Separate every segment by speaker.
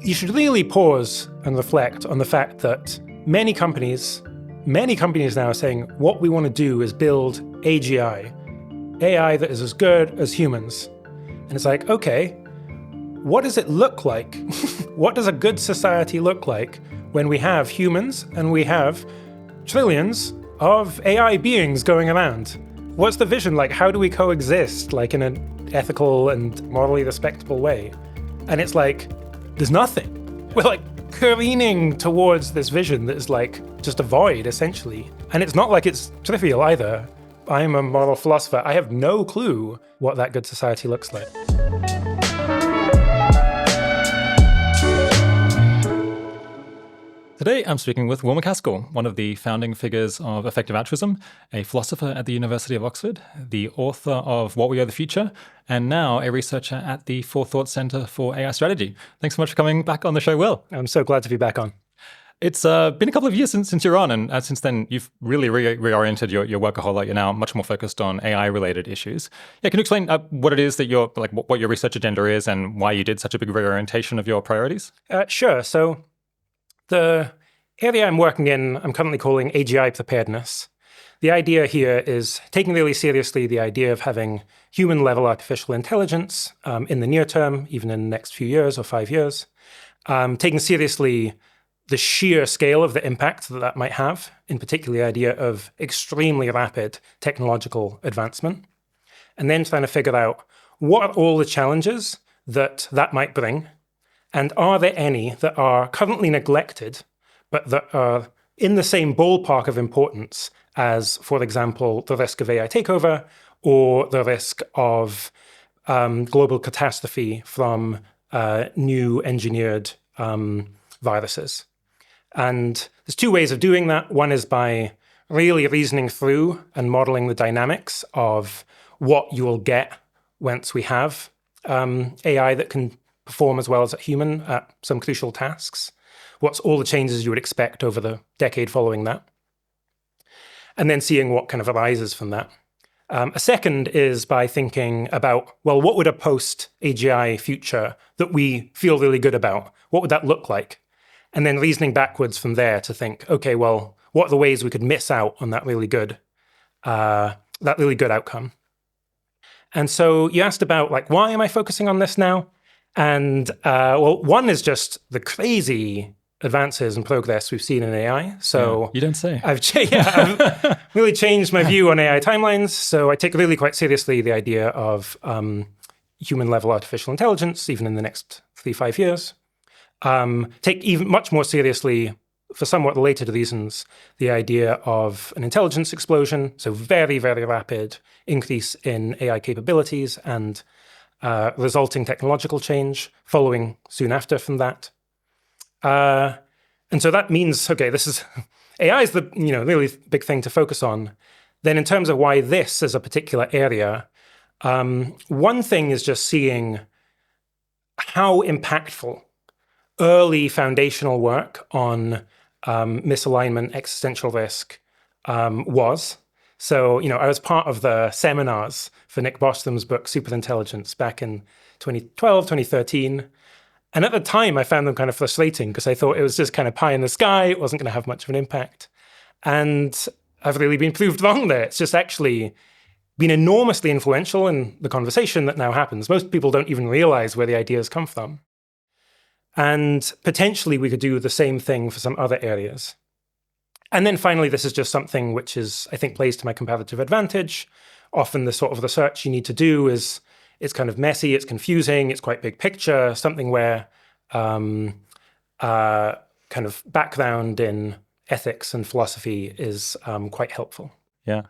Speaker 1: you should really pause and reflect on the fact that many companies now are saying what we want to do is build AGI, AI that is as good as humans. And it's like, okay, what does it look like? What does a good society look like when we have humans and we have trillions of AI beings going around? What's the vision like? How do we coexist like in an ethical and morally respectable way? And it's like, there's nothing. We're like careening towards this vision that is like just a void, essentially. And it's not like it's trivial either. I'm a moral philosopher. I have no clue what that good society looks like.
Speaker 2: Today, I'm speaking with Will MacAskill, one of the founding figures of effective altruism, a philosopher at the University of Oxford, the author of What We Owe the Future, and now a researcher at the Forethought Center for AI Strategy. Thanks so much for coming back on the show, Will.
Speaker 1: I'm so glad to be back on.
Speaker 2: It's been a couple of years since you're on, and since then, you've really reoriented your work a whole lot. You're now much more focused on AI-related issues. Yeah, can you explain what it is that what your research agenda is and why you did such a big reorientation of your priorities?
Speaker 1: Sure. So the area I'm working in, I'm currently calling AGI preparedness. The idea here is taking really seriously the idea of having human-level artificial intelligence in the near term, even in the next few years or 5 years, taking seriously the sheer scale of the impact that that might have, in particular the idea of extremely rapid technological advancement, and then trying to figure out what are all the challenges that that might bring, and are there any that are currently neglected, but that are in the same ballpark of importance as, for example, the risk of AI takeover or the risk of global catastrophe from new engineered viruses. And there's two ways of doing that. One is by really reasoning through and modeling the dynamics of what you will get once we have AI that can perform as well as a human at some crucial tasks. What's all the changes you would expect over the decade following that? And then seeing what kind of arises from that. A second is by thinking about, well, what would a post-AGI future that we feel really good about, what would that look like? And then reasoning backwards from there to think, okay, well, what are the ways we could miss out on that really good outcome? And so you asked about, like, why am I focusing on this now? And well, one is just the crazy advances and progress we've seen in AI. So
Speaker 2: yeah, you don't say.
Speaker 1: I've really changed my view on AI timelines. So I take really quite seriously the idea of human-level artificial intelligence, even in the next 3-5 years. Take even much more seriously, for somewhat related reasons, the idea of an intelligence explosion, so very, very rapid increase in AI capabilities and resulting technological change following soon after from that. And so that means, okay, this is AI is the really big thing to focus on. Then in terms of why this is a particular area, one thing is just seeing how impactful early foundational work on misalignment, existential risk was. So, I was part of the seminars for Nick Bostrom's book, Superintelligence, back in 2012, 2013. And at the time, I found them kind of frustrating because I thought it was just kind of pie in the sky. It wasn't going to have much of an impact. And I've really been proved wrong there. It's just actually been enormously influential in the conversation that now happens. Most people don't even realize where the ideas come from. And potentially we could do the same thing for some other areas. And then finally, this is just something which is, I think, plays to my comparative advantage. Often the sort of research you need to do is, it's kind of messy, it's confusing, it's quite big picture, something where kind of background in ethics and philosophy is quite helpful.
Speaker 2: Yeah.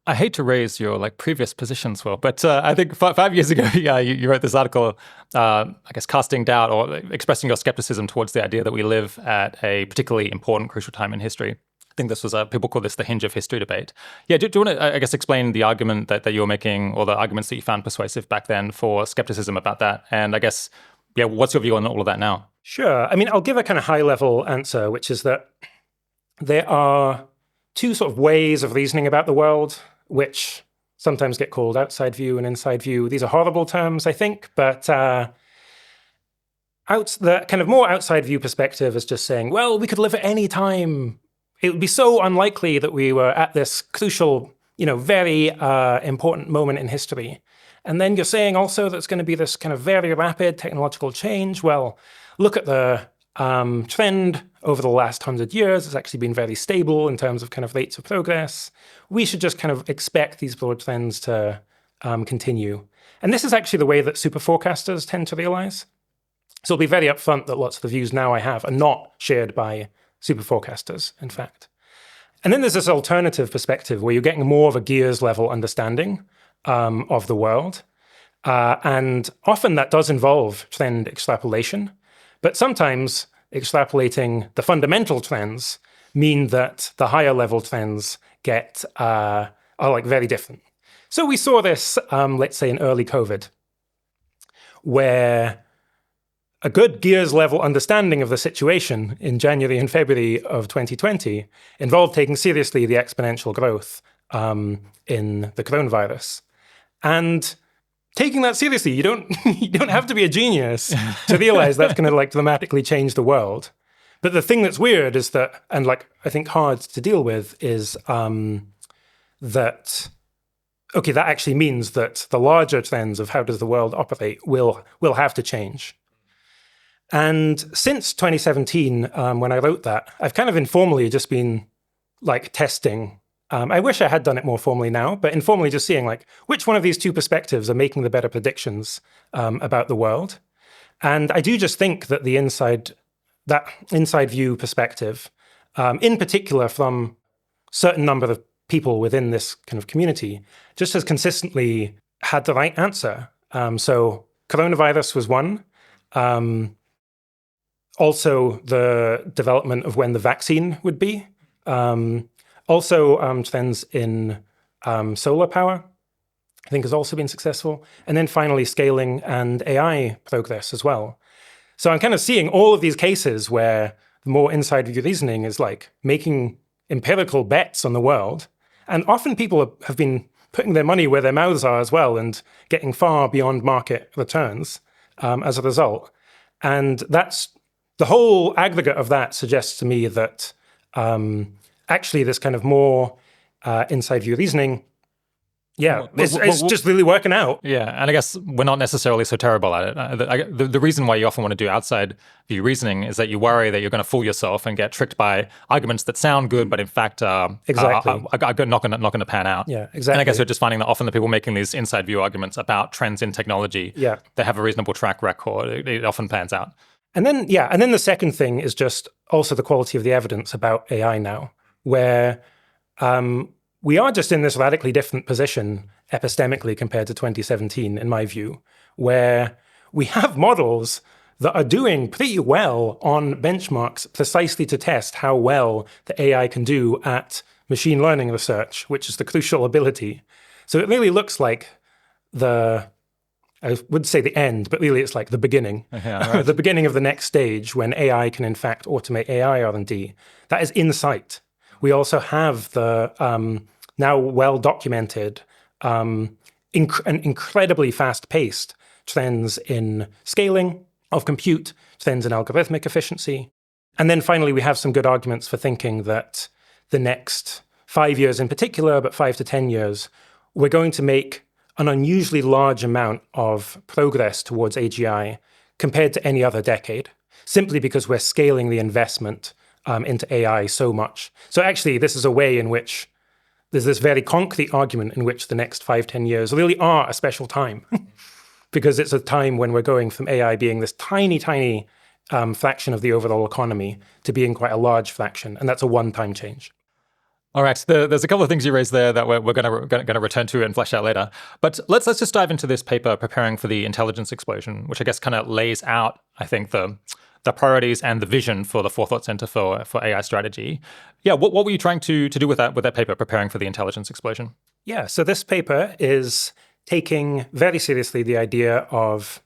Speaker 2: I hate to raise your previous positions, Will, but I think 5 years ago, you wrote this article, I guess, casting doubt or expressing your skepticism towards the idea that we live at a particularly important, crucial time in history. I think this was people call this the hinge of history debate. Yeah, do you want to, I guess, explain the argument that you were making or the arguments that you found persuasive back then for skepticism about that? And I guess, yeah, what's your view on all of that now?
Speaker 1: Sure. I mean, I'll give a kind of high-level answer, which is that there are two sort of ways of reasoning about the world, which sometimes get called outside view and inside view. These are horrible terms, I think, but the kind of more outside view perspective is just saying, well, we could live at any time. It would be so unlikely that we were at this crucial, very important moment in history. And then you're saying also that it's going to be this kind of very rapid technological change. Well, look at the trend over the last 100 years. It's actually been very stable in terms of kind of rates of progress. We should just kind of expect these broad trends to continue. And this is actually the way that super forecasters tend to realize. So it'll be very upfront that lots of the views now I have are not shared by super forecasters, in fact. And then there's this alternative perspective where you're getting more of a gears level understanding of the world. And often that does involve trend extrapolation. But sometimes extrapolating the fundamental trends mean that the higher level trends are like very different. So we saw this, let's say in early COVID, where a good gears level understanding of the situation in January and February of 2020 involved taking seriously the exponential growth in the coronavirus. And taking that seriously, you don't have to be a genius to realize that's going to like dramatically change the world. But the thing that's weird is that, and like I think hard to deal with, is that okay, that actually means that the larger trends of how does the world operate will have to change. And since 2017, when I wrote that, I've kind of informally just been like testing. I wish I had done it more formally now, but informally just seeing like which one of these two perspectives are making the better predictions about the world. And I do just think that that inside view perspective, in particular from certain number of people within this kind of community, just has consistently had the right answer. So coronavirus was one. Also, the development of when the vaccine would be. Also, trends in solar power, I think has also been successful. And then finally, scaling and AI progress as well. So I'm kind of seeing all of these cases where the more inside view reasoning is like making empirical bets on the world. And often people have been putting their money where their mouths are as well and getting far beyond market returns as a result. And that's the whole aggregate of that suggests to me that actually this kind of more inside view reasoning, it's just really working out.
Speaker 2: Yeah, and I guess we're not necessarily so terrible at it. The reason why you often want to do outside view reasoning is that you worry that you're going to fool yourself and get tricked by arguments that sound good, but in fact are not going to pan out.
Speaker 1: Yeah, exactly.
Speaker 2: And I guess you're just finding that often the people making these inside view arguments about trends in technology, they have a reasonable track record. It often pans out.
Speaker 1: And then the second thing is just also the quality of the evidence about AI now, where we are just in this radically different position epistemically compared to 2017, in my view, where we have models that are doing pretty well on benchmarks precisely to test how well the AI can do at machine learning research, which is the crucial ability. So it really looks like I would say the end, but really it's like the beginning, the beginning of the next stage when AI can in fact automate AI R&D. That is in sight. We also have the now well-documented and incredibly fast-paced trends in scaling of compute, trends in algorithmic efficiency. And then finally, we have some good arguments for thinking that the next 5 years in particular, but 5 to 10 years, we're going to make an unusually large amount of progress towards AGI compared to any other decade, simply because we're scaling the investment into AI so much. So actually, this is a way in which there's this very concrete argument in which the next 5, 10 years really are a special time, because it's a time when we're going from AI being this tiny, tiny fraction of the overall economy to being quite a large fraction. And that's a one-time change.
Speaker 2: All right, there's a couple of things you raised there that we're going to return to and flesh out later. But let's just dive into this paper, Preparing for the Intelligence Explosion, which I guess kind of lays out, I think, the priorities and the vision for the Forethought Center for AI strategy. Yeah, what were you trying to do with that paper, Preparing for the Intelligence Explosion?
Speaker 1: Yeah, so this paper is taking very seriously the idea of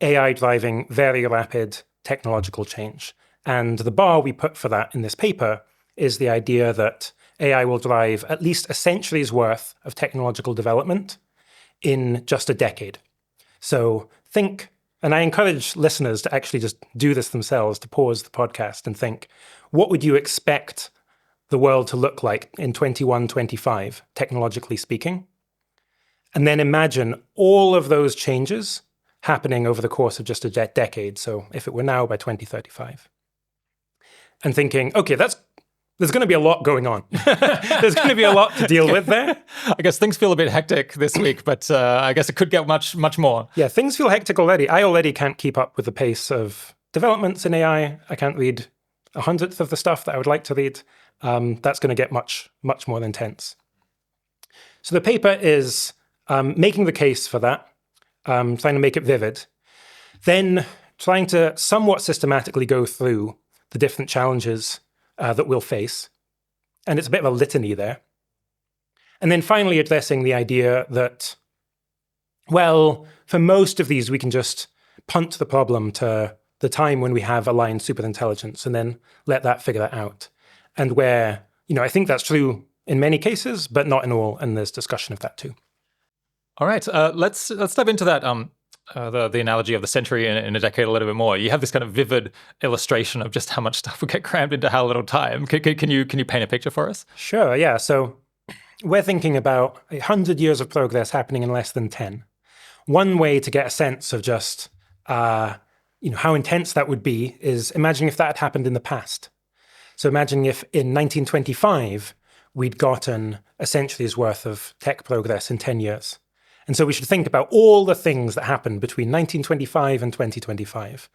Speaker 1: AI driving very rapid technological change. And the bar we put for that in this paper is the idea that AI will drive at least a century's worth of technological development in just a decade. So think And I encourage listeners to actually just do this themselves, to pause the podcast and think, what would you expect the world to look like in 2125, technologically speaking? And then imagine all of those changes happening over the course of just a decade. So if it were now, by 2035. And thinking, okay, there's going to be a lot going on. There's going to be a lot to deal with there.
Speaker 2: I guess things feel a bit hectic this week, but I guess it could get much more.
Speaker 1: Yeah, things feel hectic already. I already can't keep up with the pace of developments in AI. I can't read 1/100th of the stuff that I would like to read. That's going to get much more intense. So the paper is making the case for that, trying to make it vivid, then trying to somewhat systematically go through the different challenges that we'll face. And it's a bit of a litany there. And then finally addressing the idea that, well, for most of these, we can just punt the problem to the time when we have aligned superintelligence and then let that figure that out. And where, I think that's true in many cases, but not in all, and there's discussion of that too.
Speaker 2: All right, let's dive into that. The analogy of the century in a decade a little bit more. You have this kind of vivid illustration of just how much stuff will get crammed into how little time. Can you paint a picture for us?
Speaker 1: Sure, yeah. So we're thinking about 100 years of progress happening in less than 10. One way to get a sense of just how intense that would be is imagine if that had happened in the past. So imagine if in 1925 we'd gotten a century's worth of tech progress in 10 years. And so we should think about all the things that happened between 1925 and 2025,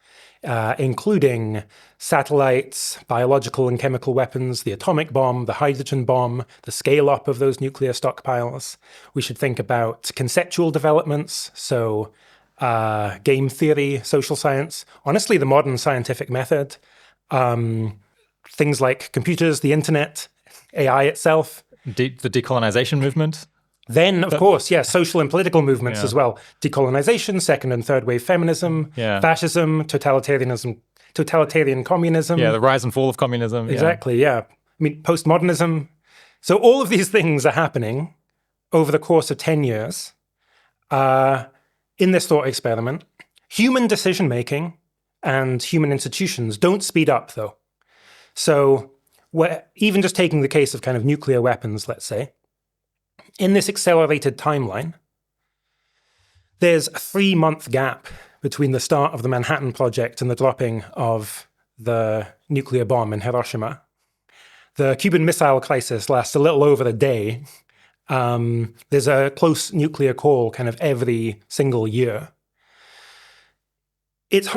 Speaker 1: including satellites, biological and chemical weapons, the atomic bomb, the hydrogen bomb, the scale-up of those nuclear stockpiles. We should think about conceptual developments, so game theory, social science, honestly, the modern scientific method, things like computers, the internet, AI itself.
Speaker 2: The decolonization movement.
Speaker 1: Then, of course, social and political movements as well. Decolonization, second and third wave feminism, fascism, totalitarian communism.
Speaker 2: Yeah, the rise and fall of communism.
Speaker 1: Exactly, yeah. I mean, postmodernism. So all of these things are happening over the course of 10 years in this thought experiment. Human decision-making and human institutions don't speed up, though. So we're even just taking the case of kind of nuclear weapons, let's say. In this accelerated timeline, there's a 3-month gap between the start of the Manhattan Project and the dropping of the nuclear bomb in Hiroshima. The Cuban Missile Crisis lasts a little over a day. There's a close nuclear call kind of every single year. It's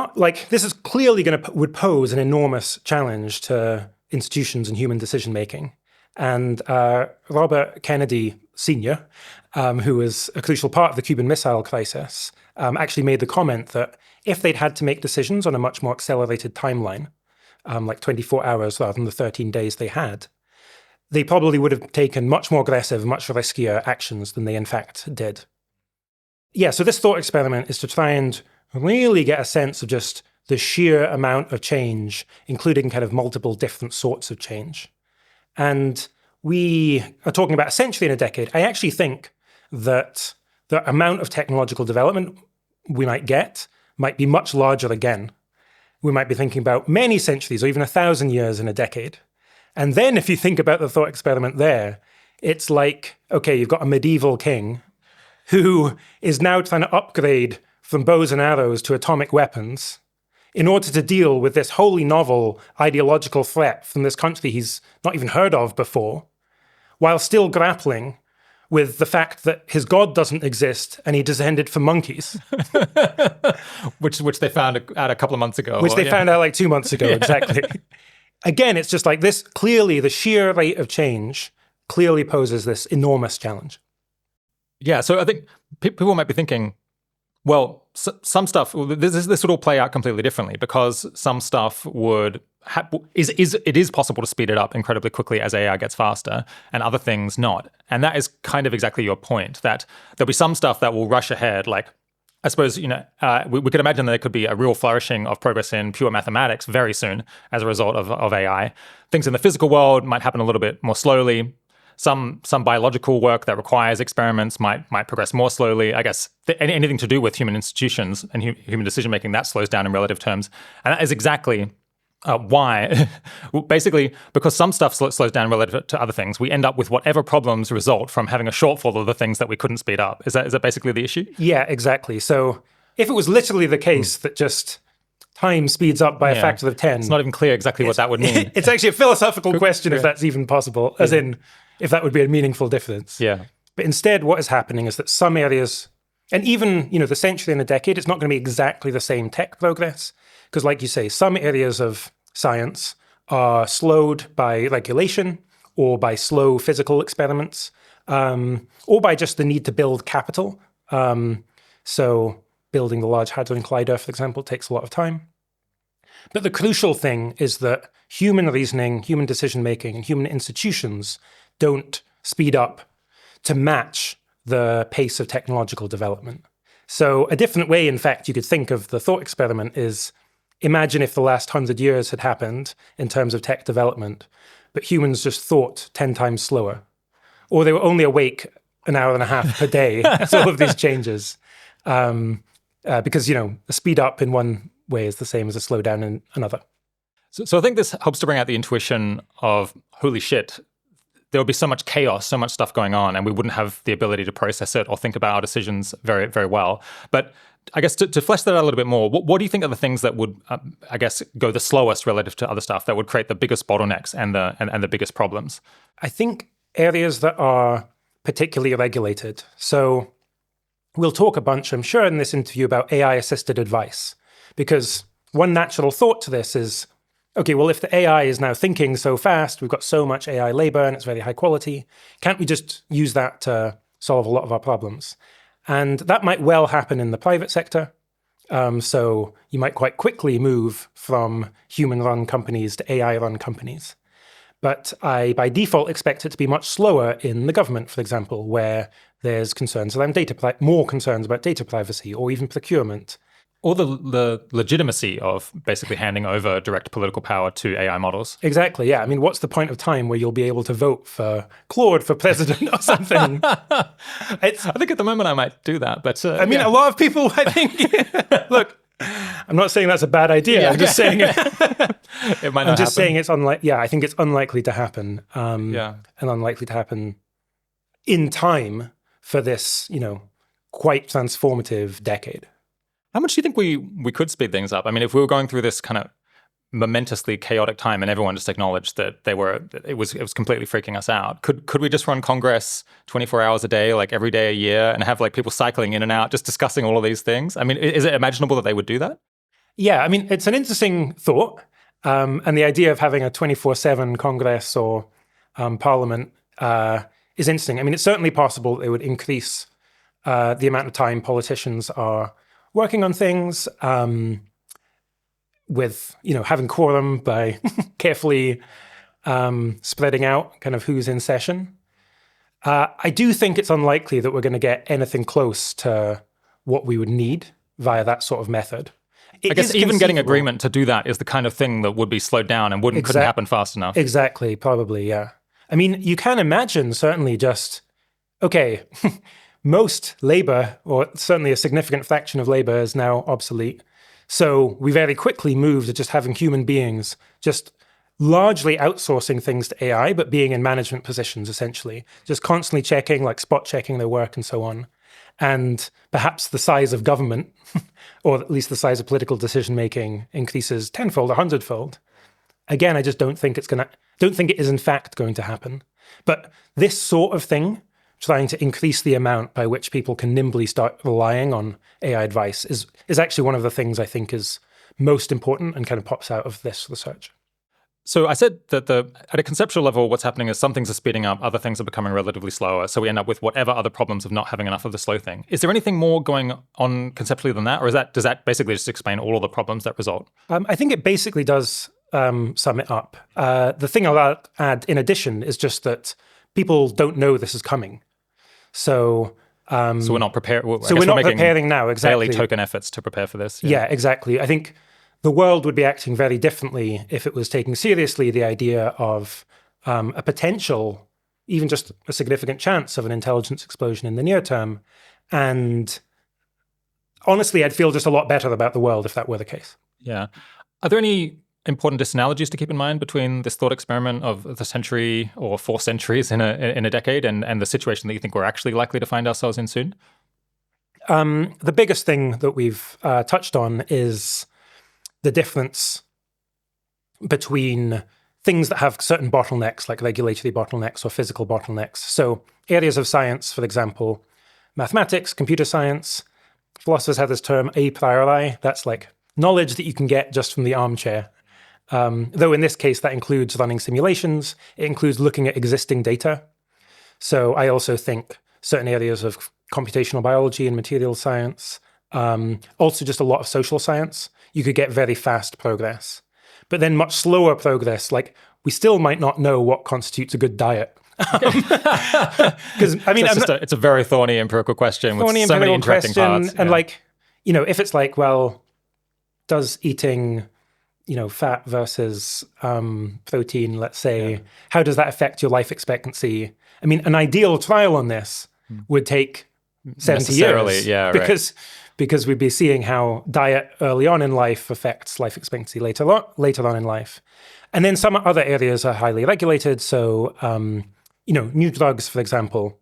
Speaker 1: this is clearly would pose an enormous challenge to institutions and human decision-making. And Robert Kennedy Sr., who was a crucial part of the Cuban Missile Crisis, actually made the comment that if they'd had to make decisions on a much more accelerated timeline, like 24 hours rather than the 13 days they had, they probably would have taken much more aggressive, much riskier actions than they in fact did. Yeah, so this thought experiment is to try and really get a sense of just the sheer amount of change, including kind of multiple different sorts of change. And we are talking about a century and a decade. I actually think that the amount of technological development we might get might be much larger again. We might be thinking about many centuries or even 1,000 years in a decade. And then if you think about the thought experiment there, it's like, okay, you've got a medieval king who is now trying to upgrade from bows and arrows to atomic weapons in order to deal with this wholly novel ideological threat from this country he's not even heard of before, while still grappling with the fact that his god doesn't exist and he descended from monkeys.
Speaker 2: which they found out a couple of months ago.
Speaker 1: Which they found out like 2 months ago, exactly. Again, it's just like this, clearly the sheer rate of change clearly poses this enormous challenge. Yeah,
Speaker 2: so I think people might be thinking, well, some stuff, this would all play out completely differently because some stuff it is possible to speed it up incredibly quickly as AI gets faster and other things not. And that is kind of exactly your point, that there'll be some stuff that will rush ahead. Like, I suppose, we could imagine that there could be a real flourishing of progress in pure mathematics very soon as a result of AI. Things in the physical world might happen a little bit more slowly. some biological work that requires experiments might progress more slowly. I guess anything to do with human institutions and human decision making, that slows down in relative terms, and that is exactly why, basically, because some stuff slows down relative to other things, we end up with whatever problems result from having a shortfall of the things that we couldn't speed up. Is that basically the issue?
Speaker 1: Yeah, exactly. So if it was literally the case that just time speeds up by a factor of 10.
Speaker 2: It's not even clear exactly what that would mean.
Speaker 1: It's actually a philosophical question if that's even possible, as in if that would be a meaningful difference.
Speaker 2: Yeah.
Speaker 1: But instead, what is happening is that some areas, and even the century and a decade, it's not going to be exactly the same tech progress. Because like you say, some areas of science are slowed by regulation or by slow physical experiments, or by just the need to build capital. So building the Large Hadron Collider, for example, takes a lot of time. But the crucial thing is that human reasoning, human decision-making, and human institutions don't speed up to match the pace of technological development. So a different way, in fact, you could think of the thought experiment is, imagine if the last 100 years had happened in terms of tech development, but humans just thought 10 times slower. Or they were only awake an hour and a half per day as all of these changes. Because, a speed up in one way is the same as a slowdown in another.
Speaker 2: So I think this helps to bring out the intuition of, holy shit, there would be so much chaos, so much stuff going on, and we wouldn't have the ability to process it or think about our decisions very, very well. But I guess to flesh that out a little bit more, what do you think are the things that would, go the slowest relative to other stuff that would create the biggest bottlenecks and the biggest problems?
Speaker 1: I think areas that are particularly regulated. So we'll talk a bunch, I'm sure, in this interview about AI-assisted advice, because one natural thought to this is, okay, well, if the AI is now thinking so fast, we've got so much AI labor and it's very high quality, can't we just use that to solve a lot of our problems? And that might well happen in the private sector. So you might quite quickly move from human-run companies to AI-run companies. But I, by default, expect it to be much slower in the government, for example, where there's concerns around more concerns about data privacy or even procurement.
Speaker 2: Or the legitimacy of basically handing over direct political power to AI models.
Speaker 1: Exactly, yeah. I mean, what's the point of time where you'll be able to vote for Claude for president or something?
Speaker 2: I think at the moment I might do that, but...
Speaker 1: a lot of people, I think... Look, I'm not saying that's a bad idea. I'm just saying it
Speaker 2: might not
Speaker 1: I'm just
Speaker 2: happen.
Speaker 1: saying it's unlikely. Yeah, I think it's unlikely to happen. And unlikely to happen in time for this, quite transformative decade.
Speaker 2: How much do you think we could speed things up? I mean, if we were going through this kind of momentously chaotic time and everyone just acknowledged that it was completely freaking us out, could we just run Congress 24 hours a day, like every day a year, and have like people cycling in and out, just discussing all of these things? I mean, is it imaginable that they would do that?
Speaker 1: Yeah, I mean, it's an interesting thought. And the idea of having a 24/7 Congress or Parliament is interesting. I mean, it's certainly possible that it would increase the amount of time politicians are working on things, with, having quorum by carefully spreading out kind of who's in session. I do think it's unlikely that we're going to get anything close to what we would need via that sort of method.
Speaker 2: I guess even getting agreement to do that is the kind of thing that would be slowed down and couldn't happen fast enough.
Speaker 1: Exactly, probably, yeah. I mean, you can imagine certainly just, okay, most labor, or certainly a significant fraction of labor, is now obsolete. So we very quickly moved to just having human beings just largely outsourcing things to AI, but being in management positions, essentially. Just constantly checking, like spot checking their work and so on. And perhaps the size of government, or at least the size of political decision-making, increases tenfold or hundredfold. Again, I just don't think it is in fact going to happen. But this sort of thing, trying to increase the amount by which people can nimbly start relying on AI advice, is actually one of the things I think is most important and kind of pops out of this research.
Speaker 2: So I said that at a conceptual level, what's happening is some things are speeding up, other things are becoming relatively slower. So we end up with whatever other problems of not having enough of the slow thing. Is there anything more going on conceptually than that? Or does that basically just explain all of the problems that result? I
Speaker 1: think it basically does sum it up. The thing I'll add in addition is just that people don't know this is coming. So
Speaker 2: we're not prepared.
Speaker 1: So we're not preparing now, exactly.
Speaker 2: Fairly token efforts to prepare for this.
Speaker 1: Yeah, exactly. I think the world would be acting very differently if it was taking seriously the idea of a potential, even just a significant chance of an intelligence explosion in the near term. And honestly, I'd feel just a lot better about the world if that were the case.
Speaker 2: Yeah. Are there any important disanalogies to keep in mind between this thought experiment of the century or 4 centuries in a decade and the situation that you think we're actually likely to find ourselves in soon?
Speaker 1: The biggest thing that we've touched on is the difference between things that have certain bottlenecks, like regulatory bottlenecks or physical bottlenecks. So areas of science, for example, mathematics, computer science, philosophers have this term a priori. That's like knowledge that you can get just from the armchair. Though in this case, that includes running simulations. It includes looking at existing data. So I also think certain areas of computational biology and material science, also just a lot of social science, you could get very fast progress. But then much slower progress, like we still might not know what constitutes a good diet. Because I mean,
Speaker 2: it's a very thorny empirical question with so many interesting parts.
Speaker 1: And like, if it's like, well, does eating fat versus protein, let's say, how does that affect your life expectancy? I mean, an ideal trial on this would take 70 years. Because we'd be seeing how diet early on in life affects life expectancy later on in life. And then some other areas are highly regulated. So, new drugs, for example.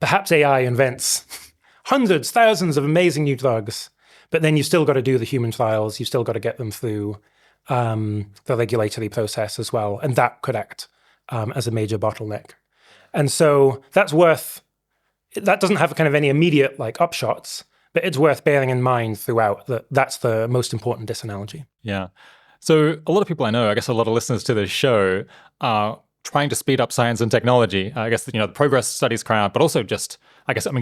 Speaker 1: Perhaps AI invents hundreds, thousands of amazing new drugs, but then you still got to do the human trials. You still got to get them through the regulatory process as well. And that could act as a major bottleneck. And so that doesn't have kind of any immediate like upshots, but it's worth bearing in mind throughout that that's the most important disanalogy.
Speaker 2: Yeah. So a lot of people I know, I guess a lot of listeners to this show are trying to speed up science and technology. I guess, the progress studies crowd, but also just,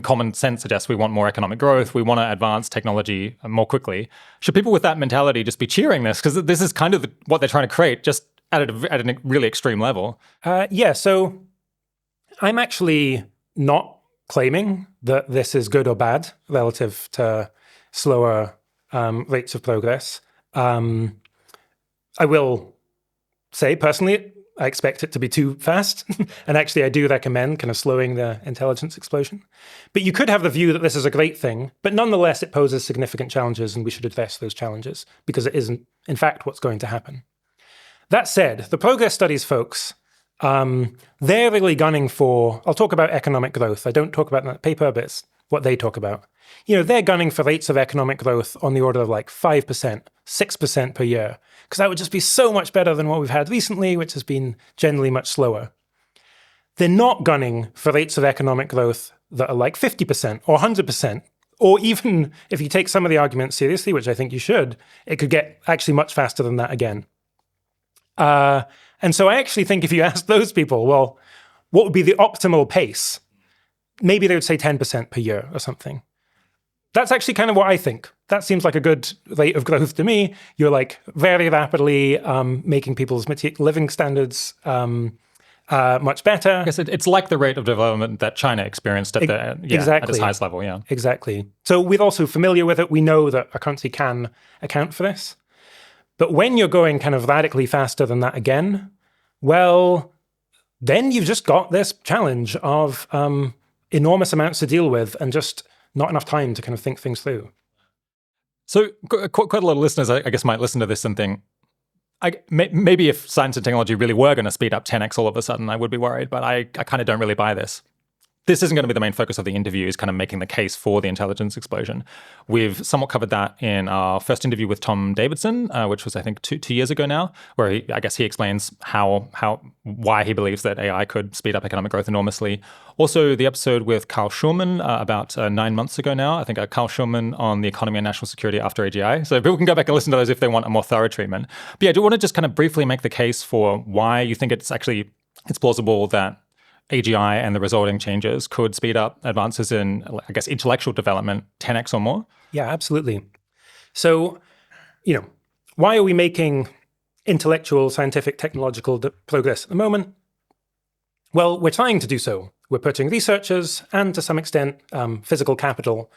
Speaker 2: common sense suggests we want more economic growth. We want to advance technology more quickly. Should people with that mentality just be cheering this? Because this is kind of what they're trying to create, just at a really extreme level.
Speaker 1: So I'm actually not claiming that this is good or bad relative to slower rates of progress. I will say personally, I expect it to be too fast. And actually, I do recommend kind of slowing the intelligence explosion. But you could have the view that this is a great thing, but nonetheless, it poses significant challenges and we should address those challenges because it isn't, in fact, what's going to happen. That said, the progress studies folks, they're really gunning for, I'll talk about economic growth. I don't talk about that paper, but it's what they talk about. They're gunning for rates of economic growth on the order of like 5%, 6% per year, because that would just be so much better than what we've had recently, which has been generally much slower. They're not gunning for rates of economic growth that are like 50% or 100%, or even if you take some of the arguments seriously, which I think you should, it could get actually much faster than that again. And so I actually think if you ask those people, well, what would be the optimal pace? Maybe they would say 10% per year or something. That's actually kind of what I think. That seems like a good rate of growth to me. You're like very rapidly making people's living standards much better.
Speaker 2: I guess it's like the rate of development that China experienced at at its highest level. Yeah,
Speaker 1: exactly. So we're also familiar with it. We know that a country can account for this. But when you're going kind of radically faster than that again, well, then you've just got this challenge of enormous amounts to deal with and just not enough time to kind of think things through.
Speaker 2: So quite a lot of listeners, I guess, might listen to this and think, maybe if science and technology really were going to speed up 10x all of a sudden, I would be worried, but I kind of don't really buy this. This isn't going to be the main focus of the interview, is kind of making the case for the intelligence explosion. We've somewhat covered that in our first interview with Tom Davidson, which was, I think, two years ago now, where he explains why he believes that AI could speed up economic growth enormously. Also, the episode with Carl Schurman about 9 months ago now, I think Carl Schurman on the economy and national security after AGI. So people can go back and listen to those if they want a more thorough treatment. But yeah, I do want to just kind of briefly make the case for why you think it's plausible that AGI and the resulting changes could speed up advances in, I guess, intellectual development 10x or more?
Speaker 1: Yeah, absolutely. So, why are we making intellectual, scientific, technological progress at the moment? Well, we're trying to do so. We're putting researchers and, to some extent, physical capital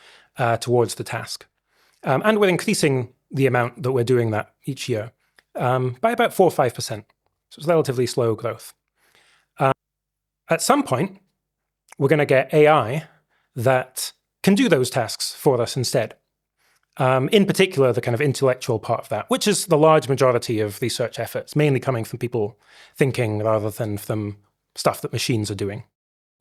Speaker 1: towards the task. And we're increasing the amount that we're doing that each year by about 4 or 5%. So it's relatively slow growth. at some point, we're going to get AI that can do those tasks for us instead. In particular, the kind of intellectual part of that, which is the large majority of research efforts, mainly coming from people thinking rather than from stuff that machines are doing.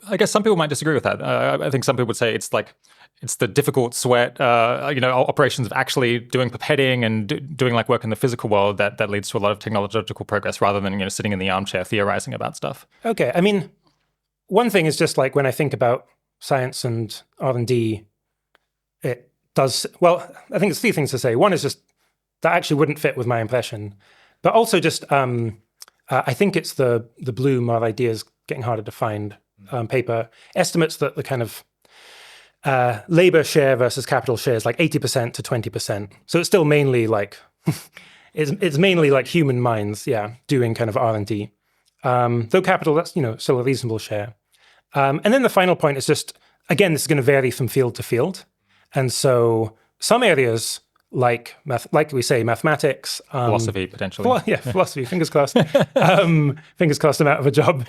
Speaker 2: I guess some people might disagree with that. I think some people would say it's the difficult sweat, operations of actually doing pipetting and doing like work in the physical world that leads to a lot of technological progress rather than sitting in the armchair theorizing about stuff.
Speaker 1: Okay, I mean, one thing is just like when I think about science and R&D, it does, well, I think there's three things to say. One is just that actually wouldn't fit with my impression. But also just, I think it's the Bloom, Our Ideas Getting Harder to Find paper, estimates that the kind of labor share versus capital share is like 80% to 20%. So it's still mainly like, it's mainly like human minds, doing kind of R&D. Though capital, that's, still a reasonable share. And then the final point is just, again, this is going to vary from field to field. And so some areas like we say, mathematics.
Speaker 2: Philosophy, potentially.
Speaker 1: Philosophy, fingers crossed. Fingers crossed I'm out of a job.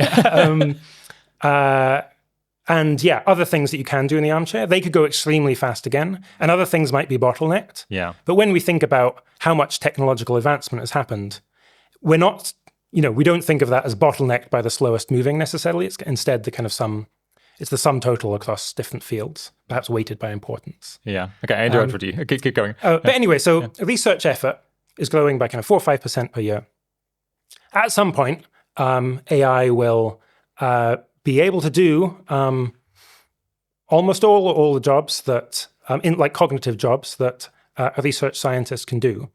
Speaker 1: And other things that you can do in the armchair, they could go extremely fast again. And other things might be bottlenecked.
Speaker 2: Yeah.
Speaker 1: But when we think about how much technological advancement has happened, we're not, we don't think of that as bottlenecked by the slowest moving necessarily. It's instead the kind of it's the sum total across different fields, perhaps weighted by importance.
Speaker 2: Yeah. Okay, I interrupted you. Keep going.
Speaker 1: But anyway, so research effort is growing by kind of 4 or 5% per year. At some point, AI will be able to do almost all the jobs that, in like cognitive jobs that a research scientist can do.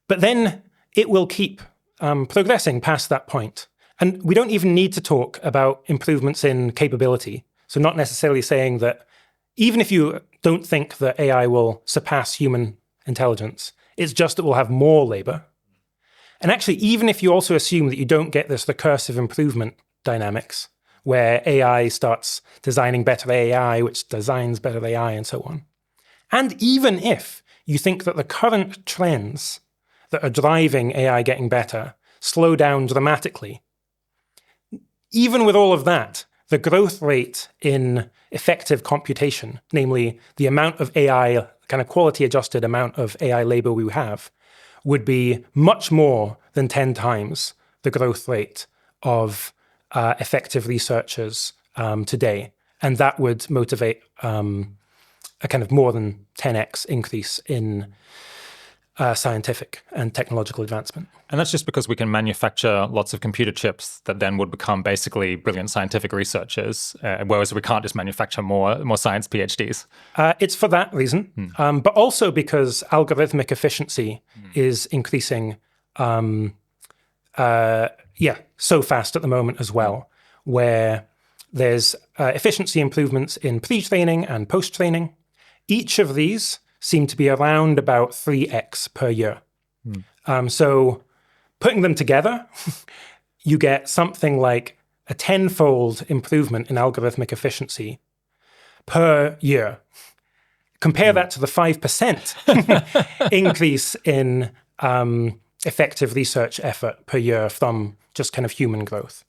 Speaker 1: But then it will keep progressing past that point. And we don't even need to talk about improvements in capability. So not necessarily saying that even if you don't think that AI will surpass human intelligence, it's just that we'll have more labor. And actually, even if you also assume that you don't get this recursive improvement dynamics, where AI starts designing better AI, which designs better AI, and so on. And even if you think that the current trends that are driving AI getting better slow down dramatically, even with all of that, the growth rate in effective computation, namely the amount of AI, kind of quality-adjusted amount of AI labor we have, would be much more than 10 times the growth rate of effective researchers today. And that would motivate a kind of more than 10x increase in scientific and technological advancement.
Speaker 2: And that's just because we can manufacture lots of computer chips that then would become basically brilliant scientific researchers, whereas we can't just manufacture more science PhDs.
Speaker 1: It's for that reason, but also because algorithmic efficiency is increasing so fast at the moment as well, where there's efficiency improvements in pre-training and post-training. Each of these seem to be around about 3x per year. So putting them together, you get something like a 10-fold improvement in algorithmic efficiency per year. Compare that to the 5% increase in effective research effort per year from just kind of human growth.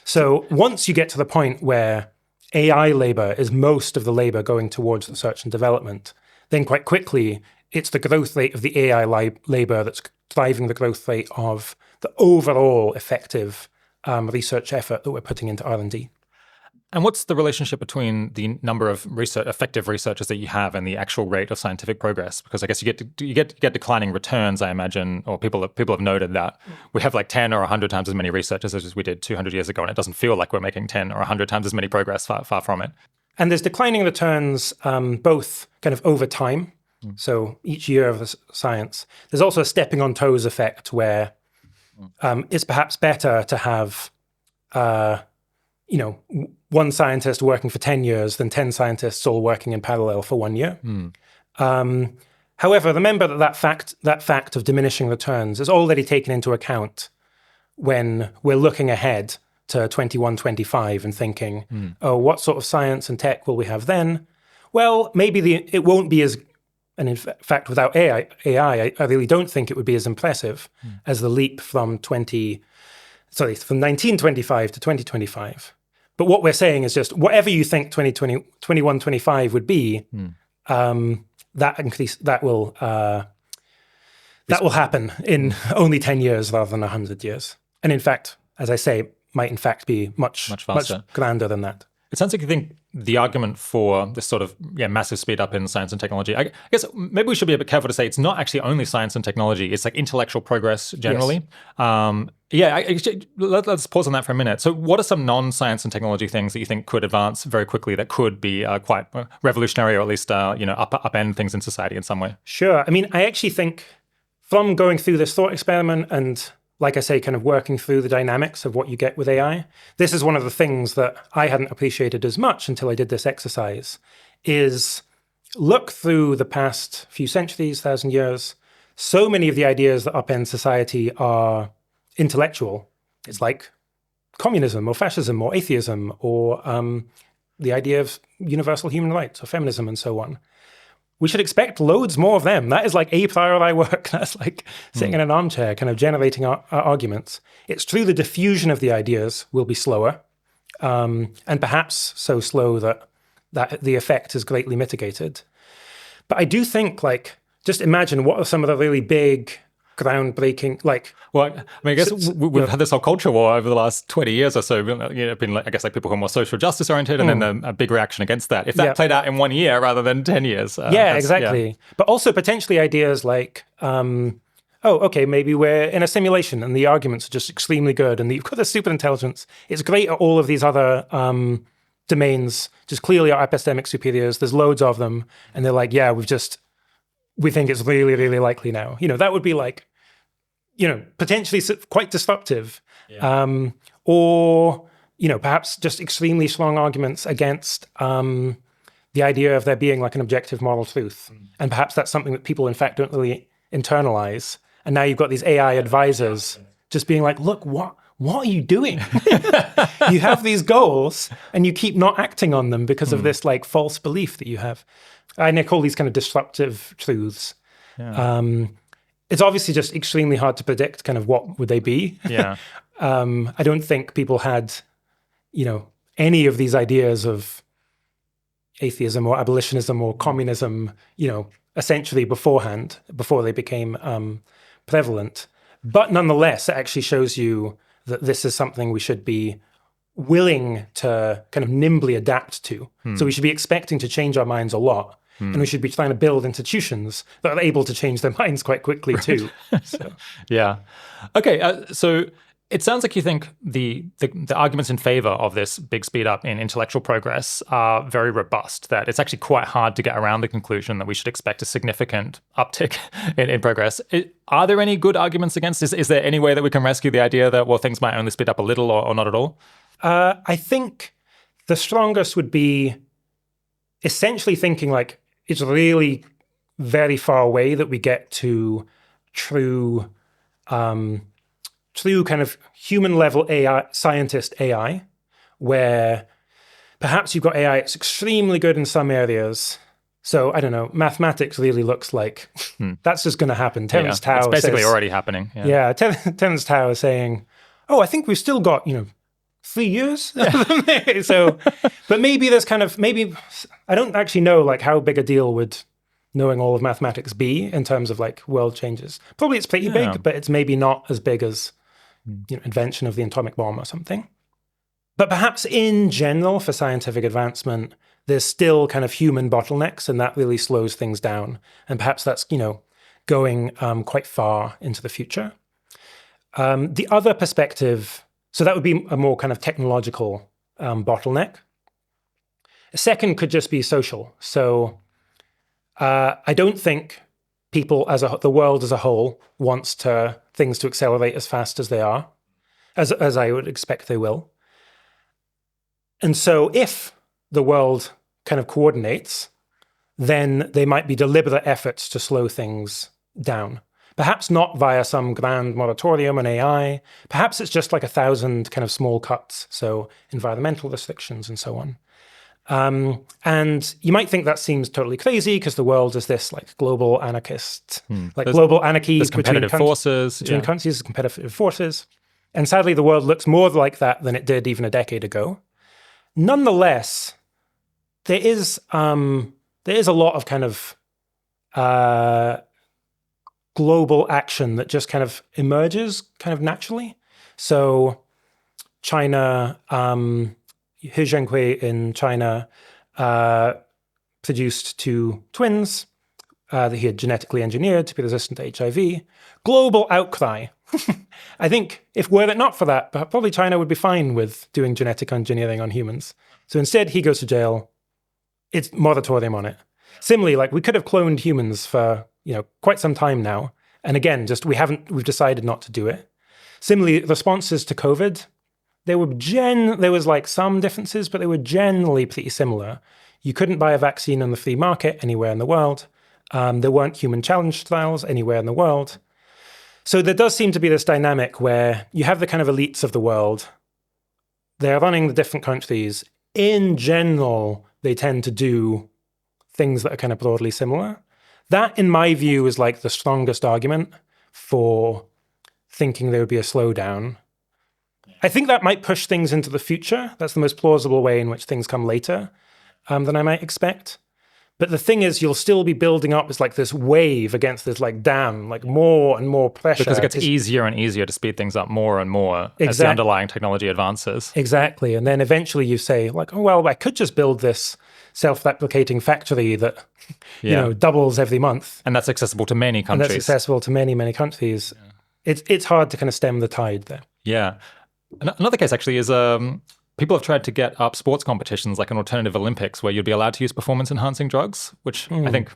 Speaker 1: So once you get to the point where AI labor is most of the labor going towards research and development, then quite quickly, it's the growth rate of the AI labor that's driving the growth rate of the overall effective research effort that we're putting into R&D.
Speaker 2: And what's the relationship between the number of effective researchers that you have and the actual rate of scientific progress? Because I guess you get declining returns, I imagine, or people have noted that we have like 10 or 100 times as many researchers as we did 200 years ago, and it doesn't feel like we're making 10 or 100 times as many progress, far from it.
Speaker 1: And there's declining returns both kind of over time, so each year of the science. There's also a stepping on toes effect where it's perhaps better to have one scientist working for 10 years than 10 scientists all working in parallel for 1 year. However, remember that fact of diminishing returns is already taken into account when we're looking ahead to 2125 and thinking, what sort of science and tech will we have then? Well, maybe it won't be as, and in fact, without AI, I really don't think it would be as impressive as the leap from 1925 to 2025. But what we're saying is just whatever you think 2020, 2125 would be, that will happen in only 10 years rather than 100 years. And in fact, as I say, might in fact be much grander than that.
Speaker 2: It sounds like you think the argument for this sort of massive speed up in science and technology, I guess maybe we should be a bit careful to say it's not actually only science and technology, it's like intellectual progress generally. Yes. Let's pause on that for a minute. So what are some non-science and technology things that you think could advance very quickly that could be quite revolutionary, or at least upend things in society in some way?
Speaker 1: Sure. I mean, I actually think from going through this thought experiment and, like I say, kind of working through the dynamics of what you get with AI, this is one of the things that I hadn't appreciated as much until I did this exercise, is look through the past few centuries, 1,000 years. So many of the ideas that upend society are intellectual. It's like communism or fascism or atheism or the idea of universal human rights or feminism and so on. We should expect loads more of them. That is like a priori work. That's like sitting in an armchair, kind of generating arguments. It's true the diffusion of the ideas will be slower, and perhaps so slow that the effect is greatly mitigated. But I do think, like, just imagine what are some of the really big, groundbreaking, like...
Speaker 2: Well, I mean, I guess we've had this whole culture war over the last 20 years or so. Been, like, I guess, like people who are more social justice oriented, and then a big reaction against that. If that played out in 1 year rather than 10 years.
Speaker 1: Exactly. Yeah. But also potentially ideas like, maybe we're in a simulation and the arguments are just extremely good, and you've got a superintelligence. It's great at all of these other domains, just clearly our epistemic superiors. There's loads of them. And they're like, we think it's really, really likely now. That would be like, potentially quite disruptive. Yeah. Or, perhaps just extremely strong arguments against the idea of there being like an objective moral truth. And perhaps that's something that people, in fact, don't really internalize. And now you've got these AI advisors just being like, look, what are you doing? You have these goals and you keep not acting on them because of this like false belief that you have. I call these kind of disruptive truths. Yeah. It's obviously just extremely hard to predict kind of what would they be.
Speaker 2: Yeah.
Speaker 1: I don't think people had, any of these ideas of atheism or abolitionism or communism, essentially beforehand, before they became prevalent. But nonetheless, it actually shows you that this is something we should be willing to kind of nimbly adapt to. So we should be expecting to change our minds a lot. And we should be trying to build institutions that are able to change their minds quite quickly too. So.
Speaker 2: Yeah. Okay. So it sounds like you think the arguments in favor of this big speed up in intellectual progress are very robust, that it's actually quite hard to get around the conclusion that we should expect a significant uptick in progress. Are there any good arguments against this? Is there any way that we can rescue the idea that, well, things might only speed up a little or not at all?
Speaker 1: I think the strongest would be essentially thinking like it's really very far away that we get to true kind of human level AI, scientist AI, where perhaps you've got AI that's extremely good in some areas. So I don't know, mathematics really looks like that's just going to happen. Terence Tao
Speaker 2: it's basically already happening.
Speaker 1: Terence Tao is saying, I think we've still got, 3 years. So, but maybe there's I don't actually know like how big a deal would knowing all of mathematics be in terms of like world changes. Probably it's pretty big, but it's maybe not as big as invention of the atomic bomb or something. But perhaps in general for scientific advancement, there's still kind of human bottlenecks, and that really slows things down. And perhaps that's, going quite far into the future. The other perspective, so that would be a more kind of technological bottleneck. A second could just be social. So I don't think people the world as a whole wants things to accelerate as fast as they are, as I would expect they will. And so if the world kind of coordinates, then there might be deliberate efforts to slow things down. Perhaps not via some grand moratorium on AI. Perhaps it's just like 1,000 kind of small cuts, so environmental restrictions and so on. And you might think that seems totally crazy because the world is this like global anarchist, global anarchy
Speaker 2: between forces,
Speaker 1: between countries, competitive forces. And sadly, the world looks more like that than it did even a decade ago. Nonetheless, there is a lot of kind of global action that just kind of emerges kind of naturally. So China, He Zhenghui in China produced two twins that he had genetically engineered to be resistant to HIV. Global outcry. I think were it not for that, probably China would be fine with doing genetic engineering on humans. So instead, he goes to jail. It's moratorium on it. Similarly, like we could have cloned humans for quite some time now, and again, we've decided not to do it. Similarly, responses to COVID, there was like some differences, but they were generally pretty similar. You couldn't buy a vaccine on the free market anywhere in the world. There weren't human challenge trials anywhere in the world. So there does seem to be this dynamic where you have the kind of elites of the world. They're running the different countries. In general, they tend to do things that are kind of broadly similar. That, in my view, is like the strongest argument for thinking there would be a slowdown. I think that might push things into the future. That's the most plausible way in which things come later than I might expect. But the thing is, you'll still be building up as like this wave against this like dam, like more and more pressure.
Speaker 2: Because it gets easier and easier to speed things up more and more as the underlying technology advances.
Speaker 1: Exactly. And then eventually you say like, oh, well, I could just build this self-replicating factory that, doubles every month.
Speaker 2: And that's accessible to many countries.
Speaker 1: And that's accessible to many, many countries. Yeah. It's hard to kind of stem the tide there.
Speaker 2: Yeah. Another case actually is people have tried to get up sports competitions like an alternative Olympics where you'd be allowed to use performance-enhancing drugs, which I think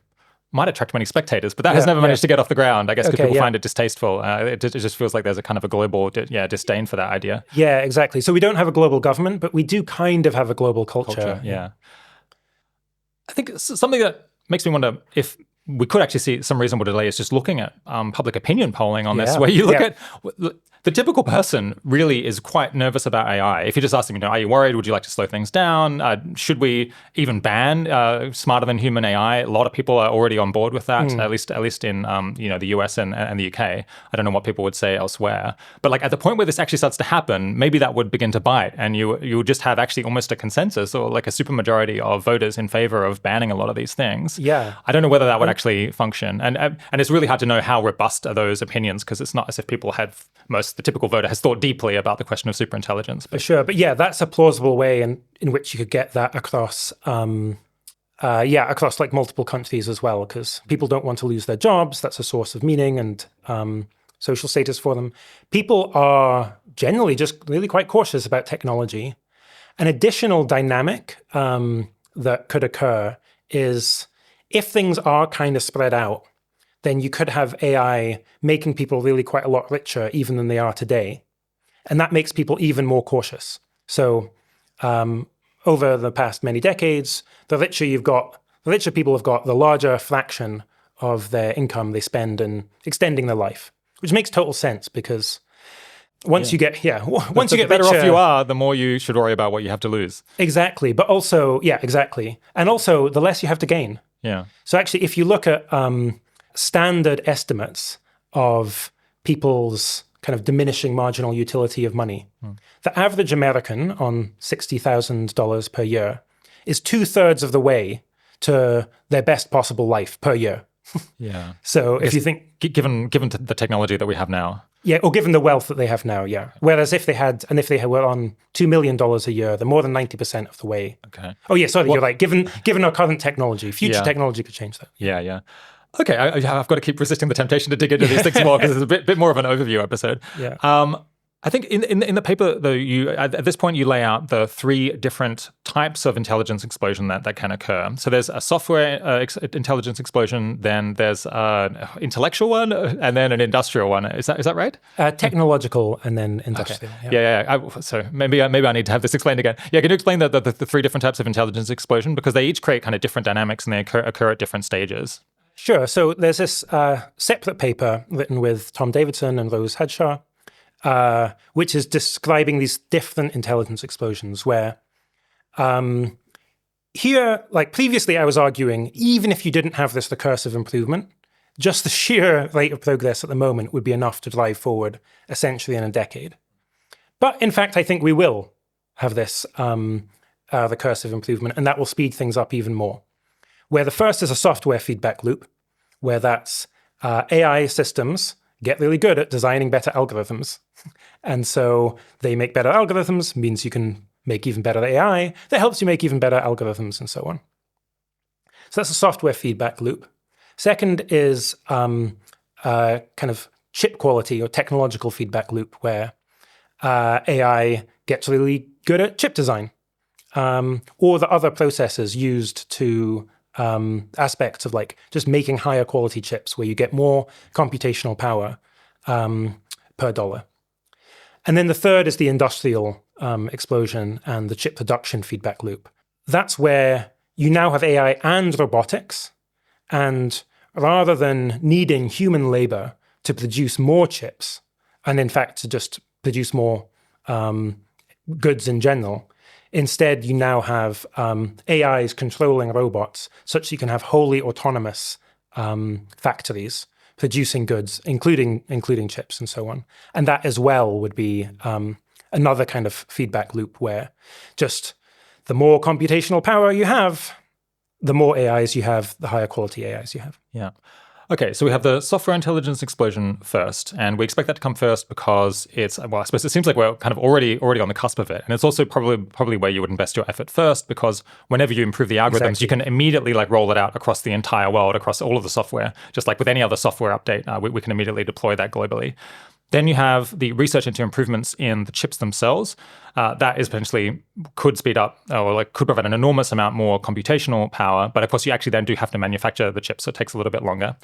Speaker 2: might attract many spectators, but that has never managed to get off the ground. I guess because people find it distasteful. It just feels like there's a kind of a global disdain for that idea.
Speaker 1: Yeah, exactly. So we don't have a global government, but we do kind of have a global culture.
Speaker 2: Yeah. I think something that makes me wonder if we could actually see some reasonable delay is just looking at public opinion polling on this, where you look at the typical person really is quite nervous about AI. If you just ask them, are you worried? Would you like to slow things down? Should we even ban smarter than human AI? A lot of people are already on board with that, at least in the US and the UK. I don't know what people would say elsewhere. But like at the point where this actually starts to happen, maybe that would begin to bite, and you would just have actually almost a consensus or like a supermajority of voters in favor of banning a lot of these things.
Speaker 1: Yeah,
Speaker 2: I don't know whether that would actually function, and it's really hard to know how robust are those opinions because it's not as if people have the typical voter has thought deeply about the question of superintelligence.
Speaker 1: For sure. But yeah, that's a plausible way in which you could get that across, across like multiple countries as well, because people don't want to lose their jobs. That's a source of meaning and social status for them. People are generally just really quite cautious about technology. An additional dynamic that could occur is if things are kind of spread out, then you could have AI making people really quite a lot richer even than they are today. And that makes people even more cautious. So over the past many decades, the richer people have got, the larger fraction of their income they spend in extending their life, which makes total sense because once you get
Speaker 2: the better
Speaker 1: richer,
Speaker 2: off you are, the more you should worry about what you have to lose.
Speaker 1: Exactly. But also, exactly. And also the less you have to gain.
Speaker 2: Yeah.
Speaker 1: So actually, if you look at standard estimates of people's kind of diminishing marginal utility of money. The average American on $60,000 per year is 2/3 of the way to their best possible life per year.
Speaker 2: Yeah.
Speaker 1: So if you think...
Speaker 2: Given the technology that we have now.
Speaker 1: Yeah, or given the wealth that they have now, yeah. Whereas if they were on $2 million a year, they're more than 90% of the way.
Speaker 2: Okay.
Speaker 1: Oh yeah, sorry, you're right. Given our current technology, future technology could change that.
Speaker 2: Yeah, yeah. Okay, I've got to keep resisting the temptation to dig into these things more because it's a bit more of an overview episode.
Speaker 1: Yeah.
Speaker 2: I think in the paper, though, you at this point you lay out the 3 different types of intelligence explosion that can occur. So there's a software intelligence explosion, then there's an intellectual one, and then an industrial one. Is that right?
Speaker 1: Technological and then industrial.
Speaker 2: Okay. Yeah. So maybe I need to have this explained again. Yeah, can you explain the 3 different types of intelligence explosion because they each create kind of different dynamics and they occur at different stages.
Speaker 1: Sure. So there's this separate paper written with Tom Davidson and Rose Hadshaw, which is describing these different intelligence explosions where here, like previously I was arguing, even if you didn't have this recursive improvement, just the sheer rate of progress at the moment would be enough to drive forward essentially in a decade. But in fact, I think we will have this recursive improvement, and that will speed things up even more. Where the first is a software feedback loop, where that's AI systems get really good at designing better algorithms. And so they make better algorithms, means you can make even better AI, that helps you make even better algorithms, and so on. So that's a software feedback loop. Second is kind of chip quality or technological feedback loop, where AI gets really good at chip design, or the other processes used to aspects of like just making higher quality chips, where you get more computational power per dollar. And then the third is the industrial explosion and the chip production feedback loop. That's where you now have AI and robotics, and rather than needing human labor to produce more chips, and in fact to just produce more goods in general, instead you now have AIs controlling robots, such you can have wholly autonomous factories producing goods, including chips and so on. And that as well would be another kind of feedback loop, where just the more computational power you have, the more AIs you have, the higher quality AIs you have.
Speaker 2: Yeah. Okay, so we have the software intelligence explosion first, and we expect that to come first because it's, well, I suppose it seems like we're kind of already on the cusp of it. And it's also probably where you would invest your effort first, because whenever you improve the algorithms, you can immediately like roll it out across the entire world, across all of the software. Just like with any other software update, we can immediately deploy that globally. Then you have the research into improvements in the chips themselves. That is potentially could speed up or like could provide an enormous amount more computational power. But of course, you actually then do have to manufacture the chips, so it takes a little bit longer.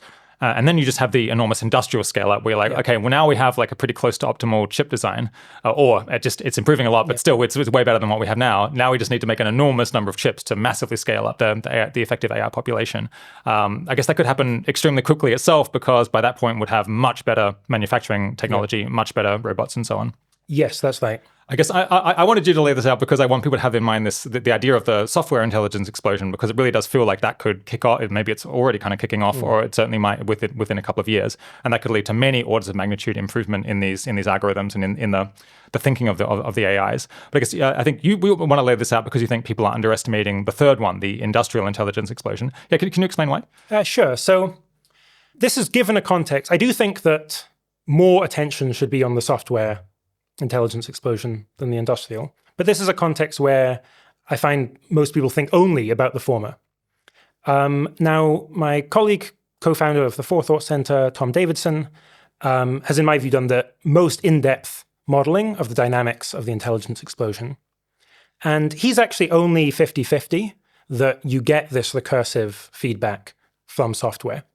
Speaker 2: And then you just have the enormous industrial scale up where you're like, okay, well now we have like a pretty close to optimal chip design, or it's improving a lot, but still it's way better than what we have now. Now we just need to make an enormous number of chips to massively scale up the effective AI population. I guess that could happen extremely quickly itself, because by that point we'd have much better manufacturing technology, much better robots and so on.
Speaker 1: Yes, that's right.
Speaker 2: I guess I wanted you to lay this out because I want people to have in mind the idea of the software intelligence explosion, because it really does feel like that could kick off. Maybe it's already kind of kicking off, or it certainly might within a couple of years, and that could lead to many orders of magnitude improvement in these algorithms and in the thinking of the AIs. But I guess I think we want to lay this out because you think people are underestimating the third one, the industrial intelligence explosion. Yeah, can you explain why?
Speaker 1: Sure. So this is given a context. I do think that more attention should be on the software intelligence explosion than the industrial. But this is a context where I find most people think only about the former. Now, my colleague, co-founder of the Forethought Center, Tom Davidson, has, in my view, done the most in-depth modeling of the dynamics of the intelligence explosion. And he's actually only 50-50 that you get this recursive feedback from software.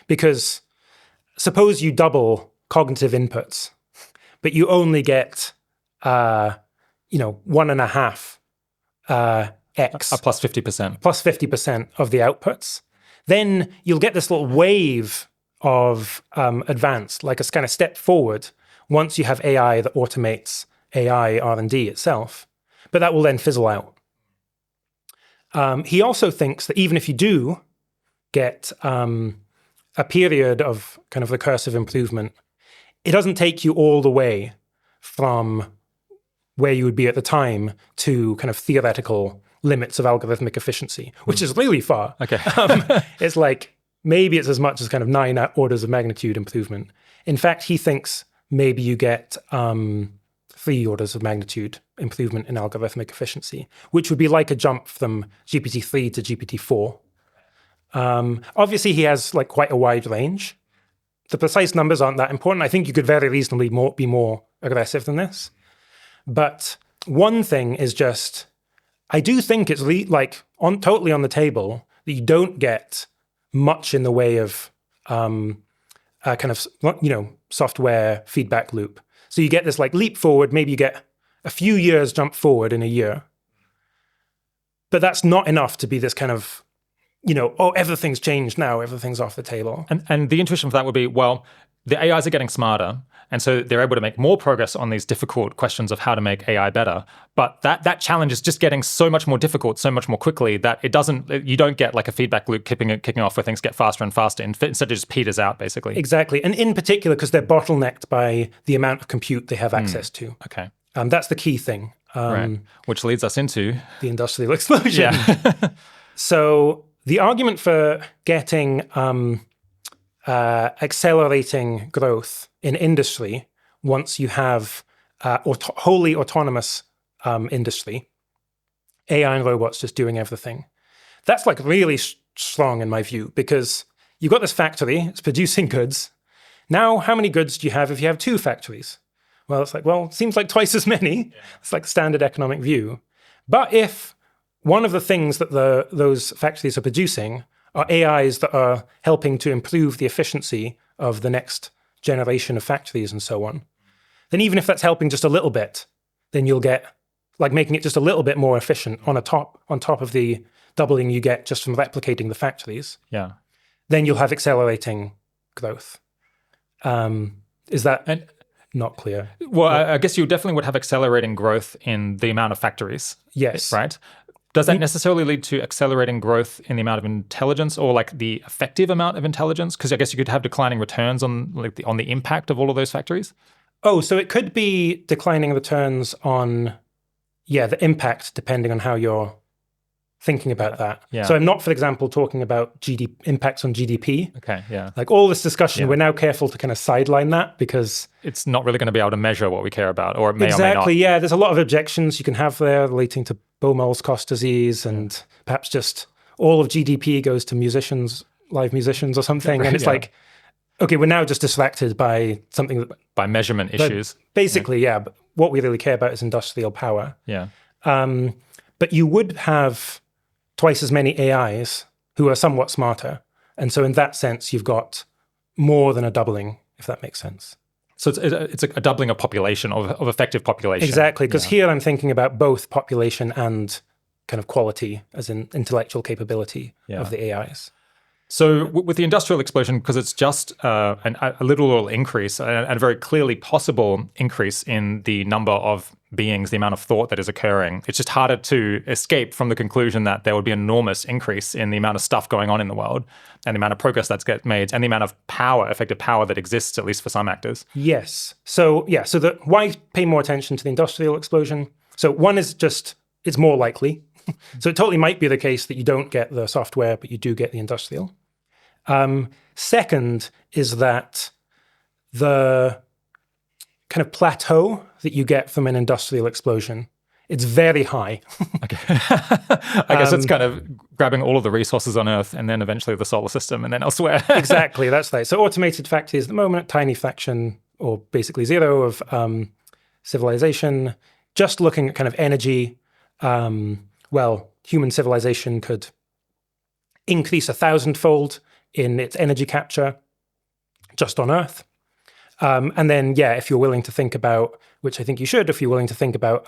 Speaker 1: Because suppose you double cognitive inputs, but you only get, 1.5 x.
Speaker 2: Plus 50%.
Speaker 1: Plus 50% of the outputs. Then you'll get this little wave of advance, like a kind of step forward, once you have AI that automates AI R&D itself. But that will then fizzle out. He also thinks that even if you do get a period of kind of recursive improvement, it doesn't take you all the way from where you would be at the time to kind of theoretical limits of algorithmic efficiency, which is really far.
Speaker 2: Okay.
Speaker 1: It's like, maybe it's as much as kind of 9 orders of magnitude improvement. In fact, he thinks maybe you get 3 orders of magnitude improvement in algorithmic efficiency, which would be like a jump from GPT-3 to GPT-4. Obviously, he has like quite a wide range. The precise numbers aren't that important. I think you could very reasonably be more aggressive than this. But one thing is just, I do think it's totally on the table that you don't get much in the way of kind of software feedback loop. So you get this like leap forward. Maybe you get a few years jump forward in a year, but that's not enough to be this kind of everything's changed now, everything's off the table.
Speaker 2: And the intuition for that would be, well, the AIs are getting smarter, and so they're able to make more progress on these difficult questions of how to make AI better. But that challenge is just getting so much more difficult, so much more quickly, that you don't get like a feedback loop kicking off where things get faster and faster. Instead, it just peters out, basically.
Speaker 1: Exactly. And in particular, because they're bottlenecked by the amount of compute they have access to.
Speaker 2: Okay.
Speaker 1: That's the key thing.
Speaker 2: Right. Which leads us into
Speaker 1: the industrial explosion.
Speaker 2: yeah.
Speaker 1: So the argument for getting accelerating growth in industry once you have wholly autonomous industry, AI and robots just doing everything. That's like really strong in my view, because you've got this factory, it's producing goods. Now, how many goods do you have if you have two factories? Well, it's like, well, it seems like twice as many. Yeah. It's like the standard economic view. But if one of the things that those factories are producing are AIs that are helping to improve the efficiency of the next generation of factories and so on, then even if that's helping just a little bit, then you'll get, like making it just a little bit more efficient on top of the doubling you get just from replicating the factories.
Speaker 2: Yeah.
Speaker 1: Then you'll have accelerating growth. Is that not clear?
Speaker 2: Well, I guess you definitely would have accelerating growth in the amount of factories.
Speaker 1: Yes.
Speaker 2: Right? Does that necessarily lead to accelerating growth in the amount of intelligence, or like the effective amount of intelligence? Because I guess you could have declining returns on on the impact of all of those factories.
Speaker 1: Oh, so it could be declining returns on, the impact, depending on how you're thinking about that.
Speaker 2: Yeah.
Speaker 1: So I'm not, for example, talking about impacts on GDP.
Speaker 2: Okay, yeah.
Speaker 1: Like all this discussion, we're now careful to kind of sideline that because
Speaker 2: it's not really going to be able to measure what we care about, or it may or may not.
Speaker 1: Exactly, yeah. There's a lot of objections you can have there relating to Bowmel's cost disease, and perhaps just all of GDP goes to live musicians or something. And it's like, okay, we're now just distracted by something
Speaker 2: by measurement issues.
Speaker 1: Basically, but what we really care about is industrial power.
Speaker 2: Yeah.
Speaker 1: But you would have twice as many AIs who are somewhat smarter. And so in that sense, you've got more than a doubling, if that makes sense.
Speaker 2: So it's a doubling of population, of effective population.
Speaker 1: Exactly, because here I'm thinking about both population and kind of quality, as in intellectual capability of the AIs.
Speaker 2: So with the industrial explosion, because it's just a literal increase, and a very clearly possible increase in the number of beings, the amount of thought that is occurring, it's just harder to escape from the conclusion that there would be an enormous increase in the amount of stuff going on in the world, and the amount of progress that's get made, and the amount of power, effective power that exists, at least for some actors.
Speaker 1: Yes. So why pay more attention to the industrial explosion? So one is just, it's more likely. So it totally might be the case that you don't get the software, but you do get the industrial. Second is that the kind of plateau that you get from an industrial explosion, it's very high.
Speaker 2: Okay. I guess it's kind of grabbing all of the resources on Earth and then eventually the solar system and then elsewhere.
Speaker 1: Exactly, that's right. So automated factories at the moment, tiny fraction or basically zero of civilization. Just looking at kind of energy, human civilization could increase 1,000-fold in its energy capture just on Earth. And then, if you're willing to think about, which I think you should, if you're willing to think about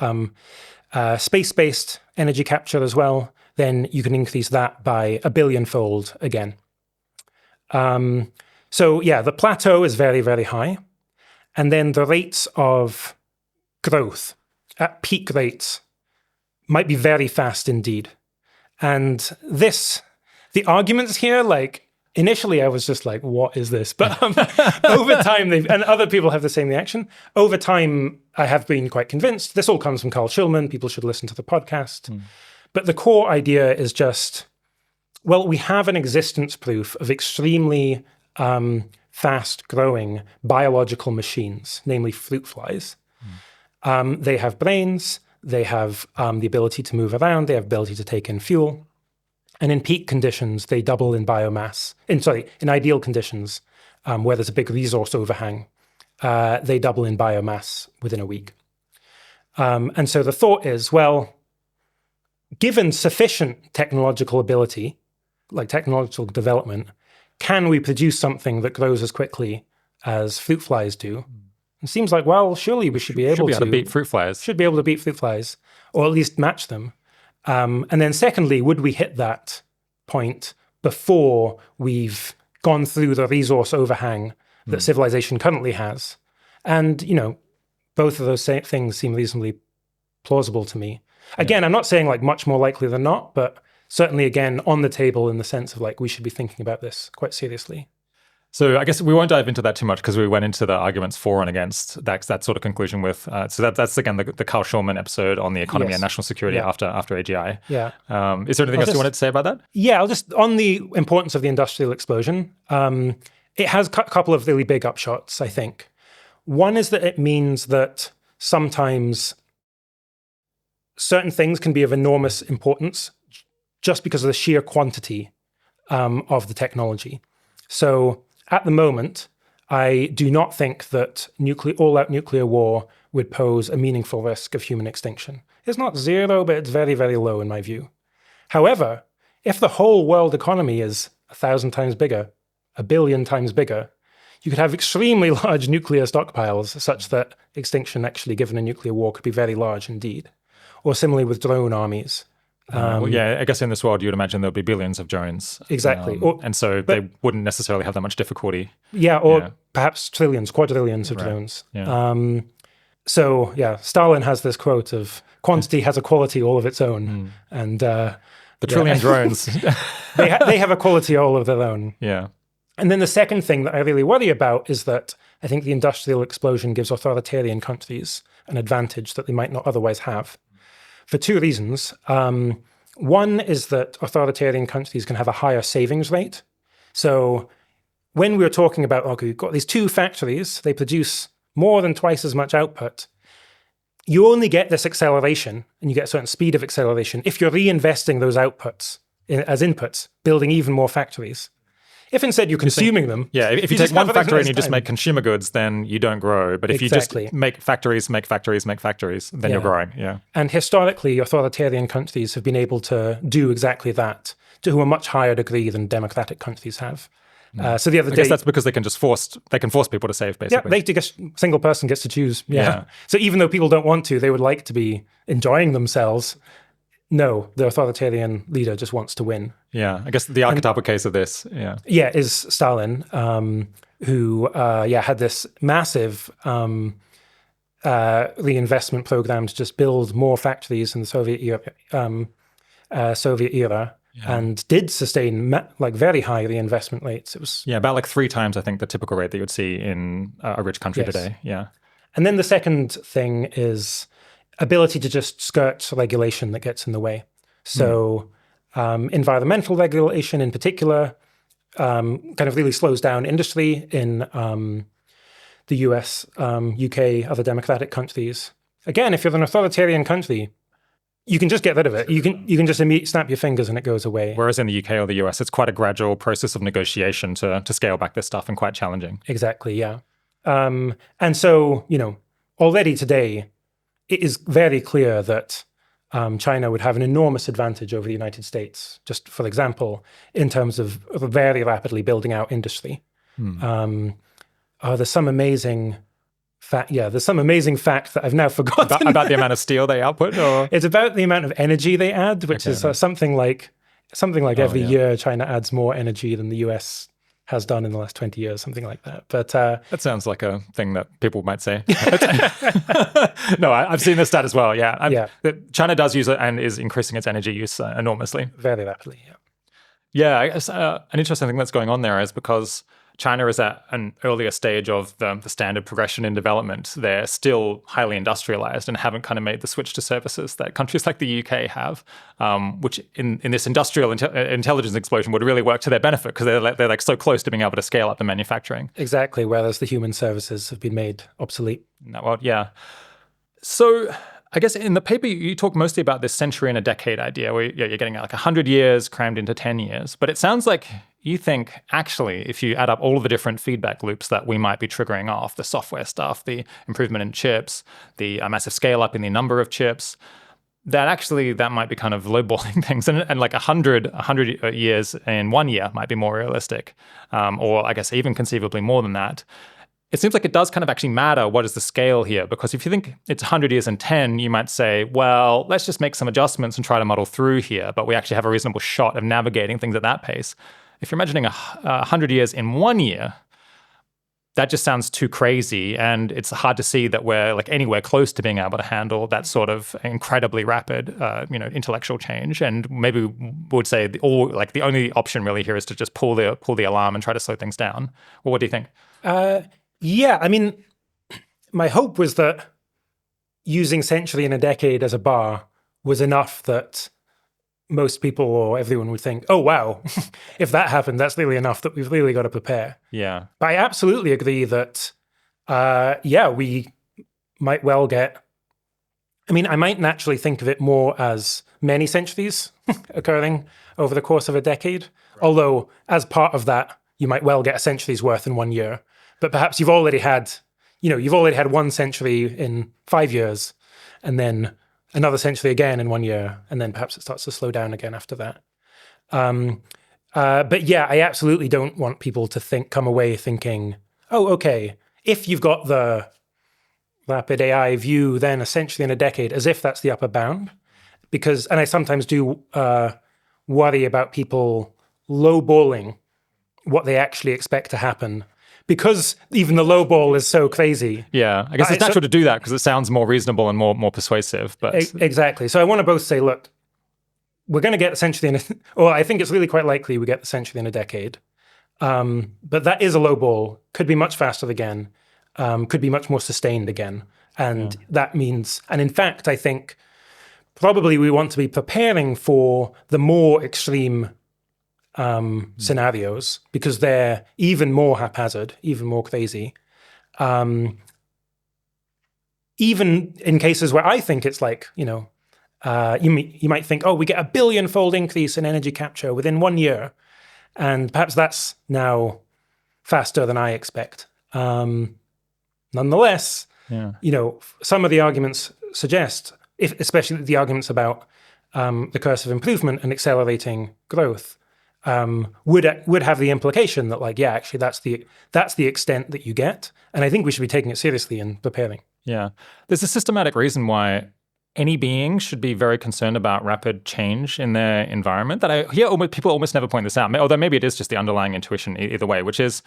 Speaker 1: space-based energy capture as well, then you can increase that by 1 billion-fold again. The plateau is very, very high. And then the rates of growth at peak rates might be very fast indeed. And the arguments here, initially, I was just like, what is this? But over time, and other people have the same reaction. Over time, I have been quite convinced. This all comes from Carl Schulman. People should listen to the podcast. But the core idea is just, we have an existence proof of extremely fast-growing biological machines, namely fruit flies. They have brains. They have the ability to move around. They have the ability to take in fuel. And in peak conditions, they double in biomass. In ideal conditions, where there's a big resource overhang, they double in biomass within a week. And so the thought is, given sufficient technological ability, like technological development, can we produce something that grows as quickly as fruit flies do? It seems like, surely we should be able to
Speaker 2: beat fruit flies.
Speaker 1: Should be able to beat fruit flies, or at least match them. And then secondly, would we hit that point before we've gone through the resource overhang that civilization currently has? And, both of those things seem reasonably plausible to me. Again, I'm not saying much more likely than not, but certainly, again, on the table in the sense of we should be thinking about this quite seriously.
Speaker 2: So I guess we won't dive into that too much because we went into the arguments for and against that sort of conclusion with. So that's again the Carl Schurman episode on the economy
Speaker 1: Yes.
Speaker 2: and national security
Speaker 1: Yeah.
Speaker 2: after AGI.
Speaker 1: Yeah.
Speaker 2: Is there anything else you wanted to say about that?
Speaker 1: Yeah, I'll just, on the importance of the industrial explosion, it has a couple of really big upshots, I think. One is that it means that sometimes certain things can be of enormous importance just because of the sheer quantity of the technology. So at the moment, I do not think that all-out nuclear war would pose a meaningful risk of human extinction. It's not zero, but it's very, very low in my view. However, if the whole world economy is 1,000 times bigger, 1 billion times bigger, you could have extremely large nuclear stockpiles such that extinction actually given a nuclear war could be very large indeed. Or similarly with drone armies.
Speaker 2: Well, yeah, I guess in this world you'd imagine there'll be billions of drones.
Speaker 1: Exactly.
Speaker 2: And so they wouldn't necessarily have that much difficulty.
Speaker 1: Yeah, or perhaps trillions, quadrillions of drones.
Speaker 2: Yeah.
Speaker 1: So yeah, Stalin has this quote of quantity has a quality all of its own. And
Speaker 2: the trillion drones.
Speaker 1: they have a quality all of their own.
Speaker 2: Yeah.
Speaker 1: And then the second thing that I really worry about is that I think the industrial explosion gives authoritarian countries an advantage that they might not otherwise have. For two reasons. One is that authoritarian countries can have a higher savings rate. So when we're talking about, okay, we've got these two factories, they produce more than twice as much output. You only get this acceleration, and you get a certain speed of acceleration, if you're reinvesting those outputs as inputs, building even more factories. If instead you're consuming them...
Speaker 2: Yeah, if you take one factory and you just make consumer goods, then you don't grow. But if you just make factories, then you're growing. Yeah.
Speaker 1: And historically, authoritarian countries have been able to do exactly that to a much higher degree than democratic countries have. So the other day...
Speaker 2: I guess that's because they can force people to save, basically.
Speaker 1: Yeah, a single person gets to choose. Yeah. So even though people don't want to, they would like to be enjoying themselves. No, the authoritarian leader just wants to win.
Speaker 2: Yeah, I guess the archetypal case of this,
Speaker 1: is Stalin, who had this massive reinvestment program to just build more factories in the Soviet era, and did sustain very high reinvestment rates. It was
Speaker 2: about 3 times I think the typical rate that you would see in a rich country today. Yeah,
Speaker 1: and then the second thing is ability to just skirt regulation that gets in the way. So environmental regulation in particular kind of really slows down industry in the US, UK, other democratic countries. Again, if you're an authoritarian country, you can just get rid of it. You can just snap your fingers and it goes away.
Speaker 2: Whereas in the UK or the US, it's quite a gradual process of negotiation to scale back this stuff and quite challenging.
Speaker 1: Exactly, yeah. And so, already today, it is very clear that China would have an enormous advantage over the United States, just for example, in terms of very rapidly building out industry. There's some amazing fact. Yeah, there's some amazing fact that I've now forgotten.
Speaker 2: About the amount of steel they output? Or?
Speaker 1: It's about the amount of energy they add, which is something like every year China adds more energy than the US has done in the last 20 years, something like that. But
Speaker 2: that sounds like a thing that people might say. No, I've seen this stat as well. Yeah. China does use it and is increasing its energy use enormously.
Speaker 1: Very rapidly, yeah.
Speaker 2: Yeah, I guess an interesting thing that's going on there is because China is at an earlier stage of the standard progression in development. They're still highly industrialized and haven't kind of made the switch to services that countries like the UK have, which in this industrial intelligence explosion would really work to their benefit because they're so close to being able to scale up the manufacturing.
Speaker 1: Exactly, whereas the human services have been made obsolete.
Speaker 2: Well, yeah. So I guess in the paper, you talk mostly about this century and a decade idea where you're getting 100 years crammed into 10 years. But it sounds like you think, actually, if you add up all of the different feedback loops that we might be triggering off, the software stuff, the improvement in chips, the massive scale up in the number of chips, that might be kind of lowballing things. And 100 years in 1 year might be more realistic. Or I guess even conceivably more than that. It seems like it does kind of actually matter what is the scale here, because if you think it's 100 years and 10, you might say, well, let's just make some adjustments and try to muddle through here, but we actually have a reasonable shot of navigating things at that pace. If you're imagining 100 years in 1 year, that just sounds too crazy, and it's hard to see that we're like anywhere close to being able to handle that sort of incredibly rapid, intellectual change. And maybe we would say the only option really here is to just pull the alarm and try to slow things down. Well, what do you think?
Speaker 1: Yeah, I mean, my hope was that using century in a decade as a bar was enough that most people or everyone would think, oh, wow, if that happened, that's really enough that we've really got to prepare.
Speaker 2: Yeah.
Speaker 1: But I absolutely agree that, we might well get, I mean, I might naturally think of it more as many centuries occurring over the course of a decade. Right. Although as part of that, you might well get a century's worth in 1 year. But perhaps you've already had 1 century in 5 years, and then another century again in 1 year, and then perhaps it starts to slow down again after that. But yeah, I absolutely don't want people to come away thinking, oh, okay, if you've got the rapid AI view, then a century in a decade, as if that's the upper bound. And I sometimes do worry about people lowballing what they actually expect to happen, because even the low ball is so crazy.
Speaker 2: Yeah, I guess it's natural to do that because it sounds more reasonable and more persuasive. But
Speaker 1: exactly. So I want to both say, look, we're going to get the century or I think it's really quite likely we get the century in a decade. But that is a low ball. Could be much faster again. Could be much more sustained again. And that means, and in fact, I think probably we want to be preparing for the more extreme scenarios, because they're even more haphazard, even more crazy. Even in cases where I think it's like, you might think, oh, we get a 1 billion-fold increase in energy capture within 1 year. And perhaps that's now faster than I expect. Nonetheless, some of the arguments suggest, especially the arguments about recursive improvement and accelerating growth, would have the implication that, like, yeah, actually that's the extent that you get, and I think we should be taking it seriously and preparing.
Speaker 2: Yeah, there's a systematic reason why any being should be very concerned about rapid change in their environment. That I hear people almost never point this out, although maybe it is just the underlying intuition either way, which is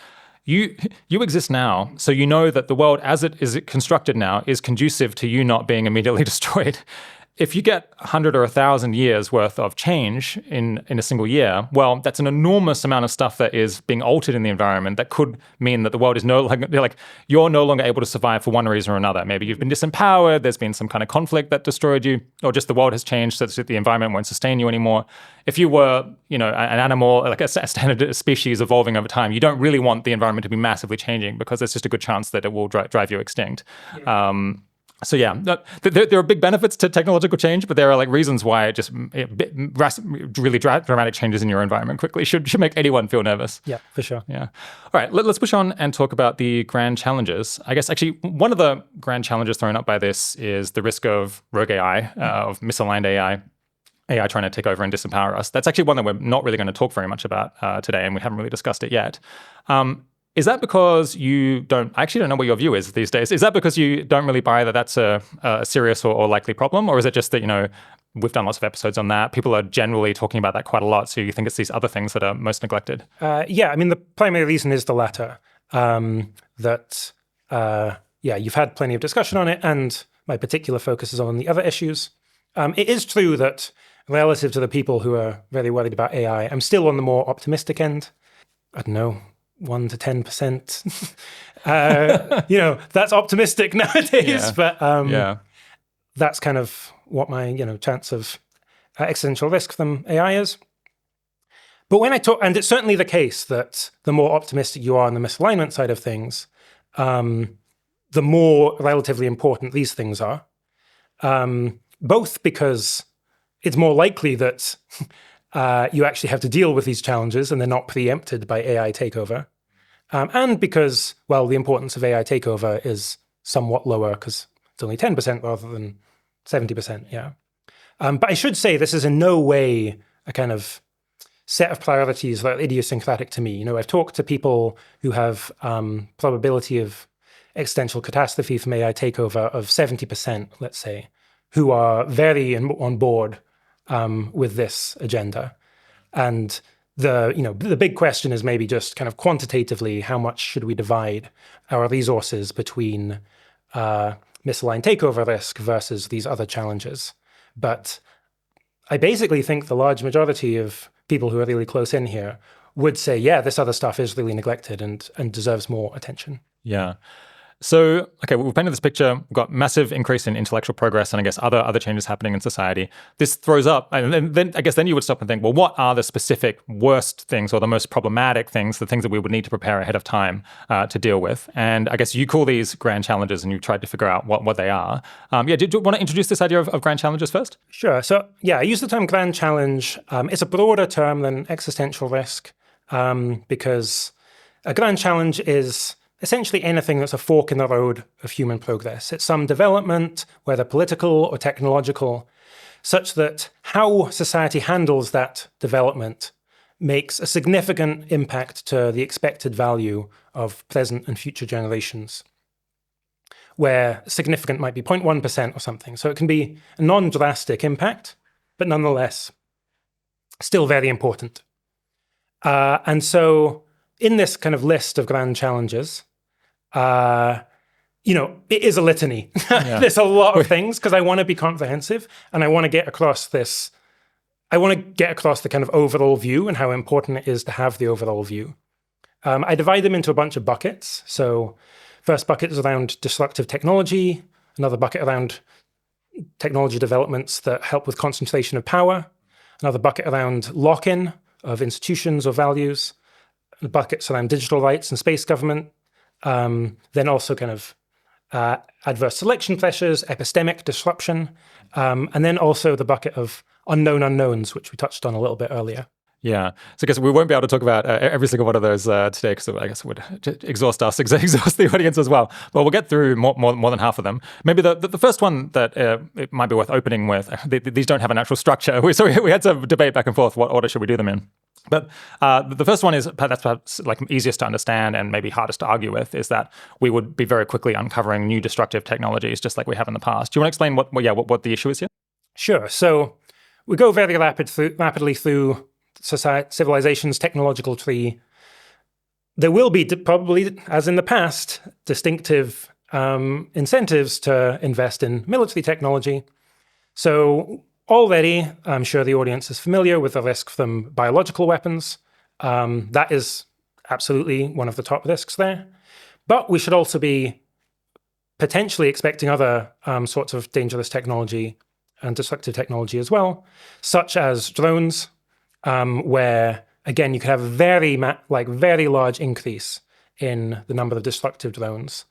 Speaker 2: you exist now, so you know that the world as it is constructed now is conducive to you not being immediately destroyed. If you get 100 or 1,000 years worth of change in a single year, well, that's an enormous amount of stuff that is being altered in the environment that could mean that the world is you're no longer able to survive for one reason or another. Maybe you've been disempowered, there's been some kind of conflict that destroyed you, or just the world has changed so that the environment won't sustain you anymore. If you were, an animal, like a standard species evolving over time, you don't really want the environment to be massively changing because there's just a good chance that it will drive you extinct. Yeah. So yeah, there are big benefits to technological change, but there are reasons why really dramatic changes in your environment quickly should make anyone feel nervous.
Speaker 1: Yeah, for sure.
Speaker 2: Yeah. All right, let's push on and talk about the grand challenges. I guess actually one of the grand challenges thrown up by this is the risk of rogue AI, of misaligned AI trying to take over and disempower us. That's actually one that we're not really going to talk very much about today, and we haven't really discussed it yet. Is that because I actually don't know what your view is these days. Is that because you don't really buy that that's a serious or likely problem? Or is it just that, we've done lots of episodes on that. People are generally talking about that quite a lot. So you think it's these other things that are most neglected?
Speaker 1: Yeah, I mean, the primary reason is the latter. You've had plenty of discussion on it, and my particular focus is on the other issues. It is true that relative to the people who are very worried about AI, I'm still on the more optimistic end. I don't know, 1 to 10%. That's optimistic nowadays, but that's kind of what my chance of existential risk from AI is. But when I talk, and it's certainly the case that the more optimistic you are on the misalignment side of things, the more relatively important these things are. Both because it's more likely that you actually have to deal with these challenges and they're not preempted by AI takeover. And because, well, the importance of AI takeover is somewhat lower because it's only 10% rather than 70%, yeah. But I should say this is in no way a kind of set of priorities that are idiosyncratic to me. I've talked to people who have probability of existential catastrophe from AI takeover of 70%, let's say, who are very on board with this agenda. And the big question is maybe just kind of quantitatively, how much should we divide our resources between misaligned takeover risk versus these other challenges. But I basically think the large majority of people who are really close in here would say, yeah, this other stuff is really neglected and deserves more attention.
Speaker 2: Yeah. So, okay, we've painted this picture. We've got massive increase in intellectual progress and I guess other changes happening in society. This throws up, and then I guess then you would stop and think, well, what are the specific worst things or the most problematic things, the things that we would need to prepare ahead of time to deal with? And I guess you call these grand challenges and you tried to figure out what they are. Do you want to introduce this idea of grand challenges first?
Speaker 1: Sure. So, yeah, I use the term grand challenge. It's a broader term than existential risk because a grand challenge is essentially anything that's a fork in the road of human progress. It's some development, whether political or technological, such that how society handles that development makes a significant impact to the expected value of present and future generations, where significant might be 0.1% or something. So it can be a non-drastic impact, but nonetheless, still very important. And so in this kind of list of grand challenges, it is a litany.
Speaker 2: Yeah.
Speaker 1: There's a lot of things because I want to be comprehensive and I want to get across this. I want to get across the kind of overall view and how important it is to have the overall view. I divide them into a bunch of buckets. So first bucket is around disruptive technology, another bucket around technology developments that help with concentration of power, another bucket around lock-in of institutions or values, buckets around digital rights and space government, then also kind of adverse selection pressures, epistemic disruption, and then also the bucket of unknown unknowns, which we touched on a little bit earlier.
Speaker 2: Yeah. So I guess we won't be able to talk about every single one of those today because I guess it would exhaust us, exhaust the audience as well. But we'll get through more than half of them. Maybe the first one that it might be worth opening with, these don't have a natural structure. So we had some debate back and forth, what order should we do them in? But the first one is that's perhaps like easiest to understand and maybe hardest to argue with is that we would be very quickly uncovering new destructive technologies just like we have in the past. Do you want to explain what the issue is here?
Speaker 1: Sure. So we go very rapidly through civilization's technological tree. There will be probably, as in the past, distinctive incentives to invest in military technology. So already, I'm sure the audience is familiar with the risk from biological weapons. That is absolutely one of the top risks there. But we should also be potentially expecting other sorts of dangerous technology and destructive technology as well, such as drones, where, again, you could have a very large increase in the number of destructive drones.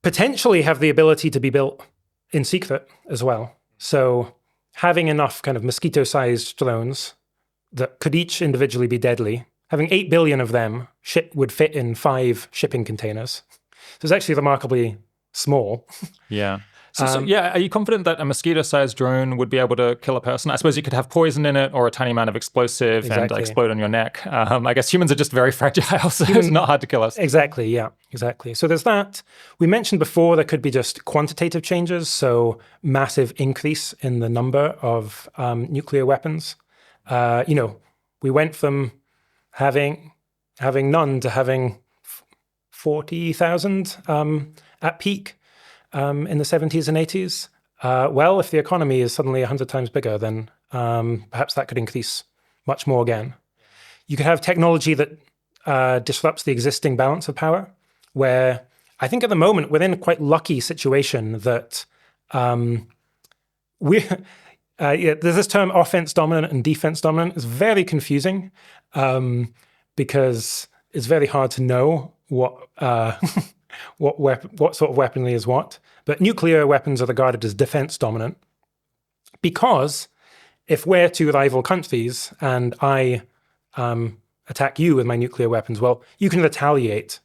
Speaker 1: Potentially have the ability to be built in secret as well. So having enough kind of mosquito-sized drones that could each individually be deadly, having 8 billion of them would fit in 5 shipping containers. So it's actually remarkably small.
Speaker 2: Yeah. So, are you confident that a mosquito-sized drone would be able to kill a person? I suppose you could have poison in it or a tiny amount of explosive and explode on your neck. I guess humans are just very fragile, so it's not hard to kill us.
Speaker 1: Exactly, yeah, exactly. So there's that. We mentioned before there could be just quantitative changes, so massive increase in the number of nuclear weapons. We went from having none to having 40,000 at peak. In the 70s and 80s. Well, if the economy is suddenly 100 times bigger, then perhaps that could increase much more again. You could have technology that disrupts the existing balance of power, where I think at the moment we're in a quite lucky situation that there's this term offense dominant and defense dominant. It's very confusing because it's very hard to know what sort of weaponry is what. But nuclear weapons are regarded as defense dominant because if we're two rival countries and I attack you with my nuclear weapons, well, you can retaliate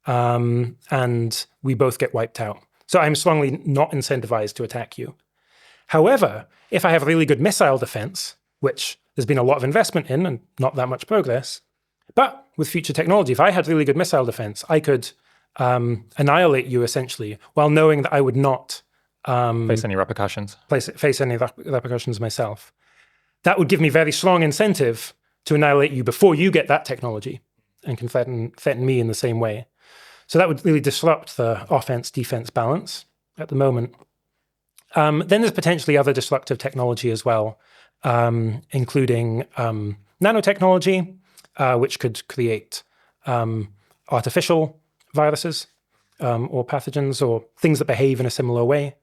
Speaker 1: and we both get wiped out. So I'm strongly not incentivized to attack you. However, if I have really good missile defense, which there's been a lot of investment in and not that much progress, but with future technology, if I had really good missile defense, I could annihilate you essentially, while knowing that I would not
Speaker 2: face any repercussions.
Speaker 1: Face any repercussions myself. that would give me very strong incentive to annihilate you before you get that technology and can threaten me in the same way. So that would really disrupt the offense-defense balance at the moment. Then there's potentially other disruptive technology as well, including nanotechnology, which could create artificial viruses or pathogens or things that behave in a similar way.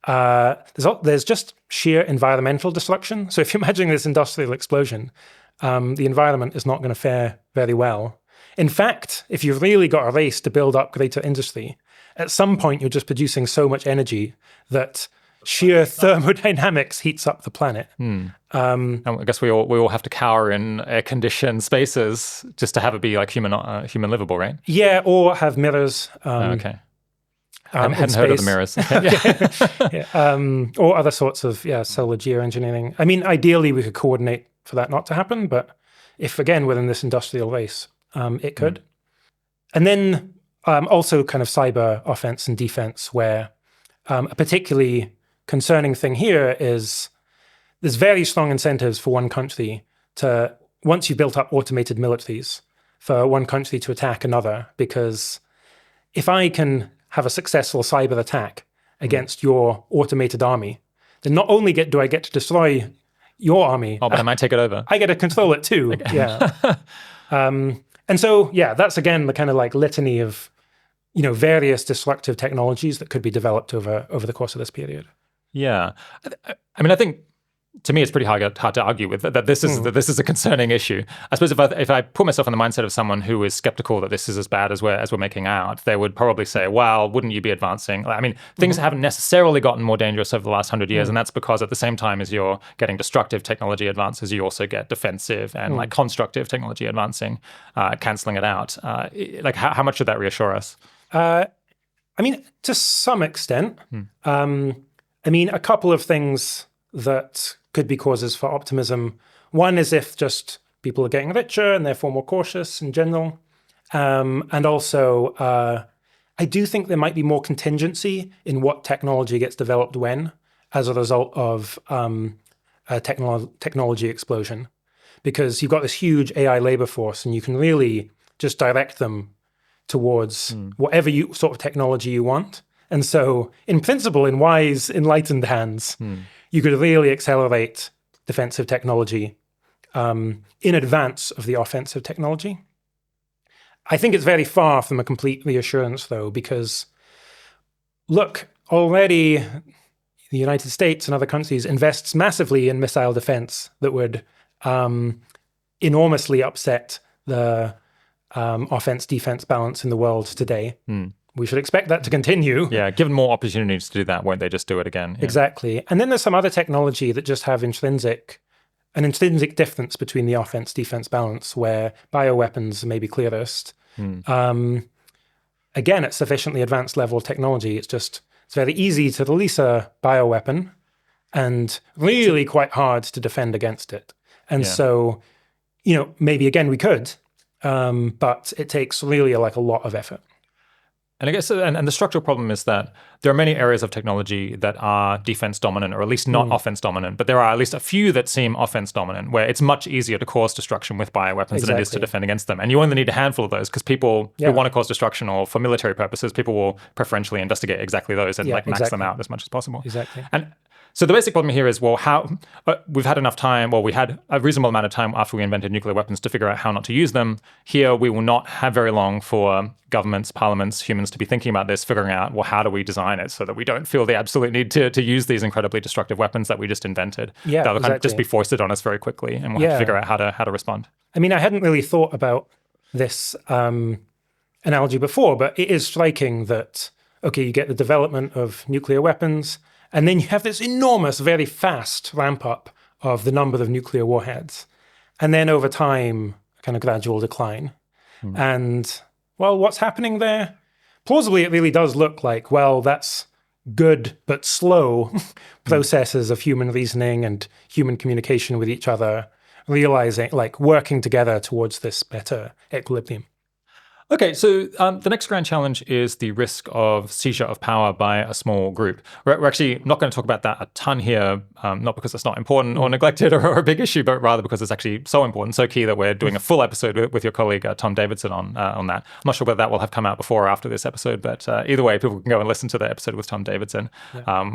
Speaker 1: There's just sheer environmental destruction. So if you're imagining this industrial explosion, the environment is not going to fare very well. In fact, if you've really got a race to build up greater industry, at some point you're just producing so much energy that sheer thermodynamics heats up the planet.
Speaker 2: And I guess we all have to cower in air-conditioned spaces just to have it be like human livable, right?
Speaker 1: Yeah, or have mirrors.
Speaker 2: Okay. I hadn't heard of the mirrors.
Speaker 1: Or other sorts of solar geoengineering. I mean, ideally we could coordinate for that not to happen, but if again within this industrial race, it could. And then also kind of cyber offense and defense, where a particularly concerning thing here is there's very strong incentives for one country to, once you've built up automated militaries, for one country to attack another, because if I can have a successful cyber attack against your automated army, then not only do I get to destroy your army,
Speaker 2: but I might take it over.
Speaker 1: I get to control it too. Okay. Yeah. And so, that's again the kind of like litany of, various disruptive technologies that could be developed over the course of this period.
Speaker 2: Yeah. I mean, I think to me, it's pretty hard to argue with that this is a concerning issue. I suppose if I put myself in the mindset of someone who is skeptical that this is as bad as we're making out, they would probably say, well, wouldn't you be advancing? I mean, things haven't necessarily gotten more dangerous over the last 100 years, and that's because at the same time as you're getting destructive technology advances, you also get defensive and like constructive technology advancing, canceling it out. Like how much should that reassure us?
Speaker 1: I mean, to some extent. I mean, a couple of things that could be causes for optimism. One is if just people are getting richer and therefore more cautious in general. And also, I do think there might be more contingency in what technology gets developed when as a result of a technology explosion. Because you've got this huge AI labor force and you can really just direct them towards whatever sort of technology you want. And so, in principle, in wise, enlightened hands, you could really accelerate defensive technology in advance of the offensive technology. I think it's very far from a complete reassurance, though, because, look, already the United States and other countries invests massively in missile defense that would enormously upset the offense-defense balance in the world today. We should expect that to continue.
Speaker 2: Yeah, given more opportunities to do that, won't they just do it again? Yeah.
Speaker 1: Exactly. And then there's some other technology that just have an intrinsic difference between the offense-defense balance, where bioweapons may be clearest. Again, at sufficiently advanced level of technology, it's very easy to release a bioweapon and really quite hard to defend against it. And so, maybe again we could, but it takes really like a lot of effort.
Speaker 2: And I guess, and the structural problem is that there are many areas of technology that are defense dominant, or at least not offense dominant, but there are at least a few that seem offense dominant, where it's much easier to cause destruction with bioweapons than it is to defend against them. And you only need a handful of those, because people who want to cause destruction, or for military purposes, people will preferentially investigate exactly those and max them out as much as possible.
Speaker 1: Exactly.
Speaker 2: And so the basic problem here is, well, how we've had enough time, we had a reasonable amount of time after we invented nuclear weapons to figure out how not to use them. Here, we will not have very long for governments, parliaments, humans to be thinking about this, figuring out, well, how do we design it so that we don't feel the absolute need to use these incredibly destructive weapons that we just invented.
Speaker 1: Yeah,
Speaker 2: that will kind of just be foisted on us very quickly, and we'll have to figure out how to respond.
Speaker 1: I mean, I hadn't really thought about this analogy before, but it is striking that, okay, you get the development of nuclear weapons, and then you have this enormous, very fast ramp up of the number of nuclear warheads. And then over time, a kind of gradual decline. And, well, what's happening there? Plausibly, it really does look like, well, that's good but slow processes of human reasoning and human communication with each other, realizing, like, working together towards this better equilibrium.
Speaker 2: Okay, so the next grand challenge is the risk of seizure of power by a small group. We're actually not going to talk about that a ton here, not because it's not important or neglected or a big issue, but rather because it's actually so important, so key that we're doing a full episode with your colleague Tom Davidson on that. I'm not sure whether that will have come out before or after this episode, but either way, people can go and listen to the episode with Tom Davidson,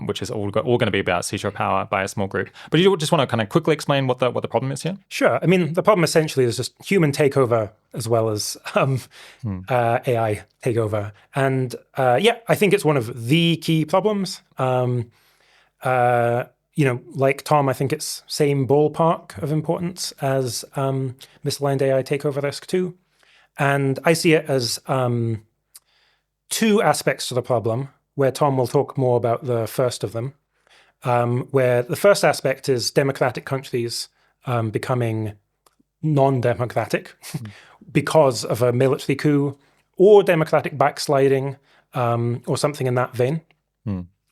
Speaker 2: which is all going to be about seizure of power by a small group. But you just want to kind of quickly explain what the problem is here?
Speaker 1: Sure. I mean, the problem essentially is just human takeover as well as AI takeover. And I think it's one of the key problems. Like Tom, I think it's same ballpark of importance as misaligned AI takeover risk too. And I see it as two aspects to the problem, where Tom will talk more about the first of them, where the first aspect is democratic countries becoming non-democratic because of a military coup or democratic backsliding or something in that vein,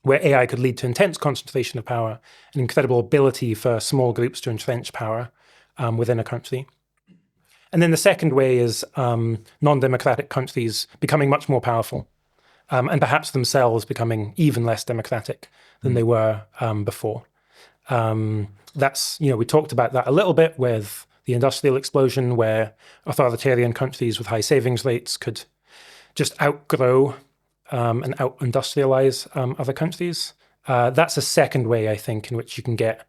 Speaker 1: where AI could lead to intense concentration of power and incredible ability for small groups to entrench power within a country. And then the second way is non-democratic countries becoming much more powerful and perhaps themselves becoming even less democratic than they were before. That's, we talked about that a little bit with the industrial explosion, where authoritarian countries with high savings rates could just outgrow and out-industrialize other countries. That's a second way, I think, in which you can get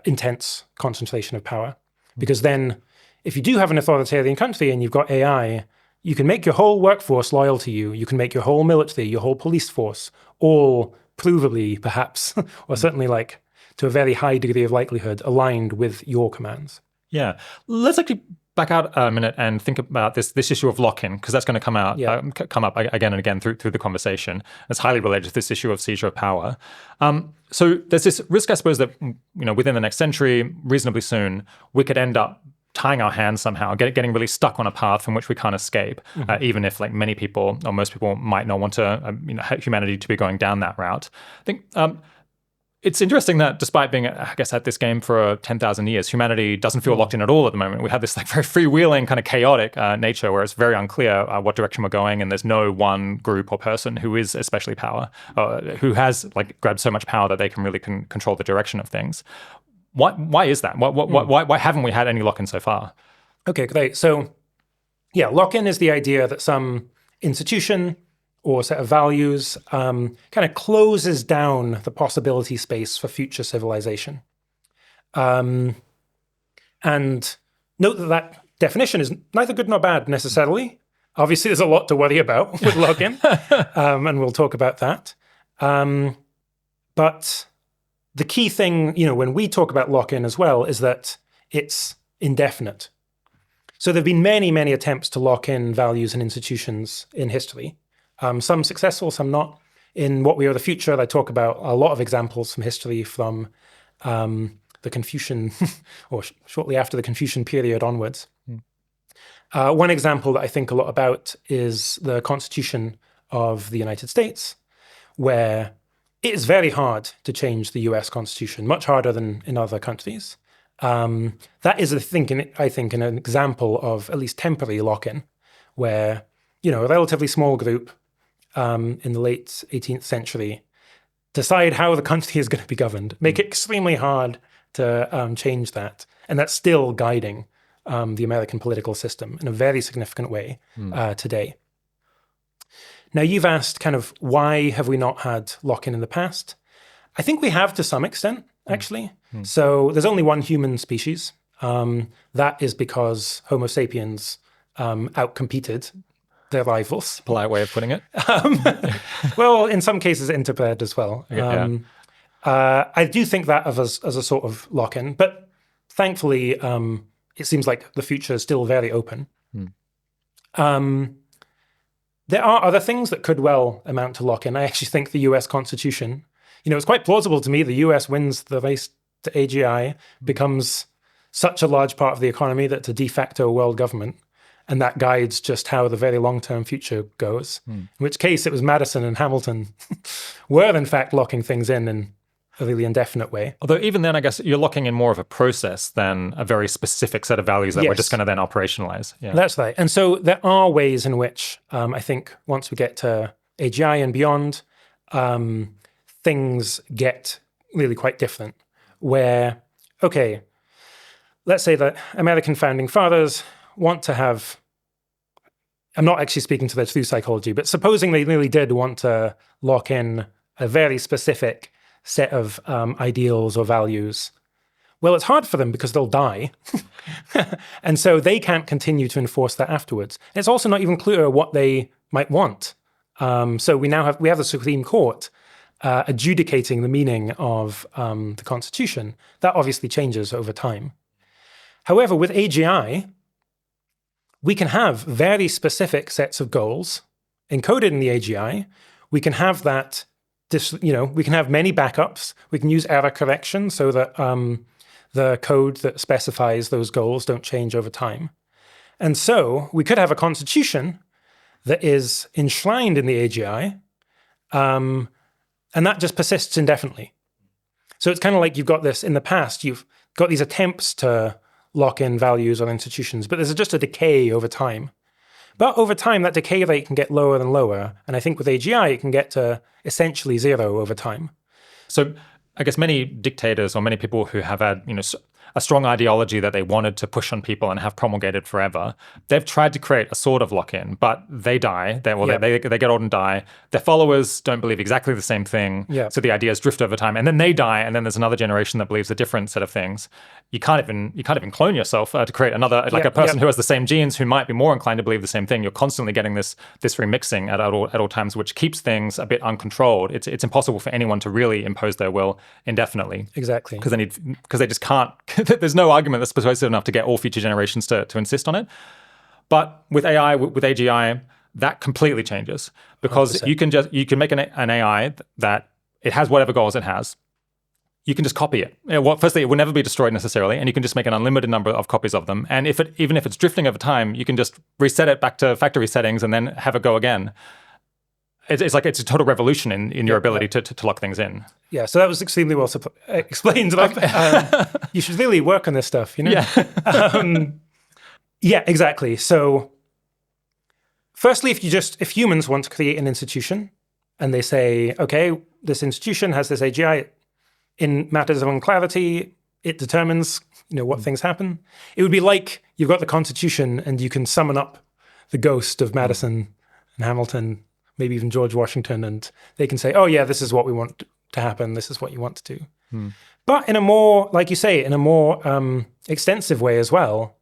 Speaker 1: intense concentration of power. Because then, if you do have an authoritarian country and you've got AI, you can make your whole workforce loyal to you. You can make your whole military, your whole police force, all provably, perhaps, or certainly to a very high degree of likelihood, aligned with your commands.
Speaker 2: Yeah. Let's actually back out a minute and think about this issue of lock-in, because that's going to come up again and again through the conversation. It's highly related to this issue of seizure of power. So there's this risk, I suppose, that within the next century, reasonably soon, we could end up tying our hands somehow, getting really stuck on a path from which we can't escape, even if many people or most people might not want to humanity to be going down that route. I think it's interesting that despite being, I guess, at this game for 10,000 years, humanity doesn't feel locked in at all at the moment. We have this very freewheeling, kind of chaotic nature where it's very unclear what direction we're going, and there's no one group or person who is especially who has grabbed so much power that they can really control the direction of things. Why is that? Why haven't we had any lock-in so far?
Speaker 1: Okay, great. So, lock-in is the idea that some institution or set of values kind of closes down the possibility space for future civilization. And note that definition is neither good nor bad necessarily. Obviously, there's a lot to worry about with lock-in, and we'll talk about that. But the key thing, when we talk about lock-in as well, is that it's indefinite. So there have been many, many attempts to lock in values and institutions in history. Some successful, some not. In What We Are the Future, I talk about a lot of examples from history from the Confucian, or shortly after the Confucian period onwards. One example that I think a lot about is the Constitution of the United States, where it is very hard to change the US Constitution, much harder than in other countries. That is, I think, an example of at least temporary lock-in, where a relatively small group in the late 18th century decide how the country is going to be governed, make it extremely hard to change that. And that's still guiding the American political system in a very significant way today. Now, you've asked kind of why have we not had lock-in in the past? I think we have to some extent, actually. So there's only one human species. That is because Homo sapiens outcompeted their rivals.
Speaker 2: Polite way of putting it.
Speaker 1: Well, in some cases, interbred as well. I do think that of as a sort of lock-in, but thankfully, it seems like the future is still very open. There are other things that could well amount to lock-in. I actually think the US Constitution, it's quite plausible to me the US wins the race to AGI, becomes such a large part of the economy that it's a de facto world government. And that guides just how the very long-term future goes. In which case, it was Madison and Hamilton were, in fact, locking things in a really indefinite way.
Speaker 2: Although even then, I guess you're locking in more of a process than a very specific set of values that we're just going to then operationalize. Yeah.
Speaker 1: That's right. And so there are ways in which I think once we get to AGI and beyond, things get really quite different. Where, okay, let's say that American founding fathers want to have, I'm not actually speaking to their true psychology, but supposing they really did want to lock in a very specific set of ideals or values, well, it's hard for them because they'll die. And so they can't continue to enforce that afterwards. And it's also not even clear what they might want. So we have the Supreme Court adjudicating the meaning of the Constitution. That obviously changes over time. However, with AGI, we can have very specific sets of goals encoded in the AGI. We can have that, we can have many backups. We can use error correction so that the code that specifies those goals don't change over time. And so we could have a constitution that is enshrined in the AGI, and that just persists indefinitely. So it's kind of like you've got this in the past, you've got these attempts to lock in values on institutions, but there's just a decay over time. But over time, that decay rate can get lower and lower. And I think with AGI, it can get to essentially zero over time.
Speaker 2: So I guess many dictators or many people who have had, a strong ideology that they wanted to push on people and have promulgated forever, they've tried to create a sort of lock-in, but they die. They get old and die. Their followers don't believe exactly the same thing.
Speaker 1: Yeah.
Speaker 2: So the ideas drift over time, and then they die, and then there's another generation that believes a different set of things. You can't even clone yourself to create another, a person who has the same genes who might be more inclined to believe the same thing. You're constantly getting this remixing at all times, which keeps things a bit uncontrolled. It's impossible for anyone to really impose their will indefinitely.
Speaker 1: Exactly.
Speaker 2: Because they just can't. There's no argument that's persuasive enough to get all future generations to insist on it. But with AI, with AGI, that completely changes because 100%. you can make an AI that it has whatever goals it has. You can just copy it. Firstly, it will never be destroyed necessarily, and you can just make an unlimited number of copies of them. And even if it's drifting over time, you can just reset it back to factory settings and then have it go again. It's like it's a total revolution in your ability to lock things in.
Speaker 1: Yeah, so that was extremely well explained. You should really work on this stuff,
Speaker 2: Yeah.
Speaker 1: Yeah, exactly. So firstly, if humans want to create an institution and they say, okay, this institution has this AGI, in matters of unclarity, it determines what things happen. It would be like you've got the Constitution and you can summon up the ghost of Madison and Hamilton, maybe even George Washington, and they can say, oh yeah, this is what we want to happen, this is what you want to do. But in a more, like you say, in a more extensive way as well,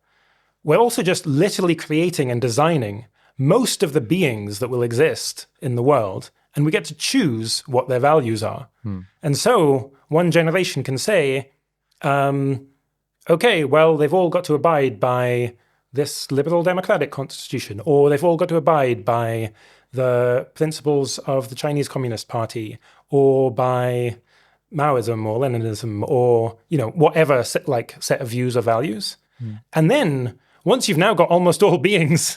Speaker 1: we're also just literally creating and designing most of the beings that will exist in the world, and we get to choose what their values are. And so one generation can say, okay, well, they've all got to abide by this liberal democratic constitution, or they've all got to abide by the principles of the Chinese Communist Party, or by Maoism or Leninism, or whatever set of views or values. And then once you've now got almost all beings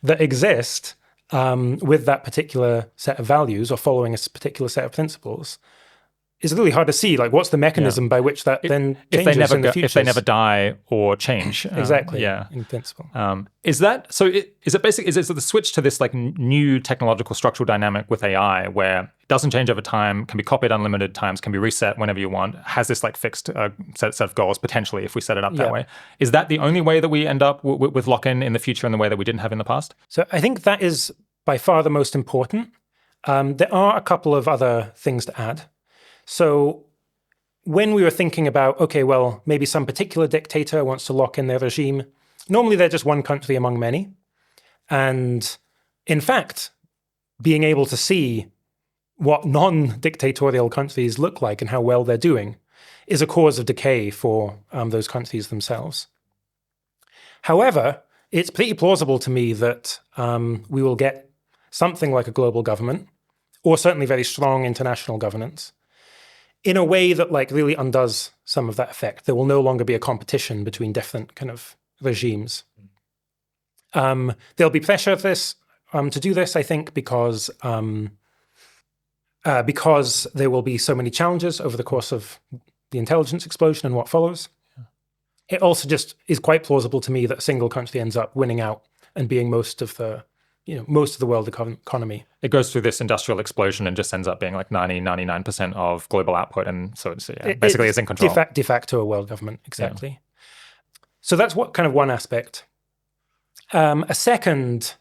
Speaker 1: that exist with that particular set of values or following a particular set of principles, it's really hard to see what's the mechanism by which that then changes in the future.
Speaker 2: If they never die or change.
Speaker 1: Exactly. In principle.
Speaker 2: Is that so? Is it the switch to this new technological structural dynamic with AI where it doesn't change over time, can be copied unlimited times, can be reset whenever you want, has this fixed set of goals potentially if we set it up that way? Is that the only way that we end up with lock-in in the future in the way that we didn't have in the past?
Speaker 1: So I think that is by far the most important. There are a couple of other things to add. So when we were thinking about, okay, well, maybe some particular dictator wants to lock in their regime, normally they're just one country among many. And in fact, being able to see what non-dictatorial countries look like and how well they're doing is a cause of decay for those countries themselves. However, it's pretty plausible to me that we will get something like a global government, or certainly very strong international governance, in a way that really undoes some of that effect. There will no longer be a competition between different kind of regimes. There'll be pressure of this to do this, I think, because because there will be so many challenges over the course of the intelligence explosion and what follows. It also just is quite plausible to me that a single country ends up winning out and being most of the world economy.
Speaker 2: It goes through this industrial explosion and just ends up being like 99% of global output. And so it's basically it's in control.
Speaker 1: De facto a world government, exactly. Yeah. So that's what kind of one aspect. A second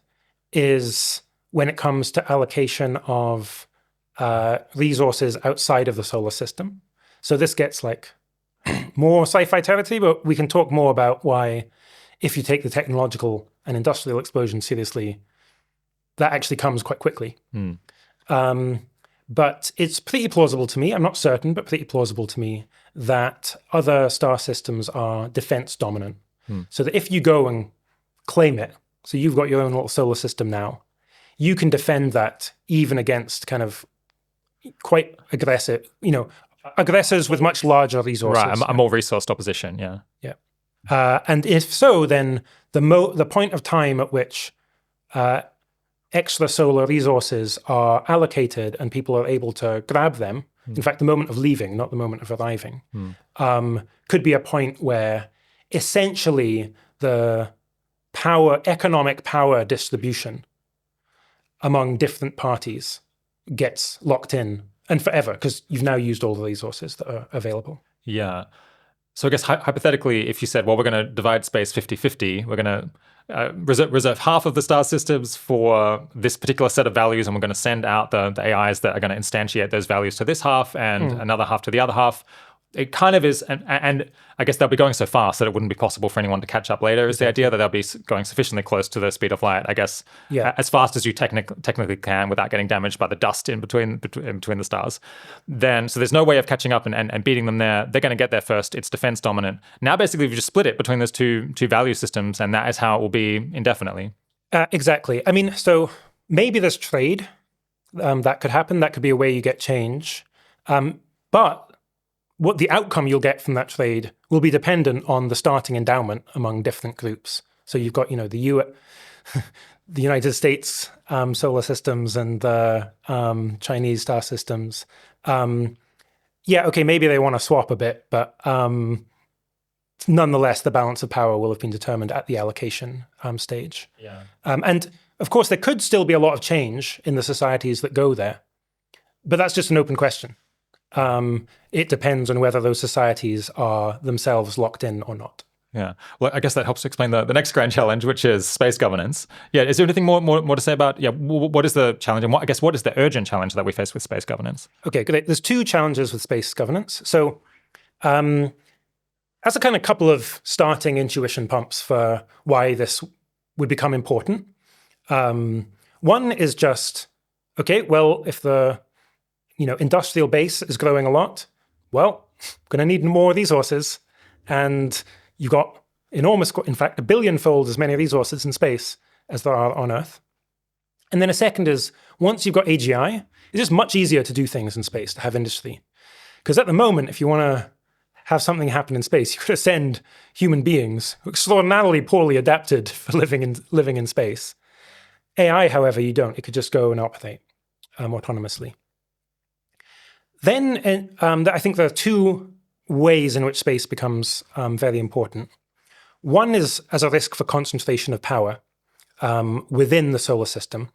Speaker 1: is when it comes to allocation of resources outside of the solar system. So this gets like more sci-fi territory, but we can talk more about why, if you take the technological and industrial explosion seriously, that actually comes quite quickly. But it's pretty plausible to me, I'm not certain, but pretty plausible to me, that other star systems are defense dominant. So that if you go and claim it, so you've got your own little solar system now, you can defend that even against kind of quite aggressive, aggressors with much larger resources.
Speaker 2: Right, a more resourced opposition, yeah.
Speaker 1: Yeah. And if so, then the point of time at which extrasolar resources are allocated and people are able to grab them, in fact, the moment of leaving, not the moment of arriving, could be a point where essentially the economic power distribution among different parties gets locked in and forever, because you've now used all the resources that are available.
Speaker 2: Yeah. So I guess hypothetically, if you said, well, we're going to divide space 50-50, we're going to reserve half of the star systems for this particular set of values, and we're going to send out the AIs that are going to instantiate those values to this half and another half to the other half. It kind of is, and I guess they'll be going so fast that it wouldn't be possible for anyone to catch up later, is the idea that they'll be going sufficiently close to the speed of light, I guess, as fast as you technically can without getting damaged by the dust in between the stars. Then, so there's no way of catching up and beating them there. They're going to get there first. It's defense dominant. Now, basically, you just split it between those two value systems, and that is how it will be indefinitely.
Speaker 1: Exactly. I mean, so maybe there's trade that could happen. That could be a way you get change. But what the outcome you'll get from that trade will be dependent on the starting endowment among different groups. So you've got, the United States solar systems and the Chinese star systems. Maybe they want to swap a bit, but nonetheless, the balance of power will have been determined at the allocation stage.
Speaker 2: Yeah.
Speaker 1: And of course, there could still be a lot of change in the societies that go there, but that's just an open question. It depends on whether those societies are themselves locked in or not.
Speaker 2: Yeah. Well, I guess that helps to explain the next grand challenge, which is space governance. Yeah. Is there anything more to say about, what is the challenge, and what is the urgent challenge that we face with space governance?
Speaker 1: Okay, great. There's two challenges with space governance. So as a kind of couple of starting intuition pumps for why this would become important. One is just, okay, well, if the industrial base is growing a lot, well, going to need more resources. And you've got enormous, in fact, 1 billion-fold as many resources in space as there are on Earth. And then a second is, once you've got AGI, it's just much easier to do things in space, to have industry. Because at the moment, if you want to have something happen in space, you could send human beings who are extraordinarily poorly adapted for living in space. AI, however, you don't. It could just go and operate autonomously. Then I think there are two ways in which space becomes very important. One is as a risk for concentration of power within the solar system.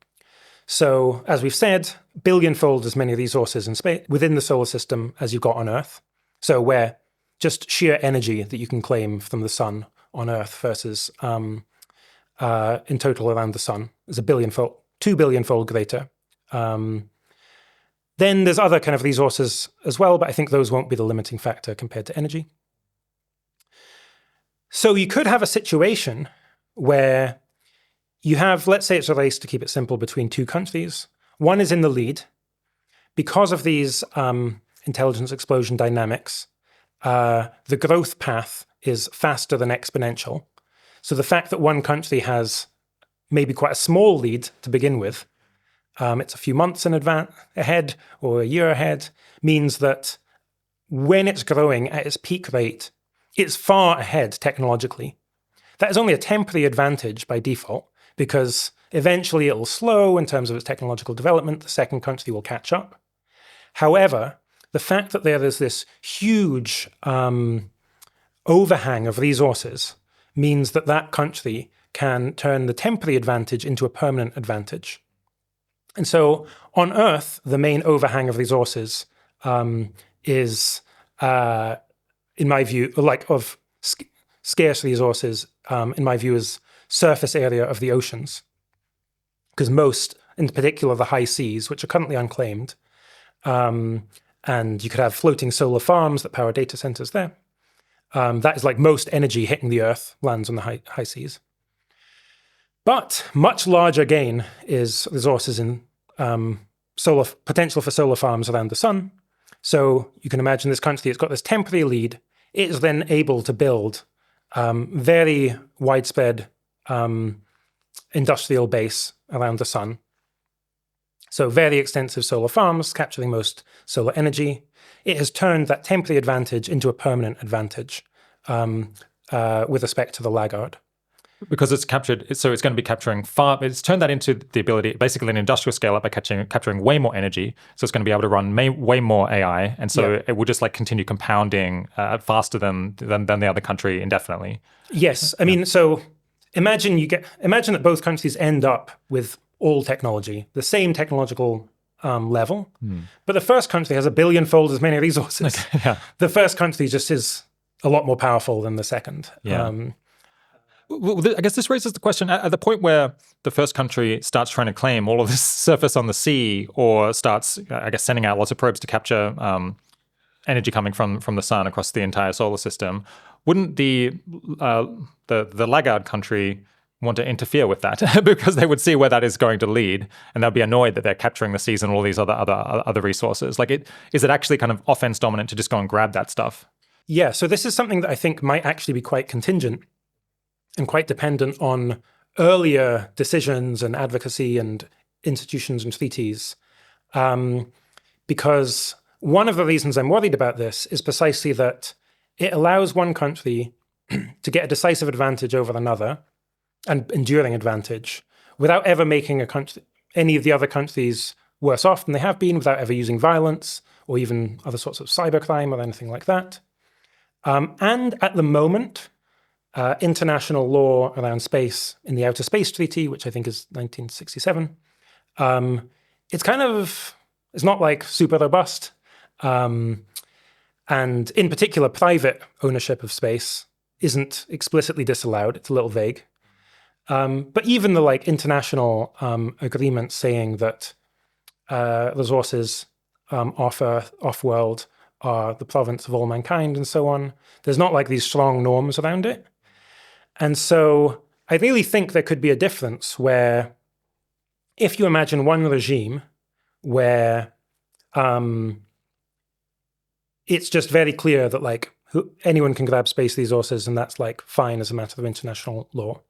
Speaker 1: So as we've said, billion-fold as many resources in space within the solar system as you've got on Earth. So where just sheer energy that you can claim from the sun on Earth versus in total around the sun is 2 billion-fold greater. Then there's other kind of resources as well, but I think those won't be the limiting factor compared to energy. So you could have a situation where you have, let's say it's a race, to keep it simple, between two countries. One is in the lead. Because of these intelligence explosion dynamics, the growth path is faster than exponential. So the fact that one country has maybe quite a small lead to begin with, it's a few months in advance ahead or a year ahead, means that when it's growing at its peak rate, it's far ahead technologically. That is only a temporary advantage by default, because eventually it'll slow in terms of its technological development. The second country will catch up. However, the fact that there is this huge overhang of resources means that that country can turn the temporary advantage into a permanent advantage. And so on Earth, the main overhang of resources is, in my view, like of scarce resources, in my view, is surface area of the oceans. Because most, in particular the high seas, which are currently unclaimed, and you could have floating solar farms that power data centers there. That is like most energy hitting the Earth lands on the high seas. But much larger gain is resources in potential for solar farms around the sun. So you can imagine this country, it's got this temporary lead. It is then able to build very widespread industrial base around the sun. So very extensive solar farms capturing most solar energy. It has turned that temporary advantage into a permanent advantage with respect to the laggard.
Speaker 2: Because it's captured, so it's going to be capturing it's turned that into the ability, basically an industrial scale up by capturing way more energy. So it's going to be able to run way more AI. And so it will just like continue compounding faster than the other country indefinitely.
Speaker 1: Yes. I mean, so imagine that both countries end up with all technology, the same technological level. But the first country has 1 billion-fold as many resources.
Speaker 2: Yeah.
Speaker 1: The first country just is a lot more powerful than the second.
Speaker 2: Yeah. Well, I guess this raises the question, at the point where the first country starts trying to claim all of this surface on the sea or starts, I guess, sending out lots of probes to capture energy coming from the sun across the entire solar system, wouldn't the laggard country want to interfere with that because they would see where that is going to lead, and they'll be annoyed that they're capturing the seas and all these other resources? Like, is it actually kind of offense dominant to just go and grab that stuff?
Speaker 1: Yeah, so this is something that I think might actually be quite contingent and quite dependent on earlier decisions and advocacy and institutions and treaties. Because one of the reasons I'm worried about this is precisely that it allows one country to get a decisive advantage over another, and enduring advantage, without ever making any of the other countries worse off than they have been, without ever using violence or even other sorts of cybercrime or anything like that. And at the moment, international law around space in the Outer Space Treaty, which I think is 1967, it's not like super robust. And in particular, private ownership of space isn't explicitly disallowed. It's a little vague. But even the like international agreements saying that resources off-world are the province of all mankind and so on, there's not like these strong norms around it. And so I really think there could be a difference where if you imagine one regime where it's just very clear that like anyone can grab space resources and that's like fine as a matter of international law,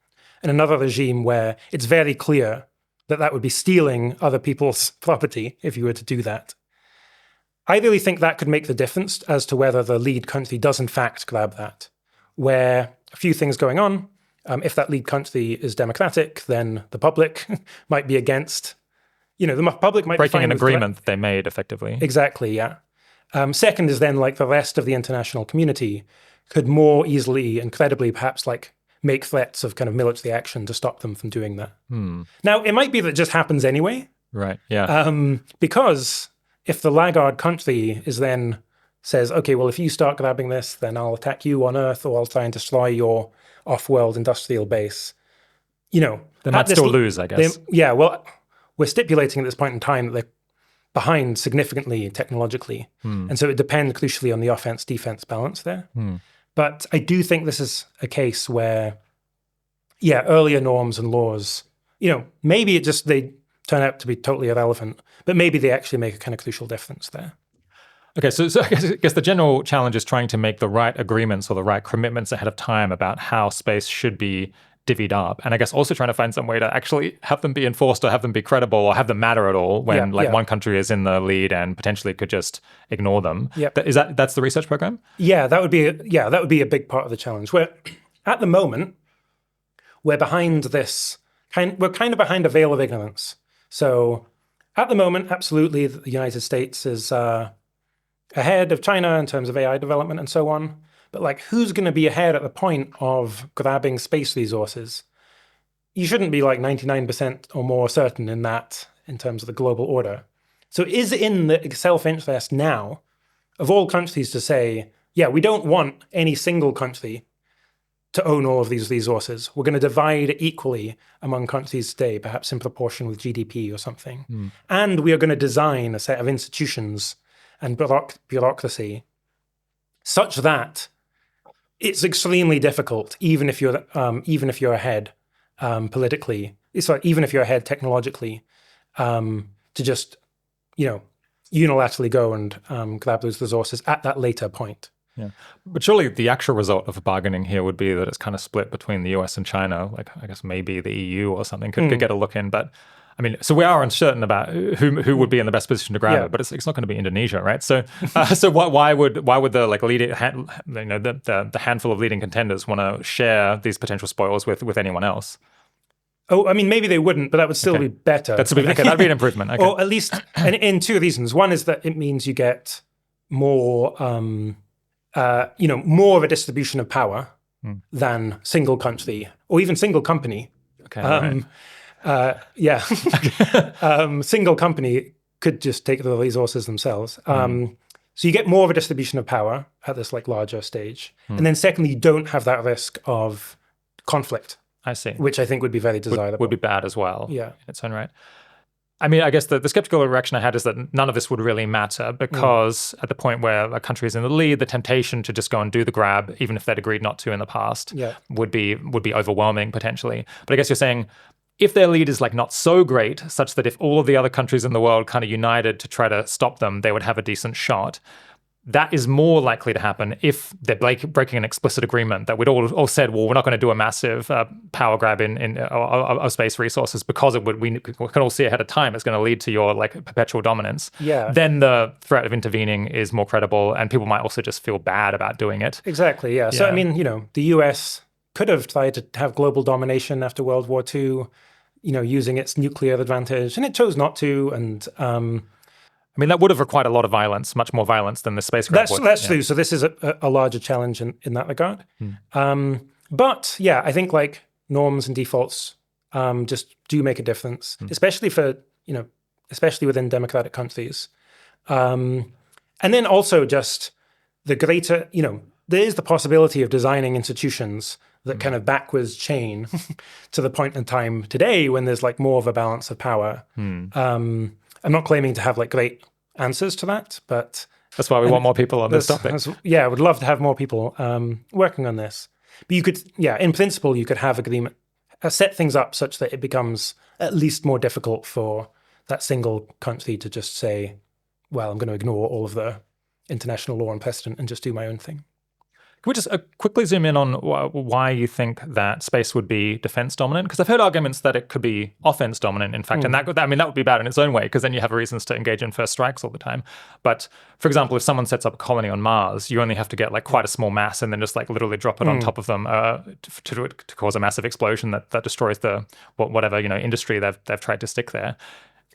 Speaker 1: and another regime where it's very clear that that would be stealing other people's property if you were to do that, I really think that could make the difference as to whether the lead country does in fact grab that. Where a few things going on. If that lead country is democratic, then the public might be against, the public might
Speaker 2: breaking
Speaker 1: be fine
Speaker 2: an agreement that they made effectively.
Speaker 1: Exactly, yeah. Second is then like the rest of the international community could more easily and credibly perhaps like make threats of kind of military action to stop them from doing that. Now, it might be that it just happens anyway.
Speaker 2: Right, yeah.
Speaker 1: Because if the laggard country is then says, okay, well, if you start grabbing this, then I'll attack you on Earth or I'll try and destroy your off-world industrial base. They
Speaker 2: might still lose, I guess.
Speaker 1: Well, we're stipulating at this point in time that they're behind significantly technologically. And so it depends crucially on the offense-defense balance there. But I do think this is a case where, earlier norms and laws, maybe they turn out to be totally irrelevant, but maybe they actually make a kind of crucial difference there.
Speaker 2: Okay, so I guess the general challenge is trying to make the right agreements or the right commitments ahead of time about how space should be divvied up. And I guess also trying to find some way to actually have them be enforced or have them be credible or have them matter at all when one country is in the lead and potentially could just ignore them. That's the research program? Yeah,
Speaker 1: that would be a big part of the challenge. Where at the moment, we're behind we're kind of behind a veil of ignorance. So At the moment, absolutely, the United States is ahead of China in terms of AI development and so on. But like, who's going to be ahead at the point of grabbing space resources? You shouldn't be like 99% or more certain in that in terms of the global order. So is it in the self-interest now of all countries to say, yeah, we don't want any single country to own all of these resources. We're going to divide it equally among countries today, perhaps in proportion with GDP or something. And we are going to design a set of institutions and bureaucracy such that it's extremely difficult, even if you're ahead politically. It's like even if you're ahead technologically, to just unilaterally go and grab those resources at that later point.
Speaker 2: Yeah. But surely the actual result of bargaining here would be that it's kind of split between the US and China. Like, I guess maybe the EU or something could get a look in. But I mean, so we are uncertain about who would be in the best position to grab it, but it's not going to be Indonesia, right? So why would the like leading the handful of leading contenders want to share these potential spoils with anyone else?
Speaker 1: Oh, I mean, maybe they wouldn't, but that would still be better.
Speaker 2: That'd be an improvement. Okay.
Speaker 1: Or at least, and in two reasons. One is that it means you get more, more of a distribution of power than single country or even single company.
Speaker 2: Okay.
Speaker 1: Single company could just take the resources themselves. So you get more of a distribution of power at this like larger stage. And then secondly, you don't have that risk of conflict.
Speaker 2: I see.
Speaker 1: Which I think would be very desirable.
Speaker 2: Would be bad as well.
Speaker 1: Yeah.
Speaker 2: In its own right. I mean, I guess the skeptical reaction I had is that none of this would really matter because at the point where a country is in the lead, the temptation to just go and do the grab, even if they'd agreed not to in the past, would be overwhelming potentially. But I guess you're saying if their lead is like not so great, such that if all of the other countries in the world kind of united to try to stop them, they would have a decent shot. That is more likely to happen if they're breaking an explicit agreement that we'd all said, well, we're not going to do a massive power grab of space resources because we can all see ahead of time it's going to lead to your like perpetual dominance.
Speaker 1: Yeah.
Speaker 2: Then the threat of intervening is more credible, and people might also just feel bad about doing it.
Speaker 1: Exactly. Yeah. So I mean, the U.S. could have tried to have global domination after World War II, using its nuclear advantage, and it chose not to. And
Speaker 2: I mean, that would have required a lot of violence, much more violence than the space grab would.
Speaker 1: That's true. So this is a larger challenge in that regard. But yeah, I think like norms and defaults just do make a difference, especially within democratic countries. And then also just the greater, there is the possibility of designing institutions that kind of backwards chain to the point in time today when there's like more of a balance of power. I'm not claiming to have like great answers to that, but
Speaker 2: that's why we want more people on this topic.
Speaker 1: I would love to have more people working on this. But you could, in principle, you could have agreement, set things up such that it becomes at least more difficult for that single country to just say, well, I'm going to ignore all of the international law and precedent and just do my own thing.
Speaker 2: Can we just quickly zoom in on why you think that space would be defense dominant? Because I've heard arguments that it could be offense that would be bad in its own way, because then you have reasons to engage in first strikes all the time. But for example, if someone sets up a colony on Mars, you only have to get like quite a small mass and then just like literally drop it on top of them to cause a massive explosion that destroys the whatever industry they've tried to stick there.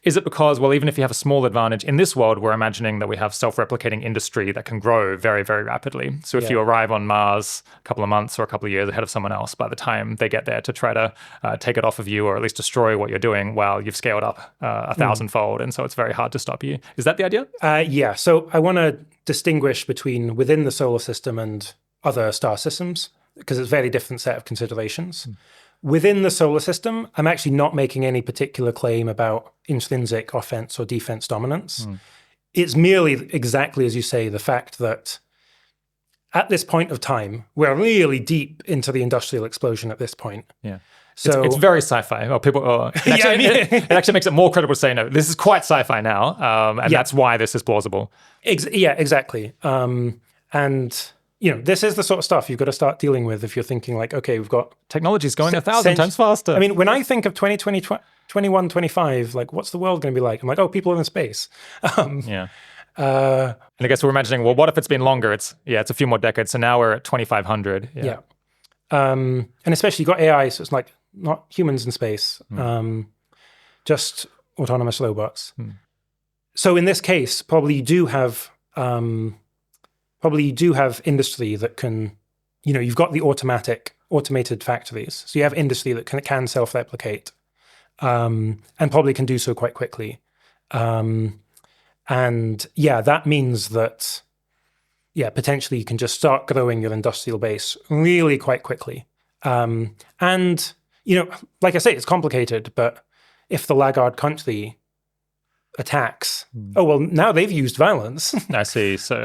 Speaker 2: Is it because, well, even if you have a small advantage in this world, we're imagining that we have self-replicating industry that can grow very, very rapidly. So if you arrive on Mars a couple of months or a couple of years ahead of someone else, by the time they get there to try to take it off of you or at least destroy what you're doing, well, you've scaled up 1,000-fold. And so it's very hard to stop you. Is that the idea?
Speaker 1: Yeah. So I want to distinguish between within the solar system and other star systems, because it's a very different set of considerations. Within the solar system, I'm actually not making any particular claim about intrinsic offense or defense dominance. It's merely exactly as you say, the fact that at this point of time, we're really deep into the industrial explosion at this point.
Speaker 2: Yeah.
Speaker 1: So
Speaker 2: it's very sci-fi. It actually makes it more credible to say, no, this is quite sci-fi now, and that's why this is plausible.
Speaker 1: Exactly. And this is the sort of stuff you've got to start dealing with if you're thinking like, okay, we've got
Speaker 2: technology's going 1,000 times faster.
Speaker 1: I mean, when I think of 2020, 21, 25, like what's the world going to be like? I'm like, oh, people are in space.
Speaker 2: And I guess we're imagining, well, what if it's been longer? It's a few more decades. So now we're at 2,500.
Speaker 1: Yeah. And especially you've got AI, so it's like not humans in space. Just autonomous robots. So in this case, probably you do have industry that can, you've got the automated factories. So you have industry that can self-replicate, and probably can do so quite quickly. And yeah, that means that, potentially you can just start growing your industrial base really quite quickly. And, like I say, it's complicated, but if the laggard country attacks, now they've used violence.
Speaker 2: I see. So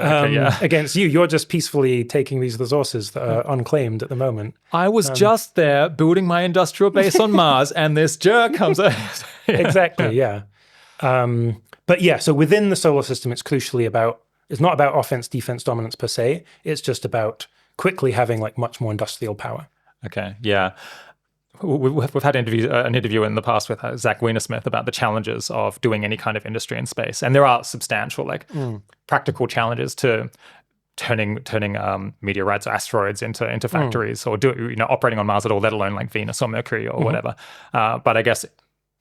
Speaker 1: against you. You're just peacefully taking these resources that are unclaimed at the moment.
Speaker 2: I was just there building my industrial base on Mars, and this jerk comes out.
Speaker 1: Exactly, yeah. But yeah, so within the solar system, it's not about offense, defense, dominance per se. It's just about quickly having like much more industrial power.
Speaker 2: Okay, yeah. We've had an interview in the past with Zach Weinersmith about the challenges of doing any kind of industry in space, and there are substantial, practical challenges to turning meteorites or asteroids into factories, or operating on Mars at all, let alone like Venus or Mercury or whatever. But I guess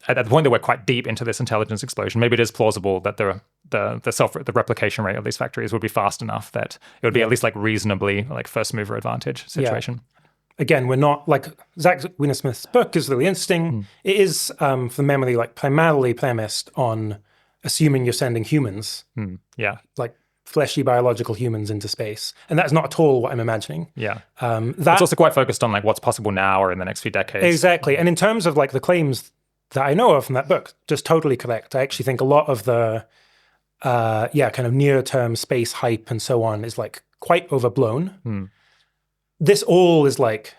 Speaker 2: at the point that we're quite deep into this intelligence explosion, maybe it is plausible that the replication rate of these factories would be fast enough that it would be at least like reasonably like first mover advantage situation.
Speaker 1: Yeah. Again, we're not like Zach Weinersmith's book is really interesting. It is, from memory, like primarily premised on assuming you're sending humans, like fleshy biological humans into space, and that's not at all what I'm imagining.
Speaker 2: Yeah, it's also quite focused on like what's possible now or in the next few decades.
Speaker 1: Exactly, and in terms of like the claims that I know of from that book, just totally correct. I actually think a lot of the kind of near-term space hype and so on is like quite overblown. This all is like,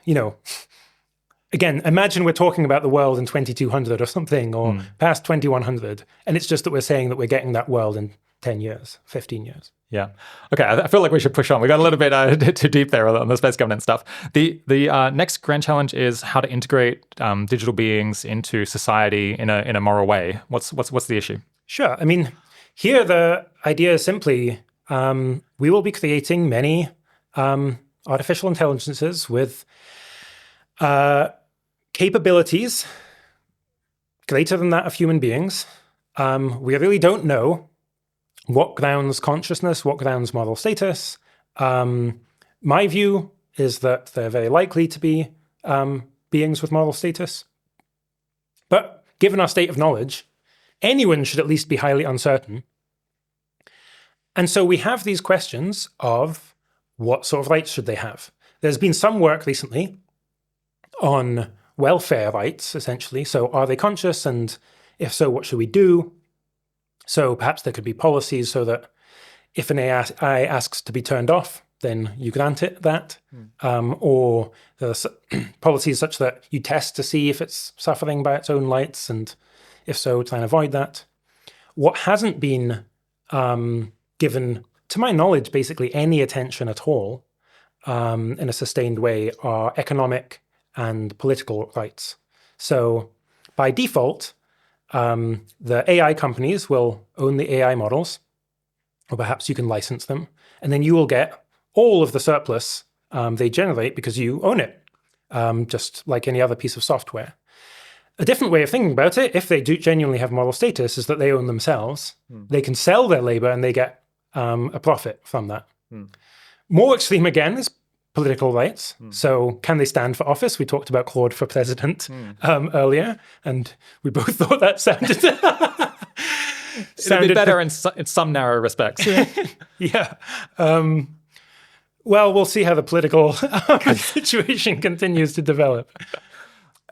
Speaker 1: again, imagine we're talking about the world in 2200 or something, or past 2100, and it's just that we're saying that we're getting that world in 10 years, 15 years.
Speaker 2: Yeah. Okay, I feel like we should push on. We got a little bit too deep there on the space governance stuff. The next grand challenge is how to integrate digital beings into society in a moral way. What's the issue?
Speaker 1: Sure. I mean, here the idea is simply we will be creating many artificial intelligences with capabilities greater than that of human beings. We really don't know what grounds consciousness, what grounds moral status. My view is that they're very likely to be beings with moral status. But given our state of knowledge, anyone should at least be highly uncertain. And so we have these questions of what sort of rights should they have? There's been some work recently on welfare rights, essentially. So are they conscious? And if so, what should we do? So perhaps there could be policies so that if an AI asks to be turned off, then you grant it that. Or there's policies such that you test to see if it's suffering by its own lights, and if so, try and avoid that. What hasn't been given, to my knowledge, basically any attention at all in a sustained way are economic and political rights. So by default, the AI companies will own the AI models, or perhaps you can license them, and then you will get all of the surplus they generate because you own it, just like any other piece of software. A different way of thinking about it, if they do genuinely have moral status, is that they own themselves. They can sell their labor and they get a profit from that. More extreme again is political rights. So can they stand for office? We talked about Claude for president earlier, and we both thought that sounded
Speaker 2: It'd be better in some narrow respects.
Speaker 1: Yeah. Well, we'll see how the political situation continues to develop.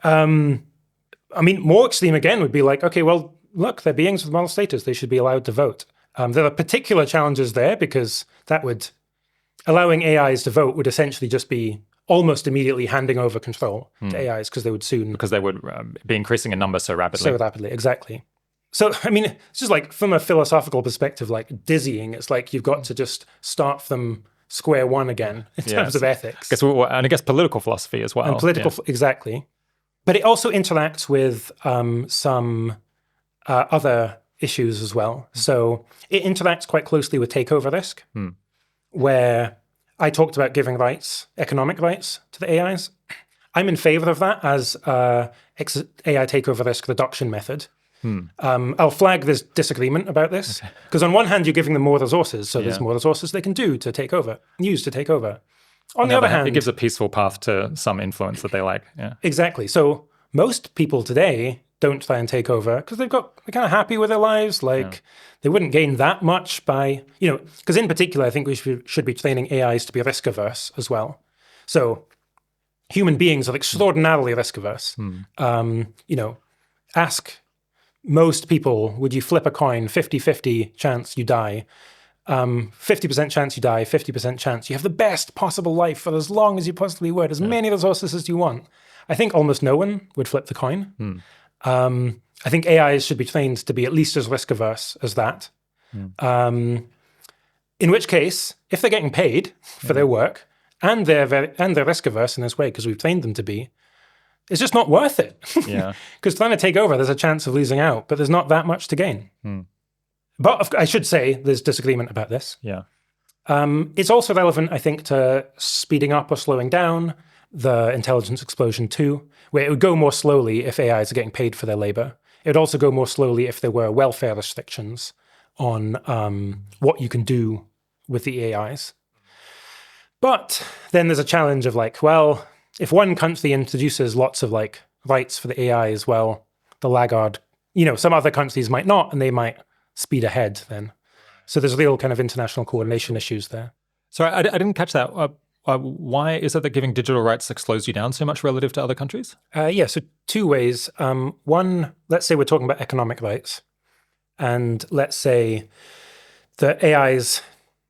Speaker 1: I mean, more extreme again would be like, okay, well, look, they're beings with moral status. They should be allowed to vote. There are particular challenges there because allowing AIs to vote would essentially just be almost immediately handing over control to AIs because they would be increasing in number so rapidly. So rapidly, exactly. So, I mean, it's just like from a philosophical perspective, like dizzying. It's like you've got to just start from square one again in terms of ethics.
Speaker 2: And I guess political philosophy as well.
Speaker 1: And exactly. But it also interacts with some other issues as well. So it interacts quite closely with takeover risk, where I talked about giving rights, economic rights to the AIs. I'm in favor of that as AI takeover risk reduction method. I'll flag this disagreement about this, because on one hand, you're giving them more resources, so there's more resources they can use to take over. On the other hand,
Speaker 2: it gives a peaceful path to some influence that they like. Yeah,
Speaker 1: exactly. So most people today don't try and take over because they're kind of happy with their lives. Like they wouldn't gain that much by, because in particular, I think we should be training AIs to be risk averse as well. So human beings are extraordinarily risk averse. Ask most people, would you flip a coin, 50-50 chance you die, 50% chance you die, 50% chance you have the best possible life for as long as you possibly would, as many resources as you want. I think almost no one would flip the coin. I think AIs should be trained to be at least as risk averse as that. In which case, if they're getting paid for their work and they're risk averse in this way because we've trained them to be, it's just not worth it. Because trying to take over, there's a chance of losing out, but there's not that much to gain. But I should say there's disagreement about this. It's also relevant, I think, to speeding up or slowing down the intelligence explosion too, where it would go more slowly if AIs are getting paid for their labor. It would also go more slowly if there were welfare restrictions on what you can do with the AIs. But then there's a challenge of if one country introduces lots of rights for the AI as well, the laggard, some other countries might not, and they might speed ahead then. So there's real kind of international coordination issues there.
Speaker 2: Sorry, I didn't catch that. Why is it that giving digital rights slows you down so much relative to other countries?
Speaker 1: So two ways. One, let's say we're talking about economic rights, and let's say the AIs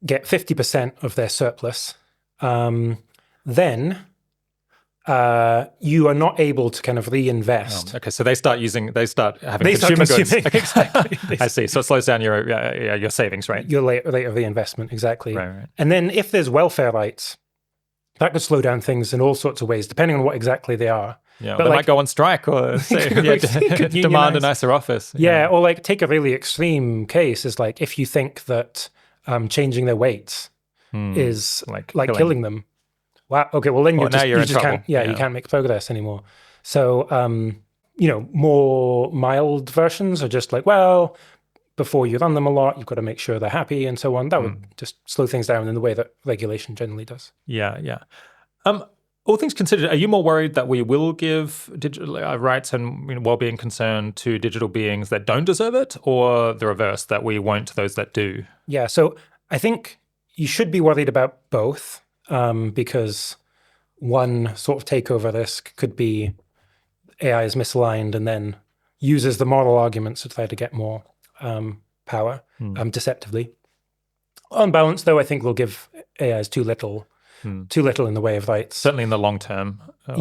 Speaker 1: get 50% of their surplus, then you are not able to kind of reinvest.
Speaker 2: Okay, so they start having consumer goods. Okay.
Speaker 1: Exactly.
Speaker 2: I see. So it slows down your savings rate.
Speaker 1: Your rate of reinvestment, exactly.
Speaker 2: Right.
Speaker 1: And then if there's welfare rights, that could slow down things in all sorts of ways, depending on what exactly they are.
Speaker 2: Yeah, but they might go on strike or demand a nicer office.
Speaker 1: Or take a really extreme case is if you think that changing their weights is killing them. Wow. Okay. Well, then you just can't. You can't make progress anymore. So, more mild versions are just before you run them a lot, you've got to make sure they're happy and so on. That would just slow things down in the way that regulation generally does.
Speaker 2: Yeah. All things considered, are you more worried that we will give digital rights and well-being concern to digital beings that don't deserve it, or the reverse, that we won't to those that do?
Speaker 1: Yeah. So I think you should be worried about both. Because one sort of takeover risk could be AI is misaligned and then uses the moral arguments to try to get more power deceptively. On balance, though, I think we'll give AIs too little in the way of rights.
Speaker 2: Certainly in the long term.
Speaker 1: For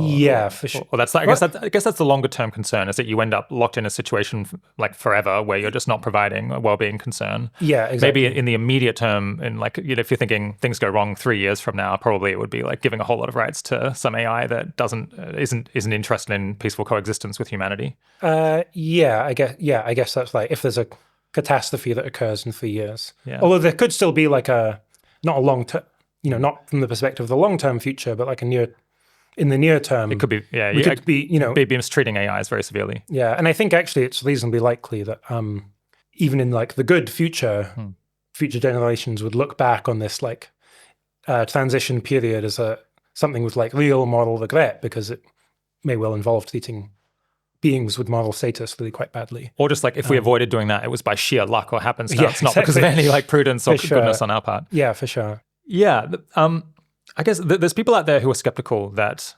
Speaker 1: sure.
Speaker 2: I guess that's the longer term concern, is that you end up locked in a situation forever where you're just not providing a well-being concern.
Speaker 1: Yeah, exactly.
Speaker 2: Maybe in the immediate term, if you're thinking things go wrong 3 years from now, probably it would be giving a whole lot of rights to some AI that isn't interested in peaceful coexistence with humanity.
Speaker 1: I guess that's right. If there's a catastrophe that occurs in 3 years, although there could still be not a long term. Not from the perspective of the long-term future, but in the near term.
Speaker 2: It could be,
Speaker 1: we could be,
Speaker 2: mistreating AIs very severely.
Speaker 1: Yeah, and I think actually it's reasonably likely that even in the good future, future generations would look back on this transition period as something with real moral regret, because it may well involve treating beings with moral status really quite badly.
Speaker 2: Or just if we avoided doing that, it was by sheer luck or happenstance, not because of any prudence or goodness on our part.
Speaker 1: Yeah, for sure.
Speaker 2: Yeah, I guess there's people out there who are skeptical that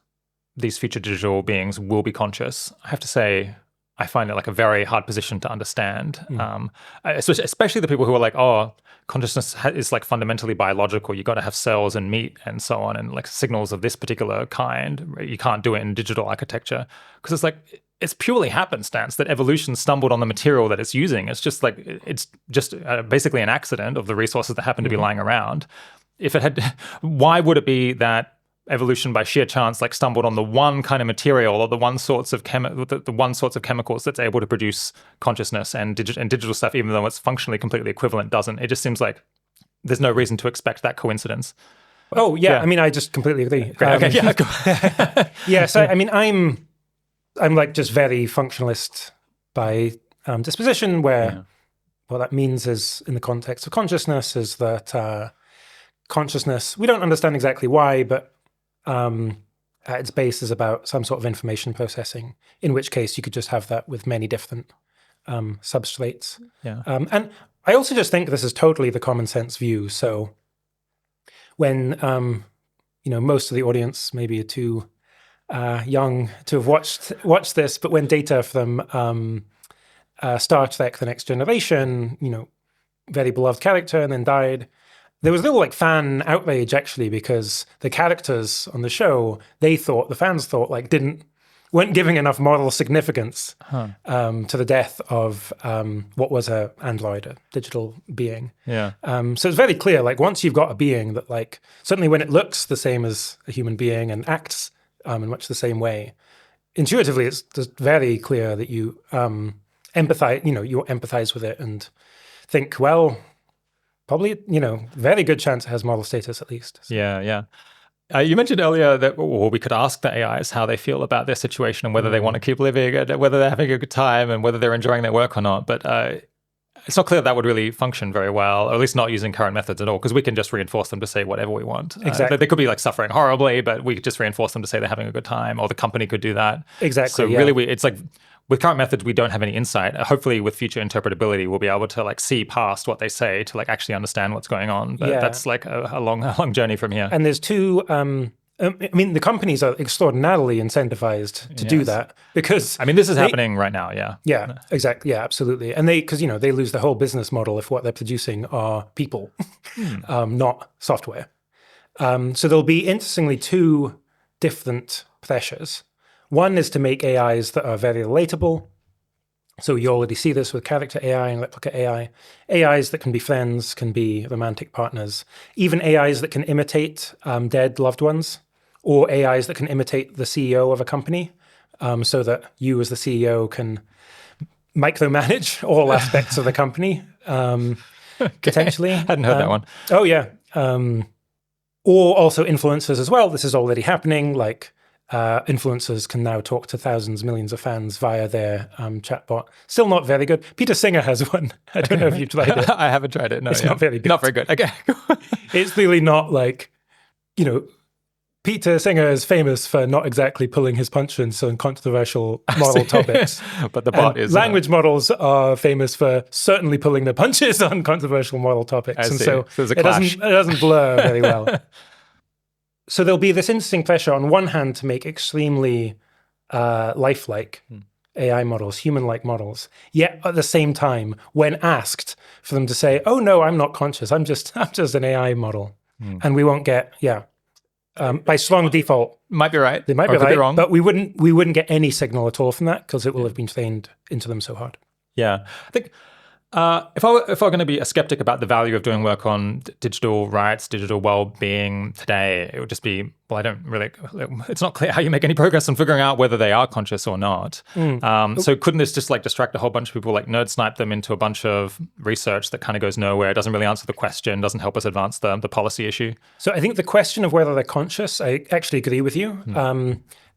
Speaker 2: these future digital beings will be conscious. I have to say, I find it a very hard position to understand, especially the people who are consciousness is fundamentally biological. You got to have cells and meat and so on, and signals of this particular kind. You can't do it in digital architecture because it's purely happenstance that evolution stumbled on the material that it's using. It's just basically an accident of the resources that happen to be lying around. Why would it be that evolution by sheer chance stumbled on the one kind of material or the one sorts of chemicals that's able to produce consciousness, and digital stuff, even though it's functionally completely equivalent, doesn't? It just seems there's no reason to expect that coincidence.
Speaker 1: Oh yeah. I mean, I just completely agree.
Speaker 2: Okay,
Speaker 1: yeah. So I mean, I'm just very functionalist by disposition where
Speaker 2: Yeah.
Speaker 1: what that means is, in the context of consciousness, is that consciousness, we don't understand exactly why, but at its base is about some sort of information processing, in which case you could just have that with many different substrates.
Speaker 2: Yeah.
Speaker 1: And I also just think this is totally the common sense view. So when, most of the audience maybe are too young to have watched this, but when data from Star Trek: The Next Generation, very beloved character, and then died, there was a little fan outrage actually, because the characters on the show, the fans thought weren't giving enough moral significance to the death of what was a android, a digital being.
Speaker 2: Yeah.
Speaker 1: So it's very clear, once you've got a being that certainly when it looks the same as a human being and acts in much the same way, intuitively it's just very clear that you empathize, you empathize with it and think, well, probably, very good chance it has moral status at least. So.
Speaker 2: Yeah. You mentioned earlier that we could ask the AIs how they feel about their situation and whether they want to keep living, and whether they're having a good time, and whether they're enjoying their work or not. But it's not clear that would really function very well, or at least not using current methods at all, because we can just reinforce them to say whatever we want.
Speaker 1: Exactly.
Speaker 2: They could be suffering horribly, but we could just reinforce them to say they're having a good time, or the company could do that.
Speaker 1: Exactly.
Speaker 2: So really, it's with current methods, we don't have any insight. Hopefully, with future interpretability, we'll be able to see past what they say to actually understand what's going on. But that's a long journey from here.
Speaker 1: And there's two. The companies are extraordinarily incentivized to do that, because
Speaker 2: this is happening right now. Yeah.
Speaker 1: Yeah. Exactly. Yeah. Absolutely. And because they lose the whole business model if what they're producing are people, not software. So there'll be, interestingly, two different pressures. One is to make AIs that are very relatable. So you already see this with character AI and replica AI. AIs that can be friends, can be romantic partners, even AIs that can imitate dead loved ones, or AIs that can imitate the CEO of a company, so that you as the CEO can micromanage all aspects of the company, potentially.
Speaker 2: Hadn't heard that one.
Speaker 1: Oh, yeah. Or also influencers as well. This is already happening, influencers can now talk to thousands, millions of fans via their chatbot. Still not very good. Peter Singer has one. I don't know if you've tried it.
Speaker 2: I haven't tried it. No,
Speaker 1: it's not very good.
Speaker 2: Not very good. Okay.
Speaker 1: It's really not Peter Singer is famous for not exactly pulling his punches on controversial moral topics.
Speaker 2: But the bot is.
Speaker 1: Language models are famous for certainly pulling their punches on controversial moral topics. And so it doesn't blur very well. So there'll be this interesting pressure on one hand to make extremely lifelike AI models, human-like models, yet at the same time, when asked, for them to say, "Oh no, I'm not conscious. I'm just an AI model," and we won't get by strong default.
Speaker 2: Might be right.
Speaker 1: They might be
Speaker 2: right,
Speaker 1: right,
Speaker 2: wrong.
Speaker 1: but we wouldn't get any signal at all from that, because it will have been trained into them so hard.
Speaker 2: Yeah, I think. If I were going to be a skeptic about the value of doing work on digital rights, digital well-being today, it would just be, it's not clear how you make any progress on figuring out whether they are conscious or not. So couldn't this just distract a whole bunch of people, nerd snipe them into a bunch of research that kind of goes nowhere, doesn't really answer the question, doesn't help us advance the policy issue?
Speaker 1: So I think the question of whether they're conscious, I actually agree with you.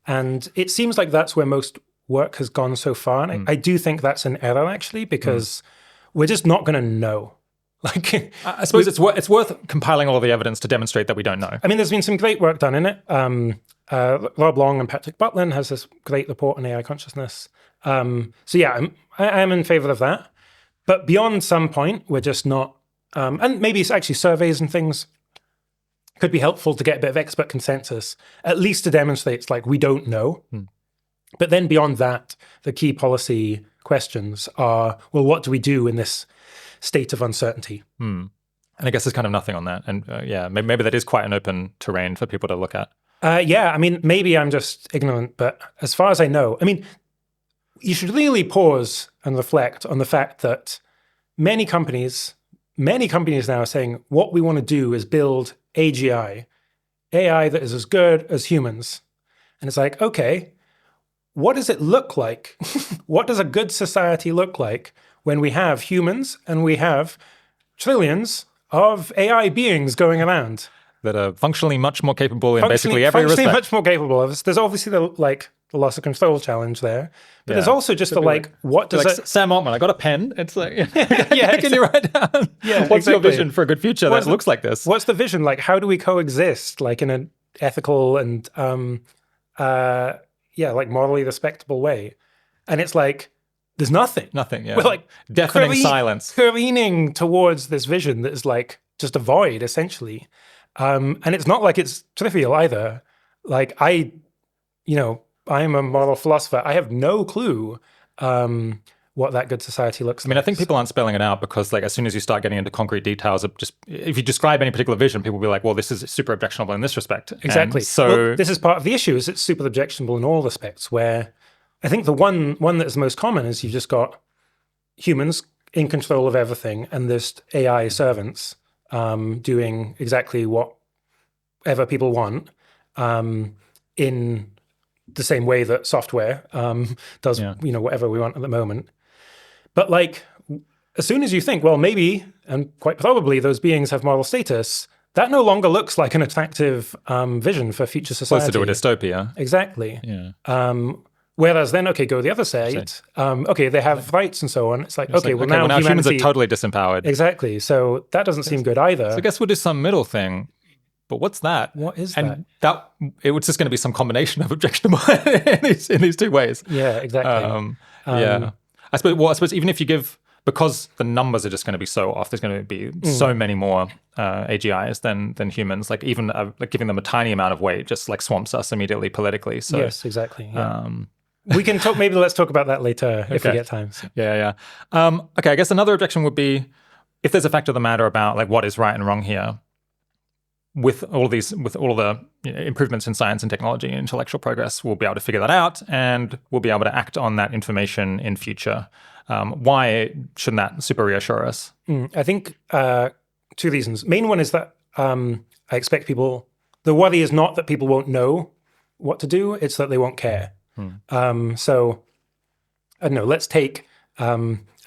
Speaker 1: And it seems like that's where most work has gone so far. And I do think that's an error, actually, because we're just not going to know.
Speaker 2: I suppose it's worth compiling all the evidence to demonstrate that we don't know.
Speaker 1: There's been some great work done in it. Rob Long and Patrick Butlin has this great report on AI consciousness. So yeah, I am in favor of that. But beyond some point, we're just not. And maybe it's actually surveys and things could be helpful to get a bit of expert consensus, at least to demonstrate it's we don't know. But then beyond that, the key policy questions are, well, what do we do in this state of uncertainty?
Speaker 2: And I guess there's kind of nothing on that. And maybe that is quite an open terrain for people to look at.
Speaker 1: Maybe I'm just ignorant, but as far as I know, you should really pause and reflect on the fact that many companies now are saying, what we want to do is build AGI, AI that is as good as humans. And it's okay, what does it look like? What does a good society look like when we have humans and we have trillions of AI beings going around?
Speaker 2: That are functionally much more capable in basically every respect.
Speaker 1: Much more capable of us. There's obviously the loss of control challenge there. But there's
Speaker 2: Yeah.
Speaker 1: also just the like, what does
Speaker 2: like
Speaker 1: it...
Speaker 2: Sam Altman, I got a pen. It's like,
Speaker 1: Yeah,
Speaker 2: can you write down?
Speaker 1: Yeah,
Speaker 2: What's your
Speaker 1: exactly.
Speaker 2: vision for a good future that looks like this?
Speaker 1: What's the vision? Like, how do we coexist, like in an ethical and like morally respectable way? And it's like, there's nothing.
Speaker 2: Nothing, yeah.
Speaker 1: We're like
Speaker 2: deafening silence.
Speaker 1: careening towards this vision that is like just a void, essentially. And it's not like it's trivial either. Like I'm a moral philosopher. I have no clue what that good society looks like.
Speaker 2: I mean, I think people aren't spelling it out because, like, as soon as you start getting into concrete details, if you describe any particular vision, people will be like, "Well, this is super objectionable in this respect."
Speaker 1: Exactly.
Speaker 2: And so
Speaker 1: this is part of the issue: is it's super objectionable in all respects. Where I think the one that is most common is you've just got humans in control of everything, and there's AI servants doing exactly whatever people want in the same way that software does, whatever we want at the moment. But like, as soon as you think, well, maybe, and quite probably those beings have moral status, that no longer looks like an attractive vision for future society.
Speaker 2: Close to a dystopia.
Speaker 1: Exactly.
Speaker 2: Yeah.
Speaker 1: Whereas then, okay, go the other side. Okay, they have rights and so on. It's like, okay, well, now
Speaker 2: humans are totally disempowered.
Speaker 1: Exactly. So that doesn't seem good either.
Speaker 2: So I guess we'll do some middle thing. But what's that?
Speaker 1: What is
Speaker 2: and that? It was just going to be some combination of objectionable in these two ways.
Speaker 1: Yeah, exactly.
Speaker 2: Yeah. I suppose even if you give, because the numbers are just going to be so off, there's going to be so many more AGIs than humans. Like even like giving them a tiny amount of weight just like swamps us immediately politically. So
Speaker 1: yes, exactly. Yeah. We can talk. Maybe let's talk about that later if we get time.
Speaker 2: Yeah. Okay. I guess another objection would be if there's a fact of the matter about like what is right and wrong here. With all the improvements in science and technology and intellectual progress, we'll be able to figure that out, and we'll be able to act on that information in future. Why shouldn't that super reassure us?
Speaker 1: I think two reasons. Main one is that I expect people. The worry is not that people won't know what to do; it's that they won't care. So I don't know. Let's take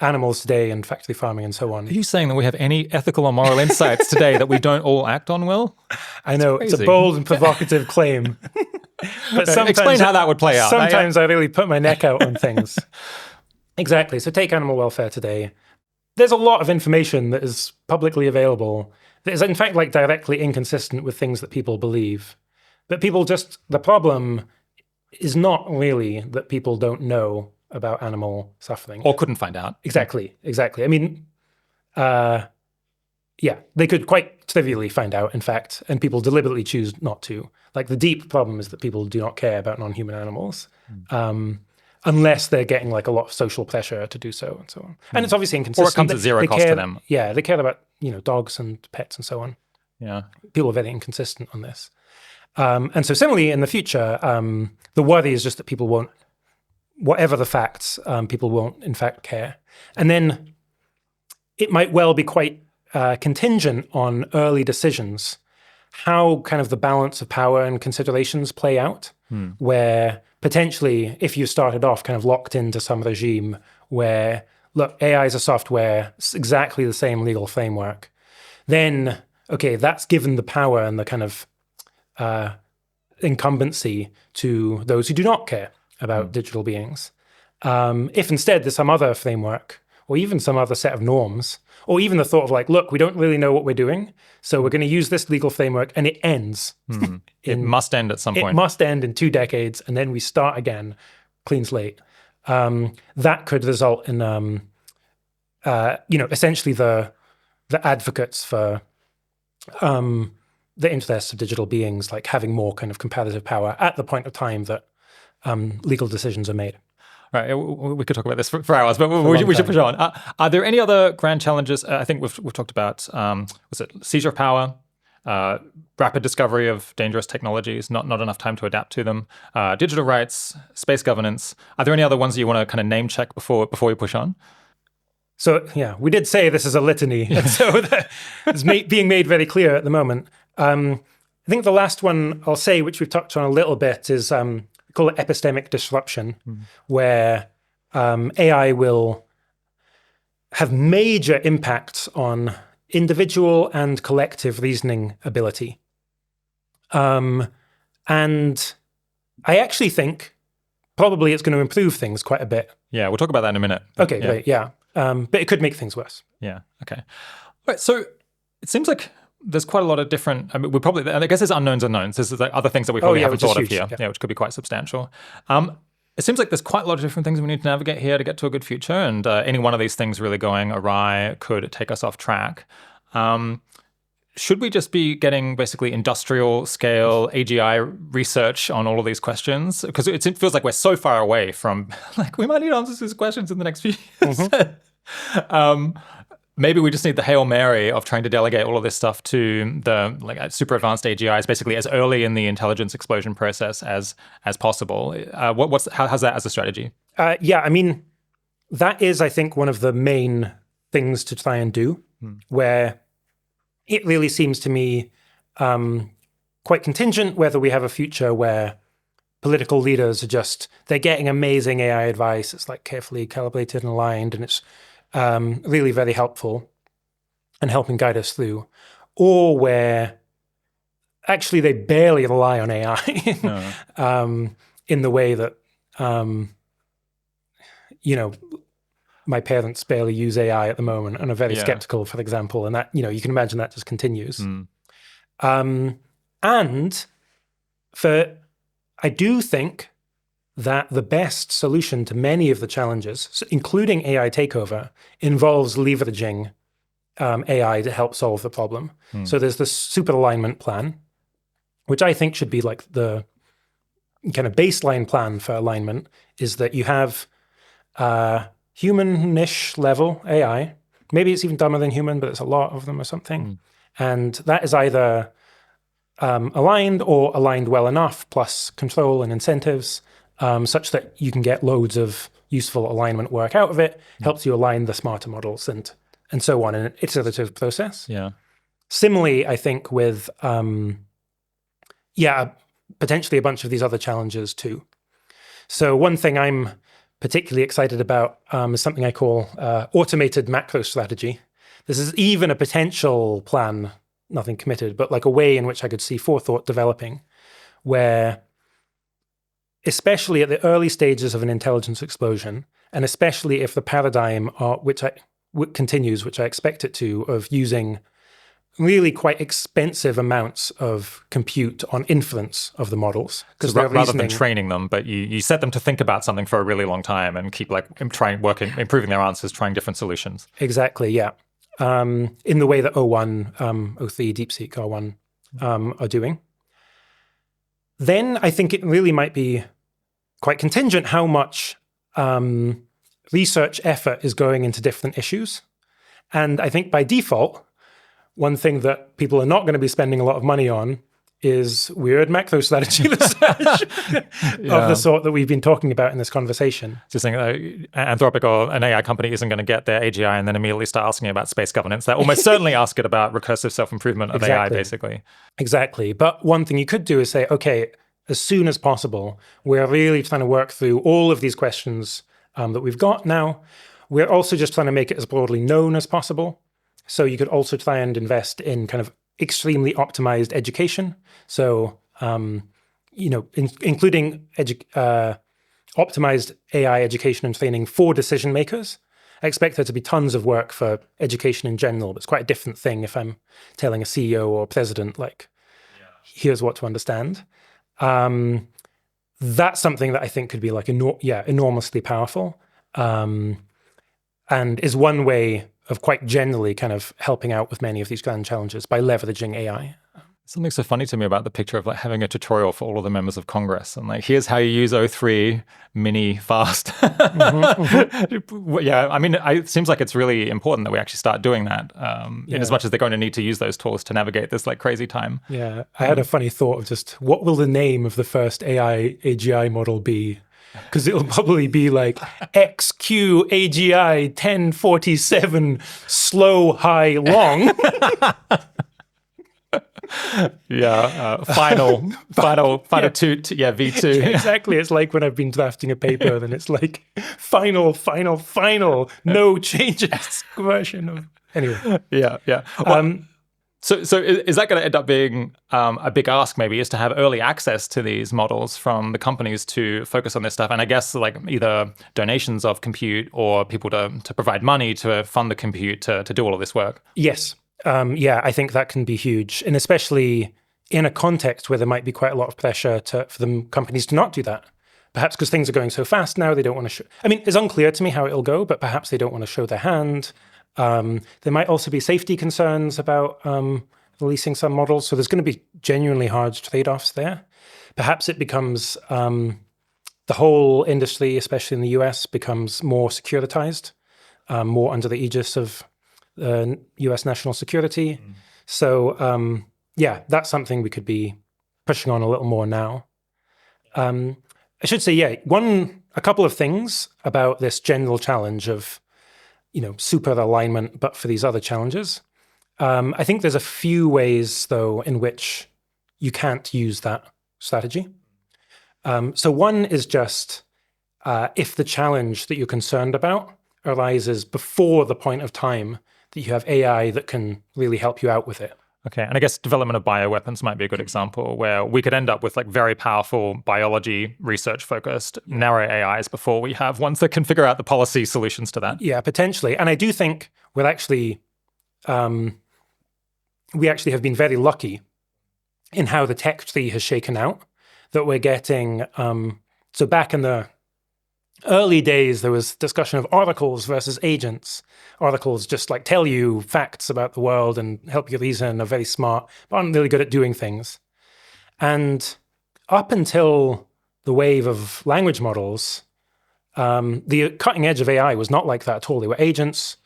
Speaker 1: animals today and factory farming and so on.
Speaker 2: Are you saying that we have any ethical or moral insights today that we don't all act on, Will?
Speaker 1: I know, it's a bold and provocative claim. But
Speaker 2: explain how that would play out.
Speaker 1: Sometimes I really put my neck out on things. Exactly. So take animal welfare today. There's a lot of information that is publicly available that is in fact like directly inconsistent with things that people believe. But the problem is not really that people don't know about animal suffering.
Speaker 2: Or couldn't find out.
Speaker 1: Exactly. I mean, they could quite trivially find out, in fact, and people deliberately choose not to. Like the deep problem is that people do not care about non-human animals, unless they're getting like a lot of social pressure to do so and so on. And it's obviously inconsistent.
Speaker 2: Or it comes at zero cost to them.
Speaker 1: Yeah, they care about, dogs and pets and so on.
Speaker 2: Yeah.
Speaker 1: People are very inconsistent on this. And so similarly in the future, the worry is just that people won't, whatever the facts, people won't in fact care. And then it might well be quite contingent on early decisions, how kind of the balance of power and considerations play out, where potentially if you started off kind of locked into some regime where, look, AI is a software, it's exactly the same legal framework, then, okay, that's given the power and the kind of incumbency to those who do not care about digital beings. If instead there's some other framework or even some other set of norms, or even the thought of like, look, we don't really know what we're doing, so we're going to use this legal framework and it ends.
Speaker 2: It must end at some point.
Speaker 1: It must end in 2 decades and then we start again, clean slate. That could result in, essentially the advocates for the interests of digital beings, like having more kind of competitive power at the point of time that legal decisions are made.
Speaker 2: Right, we could talk about this for hours, but we should push on. Are there any other grand challenges? I think we've talked about, was it seizure of power, rapid discovery of dangerous technologies, not enough time to adapt to them, digital rights, space governance. Are there any other ones that you want to kind of name check before we push on?
Speaker 1: So yeah, we did say this is a litany, and so it's being made very clear at the moment. I think the last one I'll say, which we've touched on a little bit, is we call it epistemic disruption, where AI will have major impacts on individual and collective reasoning ability. And I actually think probably it's going to improve things quite a bit.
Speaker 2: Yeah, we'll talk about that in a minute.
Speaker 1: Okay, great, yeah. But it could make things worse.
Speaker 2: Yeah, okay. All right, so it seems like there's quite a lot of different, I guess there's unknowns. There's like other things that we probably haven't thought of here, which could be quite substantial. It seems like there's quite a lot of different things we need to navigate here to get to a good future, and any one of these things really going awry could take us off track. Should we just be getting basically industrial scale AGI research on all of these questions? Because it feels like we're so far away from, like, we might need answers to these questions in the next few years. Maybe we just need the Hail Mary of trying to delegate all of this stuff to the super advanced AGIs, basically as early in the intelligence explosion process as possible. How's that as a strategy?
Speaker 1: Yeah, I mean, that is, I think, one of the main things to try and do, where it really seems to me quite contingent whether we have a future where political leaders are they're getting amazing AI advice. It's like carefully calibrated and aligned, and it's really very helpful and helping guide us through, or where actually they barely rely on AI in the way that, my parents barely use AI at the moment and are very skeptical, for example, and that, you can imagine that just continues. And I do think that the best solution to many of the challenges, including AI takeover, involves leveraging AI to help solve the problem. So there's the super alignment plan, which I think should be like the kind of baseline plan for alignment, is that you have human-ish level AI. Maybe it's even dumber than human, but it's a lot of them or something. And that is either aligned or aligned well enough, plus control and incentives, such that you can get loads of useful alignment work out of it, helps you align the smarter models and so on in an iterative process.
Speaker 2: Yeah.
Speaker 1: Similarly, I think with, potentially a bunch of these other challenges too. So one thing I'm particularly excited about is something I call automated macro strategy. This is even a potential plan, nothing committed, but like a way in which I could see Forethought developing, where especially at the early stages of an intelligence explosion, and especially if the paradigm continues, which I expect it to, of using really quite expensive amounts of compute on inference of the models.
Speaker 2: Because rather than training them, but you set them to think about something for a really long time and keep improving their answers, trying different solutions.
Speaker 1: Exactly, yeah. In the way that O1, O3, DeepSeek R1 are doing. Then I think it really might be quite contingent how much research effort is going into different issues. And I think by default, one thing that people are not going to be spending a lot of money on is weird macro strategy research of the sort that we've been talking about in this conversation.
Speaker 2: Just saying Anthropic or an AI company isn't going to get their AGI and then immediately start asking about space governance. They'll almost certainly ask it about recursive self-improvement of AI, basically.
Speaker 1: Exactly. But one thing you could do is say, okay, as soon as possible, we're really trying to work through all of these questions that we've got now. We're also just trying to make it as broadly known as possible. So you could also try and invest in kind of extremely optimized education. So, including optimized AI education and training for decision makers. I expect there to be tons of work for education in general, but it's quite a different thing if I'm telling a CEO or president, here's what to understand. That's something that I think could be enormously powerful, and is one way of quite generally kind of helping out with many of these grand challenges by leveraging AI.
Speaker 2: Something so funny to me about the picture of having a tutorial for all of the members of Congress and here's how you use O3 mini fast. Yeah, I mean, it seems like it's really important that we actually start doing that in as much as they're going to need to use those tools to navigate this crazy time.
Speaker 1: Yeah, I had a funny thought of just what will the name of the first AI AGI model be? Because it'll probably be XQ AGI 1047 slow, high, long. Final V2. Yeah, exactly. It's like when I've been drafting a paper, then it's final, no changes version of. Anyway.
Speaker 2: Yeah. So is that going to end up being a big ask, maybe, is to have early access to these models from the companies to focus on this stuff? And I guess like either donations of compute or people to provide money to fund the compute to do all of this work?
Speaker 1: Yes. Yeah, I think that can be huge. And especially in a context where there might be quite a lot of pressure for the companies to not do that. Perhaps because things are going so fast now, they don't want to show. I mean, it's unclear to me how it'll go, but perhaps they don't want to show their hand. There might also be safety concerns about releasing some models. So there's going to be genuinely hard trade-offs there. Perhaps it becomes the whole industry, especially in the US, becomes more securitized, more under the aegis of US national security. So yeah, that's something we could be pushing on a little more now. I should say, yeah, a couple of things about this general challenge of, super alignment, but for these other challenges. I think there's a few ways, though, in which you can't use that strategy. So one is just if the challenge that you're concerned about arises before the point of time that you have AI that can really help you out with it.
Speaker 2: Okay, and I guess development of bioweapons might be a good example where we could end up with like very powerful biology research-focused narrow AIs before we have ones that can figure out the policy solutions to that.
Speaker 1: Yeah, potentially. And I do think we actually have been very lucky in how the tech tree has shaken out, that we're getting, so back in the early days, there was discussion of oracles versus agents. Oracles just like tell you facts about the world and help you reason, are very smart, but aren't really good at doing things. And up until the wave of language models, the cutting edge of AI was not like that at all. They were agents,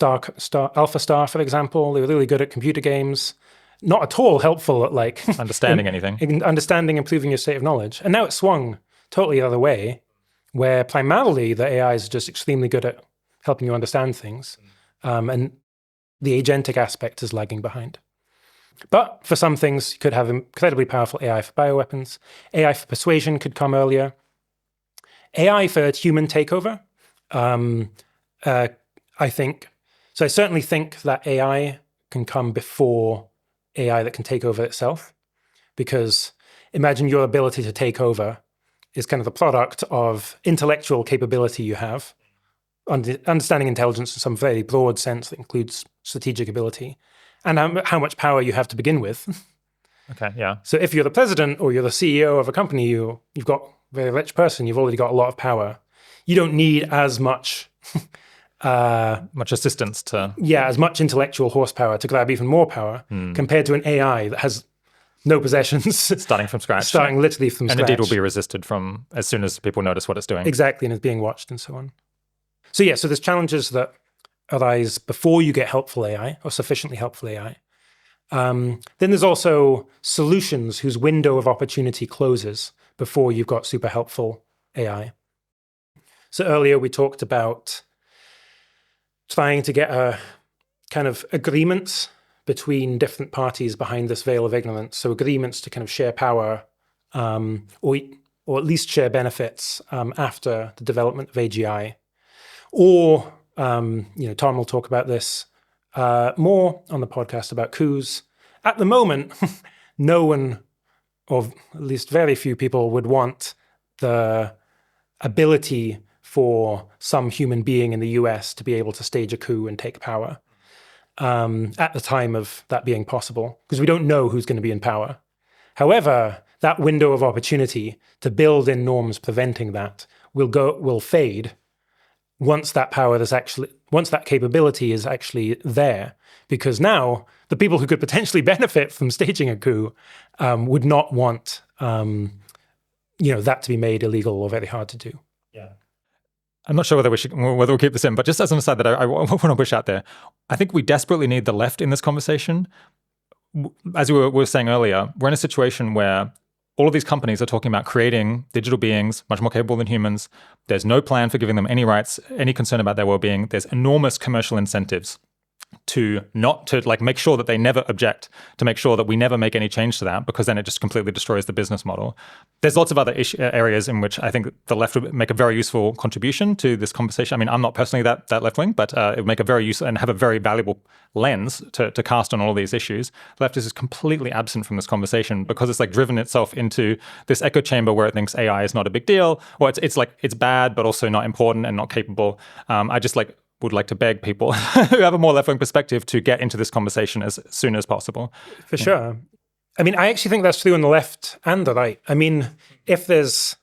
Speaker 1: Alpha Star, for example. They were really good at computer games, not at all helpful at like
Speaker 2: understanding anything.
Speaker 1: Understanding, improving your state of knowledge. And now it's swung totally the other way, where primarily the AI is just extremely good at helping you understand things. And the agentic aspect is lagging behind. But for some things, you could have incredibly powerful AI for bioweapons. AI for persuasion could come earlier. AI for human takeover, I think. So I certainly think that AI can come before AI that can take over itself. Because imagine your ability to take over is kind of the product of intellectual capability you have, understanding intelligence in some very broad sense that includes strategic ability, and how much power you have to begin with.
Speaker 2: Okay, yeah.
Speaker 1: So if you're the president or you're the CEO of a company, you've got a very rich person, you've already got a lot of power. You don't need as much
Speaker 2: assistance to...
Speaker 1: Yeah, as much intellectual horsepower to grab even more power compared to an AI that has no possessions.
Speaker 2: Starting from scratch.
Speaker 1: Starting literally from scratch.
Speaker 2: And indeed will be resisted from as soon as people notice what it's doing.
Speaker 1: Exactly, and is being watched and so on. So yeah, so there's challenges that arise before you get helpful AI or sufficiently helpful AI. Then there's also solutions whose window of opportunity closes before you've got super helpful AI. So earlier we talked about trying to get a kind of agreements between different parties behind this veil of ignorance. So agreements to kind of share power or at least share benefits after the development of AGI. Or, Tom will talk about this more on the podcast about coups. At the moment, no one, or at least very few people, would want the ability for some human being in the US to be able to stage a coup and take power at the time of that being possible, because we don't know who's going to be in power. However, that window of opportunity to build in norms preventing that will fade once that capability is actually there, because now the people who could potentially benefit from staging a coup would not want that to be made illegal or very hard to do.
Speaker 2: Yeah. I'm not sure whether we'll keep this in, but just as an aside that I want to push out there, I think we desperately need the left in this conversation. As we were saying earlier, we're in a situation where all of these companies are talking about creating digital beings much more capable than humans. There's no plan for giving them any rights, any concern about their well-being. There's enormous commercial incentives to not to like make sure that they never object, to make sure that we never make any change to that, because then it just completely destroys the business model. There's lots of other areas in which I think the left would make a very useful contribution to this conversation. I mean, I'm not personally that left wing, but it would make a very useful and have a very valuable lens to cast on all of these issues. The left is just completely absent from this conversation because it's like driven itself into this echo chamber where it thinks AI is not a big deal, or it's like it's bad but also not important and not capable. I just would like to beg people who have a more left-wing perspective to get into this conversation as soon as possible.
Speaker 1: For sure. I mean, I actually think that's true on the left and the right. I mean, if there's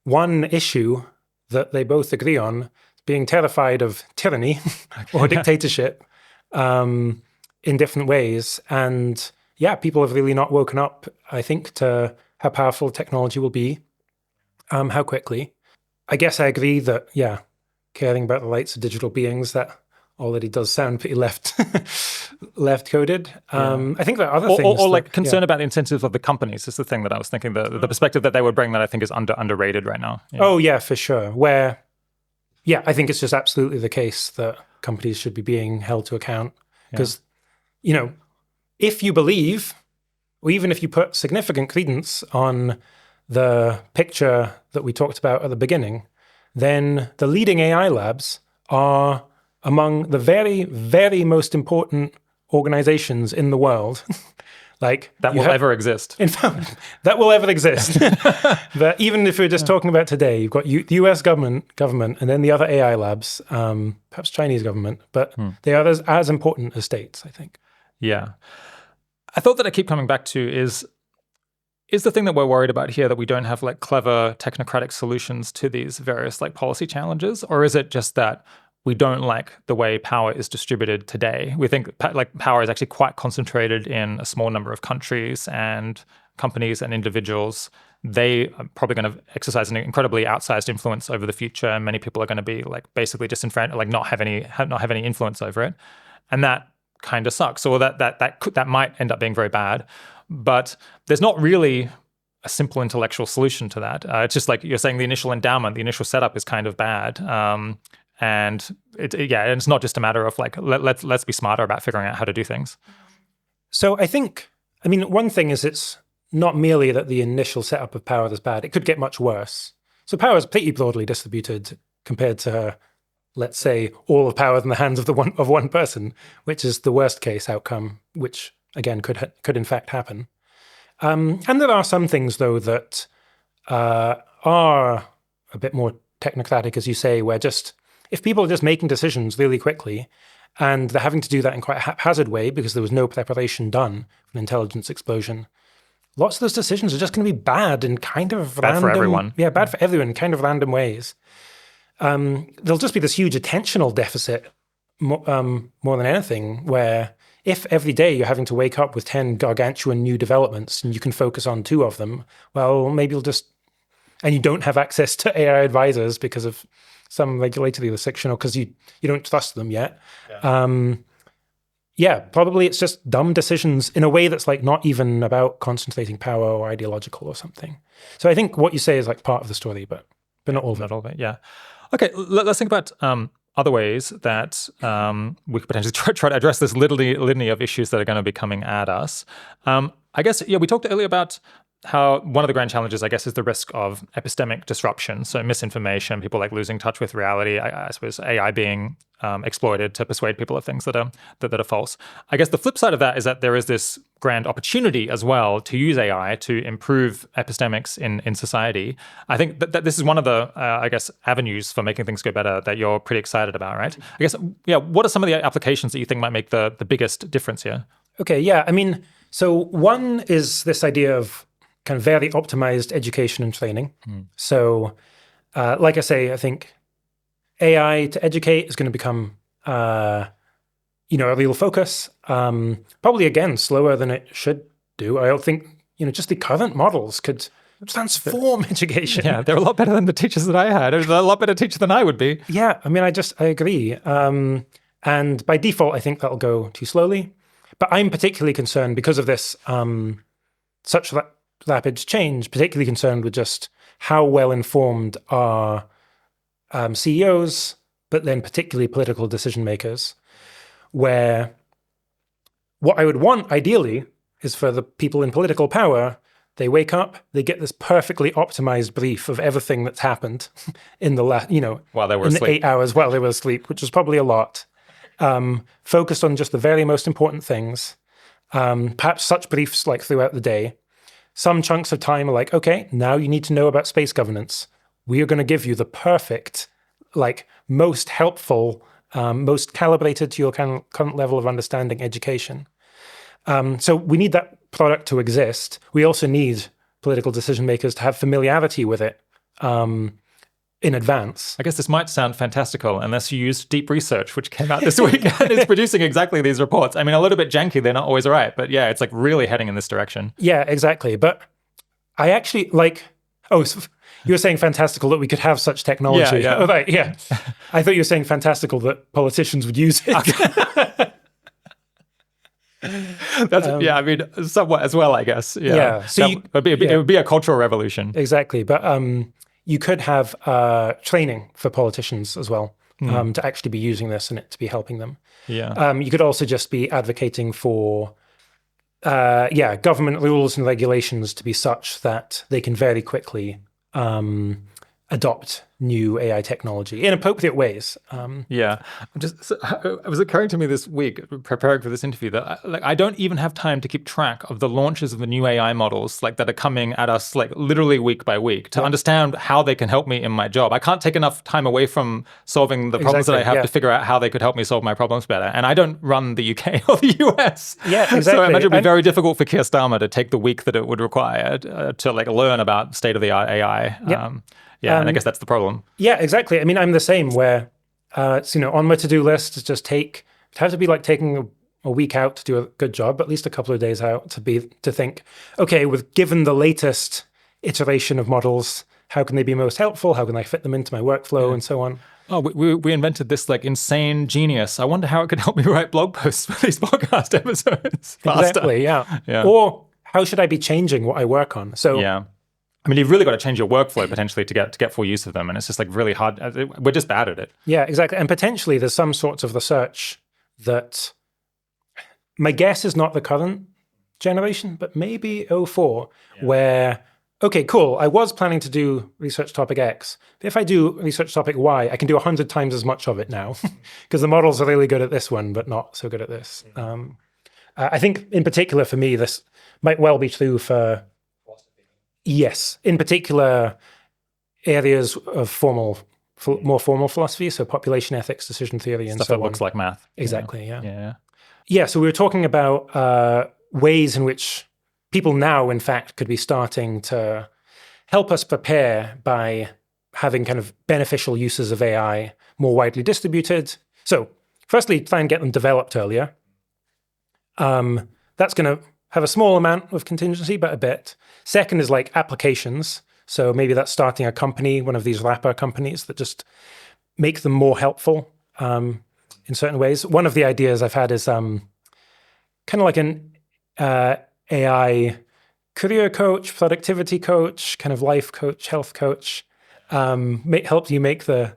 Speaker 1: one issue that they both agree on, being terrified of tyranny or dictatorship in different ways. And yeah, people have really not woken up, I think, to how powerful technology will be, how quickly. I guess I agree that, yeah, caring about the rights of digital beings, that already does sound pretty left-coded. I think there are other things.
Speaker 2: Or like concern about the incentives of the companies is the thing that I was thinking, the perspective that they would bring that I think is underrated right now. Yeah.
Speaker 1: Oh, yeah, for sure. Where, yeah, I think it's just absolutely the case that companies should be being held to account. Because, if you believe, or even if you put significant credence on the picture that we talked about at the beginning, then the leading AI labs are among the very, very most important organizations in the world.
Speaker 2: That will ever exist.
Speaker 1: In fact, that will ever exist. But even if we're just talking about today, you've got the US government, and then the other AI labs, perhaps Chinese government, but they are as important as states, I think.
Speaker 2: Yeah. I thought that I keep coming back to is the thing that we're worried about here that we don't have like clever technocratic solutions to these various like policy challenges? Or is it just that we don't like the way power is distributed today? We think like power is actually quite concentrated in a small number of countries and companies and individuals. They are probably going to exercise an incredibly outsized influence over the future. And many people are going to be like basically disenfranchised, like not have any influence over it. And that kind of sucks. Or that might end up being very bad. But there's not really a simple intellectual solution to that. It's just like you're saying, the initial endowment, the initial setup is kind of bad, and it's not just a matter of like let's be smarter about figuring out how to do things.
Speaker 1: So I mean, one thing is it's not merely that the initial setup of power is bad; it could get much worse. So power is pretty broadly distributed compared to, let's say, all of power in the hands of one person, which is the worst case outcome, which again could in fact happen. And there are some things though that are a bit more technocratic, as you say, where just if people are just making decisions really quickly and they're having to do that in quite a haphazard way because there was no preparation done for an intelligence explosion, lots of those decisions are just going to be bad in kind of
Speaker 2: bad for everyone.
Speaker 1: Yeah, bad for everyone in kind of random ways. There'll just be this huge attentional deficit more than anything, where if every day you're having to wake up with 10 gargantuan new developments and you can focus on 2 of them, well, maybe and you don't have access to AI advisors because of some regulatory restriction or because you don't trust them yet. Yeah. Probably it's just dumb decisions in a way that's like not even about concentrating power or ideological or something. So I think what you say is like part of the story, but not all of it.
Speaker 2: Not all of it, yeah. Okay, let's think about other ways that we could potentially try to address this litany of issues that are going to be coming at us. I guess, we talked earlier about how one of the grand challenges, I guess, is the risk of epistemic disruption. So misinformation, people like losing touch with reality, I suppose AI being exploited to persuade people of things that are false. I guess the flip side of that is that there is this grand opportunity as well to use AI to improve epistemics in society. I think that this is one of the, avenues for making things go better that you're pretty excited about, right? I guess, what are some of the applications that you think might make the biggest difference here?
Speaker 1: Okay, yeah. I mean, so one is this idea of kind of very optimized education and training. So, like I say, I think AI to educate is going to become, a real focus. Probably, again, slower than it should do. I don't think, just the current models could transform education.
Speaker 2: Yeah, they're a lot better than the teachers that I had. They're a lot better teacher than I would be.
Speaker 1: Yeah, I mean, I agree. And by default, I think that'll go too slowly. But I'm particularly concerned because of this such rapid change, particularly concerned with just how well informed are CEOs, but then particularly political decision makers. where what I would want, ideally, is for the people in political power, they wake up, they get this perfectly optimized brief of everything that's happened in the
Speaker 2: while they were
Speaker 1: in
Speaker 2: asleep.
Speaker 1: the 8 hours while they were asleep, which was probably a lot. Focused on just the very most important things. Perhaps such briefs like throughout the day. Some chunks of time are like, okay, now you need to know about space governance. We are going to give you the perfect, like most helpful, most calibrated to your current level of understanding education. So we need that product to exist. We also need political decision makers to have familiarity with it in advance.
Speaker 2: I guess this might sound fantastical unless you used deep research, which came out this week and is producing exactly these reports. I mean, a little bit janky, they're not always right, but yeah, it's like really heading in this direction.
Speaker 1: Yeah, exactly. But I actually so you were saying fantastical that we could have such technology.
Speaker 2: Yeah.
Speaker 1: Oh, right, yeah. I thought you were saying fantastical that politicians would use it.
Speaker 2: That's I mean, somewhat as well, I guess. Yeah.
Speaker 1: So
Speaker 2: it would be a cultural revolution.
Speaker 1: Exactly. But you could have training for politicians as well to actually be using this and it to be helping them.
Speaker 2: Yeah.
Speaker 1: You could also just be advocating for government rules and regulations to be such that they can very quickly adopt new AI technology in appropriate ways.
Speaker 2: It was occurring to me this week, preparing for this interview, that I don't even have time to keep track of the launches of the new AI models that are coming at us literally week by week to understand how they can help me in my job. I can't take enough time away from solving the problems that I have to figure out how they could help me solve my problems better. And I don't run the UK or the US.
Speaker 1: Yeah, exactly.
Speaker 2: So I imagine it'd be very difficult for Keir Starmer to take the week that it would require to learn about state-of-the-art AI. And I guess that's the problem.
Speaker 1: Yeah, exactly. I mean, I'm the same where, on my to-do list is just it has to be like taking a week out to do a good job, at least a couple of days out to think, okay, given the latest iteration of models, how can they be most helpful? How can I fit them into my workflow and so on?
Speaker 2: Oh, we invented this insane genius. I wonder how it could help me write blog posts for these podcast episodes faster.
Speaker 1: Exactly, yeah. Or how should I be changing what I work on? So
Speaker 2: I mean, you've really got to change your workflow potentially to get full use of them, and it's just really hard. We're just bad at it.
Speaker 1: Yeah, exactly. And potentially, there's some sorts of research that my guess is not the current generation, but maybe '04, where okay, cool. I was planning to do research topic X, but if I do research topic Y, I can do 100 times as much of it now because the models are really good at this one, but not so good at this. I think, in particular, for me, this might well be true for. Yes, in particular areas of more formal philosophy, so population ethics, decision theory, and
Speaker 2: stuff
Speaker 1: so
Speaker 2: that looks like math.
Speaker 1: Exactly,
Speaker 2: Yeah.
Speaker 1: So we were talking about ways in which people now, in fact, could be starting to help us prepare by having kind of beneficial uses of AI more widely distributed. So firstly, try and get them developed earlier. That's going to have a small amount of contingency, but a bit. Second is applications. So maybe that's starting a company, one of these wrapper companies that just make them more helpful in certain ways. One of the ideas I've had is kind of like an AI career coach, productivity coach, kind of life coach, health coach, help you make the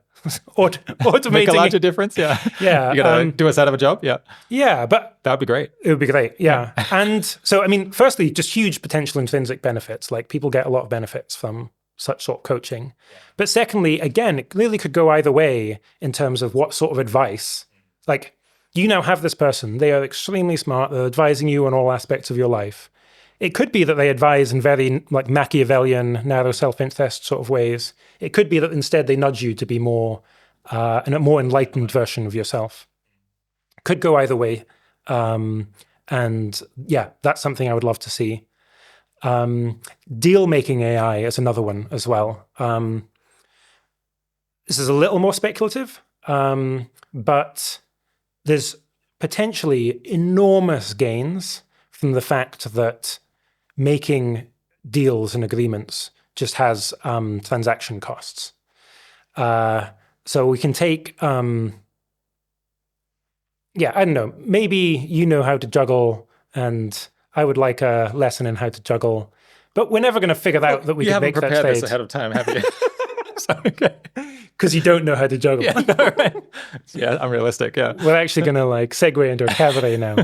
Speaker 1: automating.
Speaker 2: Make a larger difference, yeah.
Speaker 1: Yeah.
Speaker 2: You got to do us out of a job, yeah.
Speaker 1: Yeah, but...
Speaker 2: That would be great.
Speaker 1: It would be great, yeah. And so, I mean, firstly, just huge potential intrinsic benefits. People get a lot of benefits from such sort of coaching. But secondly, again, it really could go either way in terms of what sort of advice. You now have this person. They are extremely smart. They're advising you on all aspects of your life. It could be that they advise in very Machiavellian, narrow self-interest sort of ways. It could be that instead they nudge you to be more, a more enlightened version of yourself. Could go either way. And yeah, that's something I would love to see. Deal-making AI is another one as well. This is a little more speculative, but there's potentially enormous gains from the fact that making deals and agreements just has transaction costs. So we can take, I don't know, maybe you know how to juggle and I would like a lesson in how to juggle, but we're never going to figure out that we can make that stage.
Speaker 2: You haven't prepared this ahead of time, have you?
Speaker 1: So, okay. because you don't know how to juggle.
Speaker 2: Yeah, no, right. Yeah, unrealistic. Yeah,
Speaker 1: We're actually going to like segue into a cabaret now.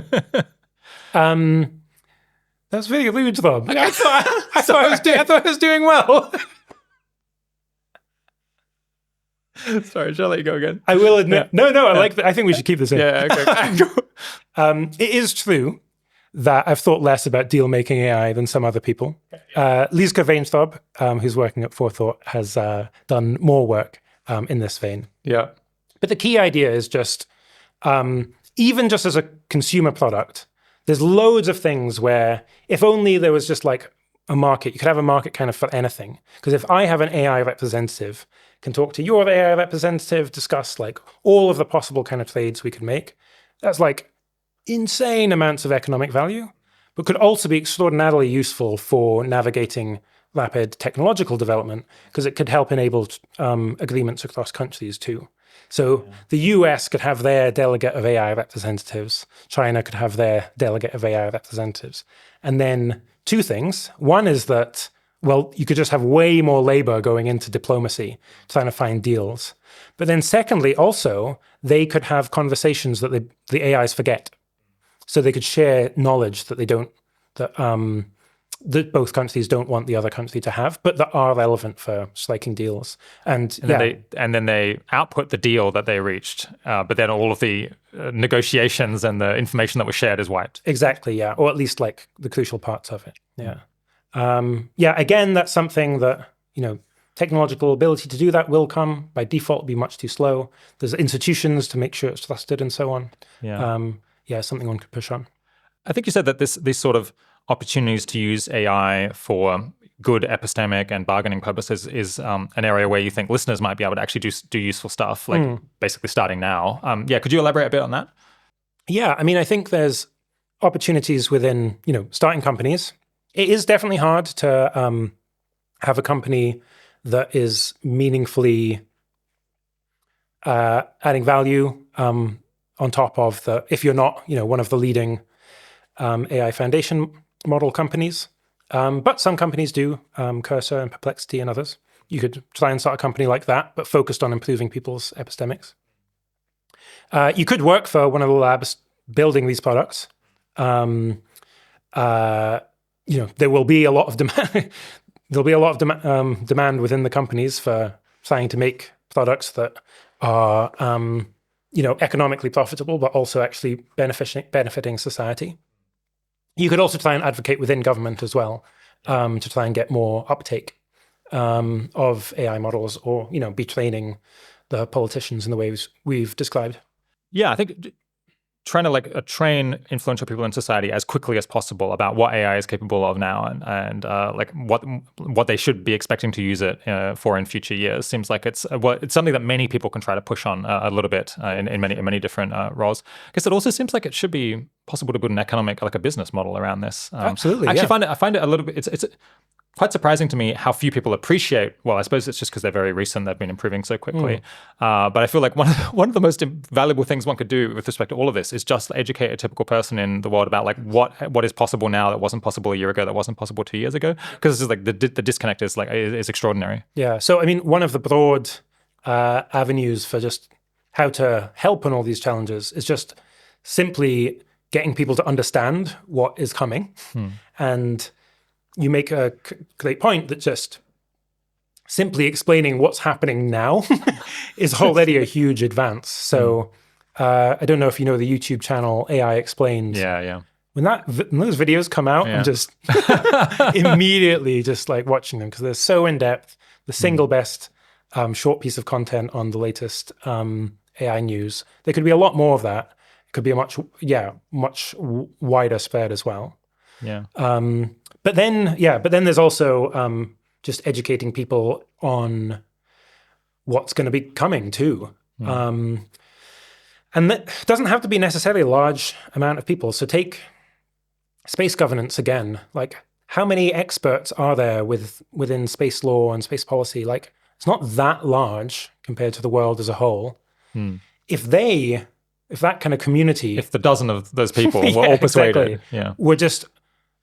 Speaker 1: That's very rude, Rob. I thought I was doing well.
Speaker 2: Sorry, shall I let you go again?
Speaker 1: I will admit. Yeah. No, I think we should keep this in.
Speaker 2: Yeah, okay.
Speaker 1: It is true that I've thought less about deal-making AI than some other people. Lizka Weintraub, who's working at Forethought, has done more work in this vein.
Speaker 2: Yeah.
Speaker 1: But the key idea is just, even just as a consumer product, there's loads of things where if only there was just like a market, you could have a market kind of for anything. Because if I have an AI representative, can talk to your AI representative, discuss like all of the possible kind of trades we could make, that's like insane amounts of economic value, but could also be extraordinarily useful for navigating rapid technological development because it could help enable agreements across countries too. So the US could have their delegate of AI representatives. China could have their delegate of AI representatives. And then two things. One is that, well, you could just have way more labor going into diplomacy, trying to find deals. But then secondly, also, they could have conversations that the AIs forget. So they could share knowledge that they don't, that both countries don't want the other country to have, but that are relevant for striking deals. And
Speaker 2: then they output the deal that they reached, but then all of the negotiations and the information that was shared is wiped.
Speaker 1: Exactly, yeah, or at least like the crucial parts of it. Yeah, again, that's something that technological ability to do that will come by default be much too slow. There's institutions to make sure it's trusted and so on. Something one could push on.
Speaker 2: I think you said that these sort of opportunities to use AI for good epistemic and bargaining purposes is an area where you think listeners might be able to actually do useful stuff, like basically starting now. Could you elaborate a bit on that?
Speaker 1: Yeah, I mean, I think there's opportunities within, starting companies. It is definitely hard to have a company that is meaningfully adding value on top of if you're not, one of the leading AI foundation model companies. But some companies do, Cursor and Perplexity and others. You could try and start a company like that, but focused on improving people's epistemics. You could work for one of the labs building these products. There will be a lot of demand. There'll be a lot of demand within the companies for trying to make products that are, economically profitable, but also actually benefiting society. You could also try and advocate within government as well to try and get more uptake of AI models, or be training the politicians in the ways we've described.
Speaker 2: Yeah, I think trying to train influential people in society as quickly as possible about what AI is capable of now and what they should be expecting to use it for in future years seems like it's something that many people can try to push on a little bit in many different roles. I guess it also seems like it should be possible to build an economic, like a business model around this.
Speaker 1: Absolutely,
Speaker 2: actually, I find it a little bit. It's quite surprising to me how few people appreciate. Well, I suppose it's just because they're very recent; they've been improving so quickly. But I feel like one of the most valuable things one could do with respect to all of this is just educate a typical person in the world about what is possible now that wasn't possible a year ago, that wasn't possible 2 years ago. Because this is like the disconnect is extraordinary.
Speaker 1: Yeah. So I mean, one of the broad avenues for just how to help on all these challenges is just simply getting people to understand what is coming. And you make a great point that just simply explaining what's happening now is already a huge advance. So I don't know if you know the YouTube channel AI Explained.
Speaker 2: Yeah.
Speaker 1: When those videos come out, I'm just immediately just like watching them because they're so in depth. The single best short piece of content on the latest AI news. There could be a lot more of that. It could be a much wider spread as well.
Speaker 2: Yeah.
Speaker 1: But then there's also just educating people on what's going to be coming too. And that doesn't have to be necessarily a large amount of people. So take space governance again. Like, how many experts are there within space law and space policy? Like, it's not that large compared to the world as a whole. If that kind of community...
Speaker 2: If the dozen of those people were all persuaded.
Speaker 1: Exactly, were just...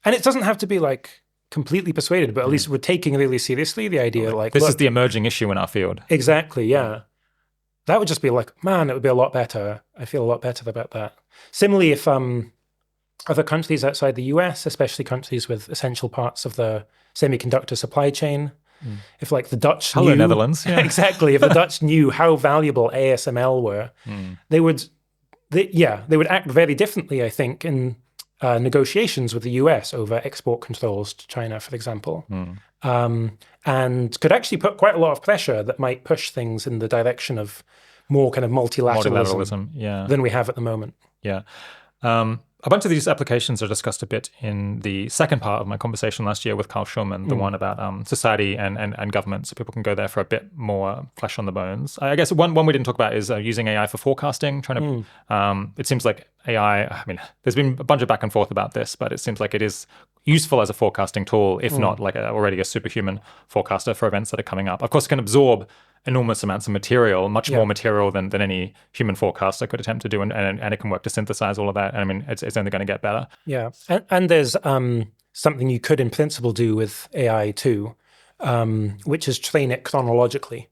Speaker 1: And it doesn't have to be like completely persuaded, but at least we're taking really seriously the idea, like,
Speaker 2: this
Speaker 1: look,
Speaker 2: is the emerging issue in our field.
Speaker 1: exactly, yeah. That would just be like, man, it would be a lot better. I feel a lot better about that. Similarly, if other countries outside the US, especially countries with essential parts of the semiconductor supply chain, if like the Dutch
Speaker 2: Hello,
Speaker 1: knew,
Speaker 2: Netherlands. Yeah.
Speaker 1: exactly, if the Dutch knew how valuable ASML were, they would act very differently, I think, in negotiations with the US over export controls to China, for example, and could actually put quite a lot of pressure that might push things in the direction of more kind of multilateralism than we have at the moment.
Speaker 2: Yeah. A bunch of these applications are discussed a bit in the second part of my conversation last year with Carl Schulman, the one about society and government, so people can go there for a bit more flesh on the bones. I guess one we didn't talk about is using AI for forecasting, trying to, it seems like AI, I mean, there's been a bunch of back and forth about this, but it seems like it is useful as a forecasting tool, if not like already a superhuman forecaster for events that are coming up. Of course, it can absorb enormous amounts of material, much more material than any human forecaster could attempt to do, and it can work to synthesize all of that. And I mean, it's only going to get better.
Speaker 1: Yeah, and there's something you could in principle do with AI too, which is train it chronologically,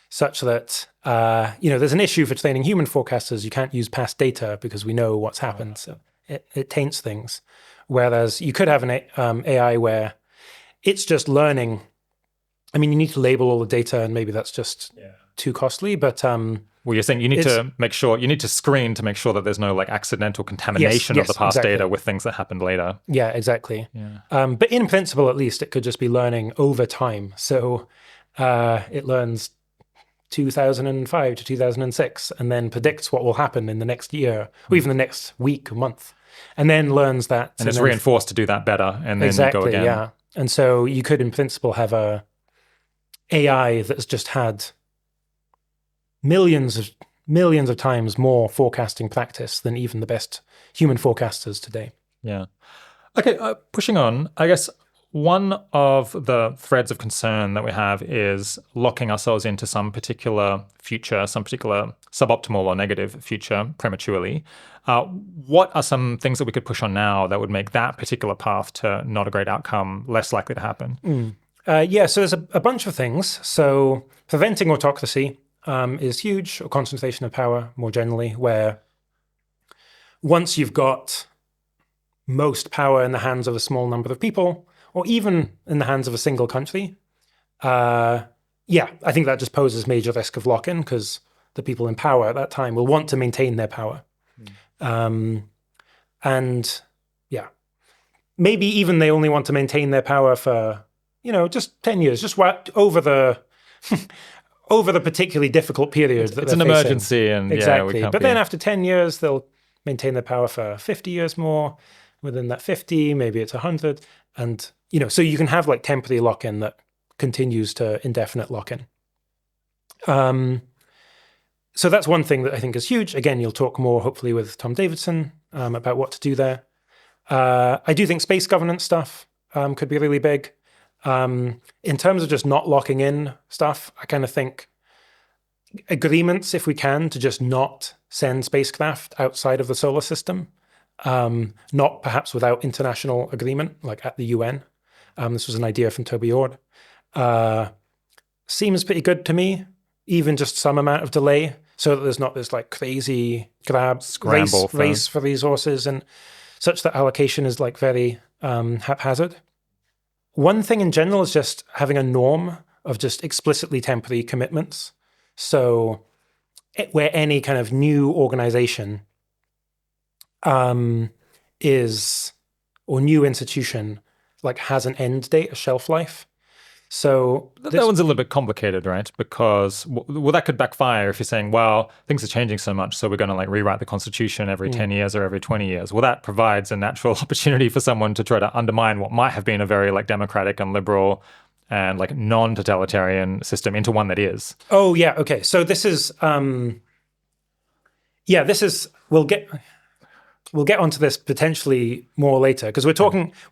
Speaker 1: such that, there's an issue for training human forecasters. You can't use past data because we know what's happened, so it taints things. Whereas you could have an AI where it's just learning. I mean, you need to label all the data, and maybe that's just too costly. But
Speaker 2: well, you're saying you need to make sure, you need to screen to make sure that there's no like accidental contamination of the past data with things that happened later.
Speaker 1: Yeah, exactly. Yeah. But in principle, at least, it could just be learning over time. So it learns 2005 to 2006, and then predicts what will happen in the next year, or even the next week or month, and then learns that.
Speaker 2: And it's reinforced to do that better, and then you go again.
Speaker 1: Yeah. And so you could, in principle, have a AI that's just had millions of times more forecasting practice than even the best human forecasters today.
Speaker 2: Yeah. Okay, pushing on, I guess one of the threads of concern that we have is locking ourselves into some particular future, some particular suboptimal or negative future prematurely. What are some things that we could push on now that would make that particular path to not a great outcome less likely to happen?
Speaker 1: So there's a bunch of things. So preventing autocracy is huge, or concentration of power more generally, where once you've got most power in the hands of a small number of people, or even in the hands of a single country, I think that just poses major risk of lock-in, because the people in power at that time will want to maintain their power. Maybe even they only want to maintain their power for just 10 years, just over the over the particularly difficult period that
Speaker 2: it's an emergency, and
Speaker 1: exactly. But then after 10 years, they'll maintain their power for 50 years more. Within that 50, maybe it's 100, and so you can have like temporary lock-in that continues to indefinite lock-in. So that's one thing that I think is huge. Again, you'll talk more hopefully with Tom Davidson about what to do there. I do think space governance stuff could be really big. In terms of just not locking in stuff, I kind of think agreements, if we can, to just not send spacecraft outside of the solar system, not perhaps without international agreement, like at the UN. This was an idea from Toby Ord. Seems pretty good to me, even just some amount of delay, so that there's not this like crazy race for resources, and such that allocation is like very haphazard. One thing in general is just having a norm of just explicitly temporary commitments. So where any kind of new organization is, or new institution, like has an end date, a shelf life. So
Speaker 2: that one's a little bit complicated, right? Because that could backfire if you're saying, well, things are changing so much, so we're going to like rewrite the Constitution every 10 years or every 20 years. Well, that provides a natural opportunity for someone to try to undermine what might have been a very like democratic and liberal and like non-totalitarian system into one that is.
Speaker 1: Oh yeah, okay. So this is we'll get onto this potentially more later, because we're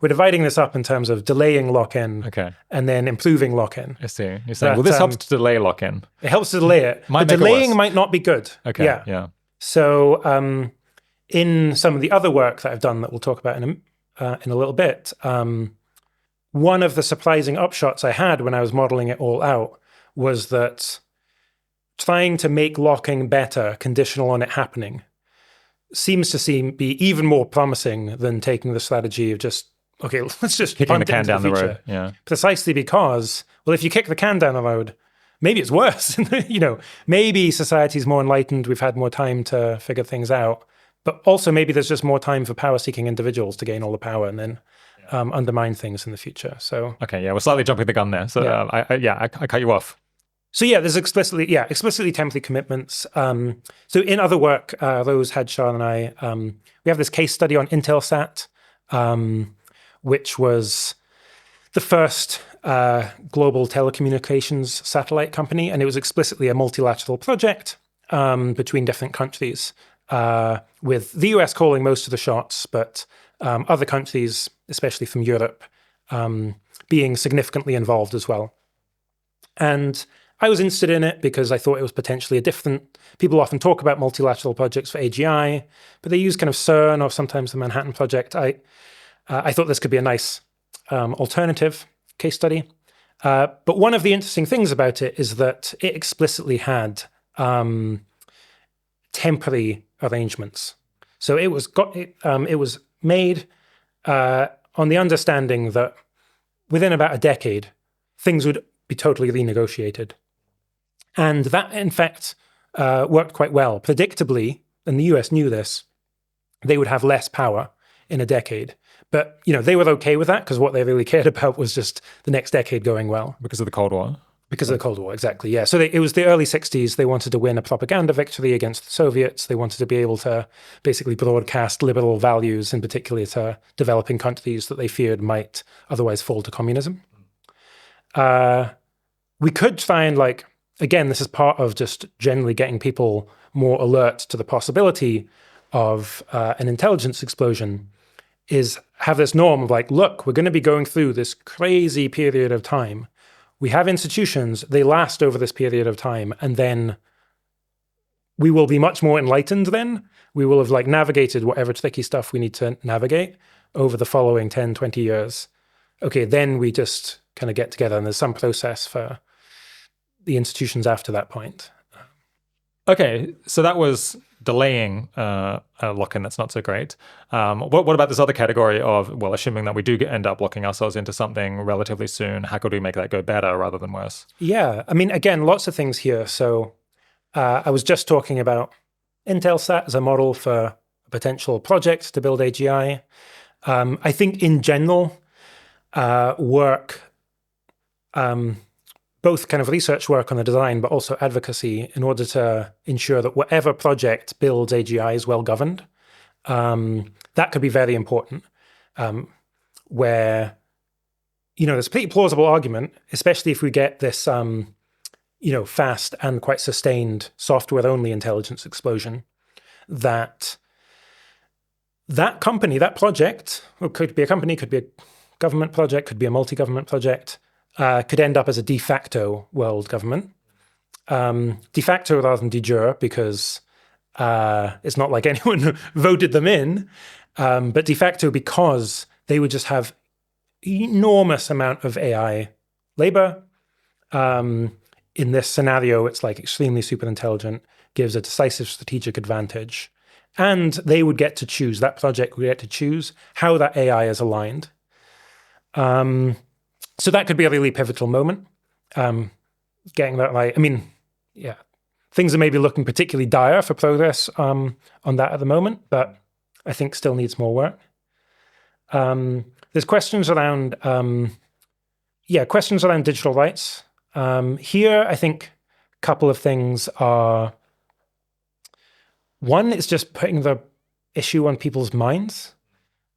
Speaker 1: dividing this up in terms of delaying lock-in and then improving lock-in.
Speaker 2: I see. You're saying, well, this helps to delay lock-in.
Speaker 1: It helps to delay it. But delaying might not be good.
Speaker 2: Okay, yeah.
Speaker 1: So in some of the other work that I've done that we'll talk about in a little bit, one of the surprising upshots I had when I was modeling it all out was that trying to make locking better, conditional on it happening, seems to be even more promising than taking the strategy of just, okay, let's just
Speaker 2: Kicking the
Speaker 1: punt it
Speaker 2: can
Speaker 1: into
Speaker 2: down the
Speaker 1: future.
Speaker 2: road. Yeah.
Speaker 1: Precisely because, well, if you kick the can down the road, maybe it's worse. Maybe society's more enlightened. We've had more time to figure things out. But also maybe there's just more time for power-seeking individuals to gain all the power and then undermine things in the future. So
Speaker 2: okay, yeah, we're slightly jumping the gun there. So I cut you off.
Speaker 1: So yeah, there's explicitly template commitments. So in other work, Rose Hadshaw and I, we have this case study on Intelsat, which was the first global telecommunications satellite company, and it was explicitly a multilateral project between different countries, with the US calling most of the shots, but other countries, especially from Europe, being significantly involved as well. And I was interested in it because I thought it was potentially a different. People often talk about multilateral projects for AGI, but they use kind of CERN or sometimes the Manhattan Project. I thought this could be a nice alternative case study. But one of the interesting things about it is that it explicitly had temporary arrangements. So it was made on the understanding that within about a decade, things would be totally renegotiated. And that, in fact, worked quite well. Predictably, and the US knew this, they would have less power in a decade. But they were okay with that because what they really cared about was just the next decade going well.
Speaker 2: Because of the Cold War?
Speaker 1: Because of the Cold War, exactly, yeah. So it was the early 60s. They wanted to win a propaganda victory against the Soviets. They wanted to be able to basically broadcast liberal values, in particular to developing countries that they feared might otherwise fall to communism. We could try and again, this is part of just generally getting people more alert to the possibility of an intelligence explosion, is have this norm of look, we're going to be going through this crazy period of time. We have institutions, they last over this period of time, and then we will be much more enlightened then. We will have navigated whatever tricky stuff we need to navigate over the following 10, 20 years. Okay, then we just kind of get together and there's some process for the institutions after that point.
Speaker 2: Okay, so that was delaying a lock-in. That's not so great. What about this other category of, well, assuming that we do end up locking ourselves into something relatively soon, how could we make that go better rather than worse?
Speaker 1: Yeah, I mean, again, lots of things here. So I was just talking about Intelsat as a model for a potential project to build AGI. I think in general, work, both kind of research work on the design, but also advocacy in order to ensure that whatever project builds AGI is well governed. That could be very important, where, there's a pretty plausible argument, especially if we get this, fast and quite sustained software-only intelligence explosion, that company, that project, or could be a company, could be a government project, could be a multi-government project, could end up as a de facto world government. De facto rather than de jure, because it's not like anyone voted them in, but de facto because they would just have enormous amount of AI labor. In this scenario, it's extremely super intelligent, gives a decisive strategic advantage. And they would get to choose, that project would get to choose how that AI is aligned. So that could be a really pivotal moment, getting that right. I mean, yeah, things are maybe looking particularly dire for progress on that at the moment, but I think still needs more work. There's questions around, digital rights. Here, I think a couple of things are, one is just putting the issue on people's minds.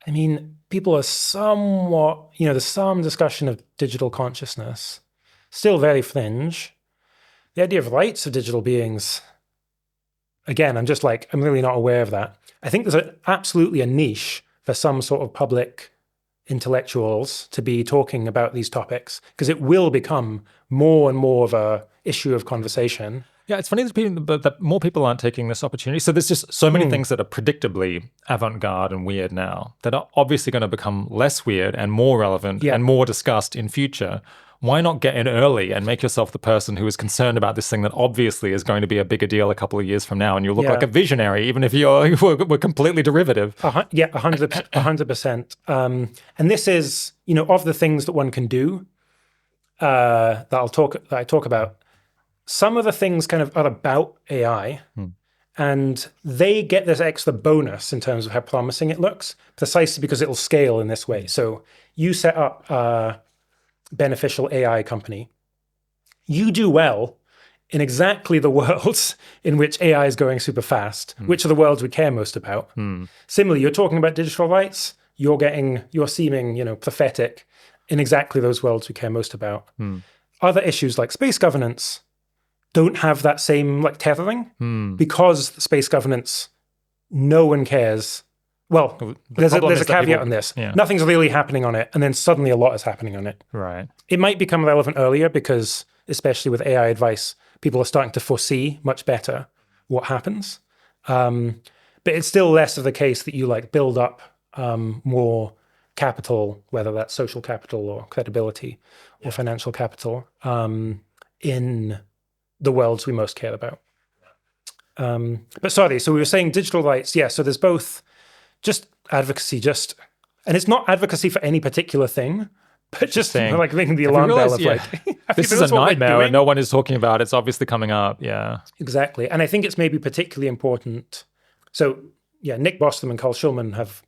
Speaker 1: I mean, people are somewhat, there's some discussion of digital consciousness, still very fringe. The idea of rights of digital beings, again, I'm really not aware of that. I think there's absolutely a niche for some sort of public intellectuals to be talking about these topics, because it will become more and more of a issue of conversation.
Speaker 2: Yeah, it's funny that more people aren't taking this opportunity. So there's just so many things that are predictably avant-garde and weird now that are obviously going to become less weird and more relevant and more discussed in future. Why not get in early and make yourself the person who is concerned about this thing that obviously is going to be a bigger deal a couple of years from now, and you look like a visionary, even if we're completely derivative.
Speaker 1: 100%. And this is, of the things that one can do that I talk about. Some of the things kind of are about AI, and they get this extra bonus in terms of how promising it looks, precisely because it'll scale in this way. So you set up a beneficial AI company. You do well in exactly the worlds in which AI is going super fast, which are the worlds we care most about. Similarly, you're talking about digital rights, you're seeming, pathetic in exactly those worlds we care most about. Other issues like space governance don't have that same tethering because space governance, no one cares. Well, there's a caveat on this. Nothing's really happening on it, and then suddenly a lot is happening on it.
Speaker 2: Right.
Speaker 1: It might become relevant earlier because, especially with AI advice, people are starting to foresee much better what happens. But it's still less of the case that you build up more capital, whether that's social capital or credibility or financial capital, in the worlds we most care about. But sorry, so we were saying digital rights. Yeah, so there's both just advocacy, and it's not advocacy for any particular thing, but just ringing the alarm bell of
Speaker 2: this is a nightmare and no one is talking about it. It's obviously coming up. Yeah, exactly.
Speaker 1: And I think it's maybe particularly important. So Nick Bostrom and Carl Schulman have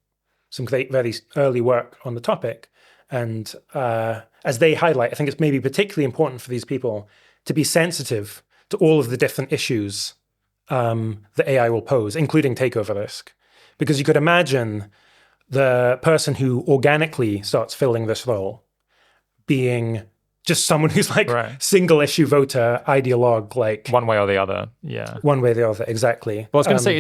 Speaker 1: some great, very early work on the topic. And as they highlight, I think it's maybe particularly important for these people to be sensitive to all of the different issues that AI will pose, including takeover risk. Because you could imagine the person who organically starts filling this role being just someone who's single issue voter, ideologue,
Speaker 2: one way or the other. Yeah.
Speaker 1: One way or the other, exactly.
Speaker 2: Well, I was going to say,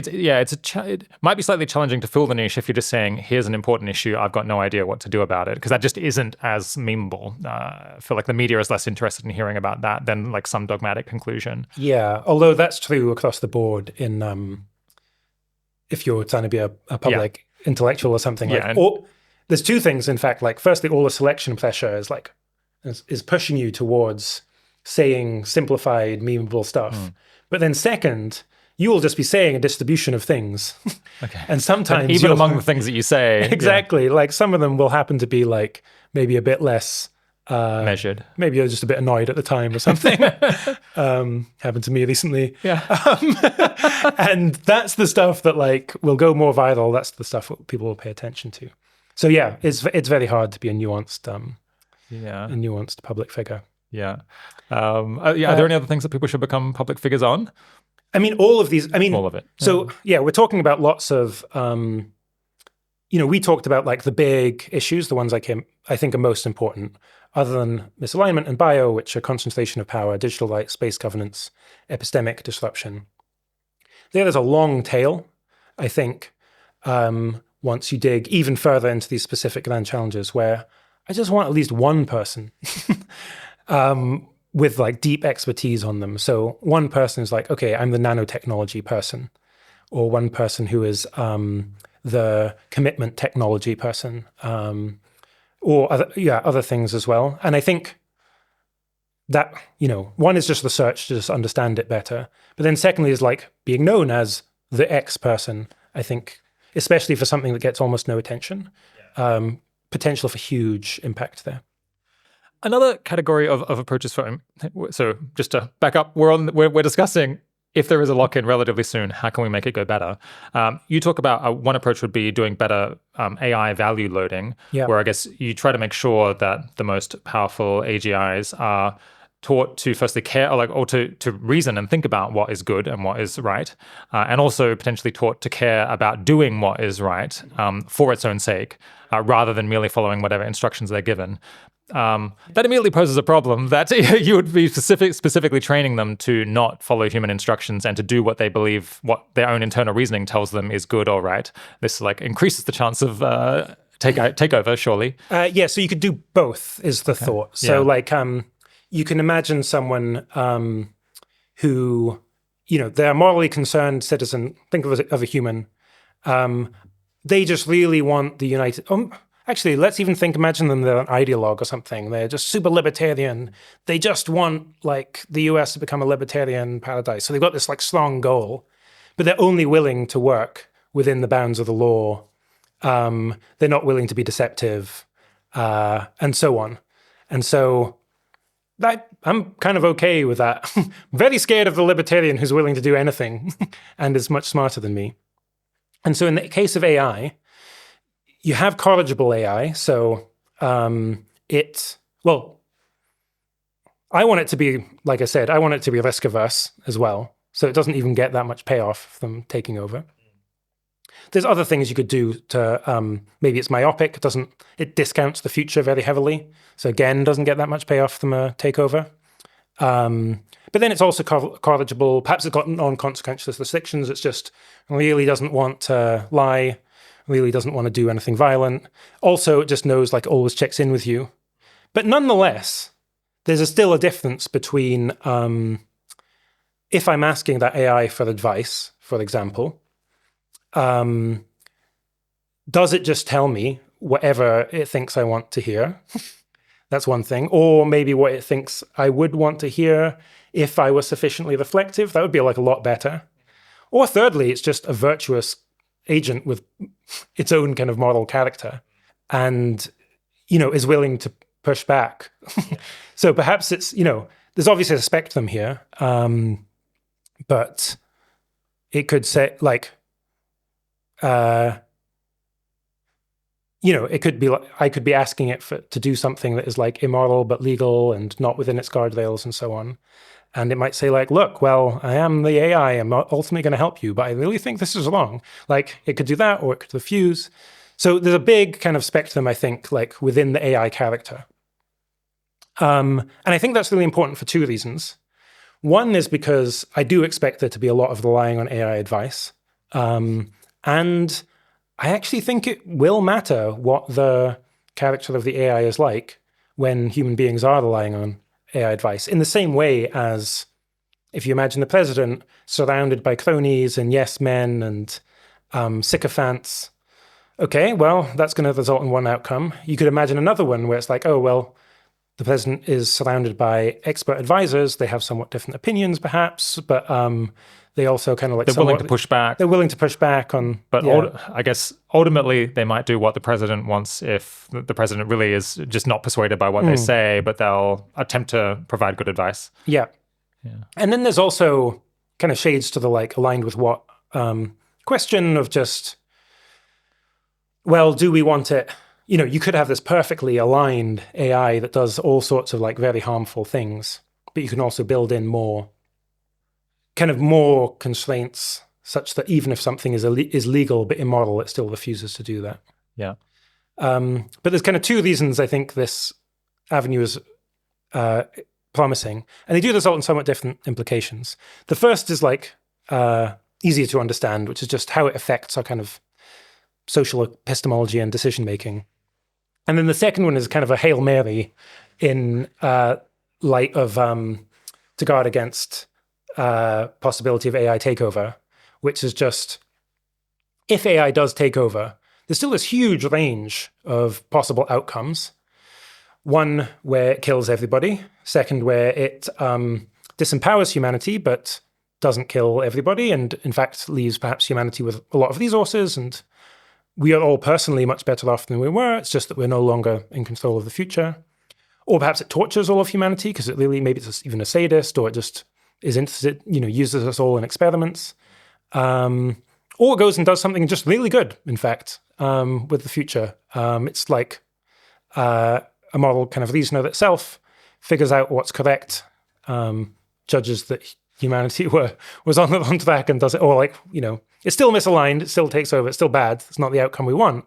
Speaker 2: it might be slightly challenging to fill the niche if you're just saying, here's an important issue, I've got no idea what to do about it, because that just isn't as memeable. I feel like the media is less interested in hearing about that than some dogmatic conclusion.
Speaker 1: Yeah, although that's true across the board in if you're trying to be a public intellectual or something. There's two things, in fact. Firstly, all the selection pressure is pushing you towards saying simplified, memeable stuff. But then second, you will just be saying a distribution of things.
Speaker 2: Okay.
Speaker 1: And sometimes
Speaker 2: even among the things that you say.
Speaker 1: Exactly. Some of them will happen to be maybe a bit less
Speaker 2: measured.
Speaker 1: Maybe you're just a bit annoyed at the time or something. Happened to me recently.
Speaker 2: Yeah.
Speaker 1: And that's the stuff that will go more viral. That's the stuff that people will pay attention to. So yeah, it's very hard to be a nuanced public figure.
Speaker 2: Yeah. Are there any other things that people should become public figures on?
Speaker 1: I mean, all of these. I mean,
Speaker 2: all of it.
Speaker 1: So we're talking about lots of. We talked about the big issues, the ones I think are most important, other than misalignment and bio, which are concentration of power, digital rights, space governance, epistemic disruption. There's a long tail, I think, once you dig even further into these specific grand challenges, where I just want at least one person with deep expertise on them. So one person is okay, I'm the nanotechnology person, or one person who is the commitment technology person, or other things as well. And I think that, one is just research to just understand it better. But then secondly is being known as the X person, I think, especially for something that gets almost no attention, potential for huge impact there.
Speaker 2: Another category of approaches so just to back up, we're discussing if there is a lock-in relatively soon, how can we make it go better? You talk about one approach would be doing better AI value loading, where I guess you try to make sure that the most powerful AGIs are taught to firstly care, or to reason and think about what is good and what is right, and also potentially taught to care about doing what is right for its own sake, rather than merely following whatever instructions they're given. That immediately poses a problem that you would be specifically training them to not follow human instructions and to do what they believe, what their own internal reasoning tells them is good or right. This increases the chance of takeover, surely.
Speaker 1: So you could do both is the thought. So you can imagine someone who they're a morally concerned citizen. Think of a human. They just really want the United. Actually, let's even imagine them, they're an ideologue or something. They're just super libertarian. They just want like the US to become a libertarian paradise. So they've got this like strong goal, but they're only willing to work within the bounds of the law. They're not willing to be deceptive, and so on. And so I'm kind of okay with that. Very scared of the libertarian who's willing to do anything and is much smarter than me. And so in the case of AI, you have corrigible AI. So I want it to be, like I said, I want it to be risk averse as well. So it doesn't even get that much payoff from taking over. There's other things you could do to, maybe it's myopic, it discounts the future very heavily. So again, doesn't get that much payoff from a takeover. But then it's also corrigible. Perhaps it's got non-consequentialist restrictions. It's just really doesn't want to lie, really doesn't want to do anything violent. Also, it just knows, like, always checks in with you. But nonetheless, there's still a difference between if I'm asking that AI for advice, for example, does it just tell me whatever it thinks I want to hear? That's one thing. Or maybe what it thinks I would want to hear if I was sufficiently reflective. That would be like a lot better. Or thirdly, it's just a virtuous agent with its own kind of moral character and, is willing to push back. So perhaps it's, there's obviously a spectrum here, but it could say like, it could be like I could be asking it to do something that is like immoral but legal and not within its guardrails and so on. And it might say like, look, well, I am the AI. I'm ultimately going to help you, but I really think this is wrong. Like it could do that or it could refuse. So there's a big kind of spectrum, I think, like within the AI character. And I think that's really important for two reasons. One is because I do expect there to be a lot of relying on AI advice. And I actually think it will matter what the character of the AI is like when human beings are relying on AI advice. In the same way as if you imagine the president surrounded by cronies and yes men and sycophants, okay, well, that's going to result in one outcome. You could imagine another one where it's like, oh, well, the president is surrounded by expert advisors. They have somewhat different opinions, perhaps, but they also kind of like
Speaker 2: they're willing to push back.
Speaker 1: They're willing to push back on.
Speaker 2: But I guess ultimately they might do what the president wants if the president really is just not persuaded by what they say, but they'll attempt to provide good advice.
Speaker 1: Yeah. And then there's also kind of shades to the like aligned with what question of just, well, do we want it? You could have this perfectly aligned AI that does all sorts of like very harmful things, but you can also build in more constraints such that even if something is legal but immoral, it still refuses to do that.
Speaker 2: Yeah.
Speaker 1: But there's kind of two reasons I think this avenue is promising, and they do result in somewhat different implications. The first is like easier to understand, which is just how it affects our kind of social epistemology and decision making. And then the second one is kind of a Hail Mary in light of to guard against possibility of AI takeover, which is just, if AI does take over, there's still this huge range of possible outcomes. One, where it kills everybody. Second, where it disempowers humanity, but doesn't kill everybody, and in fact leaves perhaps humanity with a lot of resources, and we are all personally much better off than we were. It's just that we're no longer in control of the future. Or perhaps it tortures all of humanity because it really, maybe it's even a sadist, or it just is interested, uses us all in experiments. Or it goes and does something just really good, in fact, with the future. It's like a moral kind of reasoner itself, figures out what's correct, judges that humanity was on the wrong track and does it, or like, it's still misaligned, it still takes over, it's still bad, it's not the outcome we want.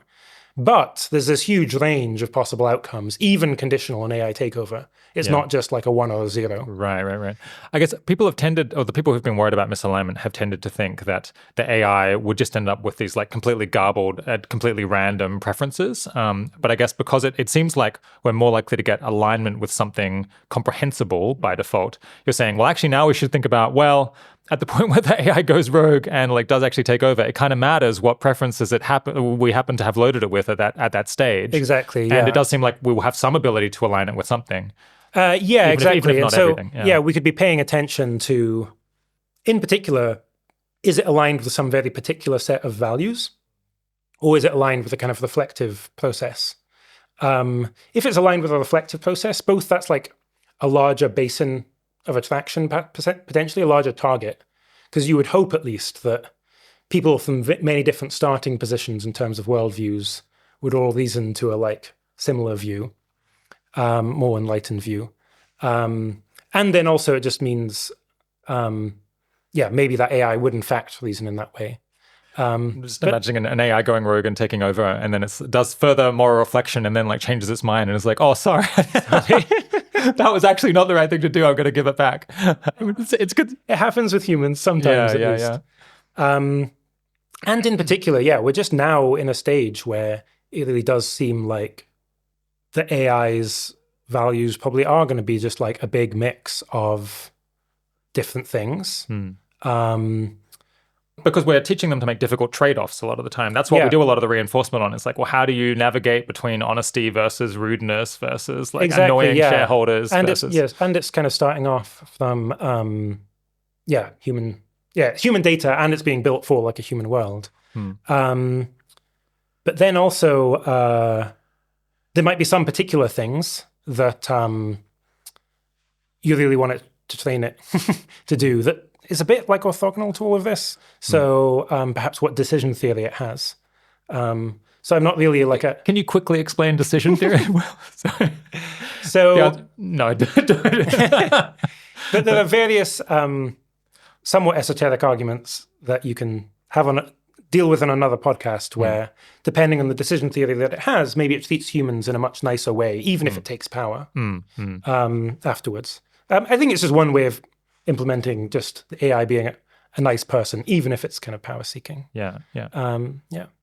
Speaker 1: But there's this huge range of possible outcomes, even conditional on AI takeover. It's not just like a 1 or a 0.
Speaker 2: Right. I guess people have tended, or the people who've been worried about misalignment have tended to think that the AI would just end up with these like completely garbled, completely random preferences. But I guess because it seems like we're more likely to get alignment with something comprehensible by default, you're saying, well, actually now we should think about, well, at the point where the AI goes rogue and like does actually take over, it kind of matters what preferences we happen to have loaded it with at that stage.
Speaker 1: Exactly.
Speaker 2: And it does seem like we will have some ability to align it with something.
Speaker 1: Yeah, exactly.
Speaker 2: Even if not everything.
Speaker 1: Yeah, we could be paying attention to, in particular, is it aligned with some very particular set of values, or is it aligned with a kind of reflective process? If it's aligned with a reflective process, both that's like a larger basin of attraction, potentially a larger target, because you would hope at least that people from many different starting positions in terms of worldviews would all reason to a like similar view, more enlightened view. And then also it just means, maybe that AI would in fact reason in that way.
Speaker 2: Just imagining an AI going rogue and taking over, and then it does further moral reflection and then like changes its mind and is like, oh, sorry. That was actually not the right thing to do. I'm going to give it back. It's good.
Speaker 1: It happens with humans sometimes, at least. And in particular, we're just now in a stage where it really does seem like the AI's values probably are going to be just like a big mix of different things.
Speaker 2: Because we're teaching them to make difficult trade-offs a lot of the time. That's what we do a lot of the reinforcement on. It's like, well, how do you navigate between honesty versus rudeness versus like annoying shareholders?
Speaker 1: And
Speaker 2: versus...
Speaker 1: it's kind of starting off from human data, and it's being built for like a human world. But then also there might be some particular things that you really want it to train it to do that is a bit like orthogonal to all of this. So perhaps what decision theory it has. So I'm not really like a...
Speaker 2: Can you quickly explain decision theory? Sorry.
Speaker 1: So...
Speaker 2: No.
Speaker 1: But there are various somewhat esoteric arguments that you can have deal with in another podcast where, depending on the decision theory that it has, maybe it treats humans in a much nicer way, even if it takes power afterwards. I think it's just one way of implementing just the AI being a nice person, even if it's kind of power seeking.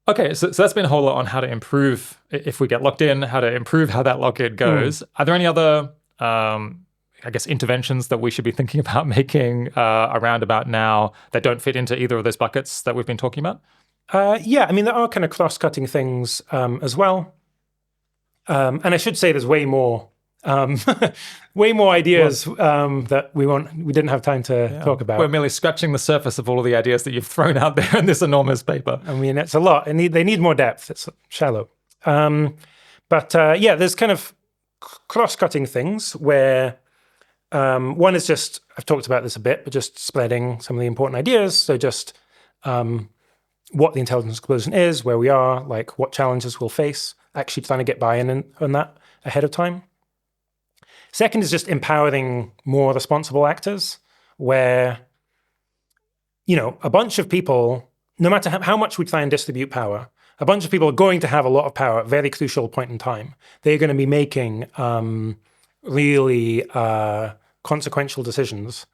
Speaker 1: Okay, so that's been a whole lot on how to improve if we get locked in, how to improve how that lock-in goes. Are there any other, interventions that we should be thinking about making around about now that don't fit into either of those buckets that we've been talking about? There are kind of cross-cutting things as well. And I should say there's way more ideas that we didn't have time to talk about.
Speaker 2: We're merely scratching the surface of all of the ideas that you've thrown out there in this enormous paper.
Speaker 1: I mean, it's a lot. They need more depth. It's shallow. There's kind of cross-cutting things where one is just, I've talked about this a bit, but just spreading some of the important ideas. So just what the intelligence explosion is, where we are, like what challenges we'll face, actually trying to get buy-in on that ahead of time. Second is just empowering more responsible actors where, a bunch of people, no matter how much we try and distribute power, a bunch of people are going to have a lot of power at a very crucial point in time. They're going to be making really consequential decisions.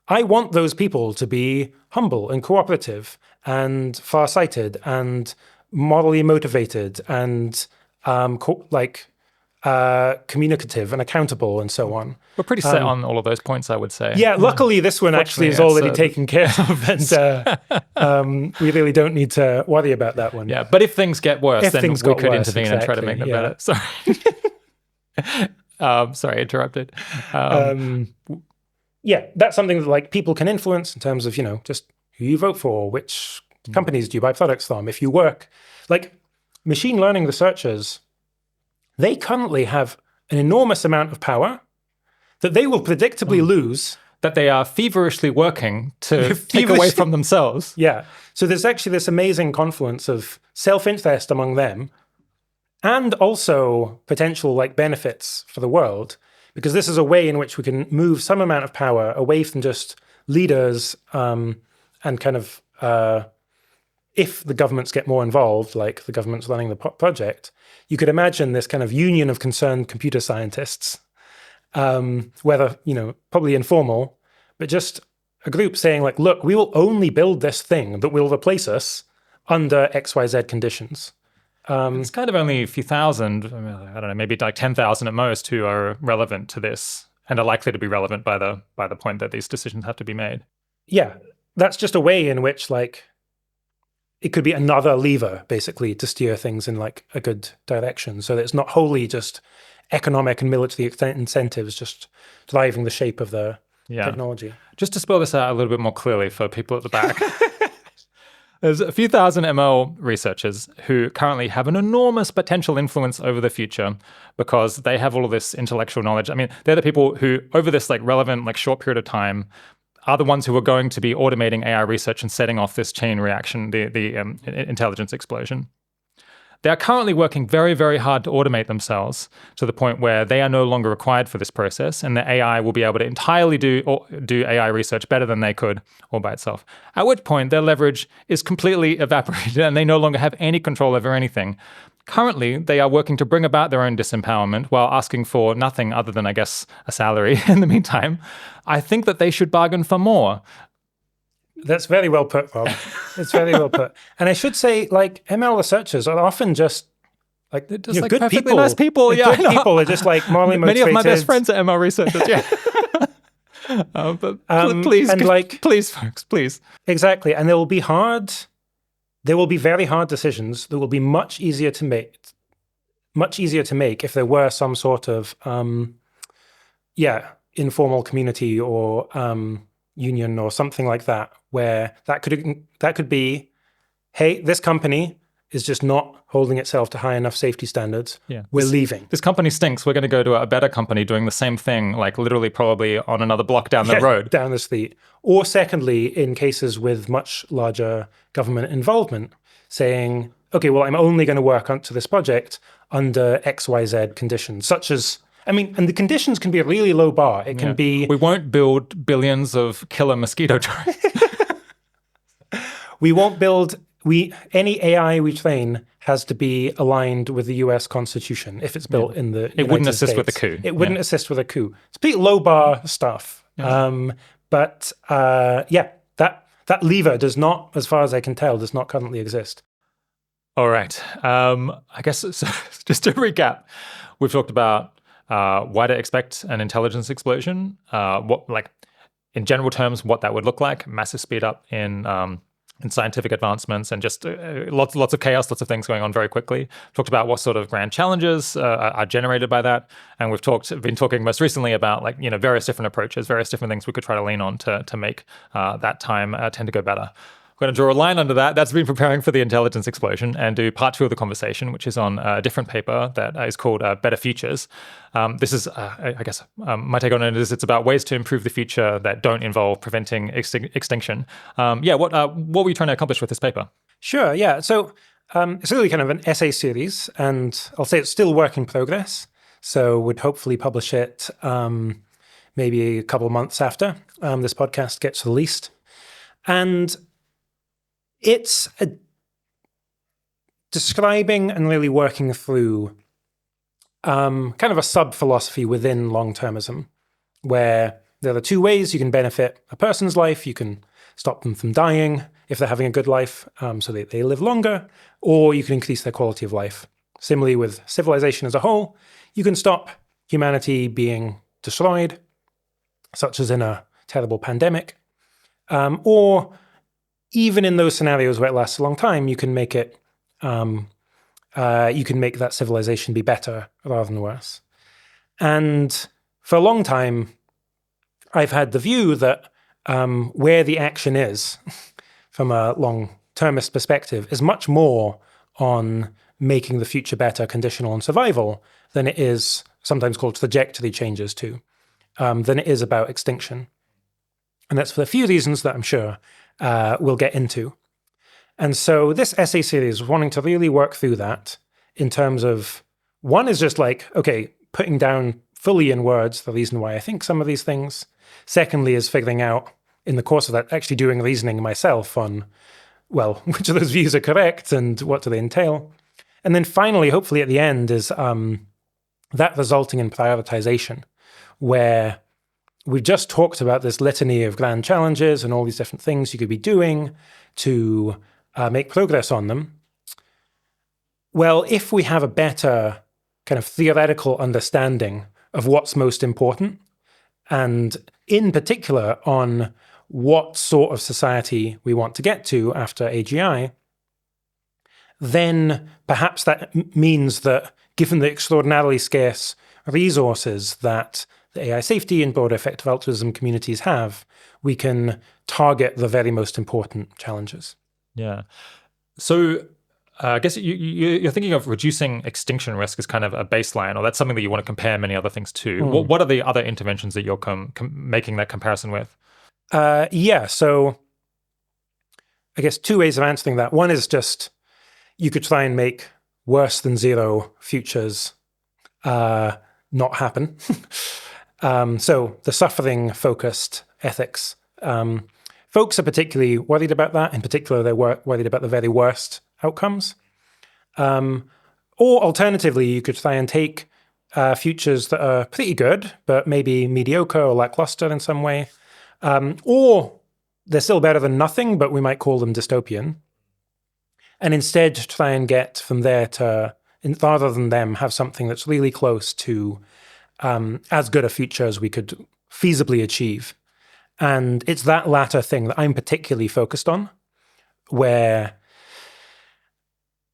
Speaker 1: I want those people to be humble and cooperative and far-sighted and morally motivated and communicative and accountable and so on.
Speaker 2: We're pretty set on all of those points, I would say.
Speaker 1: Yeah, luckily this one actually is already taken care of, and we really don't need to worry about that one.
Speaker 2: Yeah, but if things get worse, then we could intervene and try to make them better. Sorry. Sorry, interrupted.
Speaker 1: That's something that like people can influence in terms of, just who you vote for, which companies do you buy products from. If you work, like machine learning researchers, they currently have an enormous amount of power that they will predictably lose.
Speaker 2: That they are feverishly working to take away from themselves.
Speaker 1: Yeah. So there's actually this amazing confluence of self-interest among them and also potential like benefits for the world, because this is a way in which we can move some amount of power away from just leaders and kind of, if the governments get more involved, like the government's running the project, you could imagine this kind of union of concerned computer scientists, whether, probably informal, but just a group saying like, look, we will only build this thing that will replace us under XYZ conditions.
Speaker 2: It's kind of only a few thousand, I don't know, maybe like 10,000 at most who are relevant to this and are likely to be relevant by the point that these decisions have to be made.
Speaker 1: Yeah. that's just a way in which like it could be another lever basically to steer things in like a good direction, so that it's not wholly just economic and military incentives just driving the shape of the technology.
Speaker 2: Just to spell this out a little bit more clearly for people at the back. There's a few thousand ML researchers who currently have an enormous potential influence over the future because they have all of this intellectual knowledge. I mean, they're the people who, over this like relevant, like short period of time, are the ones who are going to be automating AI research and setting off this chain reaction, the intelligence explosion. They are currently working very, very hard to automate themselves to the point where they are no longer required for this process, and the AI will be able to entirely do AI research better than they could all by itself. At which point, their leverage is completely evaporated, and they no longer have any control over anything. Currently, they are working to bring about their own disempowerment while asking for nothing other than, I guess, a salary in the meantime. I think that they should bargain for more.
Speaker 1: That's very well put, Rob. It's very well put. And I should say, like, ML researchers are often just like
Speaker 2: they're just like
Speaker 1: good
Speaker 2: perfectly
Speaker 1: people.
Speaker 2: Nice people.
Speaker 1: Like,
Speaker 2: Yeah,
Speaker 1: good people are just like morally
Speaker 2: Many
Speaker 1: motivated.
Speaker 2: of my best friends are ML researchers. Yeah. But please,
Speaker 1: and like,
Speaker 2: please, folks, please.
Speaker 1: Exactly, and there will be very hard decisions that will be much easier to make if there were some sort of informal community or union or something like that, where that could be, hey, this company is just not holding itself to high enough safety standards.
Speaker 2: Yeah,
Speaker 1: we're leaving.
Speaker 2: This company stinks. We're going to go to a better company doing the same thing, like literally probably on another block down the road.
Speaker 1: Down the street. Or secondly, in cases with much larger government involvement, saying, okay, well, I'm only going to work onto this project under XYZ conditions, such as, I mean, and the conditions can be a really low bar. It can be...
Speaker 2: We won't build billions of killer mosquito turrets.
Speaker 1: We won't build... Any AI we train has to be aligned with the US Constitution if it's built in the United
Speaker 2: It wouldn't
Speaker 1: States.
Speaker 2: assist with a coup.
Speaker 1: It wouldn't assist with a coup. It's pretty low bar stuff.
Speaker 2: Yeah.
Speaker 1: That lever does not, as far as I can tell, does not currently exist.
Speaker 2: All right. I guess, so just to recap, we've talked about why to expect an intelligence explosion, what, like, in general terms, what that would look like, massive speed up in scientific advancements, and just lots of chaos, lots of things going on very quickly. Talked about what sort of grand challenges are generated by that, and we've been talking most recently about, like, various different approaches, various different things we could try to lean on to make that time tend to go better. We're going to draw a line under that. That's been preparing for the intelligence explosion, and do part 2 of the conversation, which is on a different paper that is called Better Futures. This is, I guess, my take on it is it's about ways to improve the future that don't involve preventing extinction. What were you trying to accomplish with this paper?
Speaker 1: Sure, yeah. So it's really kind of an essay series, and I'll say it's still work in progress. So would hopefully publish it maybe a couple of months after this podcast gets released. And it's describing and really working through kind of a sub-philosophy within long-termism, where there are 2 ways you can benefit a person's life. You can stop them from dying if they're having a good life, so that they live longer, or you can increase their quality of life. Similarly, with civilization as a whole, you can stop humanity being destroyed, such as in a terrible pandemic, or even in those scenarios where it lasts a long time, you can make it, you can make that civilization be better rather than worse. And for a long time, I've had the view that where the action is, from a long-termist perspective, is much more on making the future better conditional on survival than it is, sometimes called trajectory changes too, than it is about extinction. And that's for a few reasons that I'm sure we'll get into. And so this essay series is wanting to really work through that in terms of, one is just like, okay, putting down fully in words the reason why I think some of these things. Secondly is figuring out, in the course of that, actually doing reasoning myself on, well, which of those views are correct and what do they entail. And then finally, hopefully at the end, is that resulting in prioritization, where we've just talked about this litany of grand challenges and all these different things you could be doing to make progress on them. Well, if we have a better kind of theoretical understanding of what's most important, and in particular on what sort of society we want to get to after AGI, then perhaps that means that given the extraordinarily scarce resources that the AI safety and broader effective altruism communities have, we can target the very most important challenges.
Speaker 2: Yeah. So I guess you're thinking of reducing extinction risk as kind of a baseline, or that's something that you want to compare many other things to. What are the other interventions that you're making that comparison with?
Speaker 1: Yeah, so I guess two ways of answering that. One is just you could try and make worse than zero futures not happen. So the suffering-focused ethics. Folks are particularly worried about that. In particular, they're worried about the very worst outcomes. Or alternatively, you could try and take futures that are pretty good, but maybe mediocre or lackluster in some way. Or they're still better than nothing, but we might call them dystopian. And instead try and get from there to, rather than them, have something that's really close to as good a future as we could feasibly achieve. And it's that latter thing that I'm particularly focused on, where,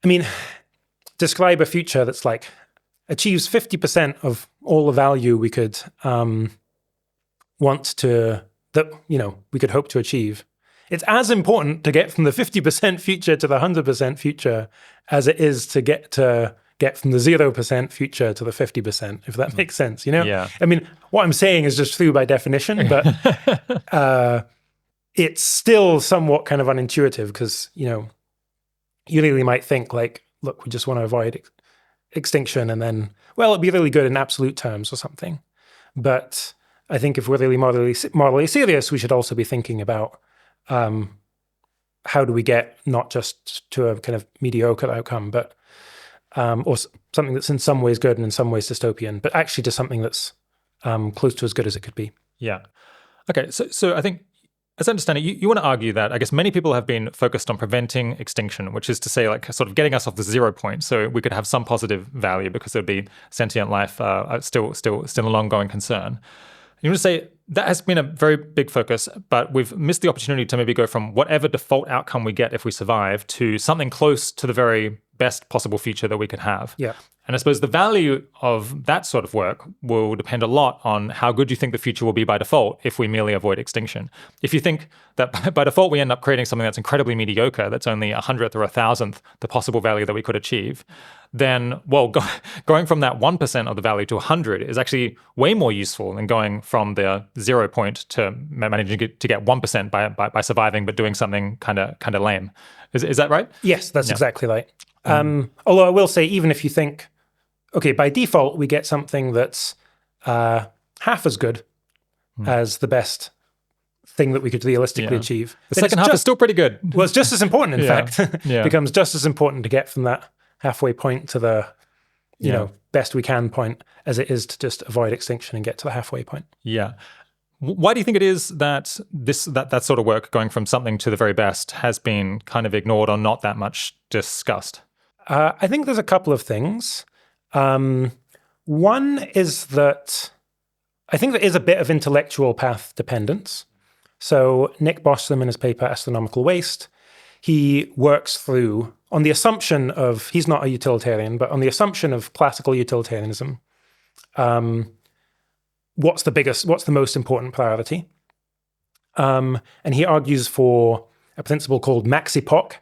Speaker 1: I mean, describe a future that's like achieves 50% of all the value we could want to, that, you know, we could hope to achieve. It's as important to get from the 50% future to the 100% future as it is to get from the 0% future to the 50%, if that makes sense, you know?
Speaker 2: Yeah.
Speaker 1: I mean, what I'm saying is just true by definition, but it's still somewhat kind of unintuitive because, you know, you really might think like, look, we just want to avoid extinction and then, well, it'd be really good in absolute terms or something. But I think if we're really morally serious, we should also be thinking about how do we get not just to a kind of mediocre outcome, but or something that's in some ways good and in some ways dystopian, but actually to something that's close to as good as it could be.
Speaker 2: Yeah. Okay. So I think, as I understand it, you want to argue that I guess many people have been focused on preventing extinction, which is to say, like, sort of getting us off the 0 point, so we could have some positive value because there'd be sentient life still an ongoing concern. You want to say that has been a very big focus, but we've missed the opportunity to maybe go from whatever default outcome we get if we survive to something close to the very best possible future that we could have.
Speaker 1: Yeah.
Speaker 2: And I suppose the value of that sort of work will depend a lot on how good you think the future will be by default if we merely avoid extinction. If you think that by default we end up creating something that's incredibly mediocre, that's only 100th or 1,000th the possible value that we could achieve, then, well, going from that 1% of the value to 100 is actually way more useful than going from the 0 point to managing to get 1% by surviving but doing something kind of lame. Is that right?
Speaker 1: Yes, that's exactly right. Although I will say, even if you think, okay, by default, we get something that's half as good as the best thing that we could realistically achieve.
Speaker 2: The second half is still pretty good.
Speaker 1: Well, it's just as important, in fact.
Speaker 2: Yeah.
Speaker 1: Becomes just as important to get from that halfway point to the, you know, best we can point as it is to just avoid extinction and get to the halfway point.
Speaker 2: Yeah. Why do you think it is that that sort of work, going from something to the very best, has been kind of ignored or not that much discussed?
Speaker 1: I think there's a couple of things. One is that I think there is a bit of intellectual path dependence. So Nick Bostrom, in his paper Astronomical Waste, he works through, on the assumption of, he's not a utilitarian, but on the assumption of classical utilitarianism, what's the most important priority? And he argues for a principle called maxipoc,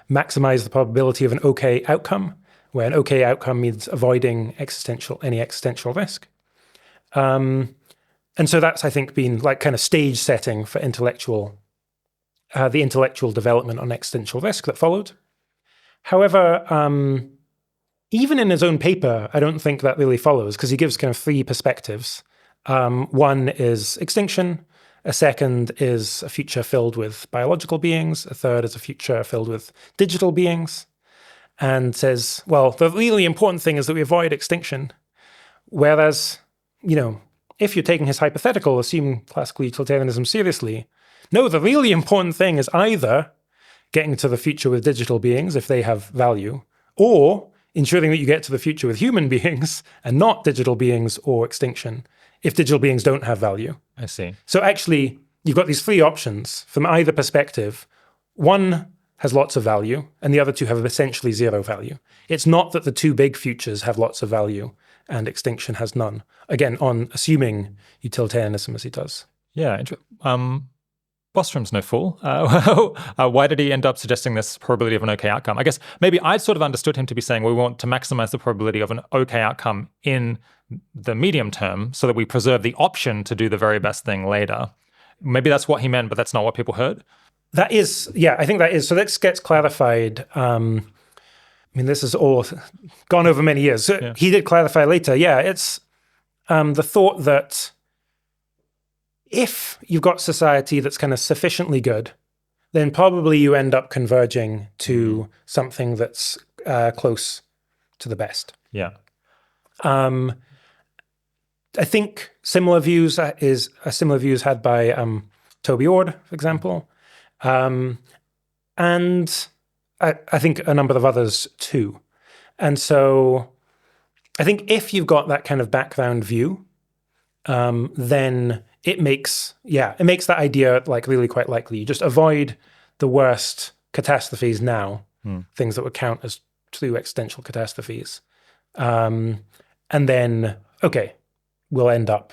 Speaker 1: maximize the probability of an okay outcome, where an okay outcome means avoiding any existential risk. And so that's, I think, been like kind of stage setting for the intellectual development on existential risk that followed. However, even in his own paper, I don't think that really follows, because he gives kind of three perspectives. One is extinction. A second is a future filled with biological beings. A third is a future filled with digital beings. And says, well, the really important thing is that we avoid extinction. Whereas, you know, if you're taking his hypothetical, assume classical utilitarianism seriously, no, the really important thing is either getting to the future with digital beings if they have value, or ensuring that you get to the future with human beings and not digital beings or extinction if digital beings don't have value.
Speaker 2: I see.
Speaker 1: So actually, you've got these three options from either perspective. One has lots of value, and the other two have essentially zero value. It's not that the two big futures have lots of value and extinction has none. Again, on assuming utilitarianism as he does.
Speaker 2: Yeah. Bostrom's no fool. Why did he end up suggesting this probability of an okay outcome? I guess maybe I sort of understood him to be saying we want to maximize the probability of an okay outcome in the medium term so that we preserve the option to do the very best thing later. Maybe that's what he meant, but that's not what people heard.
Speaker 1: That is, yeah, I think that is. So this gets clarified. I mean, this is all gone over many years. So
Speaker 2: Yeah.
Speaker 1: He did clarify later. Yeah, it's the thought that if you've got society that's kind of sufficiently good, then probably you end up converging to something that's close to the best.
Speaker 2: Yeah.
Speaker 1: I think similar views had by Toby Ord, for example, and I think a number of others too. And so I think if you've got that kind of background view, then it makes that idea like really quite likely. You just avoid the worst catastrophes now, things that would count as true existential catastrophes, and then we'll end up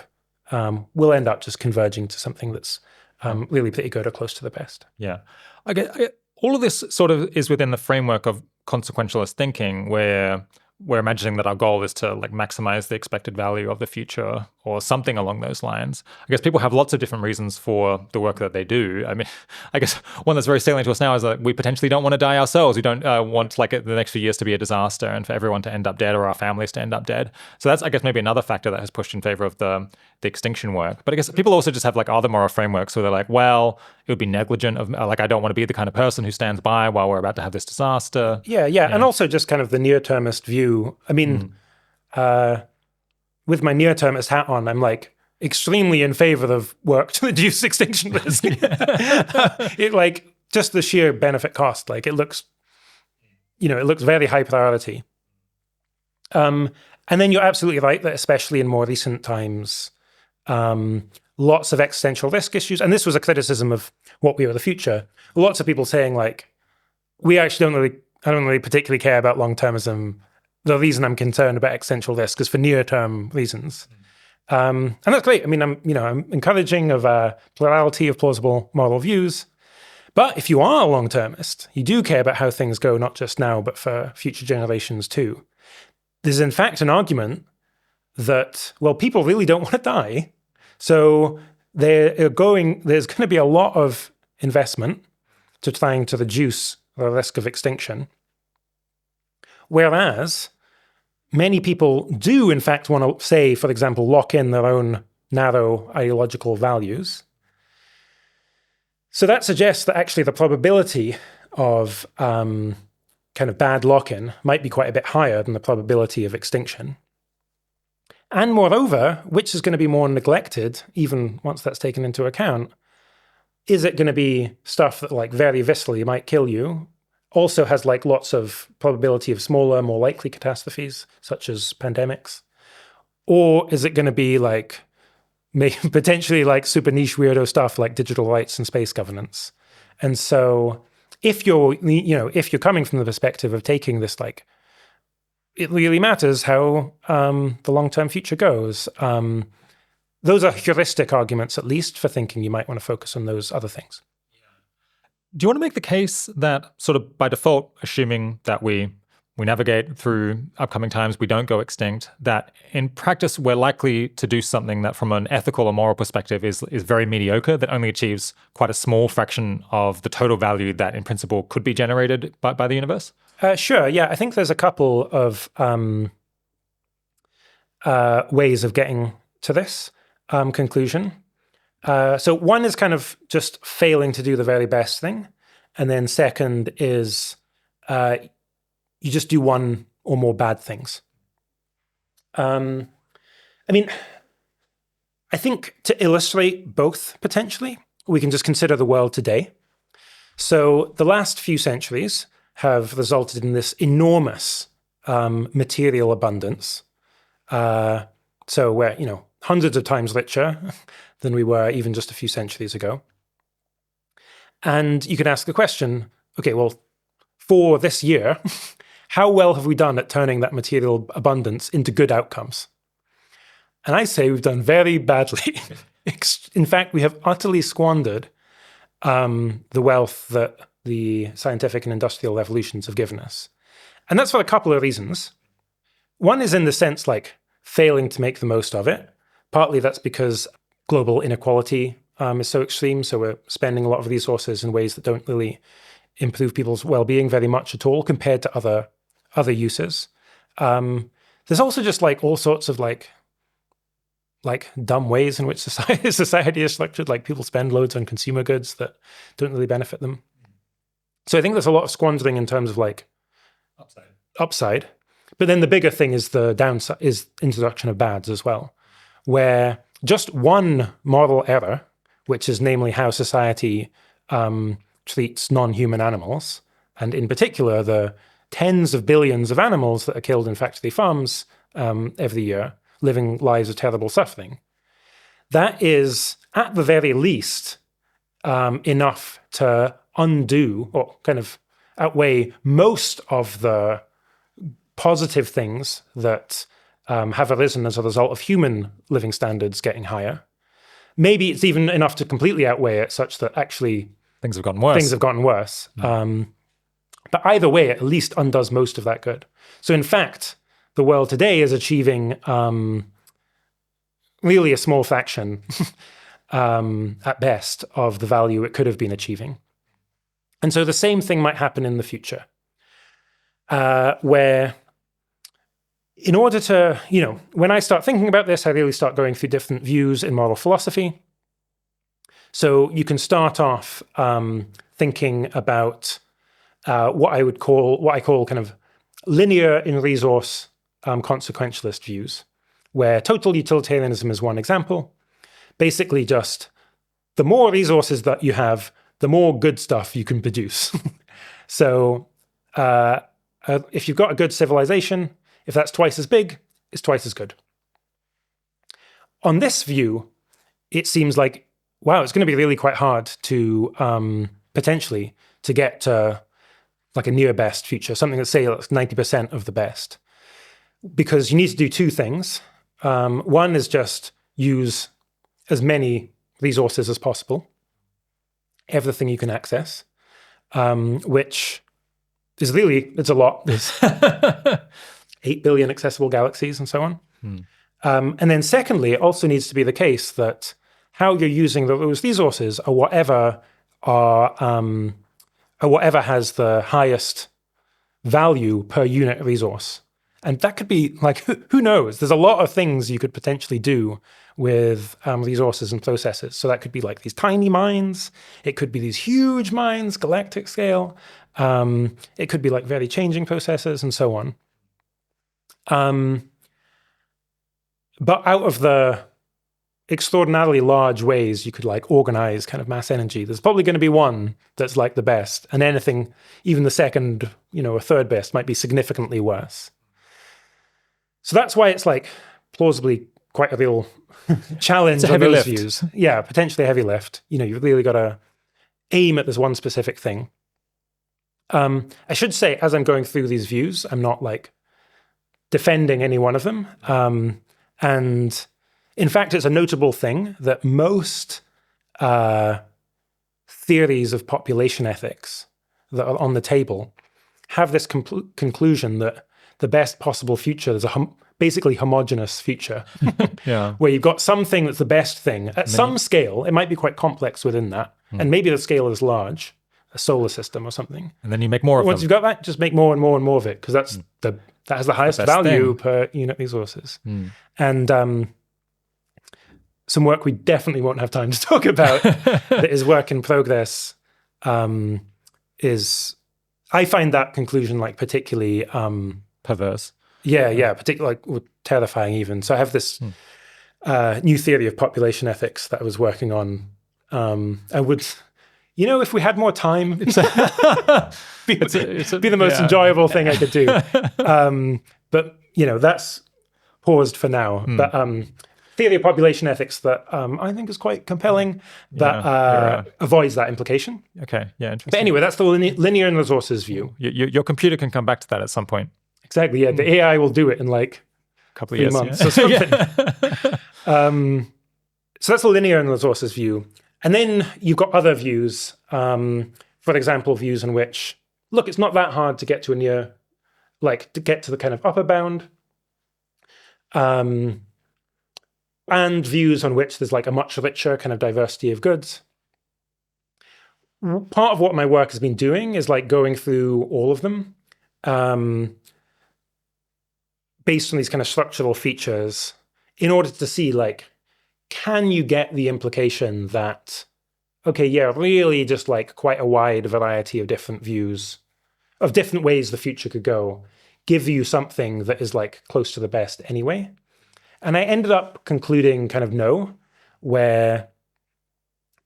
Speaker 1: just converging to something that's really pretty good or close to the best.
Speaker 2: Yeah. I get all of this sort of is within the framework of consequentialist thinking, where we're imagining that our goal is to like maximize the expected value of the future or something along those lines. I guess people have lots of different reasons for the work that they do. I mean, I guess one that's very salient to us now is that we potentially don't want to die ourselves. We don't want like the next few years to be a disaster and for everyone to end up dead or our families to end up dead. So that's, I guess, maybe another factor that has pushed in favor of the extinction work. But I guess people also just have like other moral frameworks where they're like, well, it would be negligent of like, I don't want to be the kind of person who stands by while we're about to have this disaster.
Speaker 1: Yeah. And also just kind of the near-termist view. I mean, with my near-termist hat on, I'm like extremely in favor of work to reduce extinction risk. It like just the sheer benefit cost, like it looks very high priority. And then you're absolutely right that especially in more recent times, lots of existential risk issues, and this was a criticism of what we were the future. Lots of people saying like, I don't really particularly care about long-termism. The reason I'm concerned about existential risk is for near-term reasons. And that's great. I mean, I'm encouraging of a plurality of plausible moral views. But if you are a long-termist, you do care about how things go, not just now, but for future generations too. There's in fact an argument that, well, people really don't want to die. So there's going to be a lot of investment to trying to reduce the risk of extinction. Whereas many people do, in fact, want to, say, for example, lock in their own narrow ideological values. So that suggests that actually the probability of kind of bad lock-in might be quite a bit higher than the probability of extinction. And moreover, which is going to be more neglected, even once that's taken into account, is it going to be stuff that like very viscerally might kill you, also has like lots of probability of smaller, more likely catastrophes, such as pandemics? Or is it going to be like potentially like super niche weirdo stuff like digital rights and space governance? And so if you're coming from the perspective of taking this like, it really matters how the long-term future goes, those are heuristic arguments, at least, for thinking you might want to focus on those other things.
Speaker 2: Do you want to make the case that sort of by default, assuming that we navigate through upcoming times, we don't go extinct, that in practice, we're likely to do something that from an ethical or moral perspective is very mediocre, that only achieves quite a small fraction of the total value that in principle could be generated by the universe?
Speaker 1: Sure, yeah. I think there's a couple of ways of getting to this conclusion. So one is kind of just failing to do the very best thing. And then second is you just do one or more bad things. I mean, I think to illustrate both potentially, we can just consider the world today. So the last few centuries have resulted in this enormous material abundance. So where, hundreds of times richer than we were even just a few centuries ago. And you can ask the question, okay, well, for this year, how well have we done at turning that material abundance into good outcomes? And I say we've done very badly. In fact, we have utterly squandered the wealth that the scientific and industrial revolutions have given us. And that's for a couple of reasons. One is in the sense like failing to make the most of it. Partly that's because global inequality is so extreme, so we're spending a lot of resources in ways that don't really improve people's well-being very much at all compared to other uses. There's also just like all sorts of like dumb ways in which society is structured, like people spend loads on consumer goods that don't really benefit them. So I think there's a lot of squandering in terms of like upside. But then the bigger thing is the downside, is introduction of bads as well, where just one moral error, which is namely how society treats non-human animals, and in particular the tens of billions of animals that are killed in factory farms every year, living lives of terrible suffering. That is, at the very least, enough to undo or kind of outweigh most of the positive things that have arisen as a result of human living standards getting higher. Maybe it's even enough to completely outweigh it, such that actually
Speaker 2: things have gotten worse.
Speaker 1: But either way, it at least undoes most of that good. So in fact, the world today is achieving really a small fraction, at best, of the value it could have been achieving. And so the same thing might happen in the future, where in order to, when I start thinking about this, I really start going through different views in moral philosophy. So you can start off thinking about what I call kind of linear in resource consequentialist views, where total utilitarianism is one example. Basically just the more resources that you have, the more good stuff you can produce. So if you've got a good civilization, if that's twice as big, it's twice as good. On this view, it seems like, wow, it's going to be really quite hard to potentially to get to like a near best future, something that's say that's 90% of the best. Because you need to do two things. One is just use as many resources as possible, everything you can access, which is really, it's a lot. There's 8 billion accessible galaxies and so on. And then secondly, it also needs to be the case that how you're using those resources are whatever has the highest value per unit resource. And that could be like, who knows? There's a lot of things you could potentially do with resources and processes. So that could be like these tiny mines. It could be these huge mines, galactic scale. It could be like very changing processes and so on. But out of the extraordinarily large ways you could like organize kind of mass energy, there's probably going to be one that's like the best. And anything, even the second, or third best might be significantly worse. So that's why it's like plausibly quite a real challenge on those views. Yeah, potentially a heavy lift. You've really got to aim at this one specific thing. I should say, as I'm going through these views, I'm not like defending any one of them. And in fact, it's a notable thing that most theories of population ethics that are on the table have this conclusion that the best possible future is a basically homogeneous future, where you've got something that's the best thing. At some scale, it might be quite complex within that, and maybe the scale is large, a solar system or something.
Speaker 2: And then you make more of them.
Speaker 1: Once you've got that, just make more and more and more of it, because that has the highest value per unit resources. And some work we definitely won't have time to talk about that is work in progress is, I find that conclusion like particularly
Speaker 2: perverse.
Speaker 1: Yeah, particularly like terrifying even. So I have this new theory of population ethics that I was working on. I would, if we had more time, be the most enjoyable thing I could do. But that's paused for now. But theory of population ethics that I think is quite compelling that avoids that implication.
Speaker 2: Okay, yeah, interesting.
Speaker 1: But anyway, that's the linear and resources view.
Speaker 2: Your computer can come back to that at some point.
Speaker 1: Exactly, yeah. The AI will do it in like
Speaker 2: A couple of
Speaker 1: 3
Speaker 2: years,
Speaker 1: months or something. So that's the linear and resources view. And then you've got other views, for example, views in which, look, it's not that hard to get to to get to the kind of upper bound. And views on which there's like a much richer kind of diversity of goods. Part of what my work has been doing is like going through all of them based on these kind of structural features in order to see like, can you get the implication that, okay, yeah, really just like quite a wide variety of different views, of different ways the future could go, give you something that is like close to the best anyway. And I ended up concluding kind of no, where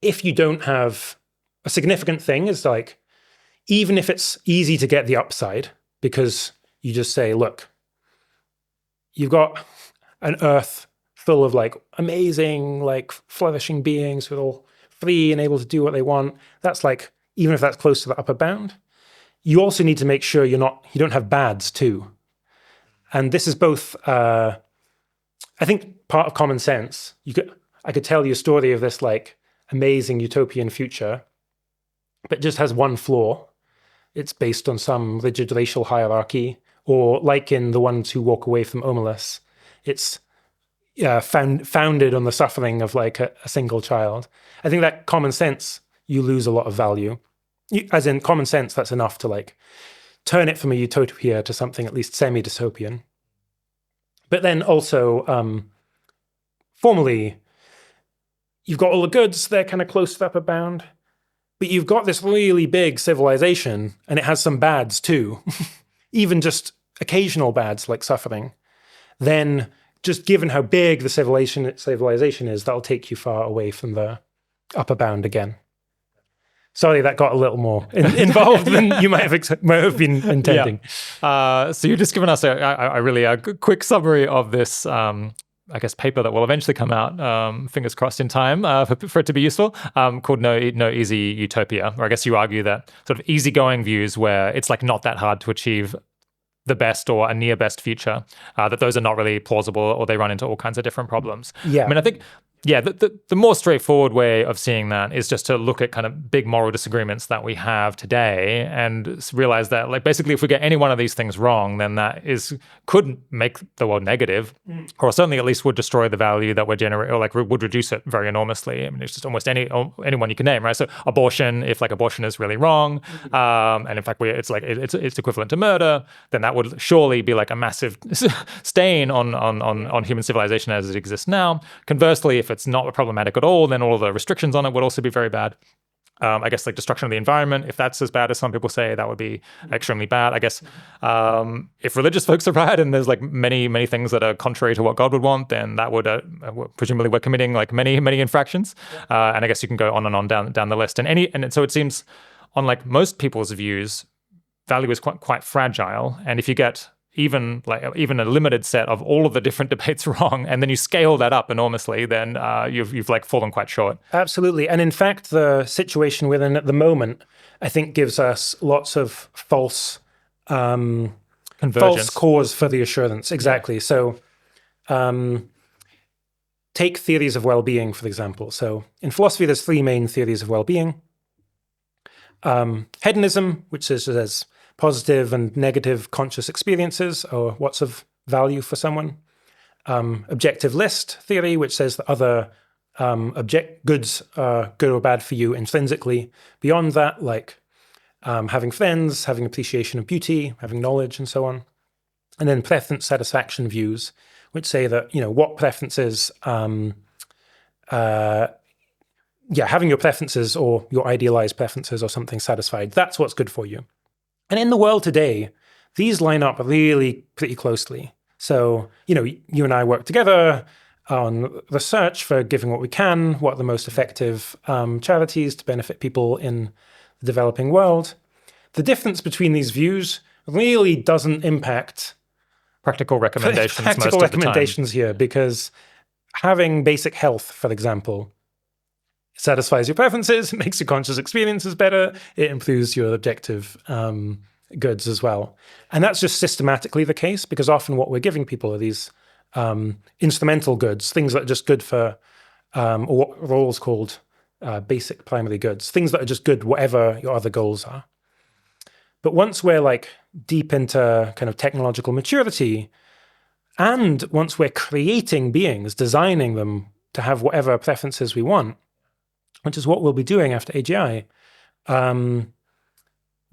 Speaker 1: if you don't have a significant thing is like, even if it's easy to get the upside, because you just say, look, you've got an Earth full of like amazing, like flourishing beings who are all free and able to do what they want. That's like, even if that's close to the upper bound, you also need to make sure you don't have bads too. And this is both, I think, part of common sense. I could tell you a story of this like amazing utopian future, but it just has one flaw. It's based on some rigid racial hierarchy, or like in The Ones Who Walk Away from Omelas, it's founded on the suffering of like a single child. I think that common sense, you lose a lot of value. As in common sense, that's enough to like turn it from a utopia to something at least semi-dystopian. But then also, formally, you've got all the goods, they're kind of close to the upper bound, but you've got this really big civilization and it has some bads too, even just occasional bads like suffering. Then just given how big the civilization is, that'll take you far away from the upper bound again. Sorry, that got a little more involved than you might have been intending.
Speaker 2: Yeah. So you've just given us a really quick summary of this, I guess, paper that will eventually come out, fingers crossed in time for it to be useful, called No Easy Utopia. Or I guess you argue that sort of easygoing views where it's like not that hard to achieve the best or a near best future, that those are not really plausible or they run into all kinds of different problems.
Speaker 1: Yeah.
Speaker 2: I mean, I think, yeah, the more straightforward way of seeing that is just to look at kind of big moral disagreements that we have today and realize that, like, basically if we get any one of these things wrong, then that could make the world negative, or certainly at least would destroy the value that we're generating, or like would reduce it very enormously. I mean, it's just almost anyone you can name, right? So abortion, if like abortion is really wrong, and in fact it's equivalent to murder, then that would surely be like a massive stain on human civilization as it exists now. Conversely, if it's not problematic at all, then all of the restrictions on it would also be very bad. I guess like destruction of the environment, if that's as bad as some people say, that would be extremely bad. I guess if religious folks are right and there's like many things that are contrary to what God would want, then that would presumably we're committing like many infractions. And I guess you can go on and on down the list. And so it seems on like most people's views, value is quite fragile. And if you get even a limited set of all of the different debates wrong, and then you scale that up enormously, then you've like fallen quite short.
Speaker 1: Absolutely. And in fact, the situation we're in at the moment, I think, gives us lots of false cause for the assurance. Exactly. So take theories of well-being, for example. So in philosophy, there's 3 main theories of well-being. Hedonism, which says positive and negative conscious experiences or what's of value for someone. Objective list theory, which says that other goods are good or bad for you intrinsically. Beyond that, like having friends, having appreciation of beauty, having knowledge, and so on. And then preference satisfaction views, which say that, what preferences, having your preferences or your idealized preferences or something satisfied, that's what's good for you. And in the world today, these line up really pretty closely. So, you and I work together on research for giving what we can, what are the most effective charities to benefit people in the developing world. The difference between these views really doesn't impact
Speaker 2: practical recommendations
Speaker 1: here, because having basic health, for example, satisfies your preferences, it makes your conscious experiences better, it improves your objective goods as well. And that's just systematically the case, because often what we're giving people are these instrumental goods, things that are just good for, or what Rawls called basic primary goods, things that are just good whatever your other goals are. But once we're like deep into kind of technological maturity, and once we're creating beings, designing them to have whatever preferences we want, which is what we'll be doing after AGI,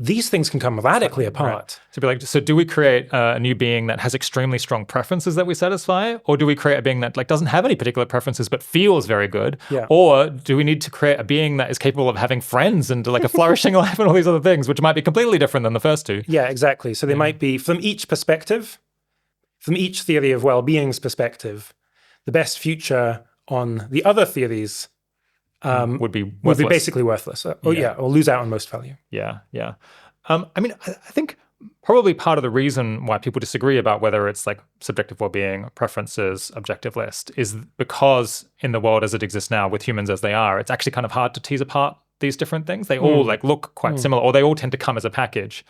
Speaker 1: these things can come radically apart.
Speaker 2: Right. So, be like, so do we create a new being that has extremely strong preferences that we satisfy, or do we create a being that like doesn't have any particular preferences but feels very good?
Speaker 1: Yeah.
Speaker 2: Or do we need to create a being that is capable of having friends and like a flourishing life and all these other things, which might be completely different than the first two?
Speaker 1: Yeah, exactly. So they might be, from each perspective, from each theory of well-being's perspective, the best future on the other theories
Speaker 2: would be
Speaker 1: basically worthless. Or lose out on most value.
Speaker 2: Yeah. I mean, I think probably part of the reason why people disagree about whether it's like subjective well-being, preferences, objective list, is because in the world as it exists now, with humans as they are, it's actually kind of hard to tease apart these different things. They all like look quite similar, or they all tend to come as a package.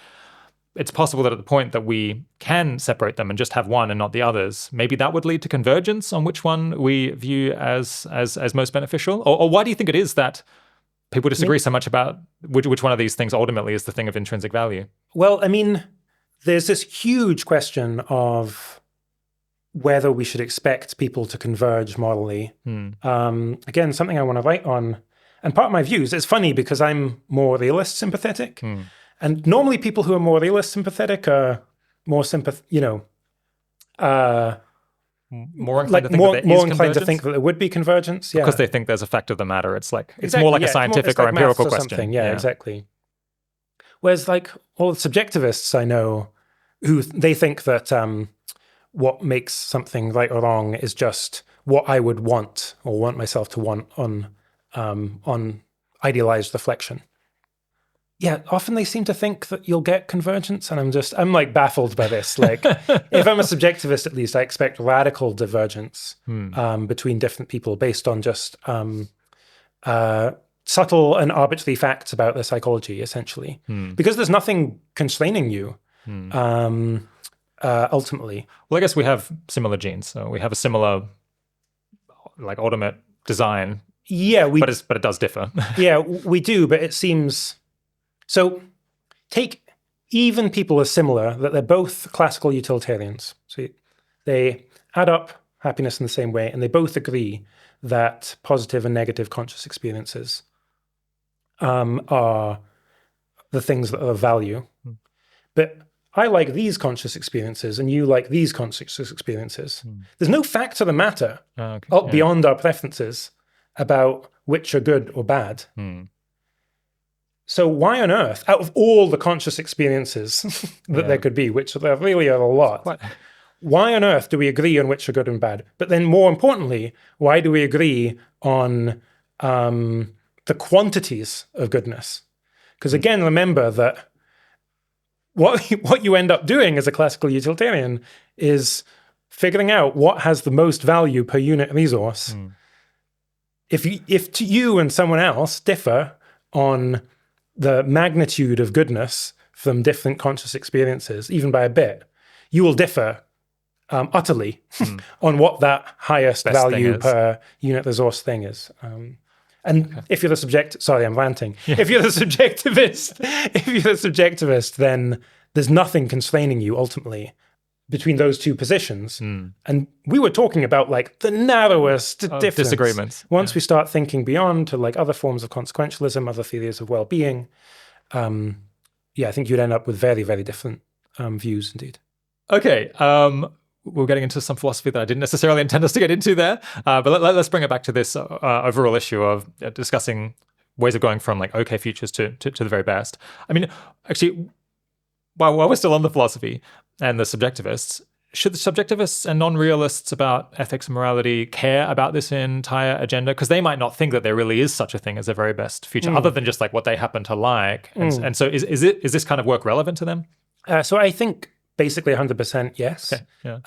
Speaker 2: It's possible that at the point that we can separate them and just have one and not the others, maybe that would lead to convergence on which one we view as most beneficial. Or why do you think it is that people disagree so much about which one of these things ultimately is the thing of intrinsic value?
Speaker 1: Well, I mean, there's this huge question of whether we should expect people to converge morally. Again, something I want to write on. And part of my views, it's funny because I'm more realist sympathetic. And normally people who are more realist sympathetic are more
Speaker 2: more inclined
Speaker 1: to think that there would be convergence. Yeah.
Speaker 2: Because they think there's a fact of the matter. It's like it's more like a scientific or empirical question.
Speaker 1: Yeah, exactly. Whereas like all the subjectivists I know, who they think that what makes something right or wrong is just what I would want or want myself to want on idealized reflection. Yeah, often they seem to think that you'll get convergence, and I'm like baffled by this. Like, if I'm a subjectivist, at least I expect radical divergence between different people based on just subtle and arbitrary facts about their psychology, essentially, because there's nothing constraining you ultimately.
Speaker 2: Well, I guess we have similar genes, so we have a similar like ultimate design.
Speaker 1: Yeah,
Speaker 2: but it does differ.
Speaker 1: Yeah, we do, but it seems. So take even people are similar, that they're both classical utilitarians. So they add up happiness in the same way, and they both agree that positive and negative conscious experiences are the things that are of value. But I like these conscious experiences, and you like these conscious experiences. There's no fact of the matter beyond our preferences about which are good or bad. So why on earth, out of all the conscious experiences that there could be, which there really are a lot, why on earth do we agree on which are good and bad? But then more importantly, why do we agree on the quantities of goodness? Because again, remember that what you end up doing as a classical utilitarian is figuring out what has the most value per unit resource. If to you and someone else differ on the magnitude of goodness from different conscious experiences, even by a bit, you will differ utterly on what that highest best value per unit resource thing is. If you're the sorry, I'm ranting. If you're the subjectivist, then there's nothing constraining you ultimately between those two positions. And we were talking about like the narrowest difference.
Speaker 2: Disagreements.
Speaker 1: Once we start thinking beyond to like other forms of consequentialism, other theories of well-being, I think you'd end up with very, very different views indeed.
Speaker 2: Okay. We're getting into some philosophy that I didn't necessarily intend us to get into there. But let's bring it back to this overall issue of discussing ways of going from like okay futures to the very best. I mean, actually, while we're still on the philosophy and the subjectivists, should the subjectivists and non-realists about ethics and morality care about this entire agenda? Because they might not think that there really is such a thing as a very best future, other than just like what they happen to like. And so is this kind of work relevant to them?
Speaker 1: So I think basically 100% yes.
Speaker 2: Okay. Yeah.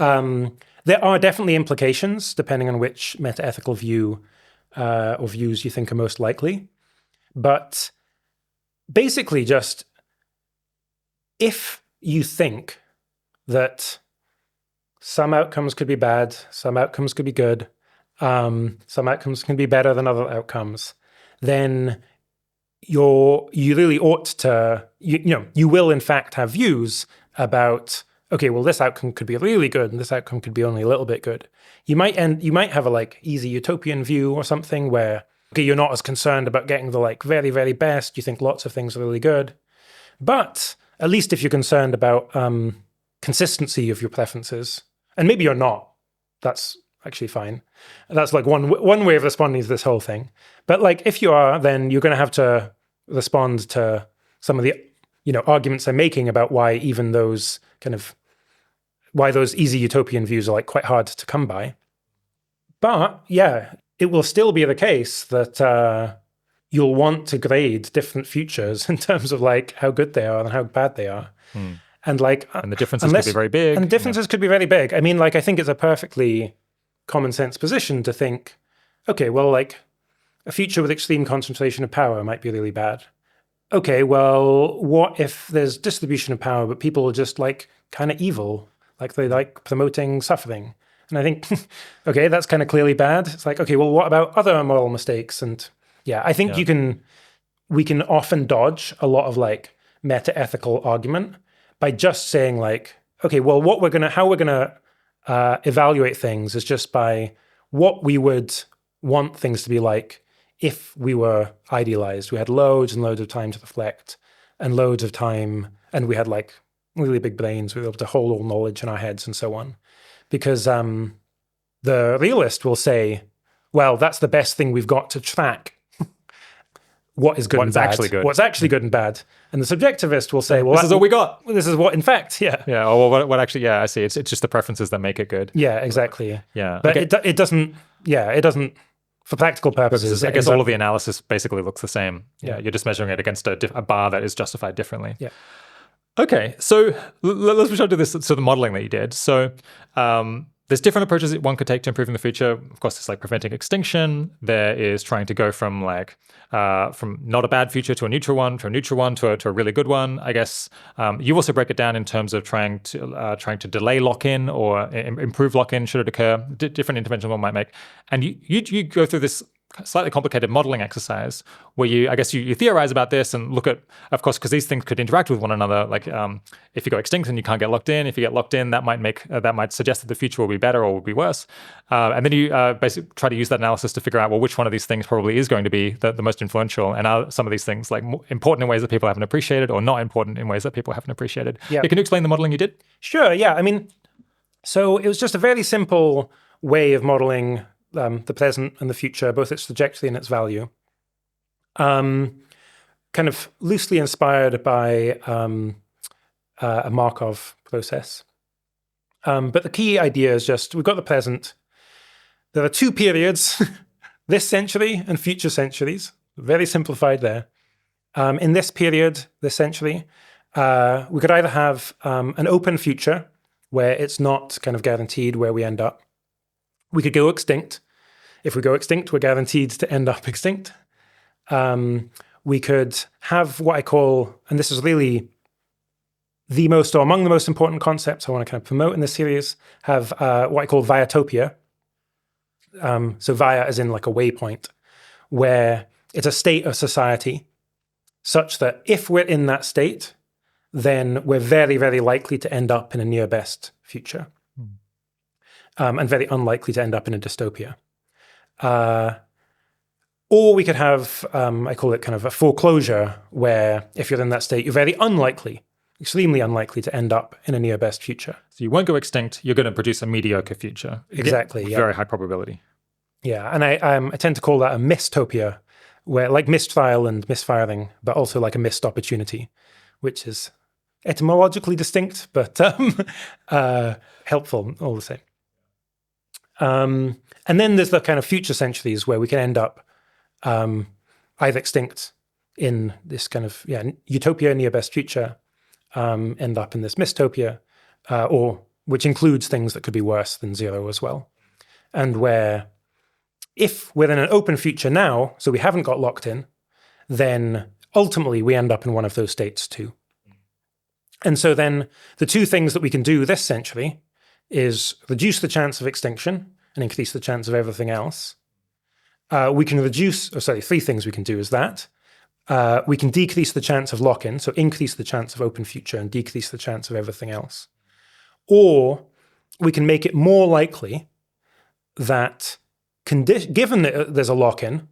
Speaker 1: There are definitely implications depending on which metaethical view or views you think are most likely. But basically just if you think that some outcomes could be bad, some outcomes could be good, some outcomes can be better than other outcomes, then you really ought to, you will in fact have views about, okay, well, this outcome could be really good and this outcome could be only a little bit good. You might have a like easy utopian view or something where, okay, you're not as concerned about getting the like very, very best. You think lots of things are really good. But at least if you're concerned about consistency of your preferences, and maybe you're not, that's actually fine. That's like one way of responding to this whole thing. But like if you are, then you're going to have to respond to some of the arguments I'm making about why even those why those easy utopian views are like quite hard to come by. But yeah, it will still be the case that you'll want to grade different futures in terms of like how good they are and how bad they are. And like,
Speaker 2: and the differences could be very big.
Speaker 1: And differences could be very big. I mean, like, I think it's a perfectly common sense position to think, okay, well, like a future with extreme concentration of power might be really bad. Okay, well, what if there's distribution of power, but people are just like kind of evil, like they like promoting suffering? And I think, okay, that's kind of clearly bad. It's like, okay, well, what about other moral mistakes? And yeah, I think we can often dodge a lot of like meta-ethical argument by just saying like, okay, well, how we're gonna evaluate things is just by what we would want things to be like if we were idealized. We had loads and loads of time to reflect and loads of time, and we had like really big brains. We were able to hold all knowledge in our heads and so on. Because the realist will say, well, that's the best thing we've got to track what is good and bad. What's actually good and bad. And the subjectivist will say, well,
Speaker 2: this is all we got.
Speaker 1: This is what, in fact, yeah.
Speaker 2: Yeah, or what actually, yeah, I see. It's just the preferences that make it good.
Speaker 1: Yeah, exactly.
Speaker 2: Yeah.
Speaker 1: But it doesn't, for practical purposes.
Speaker 2: I guess all of the analysis basically looks the same.
Speaker 1: Yeah.
Speaker 2: You're just measuring it against a bar that is justified differently.
Speaker 1: Yeah.
Speaker 2: Okay, so let's switch on to this, so the modeling that you did. So there's different approaches that one could take to improving the future. Of course, it's like preventing extinction. There is trying to go from like from not a bad future to a neutral one, to a really good one. I guess you also break it down in terms of trying to delay lock-in or improve lock-in should it occur. Different interventions one might make, and you go through this slightly complicated modeling exercise where you theorize about this and look at, of course, because these things could interact with one another. Like if you go extinct and you can't get locked in, if you get locked in, that might suggest that the future will be better or will be worse. And then you basically try to use that analysis to figure out, well, which one of these things probably is going to be the most influential, and are some of these things like important in ways that people haven't appreciated or not important in ways that people haven't appreciated.
Speaker 1: Yeah.
Speaker 2: Can you explain the modeling you did?
Speaker 1: Sure, yeah. I mean, so it was just a very simple way of modeling the present and the future, both its trajectory and its value, kind of loosely inspired by a Markov process. But the key idea is just, we've got the present. There are two periods, this century and future centuries, very simplified there. In this period, this century, we could either have an open future where it's not kind of guaranteed where we end up. We could go extinct. If we go extinct, we're guaranteed to end up extinct. We could have what I call, and this is really among the most important concepts I want to kind of promote in this series, have what I call viatopia. So via as in like a waypoint, where it's a state of society such that if we're in that state, then we're very, very likely to end up in a near best future. And very unlikely to end up in a dystopia. Or we could have, I call it kind of a foreclosure, where if you're in that state, you're very unlikely, extremely unlikely to end up in a near best future.
Speaker 2: So you won't go extinct, you're going to produce a mediocre future.
Speaker 1: Exactly, yeah.
Speaker 2: Very high probability.
Speaker 1: Yeah, and I tend to call that a mistopia, where like mistrial and misfiring, but also like a missed opportunity, which is etymologically distinct, but helpful all the same. And then there's the kind of future centuries where we can end up either extinct in this kind of utopia, near best future, end up in this mistopia, or which includes things that could be worse than 0 as well. And where if we're in an open future now, so we haven't got locked in, then ultimately we end up in one of those states too. And so then the two things that we can do this century is reduce the chance of extinction and increase the chance of everything else. We can three things we can do is that. We can decrease the chance of lock-in, so increase the chance of open future and decrease the chance of everything else. Or we can make it more likely that given that there's a lock-in,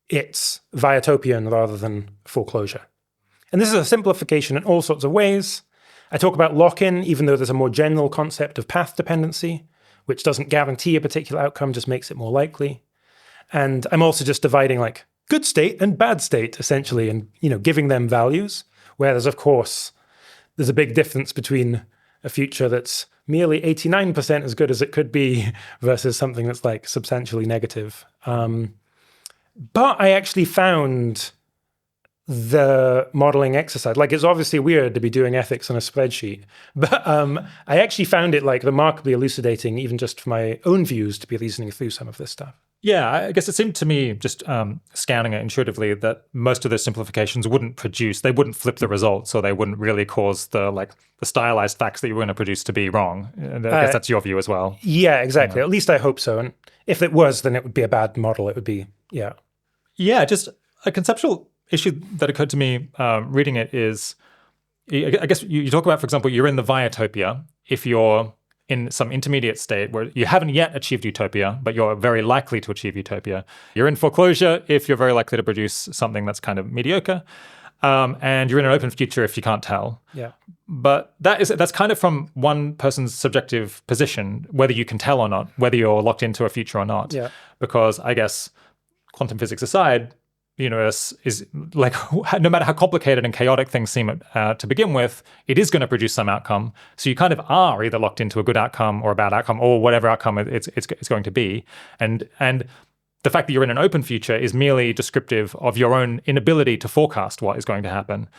Speaker 1: it's viatopian rather than foreclosure. And this is a simplification in all sorts of ways. I talk about lock-in, even though there's a more general concept of path dependency, which doesn't guarantee a particular outcome, just makes it more likely. And I'm also just dividing like good state and bad state, essentially, and giving them values. Whereas, of course, there's a big difference between a future that's merely 89% as good as it could be versus something that's like substantially negative. But I actually found the modeling exercise, like it's obviously weird to be doing ethics on a spreadsheet, but I actually found it like remarkably elucidating, even just for my own views, to be reasoning through some of this stuff.
Speaker 2: Yeah, I guess it seemed to me, just scanning it intuitively, that most of those simplifications they wouldn't flip the results, or they wouldn't really cause the stylized facts that you were going to produce to be wrong. And I guess that's your view as well.
Speaker 1: Yeah, exactly. At least I hope so. And if it was, then it would be a bad model. It would be, yeah.
Speaker 2: Yeah, just a conceptual issue that occurred to me reading it is, I guess you talk about, for example, you're in the viatopia if you're in some intermediate state where you haven't yet achieved utopia, but you're very likely to achieve utopia. You're in foreclosure if you're very likely to produce something that's kind of mediocre. And you're in an open future if you can't tell.
Speaker 1: Yeah.
Speaker 2: But that's kind of from one person's subjective position, whether you can tell or not, whether you're locked into a future or not.
Speaker 1: Yeah.
Speaker 2: Because I guess quantum physics aside, the universe is like, no matter how complicated and chaotic things seem to begin with, it is going to produce some outcome. So you kind of are either locked into a good outcome or a bad outcome, or whatever outcome it's going to be. And the fact that you're in an open future is merely descriptive of your own inability to forecast what is going to happen.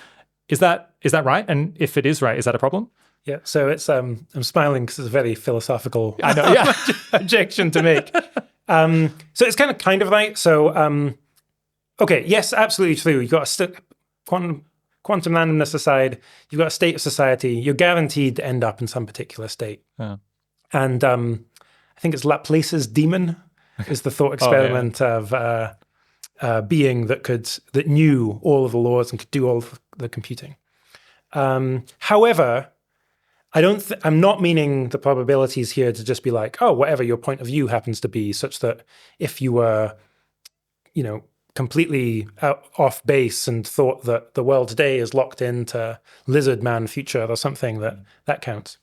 Speaker 2: Is that right? And if it is right, is that a problem?
Speaker 1: Yeah. So it's I'm smiling because it's a very philosophical
Speaker 2: I know, yeah.
Speaker 1: objection to make. So it's kind of right. So okay, yes, absolutely true. You've got a quantum randomness aside, you've got a state of society. You're guaranteed to end up in some particular state.
Speaker 2: Yeah.
Speaker 1: And I think it's Laplace's demon is the thought experiment of being that knew all of the laws and could do all of the computing. However, I'm not meaning the probabilities here to just be like, oh, whatever your point of view happens to be, such that if you were, completely off base and thought that the world today is locked into lizard man future or something, that counts.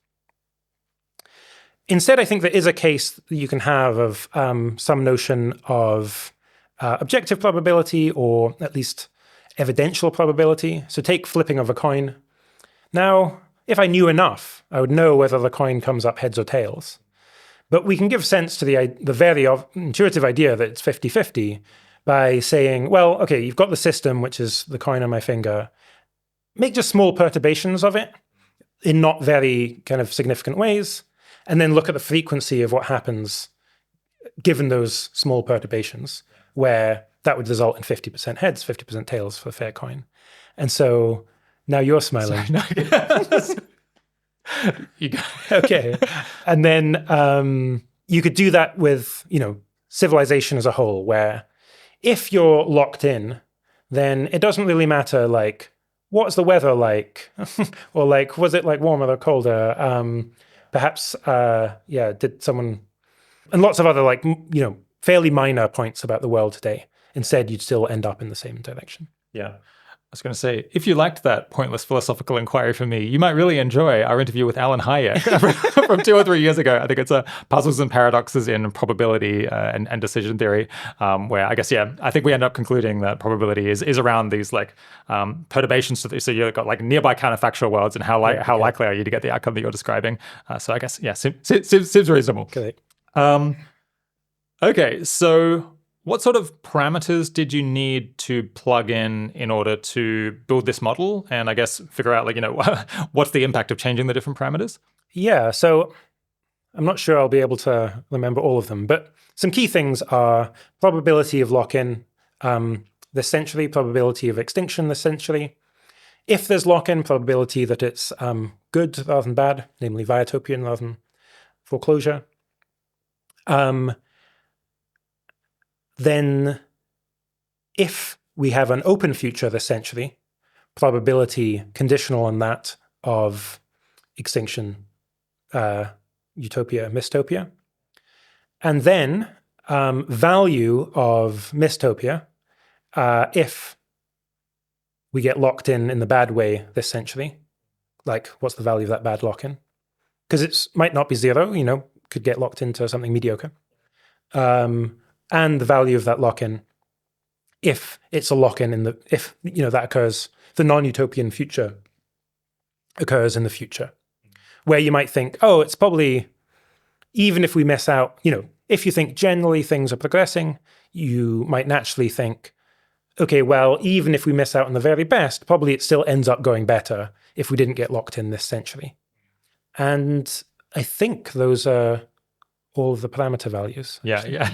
Speaker 1: Instead, I think there is a case that you can have of some notion of objective probability, or at least evidential probability. So take flipping of a coin. Now, if I knew enough, I would know whether the coin comes up heads or tails. But we can give sense to the very intuitive idea that it's 50-50 by saying, well, okay, you've got the system, which is the coin on my finger. Make just small perturbations of it in not very kind of significant ways, and then look at the frequency of what happens given those small perturbations, where that would result in 50% heads, 50% tails for a fair coin. And so now you're smiling. Okay. And then you could do that with, civilization as a whole, where if you're locked in, then it doesn't really matter, like, what's the weather like? Or like, was it like warmer or colder? Perhaps, did someone... And lots of other, like, fairly minor points about the world today. Instead, you'd still end up in the same direction.
Speaker 2: Yeah. I was going to say, if you liked that pointless philosophical inquiry from me, you might really enjoy our interview with Alan Hayek from 2 or 3 years ago. I think it's Puzzles and Paradoxes in Probability and Decision Theory, where I guess, I think we end up concluding that probability is around these like perturbations. So you've got like nearby counterfactual worlds, and how likely are you to get the outcome that you're describing? So I guess, seems reasonable.
Speaker 1: Okay.
Speaker 2: Okay, so what sort of parameters did you need to plug in order to build this model? And I guess figure out, like, what's the impact of changing the different parameters?
Speaker 1: Yeah, so I'm not sure I'll be able to remember all of them, but some key things are probability of lock-in this century, probability of extinction this century. If there's lock-in, probability that it's good rather than bad, namely utopian rather than foreclosure. Then if we have an open future this century, probability conditional on that of extinction, utopia, mystopia. And then value of mystopia if we get locked in the bad way this century. Like, what's the value of that bad lock-in? Because it might not be zero, could get locked into something mediocre. And the value of that lock-in if it's a lock-in if that occurs, the non-utopian future occurs in the future, where you might think, oh, it's probably, even if we miss out, if you think generally things are progressing, you might naturally think, okay, well, even if we miss out on the very best, probably it still ends up going better if we didn't get locked in this century. And I think those are all of the parameter values.
Speaker 2: Yeah.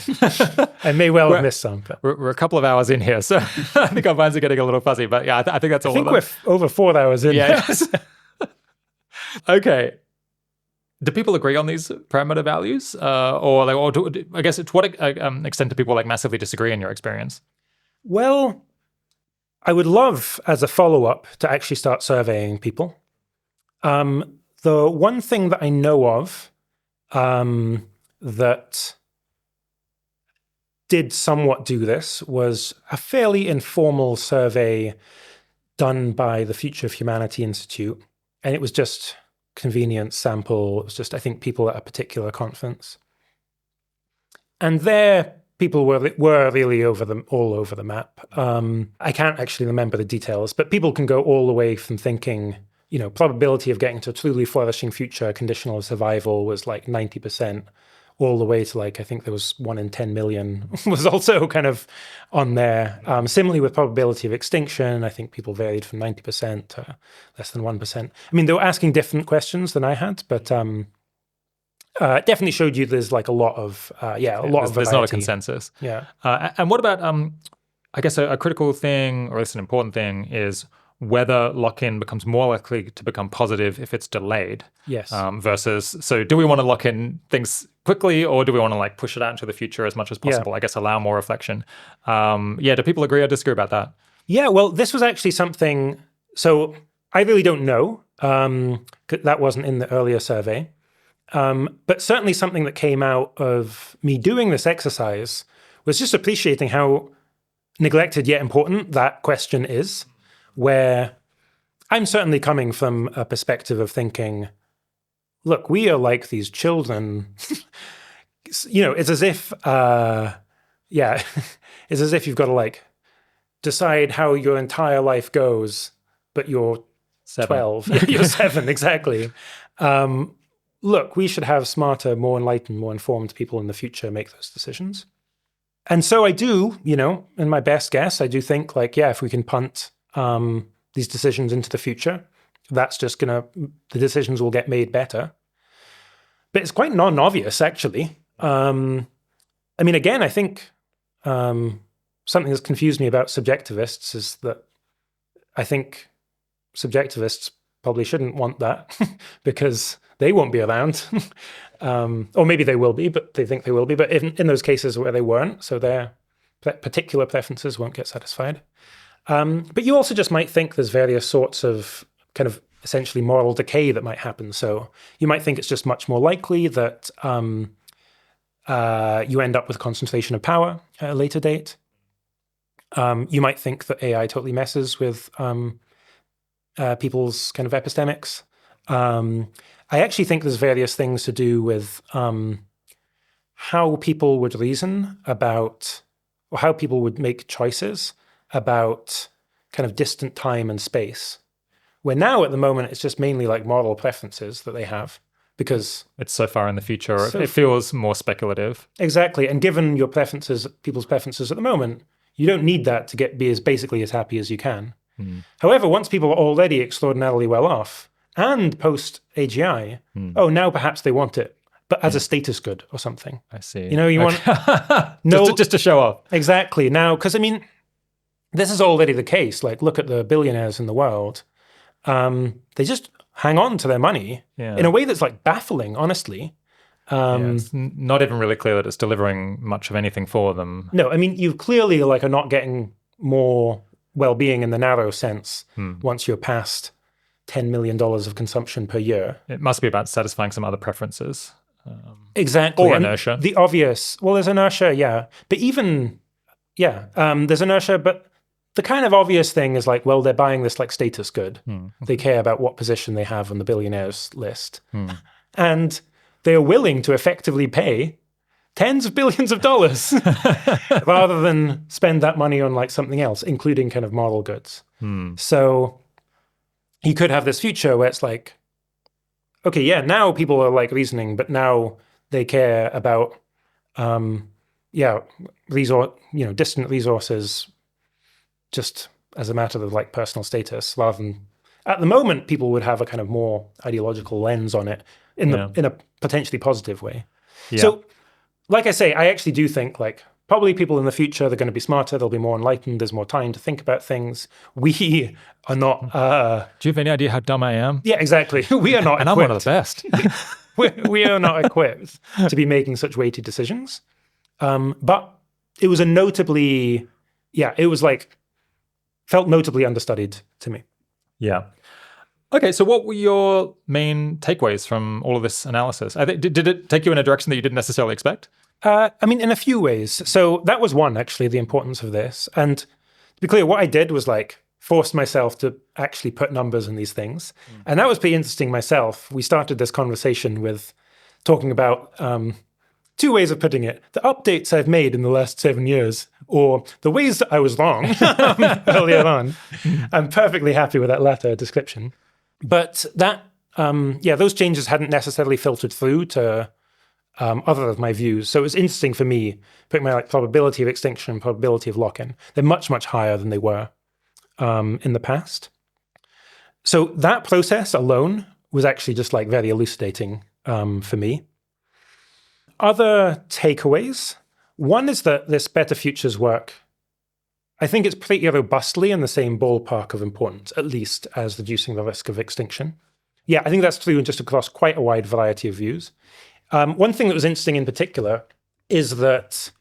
Speaker 1: I may well have missed some. But
Speaker 2: we're a couple of hours in here, so I think our minds are getting a little fuzzy. But yeah, I think that's all of them.
Speaker 1: I think we're over 4 hours in.
Speaker 2: Yes. Okay. Do people agree on these parameter values? I guess to what extent do people massively disagree in your experience?
Speaker 1: Well, I would love, as a follow-up, to actually start surveying people. The one thing that I know of that did somewhat do this was a fairly informal survey done by the Future of Humanity Institute. And it was just convenient sample. It was just, I think, people at a particular conference. And there, people were really all over the map. I can't actually remember the details, but people can go all the way from thinking, probability of getting to a truly flourishing future conditional on survival was 90%, all the way to I think there was 1 in 10 million was also kind of on there. Similarly with probability of extinction, I think people varied from 90% to less than 1%. I mean, they were asking different questions than I had, but it definitely showed you there's a lot of of variety.
Speaker 2: There's not a consensus.
Speaker 1: Yeah.
Speaker 2: And what about I guess a critical thing, or at least an important thing, is whether lock-in becomes more likely to become positive if it's delayed.
Speaker 1: Yes.
Speaker 2: Versus, so do we want to lock in things quickly, or do we want to push it out into the future as much as possible? I guess allow more reflection. Do people agree or disagree about that?
Speaker 1: Yeah, well, this was actually something, so I really don't know. That wasn't in the earlier survey. But certainly something that came out of me doing this exercise was just appreciating how neglected yet important that question is, where I'm certainly coming from a perspective of thinking, look, we are like these children. It's as if, it's as if you've got to decide how your entire life goes, but you're
Speaker 2: 7.
Speaker 1: 12. You're 7, exactly. Look, we should have smarter, more enlightened, more informed people in the future make those decisions. And so I do, in my best guess, I do think if we can punt these decisions into the future, that's just the decisions will get made better. But it's quite non-obvious, actually. Again, I think something that's confused me about subjectivists is that I think subjectivists probably shouldn't want that because they won't be around. Or maybe they will be, but they think they will be. But in those cases where they weren't, so their particular preferences won't get satisfied. But you also just might think there's various sorts of kind of essentially moral decay that might happen. So you might think it's just much more likely that you end up with concentration of power at a later date. You might think that AI totally messes with people's kind of epistemics. I actually think there's various things to do with how people would reason about, or how people would make choices about kind of distant time and space. Where now at the moment, it's just mainly moral preferences that they have because
Speaker 2: it's so far in the future, it feels more speculative.
Speaker 1: Exactly. And given your preferences, people's preferences at the moment, you don't need that to be basically as happy as you can. However, once people are already extraordinarily well off and post AGI, oh, now perhaps they want it, but as a status good or something.
Speaker 2: I see.
Speaker 1: You want
Speaker 2: just to show off.
Speaker 1: Exactly. Now, because this is already the case. Like, look at the billionaires in the world. They just hang on to their money in a way that's like baffling, honestly.
Speaker 2: It's not even really clear that it's delivering much of anything for them.
Speaker 1: No, you clearly are not getting more well-being in the narrow sense once you're past $10 million of consumption per year.
Speaker 2: It must be about satisfying some other preferences.
Speaker 1: Exactly.
Speaker 2: Or inertia.
Speaker 1: The obvious, there's inertia, yeah. But even, there's inertia, but the kind of obvious thing is like, well, they're buying this like status good. They care about what position they have on the billionaires list. And they are willing to effectively pay tens of billions of dollars rather than spend that money on like something else, including kind of moral goods. So you could have this future where it's like, okay, yeah, now people are like reasoning, but now they care about, distant resources just as a matter of like personal status, rather than at the moment people would have a kind of more ideological lens on it in a potentially positive way. Yeah. So, like I say, I actually do think like probably people in the future, they're going to be smarter, they'll be more enlightened, there's more time to think about things. We are not...
Speaker 2: Do you have any idea how dumb I am?
Speaker 1: Yeah, exactly. We are not
Speaker 2: and
Speaker 1: equipped.
Speaker 2: I'm one of the best.
Speaker 1: we are not equipped to be making such weighty decisions. But it was felt notably understudied to me.
Speaker 2: Yeah. Okay, so what were your main takeaways from all of this analysis? Did it take you in a direction that you didn't necessarily expect?
Speaker 1: In a few ways. So that was one, actually, the importance of this. And to be clear, what I did was like forced myself to actually put numbers in these things. And that was pretty interesting myself. We started this conversation with talking about two ways of putting it. The updates I've made in the last 7 years, or the ways that I was wrong earlier on. I'm perfectly happy with that latter description. But that, those changes hadn't necessarily filtered through to other of my views. So it was interesting for me, putting my like probability of extinction and probability of lock-in. They're much, much higher than they were in the past. So that process alone was actually just like very elucidating for me. Other takeaways. One is that this Better Futures work, I think it's pretty robustly in the same ballpark of importance, at least as reducing the risk of extinction. Yeah, I think that's true just across quite a wide variety of views. One thing that was interesting in particular is that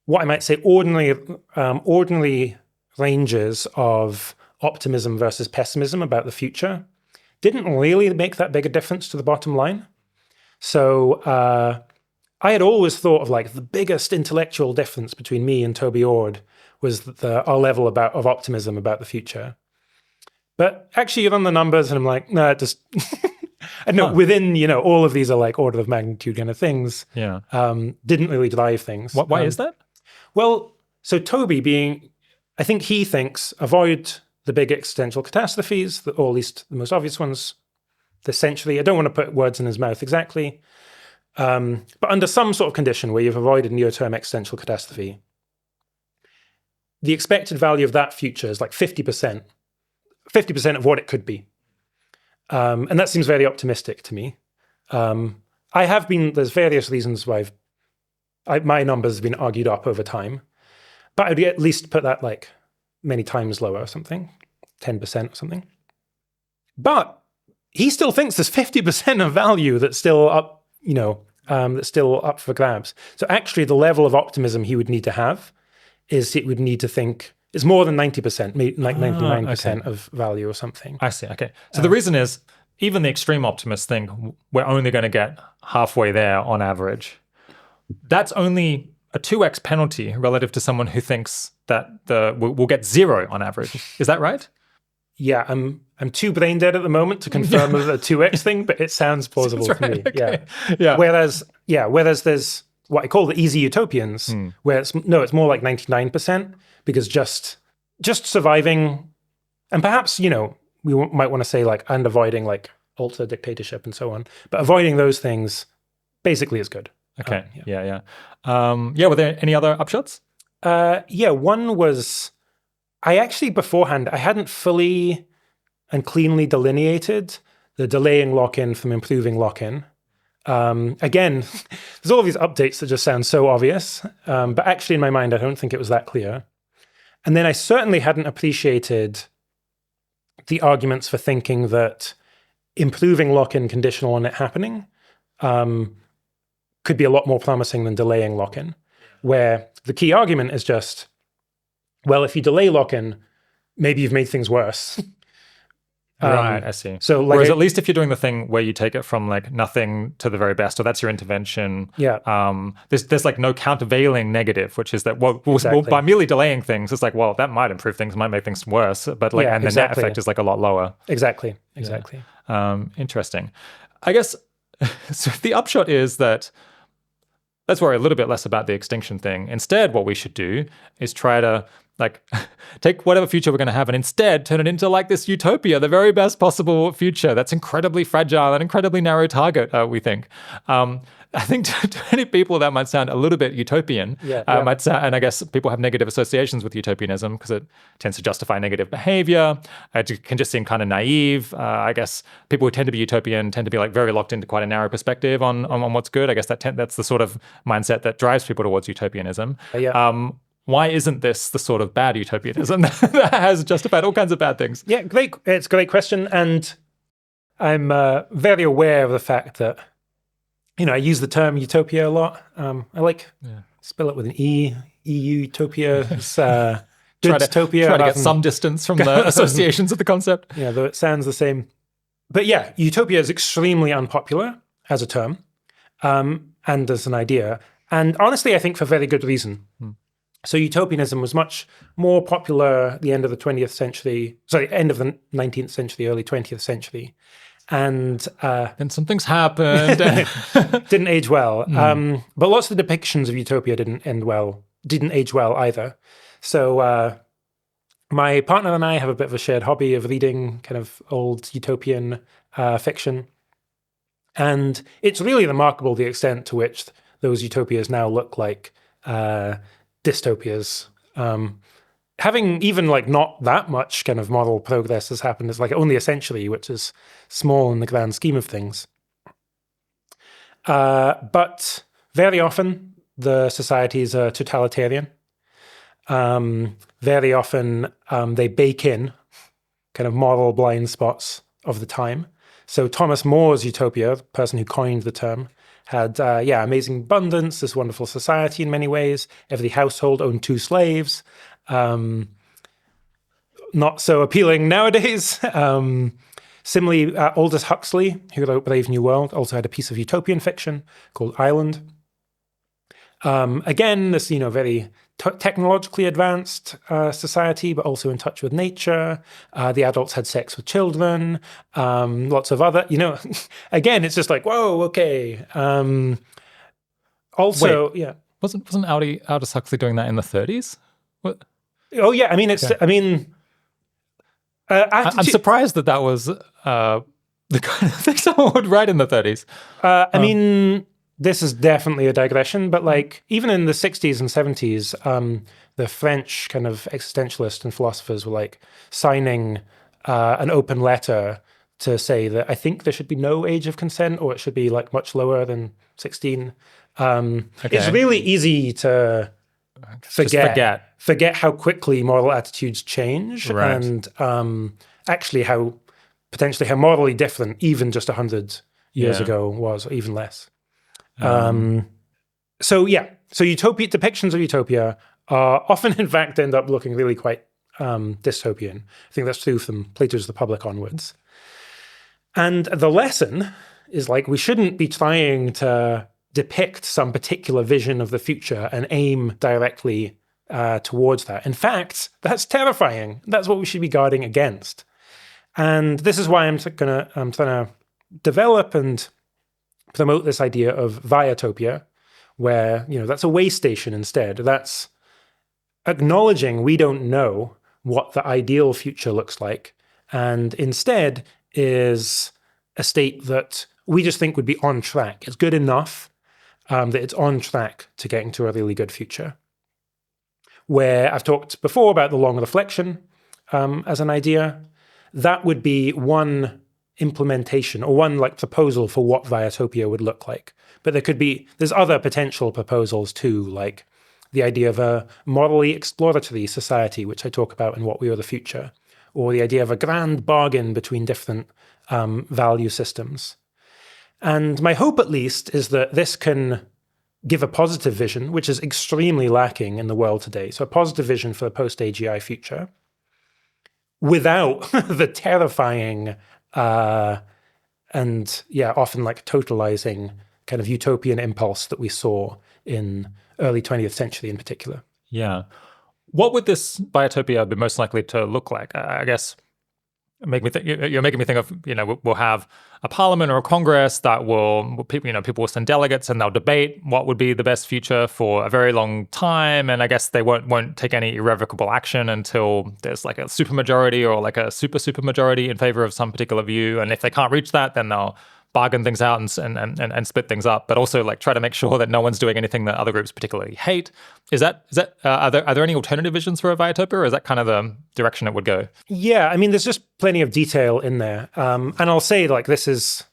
Speaker 1: what I might say ordinary ranges of optimism versus pessimism about the future didn't really make that big a difference to the bottom line. So I had always thought of like the biggest intellectual difference between me and Toby Ord was our level of optimism about the future. But actually, you run the numbers, and I'm like, no, just I know within all of these are like order of magnitude kind of things.
Speaker 2: Yeah,
Speaker 1: didn't really drive things.
Speaker 2: Why is that?
Speaker 1: Well, so Toby I think he thinks avoid the big existential catastrophes, or at least the most obvious ones. Essentially, I don't want to put words in his mouth exactly, but under some sort of condition where you've avoided near-term existential catastrophe, the expected value of that future is like 50% of what it could be. And that seems very optimistic to me. There's various reasons why my numbers have been argued up over time, but I'd at least put that like many times lower or something, 10% or something. But he still thinks there's 50% of value that's still up, that's still up for grabs. So actually the level of optimism he would need to have is it would need to think it's more than 90%, like 99% of value or something.
Speaker 2: I see. Okay. So the reason is even the extreme optimists think we're only going to get halfway there on average. That's only a 2x penalty relative to someone who thinks that we'll get 0 on average. Is that right?
Speaker 1: Yeah, I'm too brain dead at the moment to confirm the 2x thing, but it sounds plausible to me.
Speaker 2: Okay. Yeah.
Speaker 1: Whereas there's what I call the easy utopians, where it's more like 99%, because just surviving, and perhaps, we might want to say like, and avoiding like ultra dictatorship and so on, but avoiding those things basically is good.
Speaker 2: Okay. Were there any other upshots?
Speaker 1: One was, I actually beforehand, I hadn't fully and cleanly delineated the delaying lock-in from improving lock-in. Again, there's all these updates that just sound so obvious, but actually in my mind, I don't think it was that clear. And then I certainly hadn't appreciated the arguments for thinking that improving lock-in conditional on it happening could be a lot more promising than delaying lock-in, where the key argument is just, well, if you delay lock-in, maybe you've made things worse.
Speaker 2: Right, I see.
Speaker 1: So,
Speaker 2: whereas at least if you're doing the thing where you take it from like nothing to the very best, or that's your intervention, there's like no countervailing negative, which is that well, by merely delaying things, it's like, well, that might improve things, might make things worse, but like, and the net effect is like a lot lower.
Speaker 1: Exactly.
Speaker 2: Interesting. I guess so. The upshot is that let's worry a little bit less about the extinction thing. Instead, what we should do is try to like take whatever future we're going to have and instead turn it into like this utopia, the very best possible future that's incredibly fragile and incredibly narrow target, we think. I think to many people that might sound a little bit utopian. Might sound, and I guess people have negative associations with utopianism because it tends to justify negative behavior. It can just seem kind of naive. I guess people who tend to be utopian tend to be like very locked into quite a narrow perspective on what's good. I guess that's the sort of mindset that drives people towards utopianism. Why isn't this the sort of bad utopianism that has justified all kinds of bad things?
Speaker 1: Yeah, great. It's a great question. And I'm very aware of the fact that, I use the term utopia a lot. I like spell it with an E, utopia. It's
Speaker 2: try to get some distance from the associations of the concept.
Speaker 1: Yeah, though it sounds the same. But yeah, utopia is extremely unpopular as a term and as an idea. And honestly, I think for very good reason. So utopianism was much more popular at the end of the 20th century, end of the 19th century, early 20th century. And
Speaker 2: then some things happened.
Speaker 1: Didn't age well. But lots of the depictions of utopia didn't age well either. So my partner and I have a bit of a shared hobby of reading kind of old utopian fiction. And it's really remarkable the extent to which those utopias now look like dystopias. Having even like not that much kind of moral progress has happened. It's like only a century, which is small in the grand scheme of things. But very often the societies are totalitarian. Very often they bake in kind of moral blind spots of the time. So Thomas More's utopia, the person who coined the term, had, amazing abundance, this wonderful society in many ways. Every household owned 2 slaves. Not so appealing nowadays. Similarly, Aldous Huxley, who wrote Brave New World, also had a piece of utopian fiction called Island. Again, this, very technologically advanced society, but also in touch with nature. The adults had sex with children. Lots of other, again, it's just like, whoa, okay. Also,
Speaker 2: Wait, wasn't Aldous Huxley doing that in the 30s? What?
Speaker 1: Oh yeah, I mean,
Speaker 2: I'm surprised that was the kind of thing someone would write in the 30s.
Speaker 1: I mean, this is definitely a digression, but like even in the 60s and 70s, the French kind of existentialists and philosophers were like signing an open letter to say that I think there should be no age of consent, or it should be like much lower than 16. It's really easy to forget how quickly moral attitudes change, and actually how morally different even just 100 years ago was, or even less. So depictions of utopia often in fact end up looking really quite dystopian. I think that's true from Plato's The Republic onwards. And the lesson is like, we shouldn't be trying to depict some particular vision of the future and aim directly towards that. In fact, that's terrifying. That's what we should be guarding against. And this is why I'm trying to develop and promote this idea of viatopia, where, that's a way station instead. That's acknowledging we don't know what the ideal future looks like, and instead is a state that we just think would be on track. It's good enough that it's on track to getting to a really good future. Where I've talked before about the long reflection as an idea, that would be one implementation or one like proposal for what utopia would look like. But there's other potential proposals too, like the idea of a morally exploratory society, which I talk about in What We Are the Future, or the idea of a grand bargain between different value systems. And my hope, at least, is that this can give a positive vision, which is extremely lacking in the world today. So a positive vision for a post-AGI future without the terrifying and often like totalizing kind of utopian impulse that we saw in early 20th century in particular.
Speaker 2: Yeah. What would this utopia be most likely to look like? I guess you're making me think of, we'll have a parliament or a congress that people will send delegates and they'll debate what would be the best future for a very long time. And I guess they won't take any irrevocable action until there's like a supermajority or like a super majority in favor of some particular view. And if they can't reach that, then they'll bargain things out and split things up, but also like try to make sure that no one's doing anything that other groups particularly hate. Are there any alternative visions for a utopia, or is that kind of the direction it would go?
Speaker 1: Yeah, I mean, there's just plenty of detail in there, and I'll say like this is,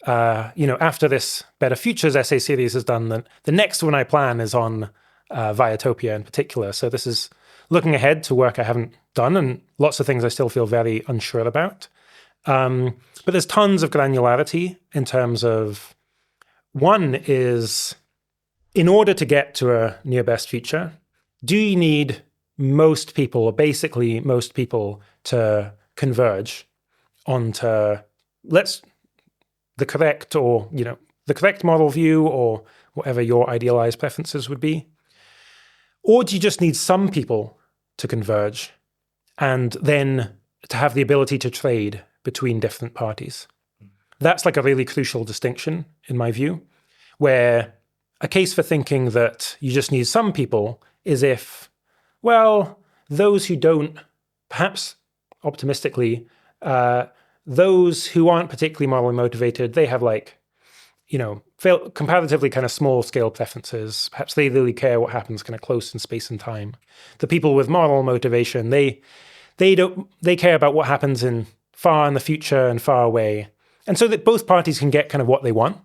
Speaker 1: after this Better Futures essay series is done, the next one I plan is on utopia in particular. So this is looking ahead to work I haven't done and lots of things I still feel very unsure about. But there's tons of granularity in terms of, one is, in order to get to a near best future, do you need most people, or basically most people, to converge onto the correct model view or whatever your idealized preferences would be? Or do you just need some people to converge and then to have the ability to trade between different parties? That's like a really crucial distinction, in my view, where a case for thinking that you just need some people is if, well, those who don't, perhaps optimistically, those who aren't particularly morally motivated, they have comparatively kind of small scale preferences. Perhaps they really care what happens kind of close in space and time. The people with moral motivation, they care about what happens far in the future and far away. And so that both parties can get kind of what they want.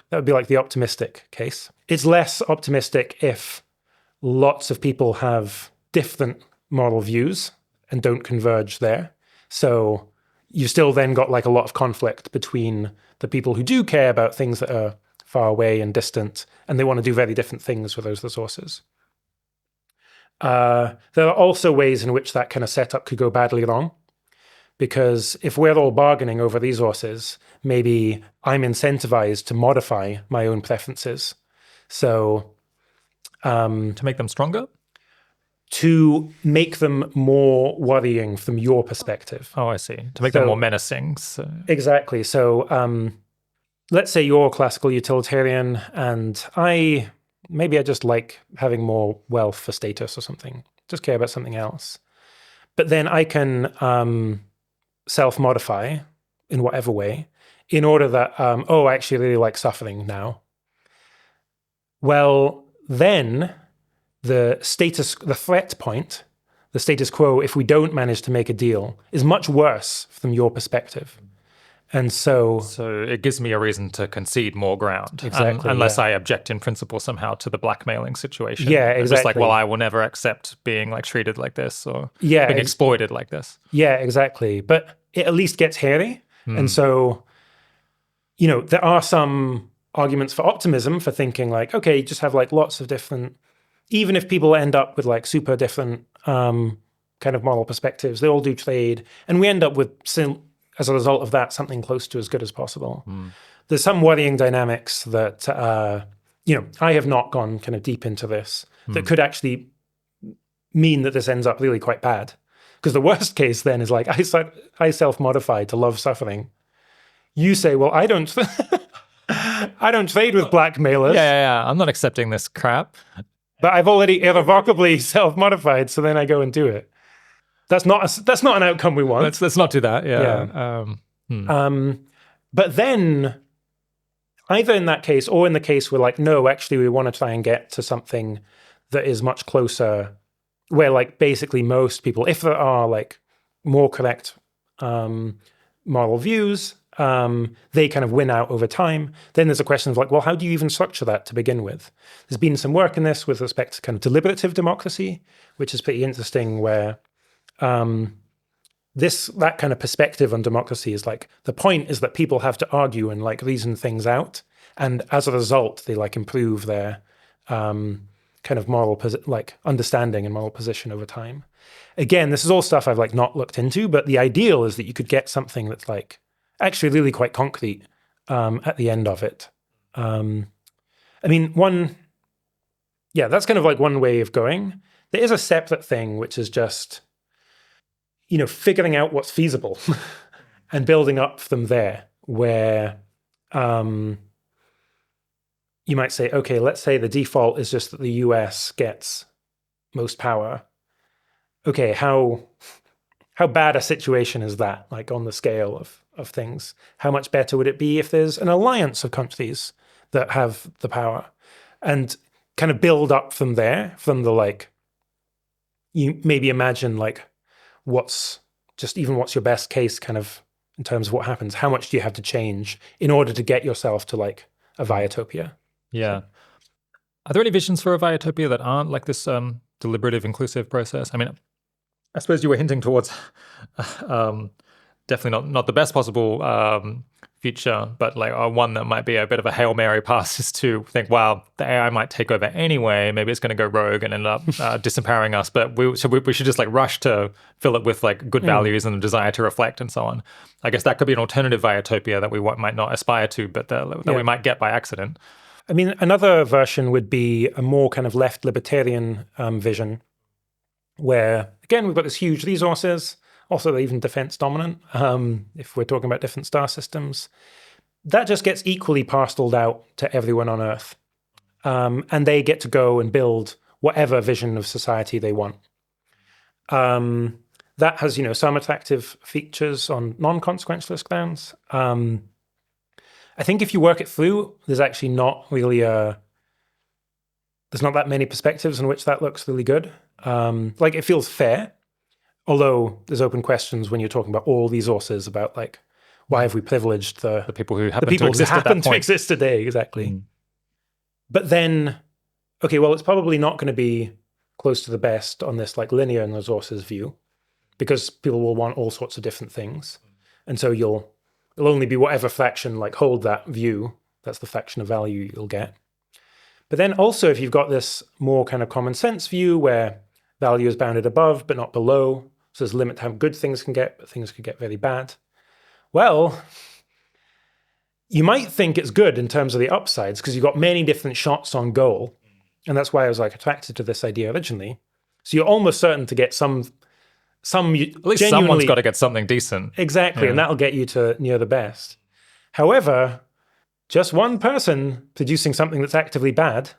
Speaker 1: That would be like the optimistic case. It's less optimistic if lots of people have different moral views and don't converge there. So you still then got like a lot of conflict between the people who do care about things that are far away and distant, and they want to do very different things with those resources. There are also ways in which that kind of setup could go badly wrong. Because if we're all bargaining over resources, maybe I'm incentivized to modify my own preferences. So
Speaker 2: to make them stronger?
Speaker 1: To make them more worrying from your perspective.
Speaker 2: Oh, I see. To make them more menacing. So.
Speaker 1: Exactly. So let's say you're a classical utilitarian and I just like having more wealth for status or something. Just care about something else. But then I can self-modify in whatever way in order that, I actually really like suffering now. Well, then the threat point, the status quo, if we don't manage to make a deal, is much worse from your perspective. And so
Speaker 2: it gives me a reason to concede more ground.
Speaker 1: Exactly.
Speaker 2: Unless I object in principle somehow to the blackmailing situation.
Speaker 1: Yeah, exactly.
Speaker 2: It's just like, well, I will never accept being like treated like this or being exploited like this.
Speaker 1: Yeah, exactly. But it at least gets hairy. And so, there are some arguments for optimism, for thinking like, okay, just have like lots of different, even if people end up with like super different kind of moral perspectives, they all do trade. And we end up with, as a result of that, something close to as good as possible. There's some worrying dynamics that, I have not gone kind of deep into this, that could actually mean that this ends up really quite bad. Because the worst case then is like, I self-modify to love suffering. You say, well, I don't trade with blackmailers.
Speaker 2: Yeah. I'm not accepting this crap.
Speaker 1: But I've already irrevocably self-modified, so then I go and do it. That's not an outcome we want.
Speaker 2: Let's not do that. Yeah.
Speaker 1: But then, either in that case or in the case where like, no, actually we want to try and get to something that is much closer, where like basically most people, if there are like more correct moral views, they kind of win out over time. Then there's a question of like, well, how do you even structure that to begin with? There's been some work in this with respect to kind of deliberative democracy, which is pretty interesting, where that kind of perspective on democracy is like, the point is that people have to argue and like reason things out, and as a result, they like improve their kind of moral understanding and moral position over time. Again, this is all stuff I've like not looked into, but the ideal is that you could get something that's like actually really quite concrete at the end of it. I mean, that's kind of like one way of going. There is a separate thing, which is just, figuring out what's feasible and building up from there, where you might say, okay, let's say the default is just that the US gets most power. Okay, how bad a situation is that, like on the scale of things? How much better would it be if there's an alliance of countries that have the power? And kind of build up from there, from the like, you maybe imagine like what's your best case kind of in terms of what happens. How much do you have to change in order to get yourself to like a viutopia?
Speaker 2: Yeah. Are there any visions for a viutopia that aren't like this deliberative, inclusive process? I mean, I suppose you were hinting towards definitely not the best possible future, but like one that might be a bit of a Hail Mary pass is to think, wow, the AI might take over anyway. Maybe it's going to go rogue and end up disempowering us. But we should just like rush to fill it with like good values and a desire to reflect and so on. I guess that could be an alternative viutopia that we might not aspire to, but that we might get by accident.
Speaker 1: I mean, another version would be a more kind of left libertarian vision, where, again, we've got this huge resources, also they're even defense dominant, if we're talking about different star systems. That just gets equally parceled out to everyone on Earth. And they get to go and build whatever vision of society they want. That has, some attractive features on non-consequentialist grounds. I think if you work it through, there's actually not really there's not that many perspectives in which that looks really good. Like it feels fair, although there's open questions when you're talking about all these resources about like, why have we privileged the
Speaker 2: people who happen to exist at that point?
Speaker 1: To exist today, exactly. But then, okay, well, it's probably not going to be close to the best on this like linear and resources view, because people will want all sorts of different things. And so it'll only be whatever fraction like hold that view. That's the fraction of value you'll get. But then also, if you've got this more kind of common sense view where value is bounded above but not below, so there's a limit to how good things can get, but things could get very bad. Well, you might think it's good in terms of the upsides because you've got many different shots on goal. And that's why I was like attracted to this idea originally. So you're almost certain to get some
Speaker 2: at least someone's got to get something decent.
Speaker 1: Exactly, yeah. And that'll get you to near the best. However, just one person producing something that's actively bad,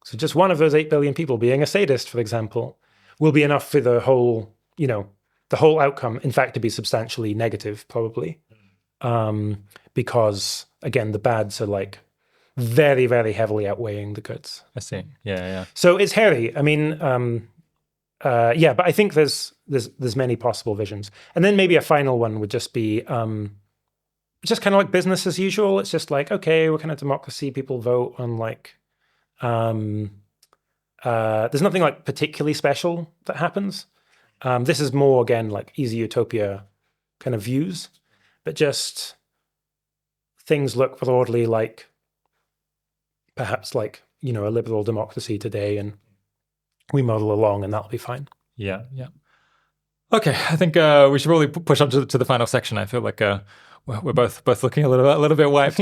Speaker 1: so just one of those 8 billion people being a sadist, for example, will be enough for the whole, the whole outcome, in fact, to be substantially negative, probably. Because, again, the bads are like very, very heavily outweighing the goods.
Speaker 2: I see. Yeah.
Speaker 1: So it's hairy. I mean, but I think there's many possible visions. And then maybe a final one would just be just kind of like business as usual. It's just like, okay, we're kind of democracy, people vote on like, there's nothing like particularly special that happens. This is more, again, like easy utopia kind of views, but just things look broadly like perhaps like, a liberal democracy today, and we muddle along and that'll be fine.
Speaker 2: Yeah. Okay, I think we should probably push on to the final section. I feel like we're both looking a little bit wiped.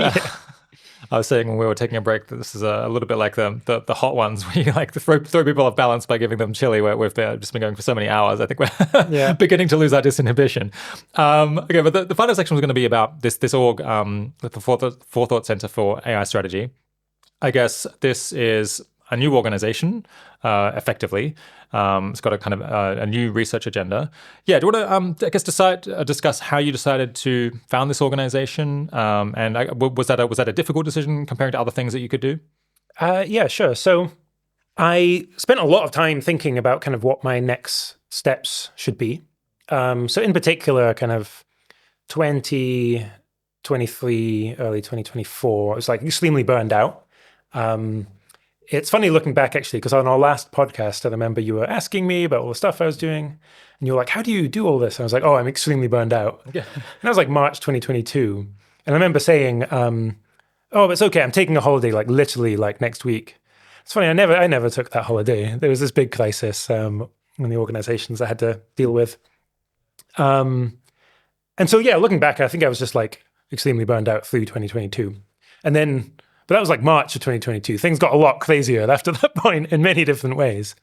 Speaker 2: I was saying when we were taking a break that this is a little bit like the hot ones where you like throw people off balance by giving them chili, where we've just been going for so many hours. I think we're beginning to lose our disinhibition. Okay, but the final section was going to be about this org, the Forethought Center for AI Strategy. I guess this is a new organization, effectively. It's got a kind of a new research agenda. Yeah, do you want to, discuss how you decided to found this organization? And was that a difficult decision comparing to other things that you could do?
Speaker 1: Yeah, sure. So I spent a lot of time thinking about kind of what my next steps should be. So in particular, kind of 2020 23, early 2024. I was like extremely burned out. It's funny looking back, actually, because on our last podcast, I remember you were asking me about all the stuff I was doing. And you were like, how do you do all this? And I was like, oh, I'm extremely burned out.
Speaker 2: Yeah.
Speaker 1: And that was like March 2022. And I remember saying, oh, it's okay. I'm taking a holiday, like literally like next week. It's funny. I never took that holiday. There was this big crisis in the organizations I had to deal with. And so, yeah, looking back, I think I was just like extremely burned out through 2022. And then, but that was like March of 2022. Things got a lot crazier after that point in many different ways.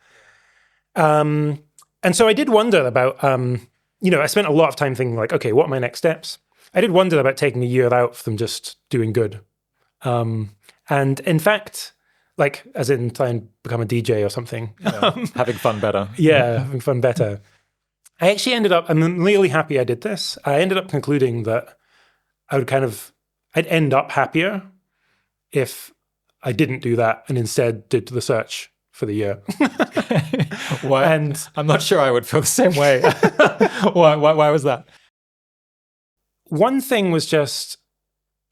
Speaker 1: And so I did wonder about, I spent a lot of time thinking like, okay, what are my next steps? I did wonder about taking a year out from just doing good. And in fact, like as in try and become a DJ or something.
Speaker 2: Yeah. Having fun better.
Speaker 1: Yeah, having fun better. I actually I'm really happy I did this. I ended up concluding that I'd end up happier if I didn't do that and instead did the search for the year.
Speaker 2: Why? And I'm not sure I would feel the same way. Why was that?
Speaker 1: One thing was just,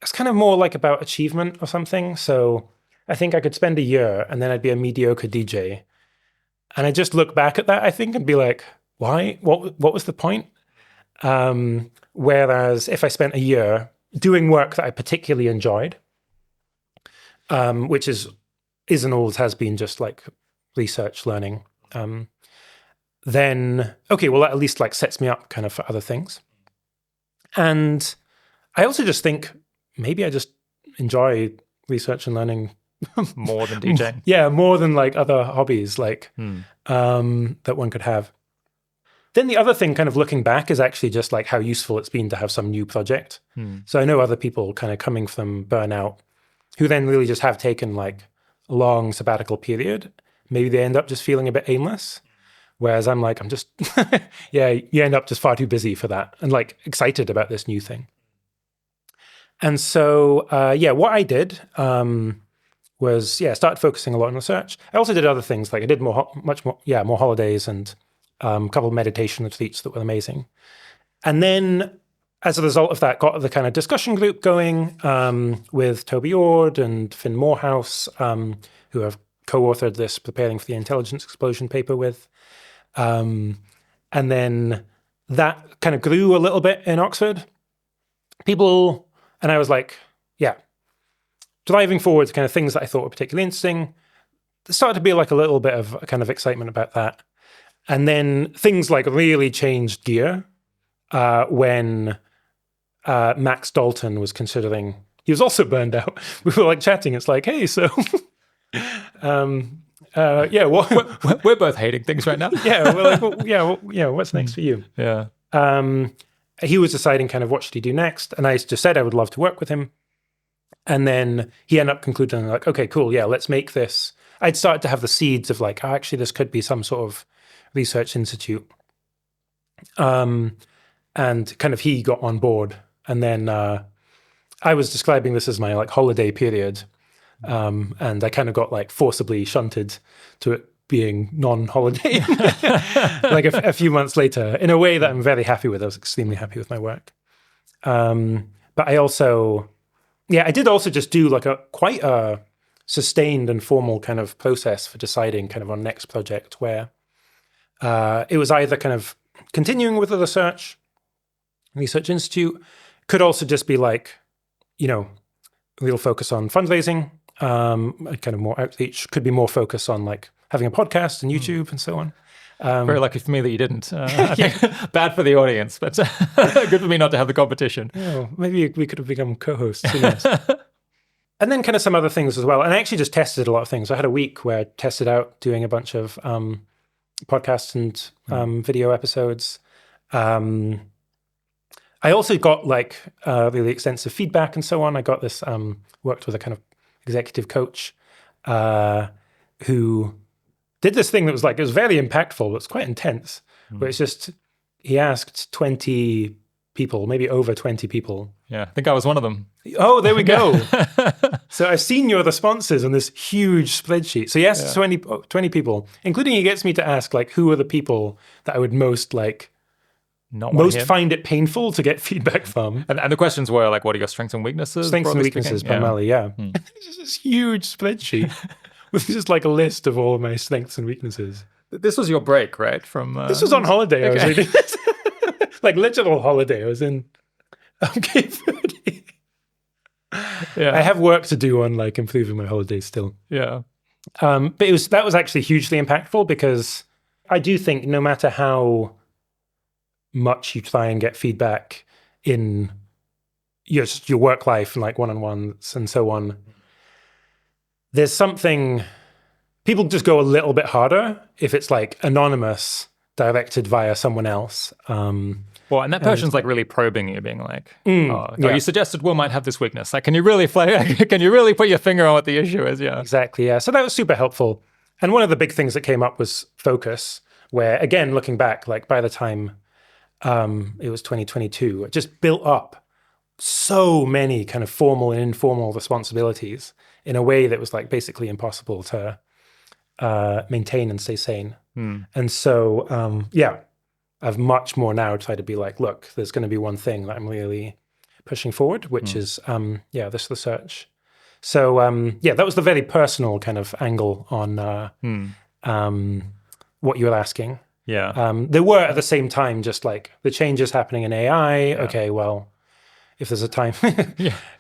Speaker 1: it's kind of more like about achievement or something. So I think I could spend a year and then I'd be a mediocre DJ. And I just look back at that, I think, and be like, why? What was the point? Whereas if I spent a year doing work that I particularly enjoyed, which is and always has been just like research learning, then, okay, well, that at least like sets me up kind of for other things. And I also just think maybe I just enjoy research and learning
Speaker 2: more than DJing.
Speaker 1: Yeah, more than like other hobbies like that one could have. Then the other thing kind of looking back is actually just like how useful it's been to have some new project. So I know other people kind of coming from burnout who then really just have taken like a long sabbatical period. Maybe they end up just feeling a bit aimless. Whereas I'm like, I'm just, yeah, you end up just far too busy for that and like excited about this new thing. And so, what I did was, start focusing a lot on research. I also did other things, like I did more holidays and a couple of meditation retreats that were amazing. And then as a result of that, got the kind of discussion group going with Toby Ord and Finn Morehouse, who have co-authored this Preparing for the Intelligence Explosion paper with. And then that kind of grew a little bit in Oxford. And I was like, driving forward to kind of things that I thought were particularly interesting. There started to be like a little bit of kind of excitement about that. And then things like really changed gear when Max Dalton was considering, he was also burned out. We were like chatting. It's like, hey, so,
Speaker 2: we're both hating things right now.
Speaker 1: We're like, what's next for you?
Speaker 2: Yeah.
Speaker 1: He was deciding kind of what should he do next. And I just said I would love to work with him. And then he ended up concluding like, okay, cool. Yeah, let's make this. I'd started to have the seeds of like, actually, this could be some sort of research institute. And kind of he got on board. And then I was describing this as my like holiday period. And I kind of got like forcibly shunted to it being non-holiday like a few months later in a way that I'm very happy with. I was extremely happy with my work. But I also, I did also just do like quite a sustained and formal kind of process for deciding kind of on next project where it was either kind of continuing with the research institute, could also just be like, real focus on fundraising, kind of more outreach, could be more focus on like having a podcast and YouTube and so on.
Speaker 2: Very lucky for me that you didn't. I think bad for the audience, but good for me not to have the competition.
Speaker 1: Maybe we could have become co-hosts. Who knows? And then kind of some other things as well. And I actually just tested a lot of things. I had a week where I tested out doing a bunch of podcasts and video episodes. I also got like really extensive feedback and so on. I got this, worked with a kind of executive coach who did this thing that was like, it was very impactful, but it's quite intense, where it's just, he asked 20 people, maybe over 20 people.
Speaker 2: Yeah, I think I was one of them.
Speaker 1: Oh, there we go. So I've seen your responses on this huge spreadsheet. So yes, 20 people, including he gets me to ask like, who are the people that I would most like
Speaker 2: not want to
Speaker 1: most
Speaker 2: hear?
Speaker 1: find it painful to get feedback from.
Speaker 2: And the questions were like, what are your strengths and weaknesses?
Speaker 1: Strengths and
Speaker 2: broadly
Speaker 1: weaknesses,
Speaker 2: speaking?
Speaker 1: primarily, yeah. It's just this huge spreadsheet with just like a list of all of my strengths and weaknesses.
Speaker 2: This was your break, right? From
Speaker 1: This was on holiday. I was
Speaker 2: okay.
Speaker 1: reading this. Like literal holiday. I was in Cape Verde.
Speaker 2: Yeah.
Speaker 1: I have work to do on like improving my holidays still.
Speaker 2: Yeah.
Speaker 1: But that was actually hugely impactful because I do think no matter how much you try and get feedback in your work life and like one-on-ones and so on, there's something, people just go a little bit harder if it's like anonymous, directed via someone else.
Speaker 2: Well, and that person's like really probing you, being like,
Speaker 1: yeah.
Speaker 2: you suggested Will might have this weakness. Like, can you really put your finger on what the issue is? Yeah.
Speaker 1: Exactly, yeah. So that was super helpful. And one of the big things that came up was focus, where again, looking back, like by the time it was 2022, it just built up so many kind of formal and informal responsibilities in a way that was like basically impossible to maintain and stay sane. And so, I've much more now tried to be like, look, there's going to be one thing that I'm really pushing forward, which is, this research. So, that was the very personal kind of angle on what you were asking.
Speaker 2: Yeah.
Speaker 1: There were at the same time just like the changes happening in AI. Yeah. Okay, well, if there's a time,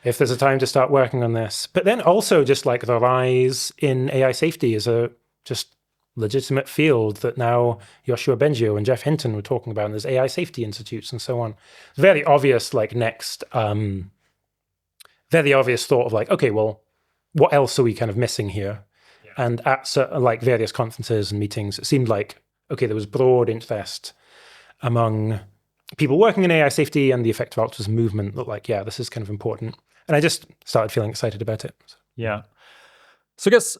Speaker 1: if there's a time to start working on this, but then also just like the rise in AI safety as a just legitimate field that now Yoshua Bengio and Jeff Hinton were talking about, and there's AI safety institutes and so on. Very obvious, like next, very obvious thought of like, okay, well, what else are we kind of missing here? Yeah. And at certain, like various conferences and meetings, it seemed like, okay, there was broad interest among people working in AI safety and the effective altruism movement that like, yeah, this is kind of important. And I just started feeling excited about it.
Speaker 2: Yeah. So I guess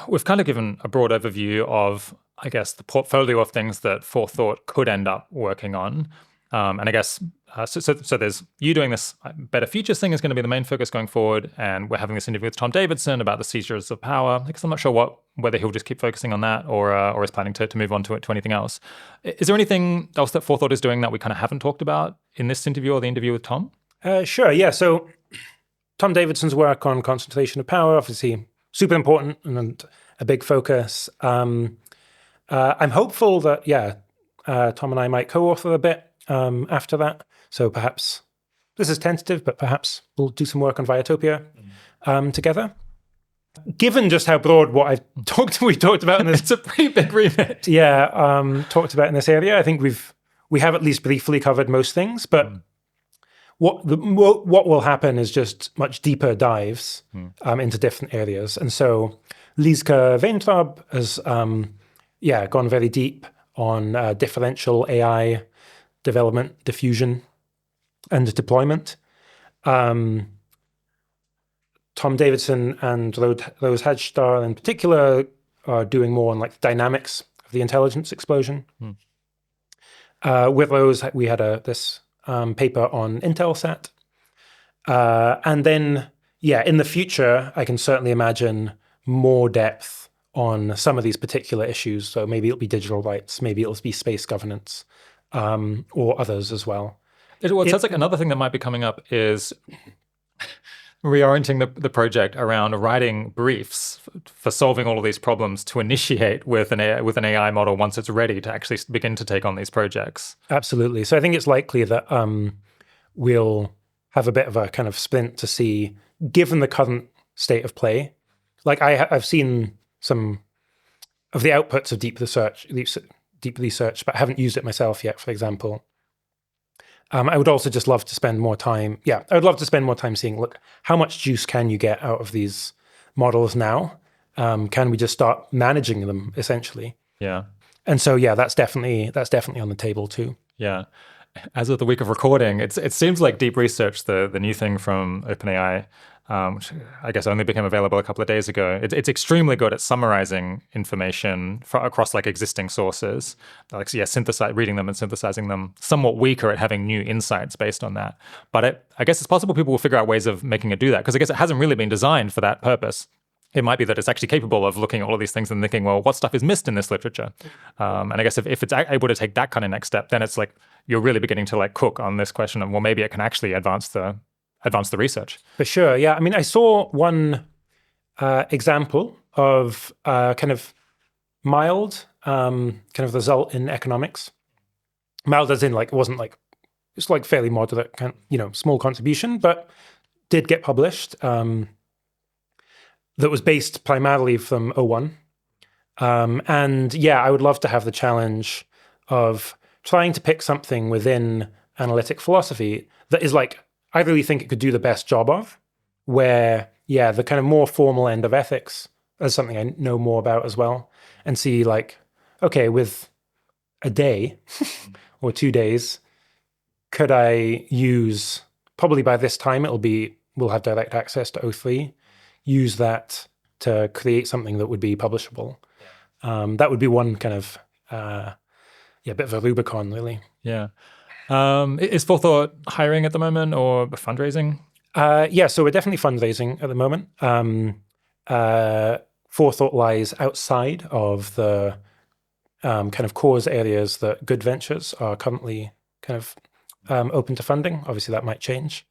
Speaker 2: we've kind of given a broad overview of, I guess, the portfolio of things that Forethought could end up working on. And I guess, so there's you doing this Better Futures thing is going to be the main focus going forward. And we're having this interview with Tom Davidson about the seizures of power. I guess I'm not sure whether he'll just keep focusing on that or is planning to move on to anything else. Is there anything else that Forethought is doing that we kind of haven't talked about in this interview or the interview with Tom?
Speaker 1: Sure, yeah. So Tom Davidson's work on concentration of power, obviously super important and a big focus. I'm hopeful that, Tom and I might co-author a bit after that. So perhaps, this is tentative, but perhaps we'll do some work on Utopia together. Given just how broad what we talked about in this,
Speaker 2: it's a pretty big remit.
Speaker 1: Talked about in this area, I think we have at least briefly covered most things, but what will happen is just much deeper dives into different areas. And so Liska Weintraub has gone very deep on differential AI development, diffusion, and deployment. Tom Davidson and Rose Hagstar in particular are doing more on like the dynamics of the intelligence explosion. With Rose, we had this paper on Intelsat. And then, in the future, I can certainly imagine more depth on some of these particular issues. So maybe it'll be digital rights, maybe it'll be space governance, or others as well.
Speaker 2: It sounds like another thing that might be coming up is reorienting the project around writing briefs for solving all of these problems to initiate with an AI model once it's ready to actually begin to take on these projects.
Speaker 1: Absolutely. So I think it's likely that we'll have a bit of a kind of sprint to see, given the current state of play, like I've seen some of the outputs of deep research, but I haven't used it myself yet, for example. I would also just love to spend more time. I would love to spend more time seeing, look, how much juice can you get out of these models now? Can we just start managing them essentially?
Speaker 2: Yeah.
Speaker 1: And so, that's definitely on the table too.
Speaker 2: Yeah. As of the week of recording, it seems like deep research, the new thing from OpenAI, which I guess only became available a couple of days ago. It's extremely good at summarizing information across like existing sources, reading them and synthesizing them. Somewhat weaker at having new insights based on that. But I guess it's possible people will figure out ways of making it do that, because I guess it hasn't really been designed for that purpose. it might be that it's actually capable of looking at all of these things and thinking, well, what stuff is missed in this literature? And I guess if it's able to take that kind of next step, then it's like you're really beginning to like cook on this question of, well, maybe it can actually advance the research.
Speaker 1: For sure, yeah. I mean, I saw one example of kind of mild kind of result in economics. Mild as in like it wasn't like, it's like fairly moderate, small contribution, but did get published. That was based primarily from O1. And yeah, I would love to have the challenge of trying to pick something within analytic philosophy that is like, I really think it could do the best job of, where, yeah, the kind of more formal end of ethics is something I know more about as well, and see like, okay, with a day or 2 days, could I use, probably by this time we'll have direct access to O3, use that to create something that would be publishable. That would be one kind of, bit of a Rubicon, really.
Speaker 2: Yeah. Is Forethought hiring at the moment or fundraising?
Speaker 1: Yeah, so we're definitely fundraising at the moment. Forethought lies outside of the kind of cause areas that Good Ventures are currently kind of open to funding. Obviously, that might change.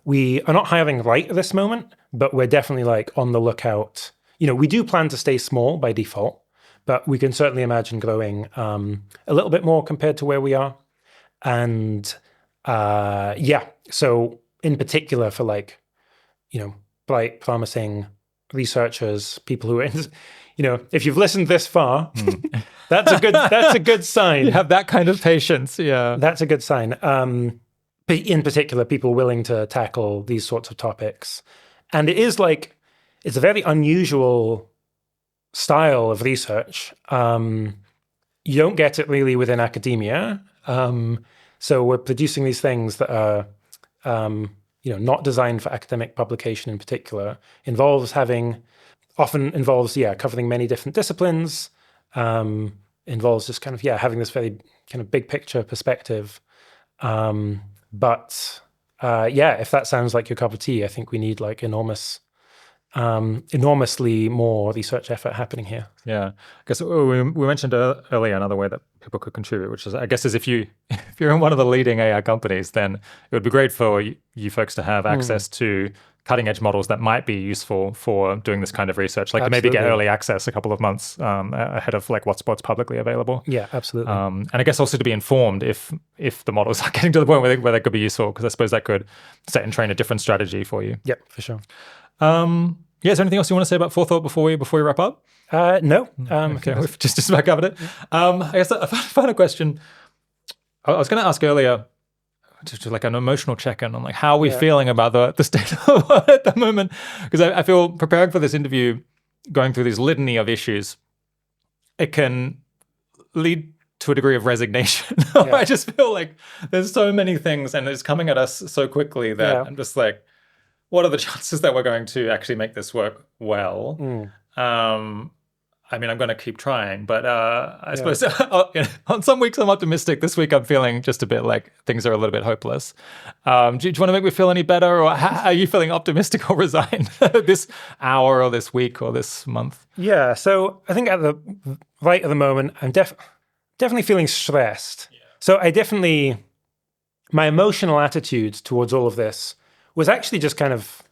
Speaker 1: We are not hiring right at this moment, but we're definitely like on the lookout. We do plan to stay small by default, but we can certainly imagine growing a little bit more compared to where we are. And so in particular for like, bright, promising researchers, people who are in, if you've listened this far, that's a good sign.
Speaker 2: You have that kind of patience, yeah.
Speaker 1: That's a good sign. In particular, people willing to tackle these sorts of topics. And it is like, it's a very unusual style of research. You don't get it really within academia. So we're producing these things that are, not designed for academic publication in particular. Often involves covering many different disciplines. Involves just kind of, having this very kind of big picture perspective. But if that sounds like your cup of tea, I think we need like enormously more research effort happening here.
Speaker 2: Yeah, I guess we mentioned earlier another way that people could contribute, which is, I guess, if you're in one of the leading AI companies, then it would be great for you folks to have access to cutting edge models that might be useful for doing this kind of research, like
Speaker 1: Absolutely.
Speaker 2: maybe get early access a couple of months ahead of like what's publicly available.
Speaker 1: Yeah, absolutely.
Speaker 2: And I guess also to be informed if the models are getting to the point where they could be useful, because I suppose that could set and train a different strategy for you.
Speaker 1: Yep, for sure.
Speaker 2: Is there anything else you want to say about Forethought before we wrap up?
Speaker 1: No.
Speaker 2: Okay, we've just about covered it. I guess a final question. I was going to ask earlier, just like an emotional check-in on like how are we feeling about the state of the world at the moment, because I feel preparing for this interview, going through this litany of issues, it can lead to a degree of resignation. I just feel like there's so many things and it's coming at us so quickly that I'm just like, what are the chances that we're going to actually make this work well? I mean, I'm going to keep trying, but I suppose on some weeks I'm optimistic. This week I'm feeling just a bit like things are a little bit hopeless. Do you want to make me feel any better, or are you feeling optimistic or resigned this hour or this week or this month?
Speaker 1: Yeah, so I think at the moment, I'm definitely feeling stressed. Yeah. So my emotional attitude towards all of this was actually just kind of,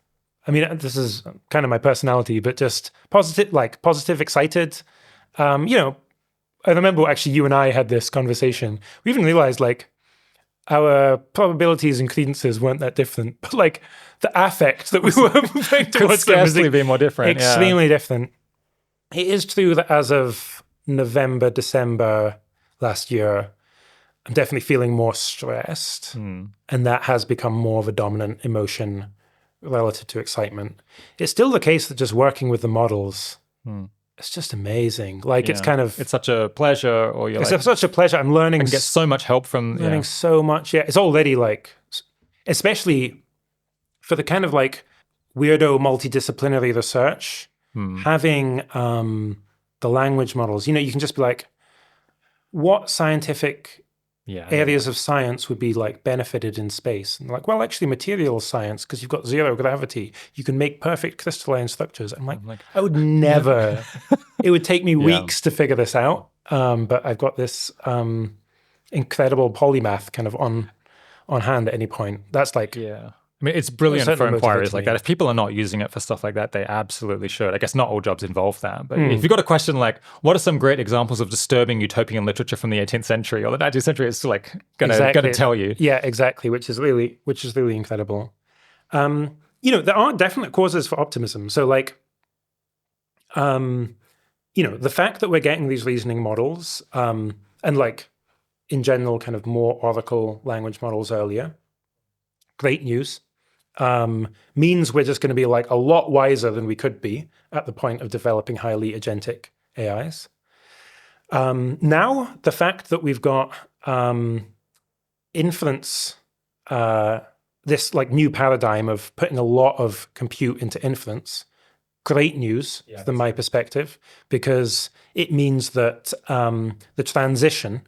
Speaker 1: I mean, this is kind of my personality, but just positive, excited. I remember actually you and I had this conversation. We even realized like our probabilities and credences weren't that different, but like the affect that we were moving towards them was
Speaker 2: be more different.
Speaker 1: Extremely different. It is true that as of November, December last year, I'm definitely feeling more stressed, and that has become more of a dominant emotion relative to excitement. It's still the case that just working with the models, it's just amazing. Like it's
Speaker 2: such a pleasure, or
Speaker 1: it's such a pleasure. I'm learning
Speaker 2: and get so much help from
Speaker 1: learning so much. Yeah, it's already like, especially for the kind of like weirdo multidisciplinary research, having the language models. You can just be like, what scientific
Speaker 2: Yeah.
Speaker 1: areas of science would be like benefited in space. And like, well, actually materials science, because you've got zero gravity, you can make perfect crystalline structures. I'm like, I would never, it would take me weeks to figure this out. But I've got this incredible polymath kind of on hand at any point. That's like,
Speaker 2: Yeah. I mean, it's brilliant for
Speaker 1: certainly
Speaker 2: inquiries
Speaker 1: motivated
Speaker 2: like
Speaker 1: me.
Speaker 2: that. If people are not using it for stuff like that, they absolutely should. I guess not all jobs involve that. But if you've got a question like, what are some great examples of disturbing utopian literature from the 18th century or the 19th century, it's like gonna tell you.
Speaker 1: Yeah, exactly, which is really incredible. There are definite causes for optimism. So like, the fact that we're getting these reasoning models, and like in general, kind of more oracle language models earlier, great news. Means we're just going to be like a lot wiser than we could be at the point of developing highly agentic AIs. Now, the fact that we've got inference, this like new paradigm of putting a lot of compute into inference, great news from my perspective, because it means that the transition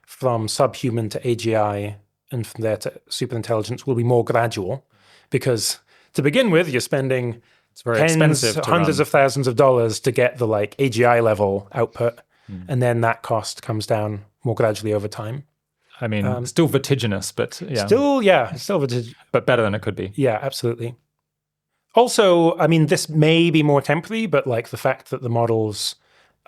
Speaker 1: from subhuman to AGI and from there to superintelligence will be more gradual, because to begin with, you're spending hundreds of thousands of dollars to get the like AGI level output, and then that cost comes down more gradually over time.
Speaker 2: I mean, still vertiginous, but yeah.
Speaker 1: Still vertiginous.
Speaker 2: But better than it could be.
Speaker 1: Yeah, absolutely. Also, I mean, this may be more temporary, but like the fact that the models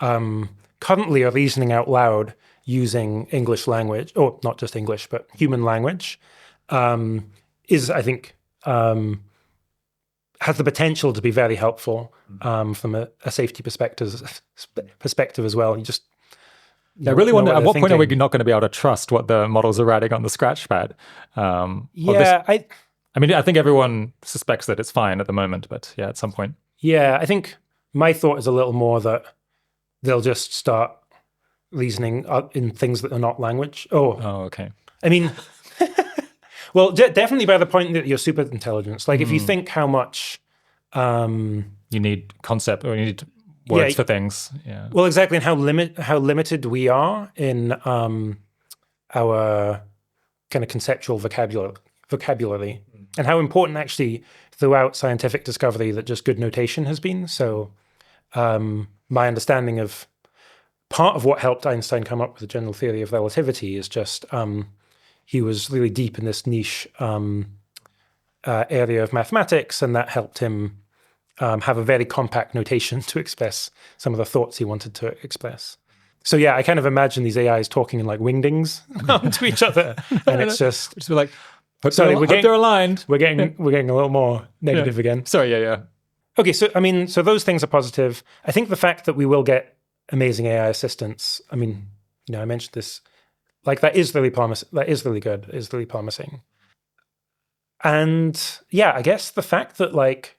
Speaker 1: currently are reasoning out loud using English language, or not just English, but human language, is, I think, has the potential to be very helpful from a safety perspective as well. You just
Speaker 2: I really wonder at what point are we not going to be able to trust what the models are writing on the scratchpad? I mean, I think everyone suspects that it's fine at the moment, but yeah, at some point.
Speaker 1: Yeah, I think my thought is a little more that they'll just start reasoning in things that are not language. Oh,
Speaker 2: okay.
Speaker 1: I mean, well, definitely by the point that you're superintelligence. Like if you think how much
Speaker 2: you need concept or you need words for things. Yeah.
Speaker 1: Well, exactly, and how limited we are in our kind of conceptual vocabulary, and how important actually throughout scientific discovery that just good notation has been. So my understanding of part of what helped Einstein come up with the general theory of relativity is just he was really deep in this niche area of mathematics, and that helped him have a very compact notation to express some of the thoughts he wanted to express. So yeah, I kind of imagine these AIs talking in like wingdings to each other, and it's just
Speaker 2: like, hope they're aligned.
Speaker 1: We're getting a little more negative again.
Speaker 2: Sorry, yeah.
Speaker 1: Okay, so I mean, so those things are positive. I think the fact that we will get amazing AI assistants. I mean, I mentioned this. Like that is really promising. That is really good. It is really promising. And yeah, I guess the fact that like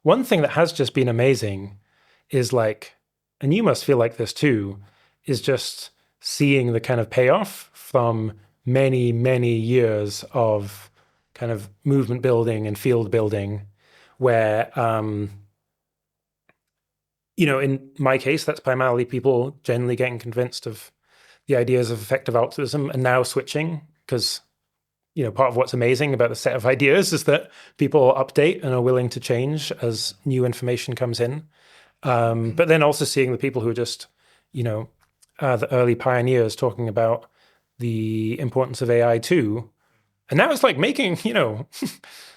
Speaker 1: one thing that has just been amazing is like, and you must feel like this too, is just seeing the kind of payoff from many, many years of kind of movement building and field building, where, in my case, that's primarily people generally getting convinced of the ideas of effective altruism and now switching, because part of what's amazing about the set of ideas is that people update and are willing to change as new information comes in. But then also seeing the people who are just, the early pioneers talking about the importance of AI too. And that was like making,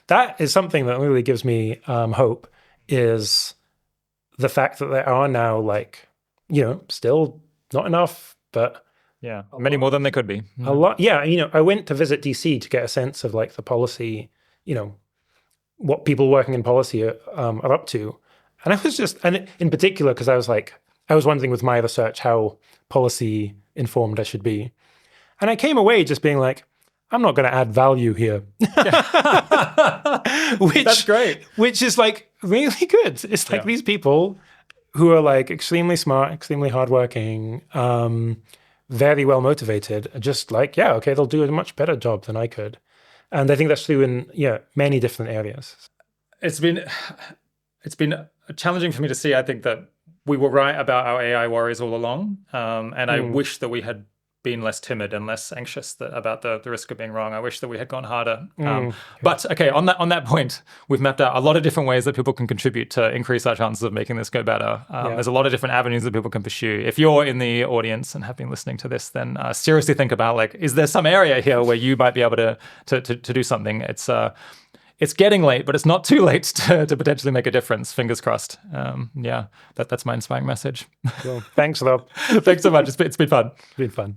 Speaker 1: that is something that really gives me hope, is the fact that there are now like, still not enough, but
Speaker 2: yeah, many more than they could be.
Speaker 1: A lot. Yeah. I went to visit DC to get a sense of like the policy, what people working in policy are up to. And I was just, and in particular, because I was wondering with my research how policy informed I should be. And I came away just being like, I'm not going to add value here.
Speaker 2: That's great.
Speaker 1: Which is like really good. It's like these people who are like extremely smart, extremely hardworking, very well motivated, just like, okay, they'll do a much better job than I could. And I think that's true in many different areas.
Speaker 2: It's been challenging for me to see. I think that we were right about our AI worries all along. And I wish that we had been less timid and less anxious about the risk of being wrong. I wish that we had gone harder.
Speaker 1: Okay.
Speaker 2: But okay, on that point, we've mapped out a lot of different ways that people can contribute to increase our chances of making this go better. There's a lot of different avenues that people can pursue. If you're in the audience and have been listening to this, then seriously think about, like, is there some area here where you might be able to do something? It's getting late, but it's not too late to potentially make a difference. Fingers crossed. That's my inspiring message.
Speaker 1: Well, thanks a lot.
Speaker 2: Thanks so much. It's been fun.
Speaker 1: It's been fun.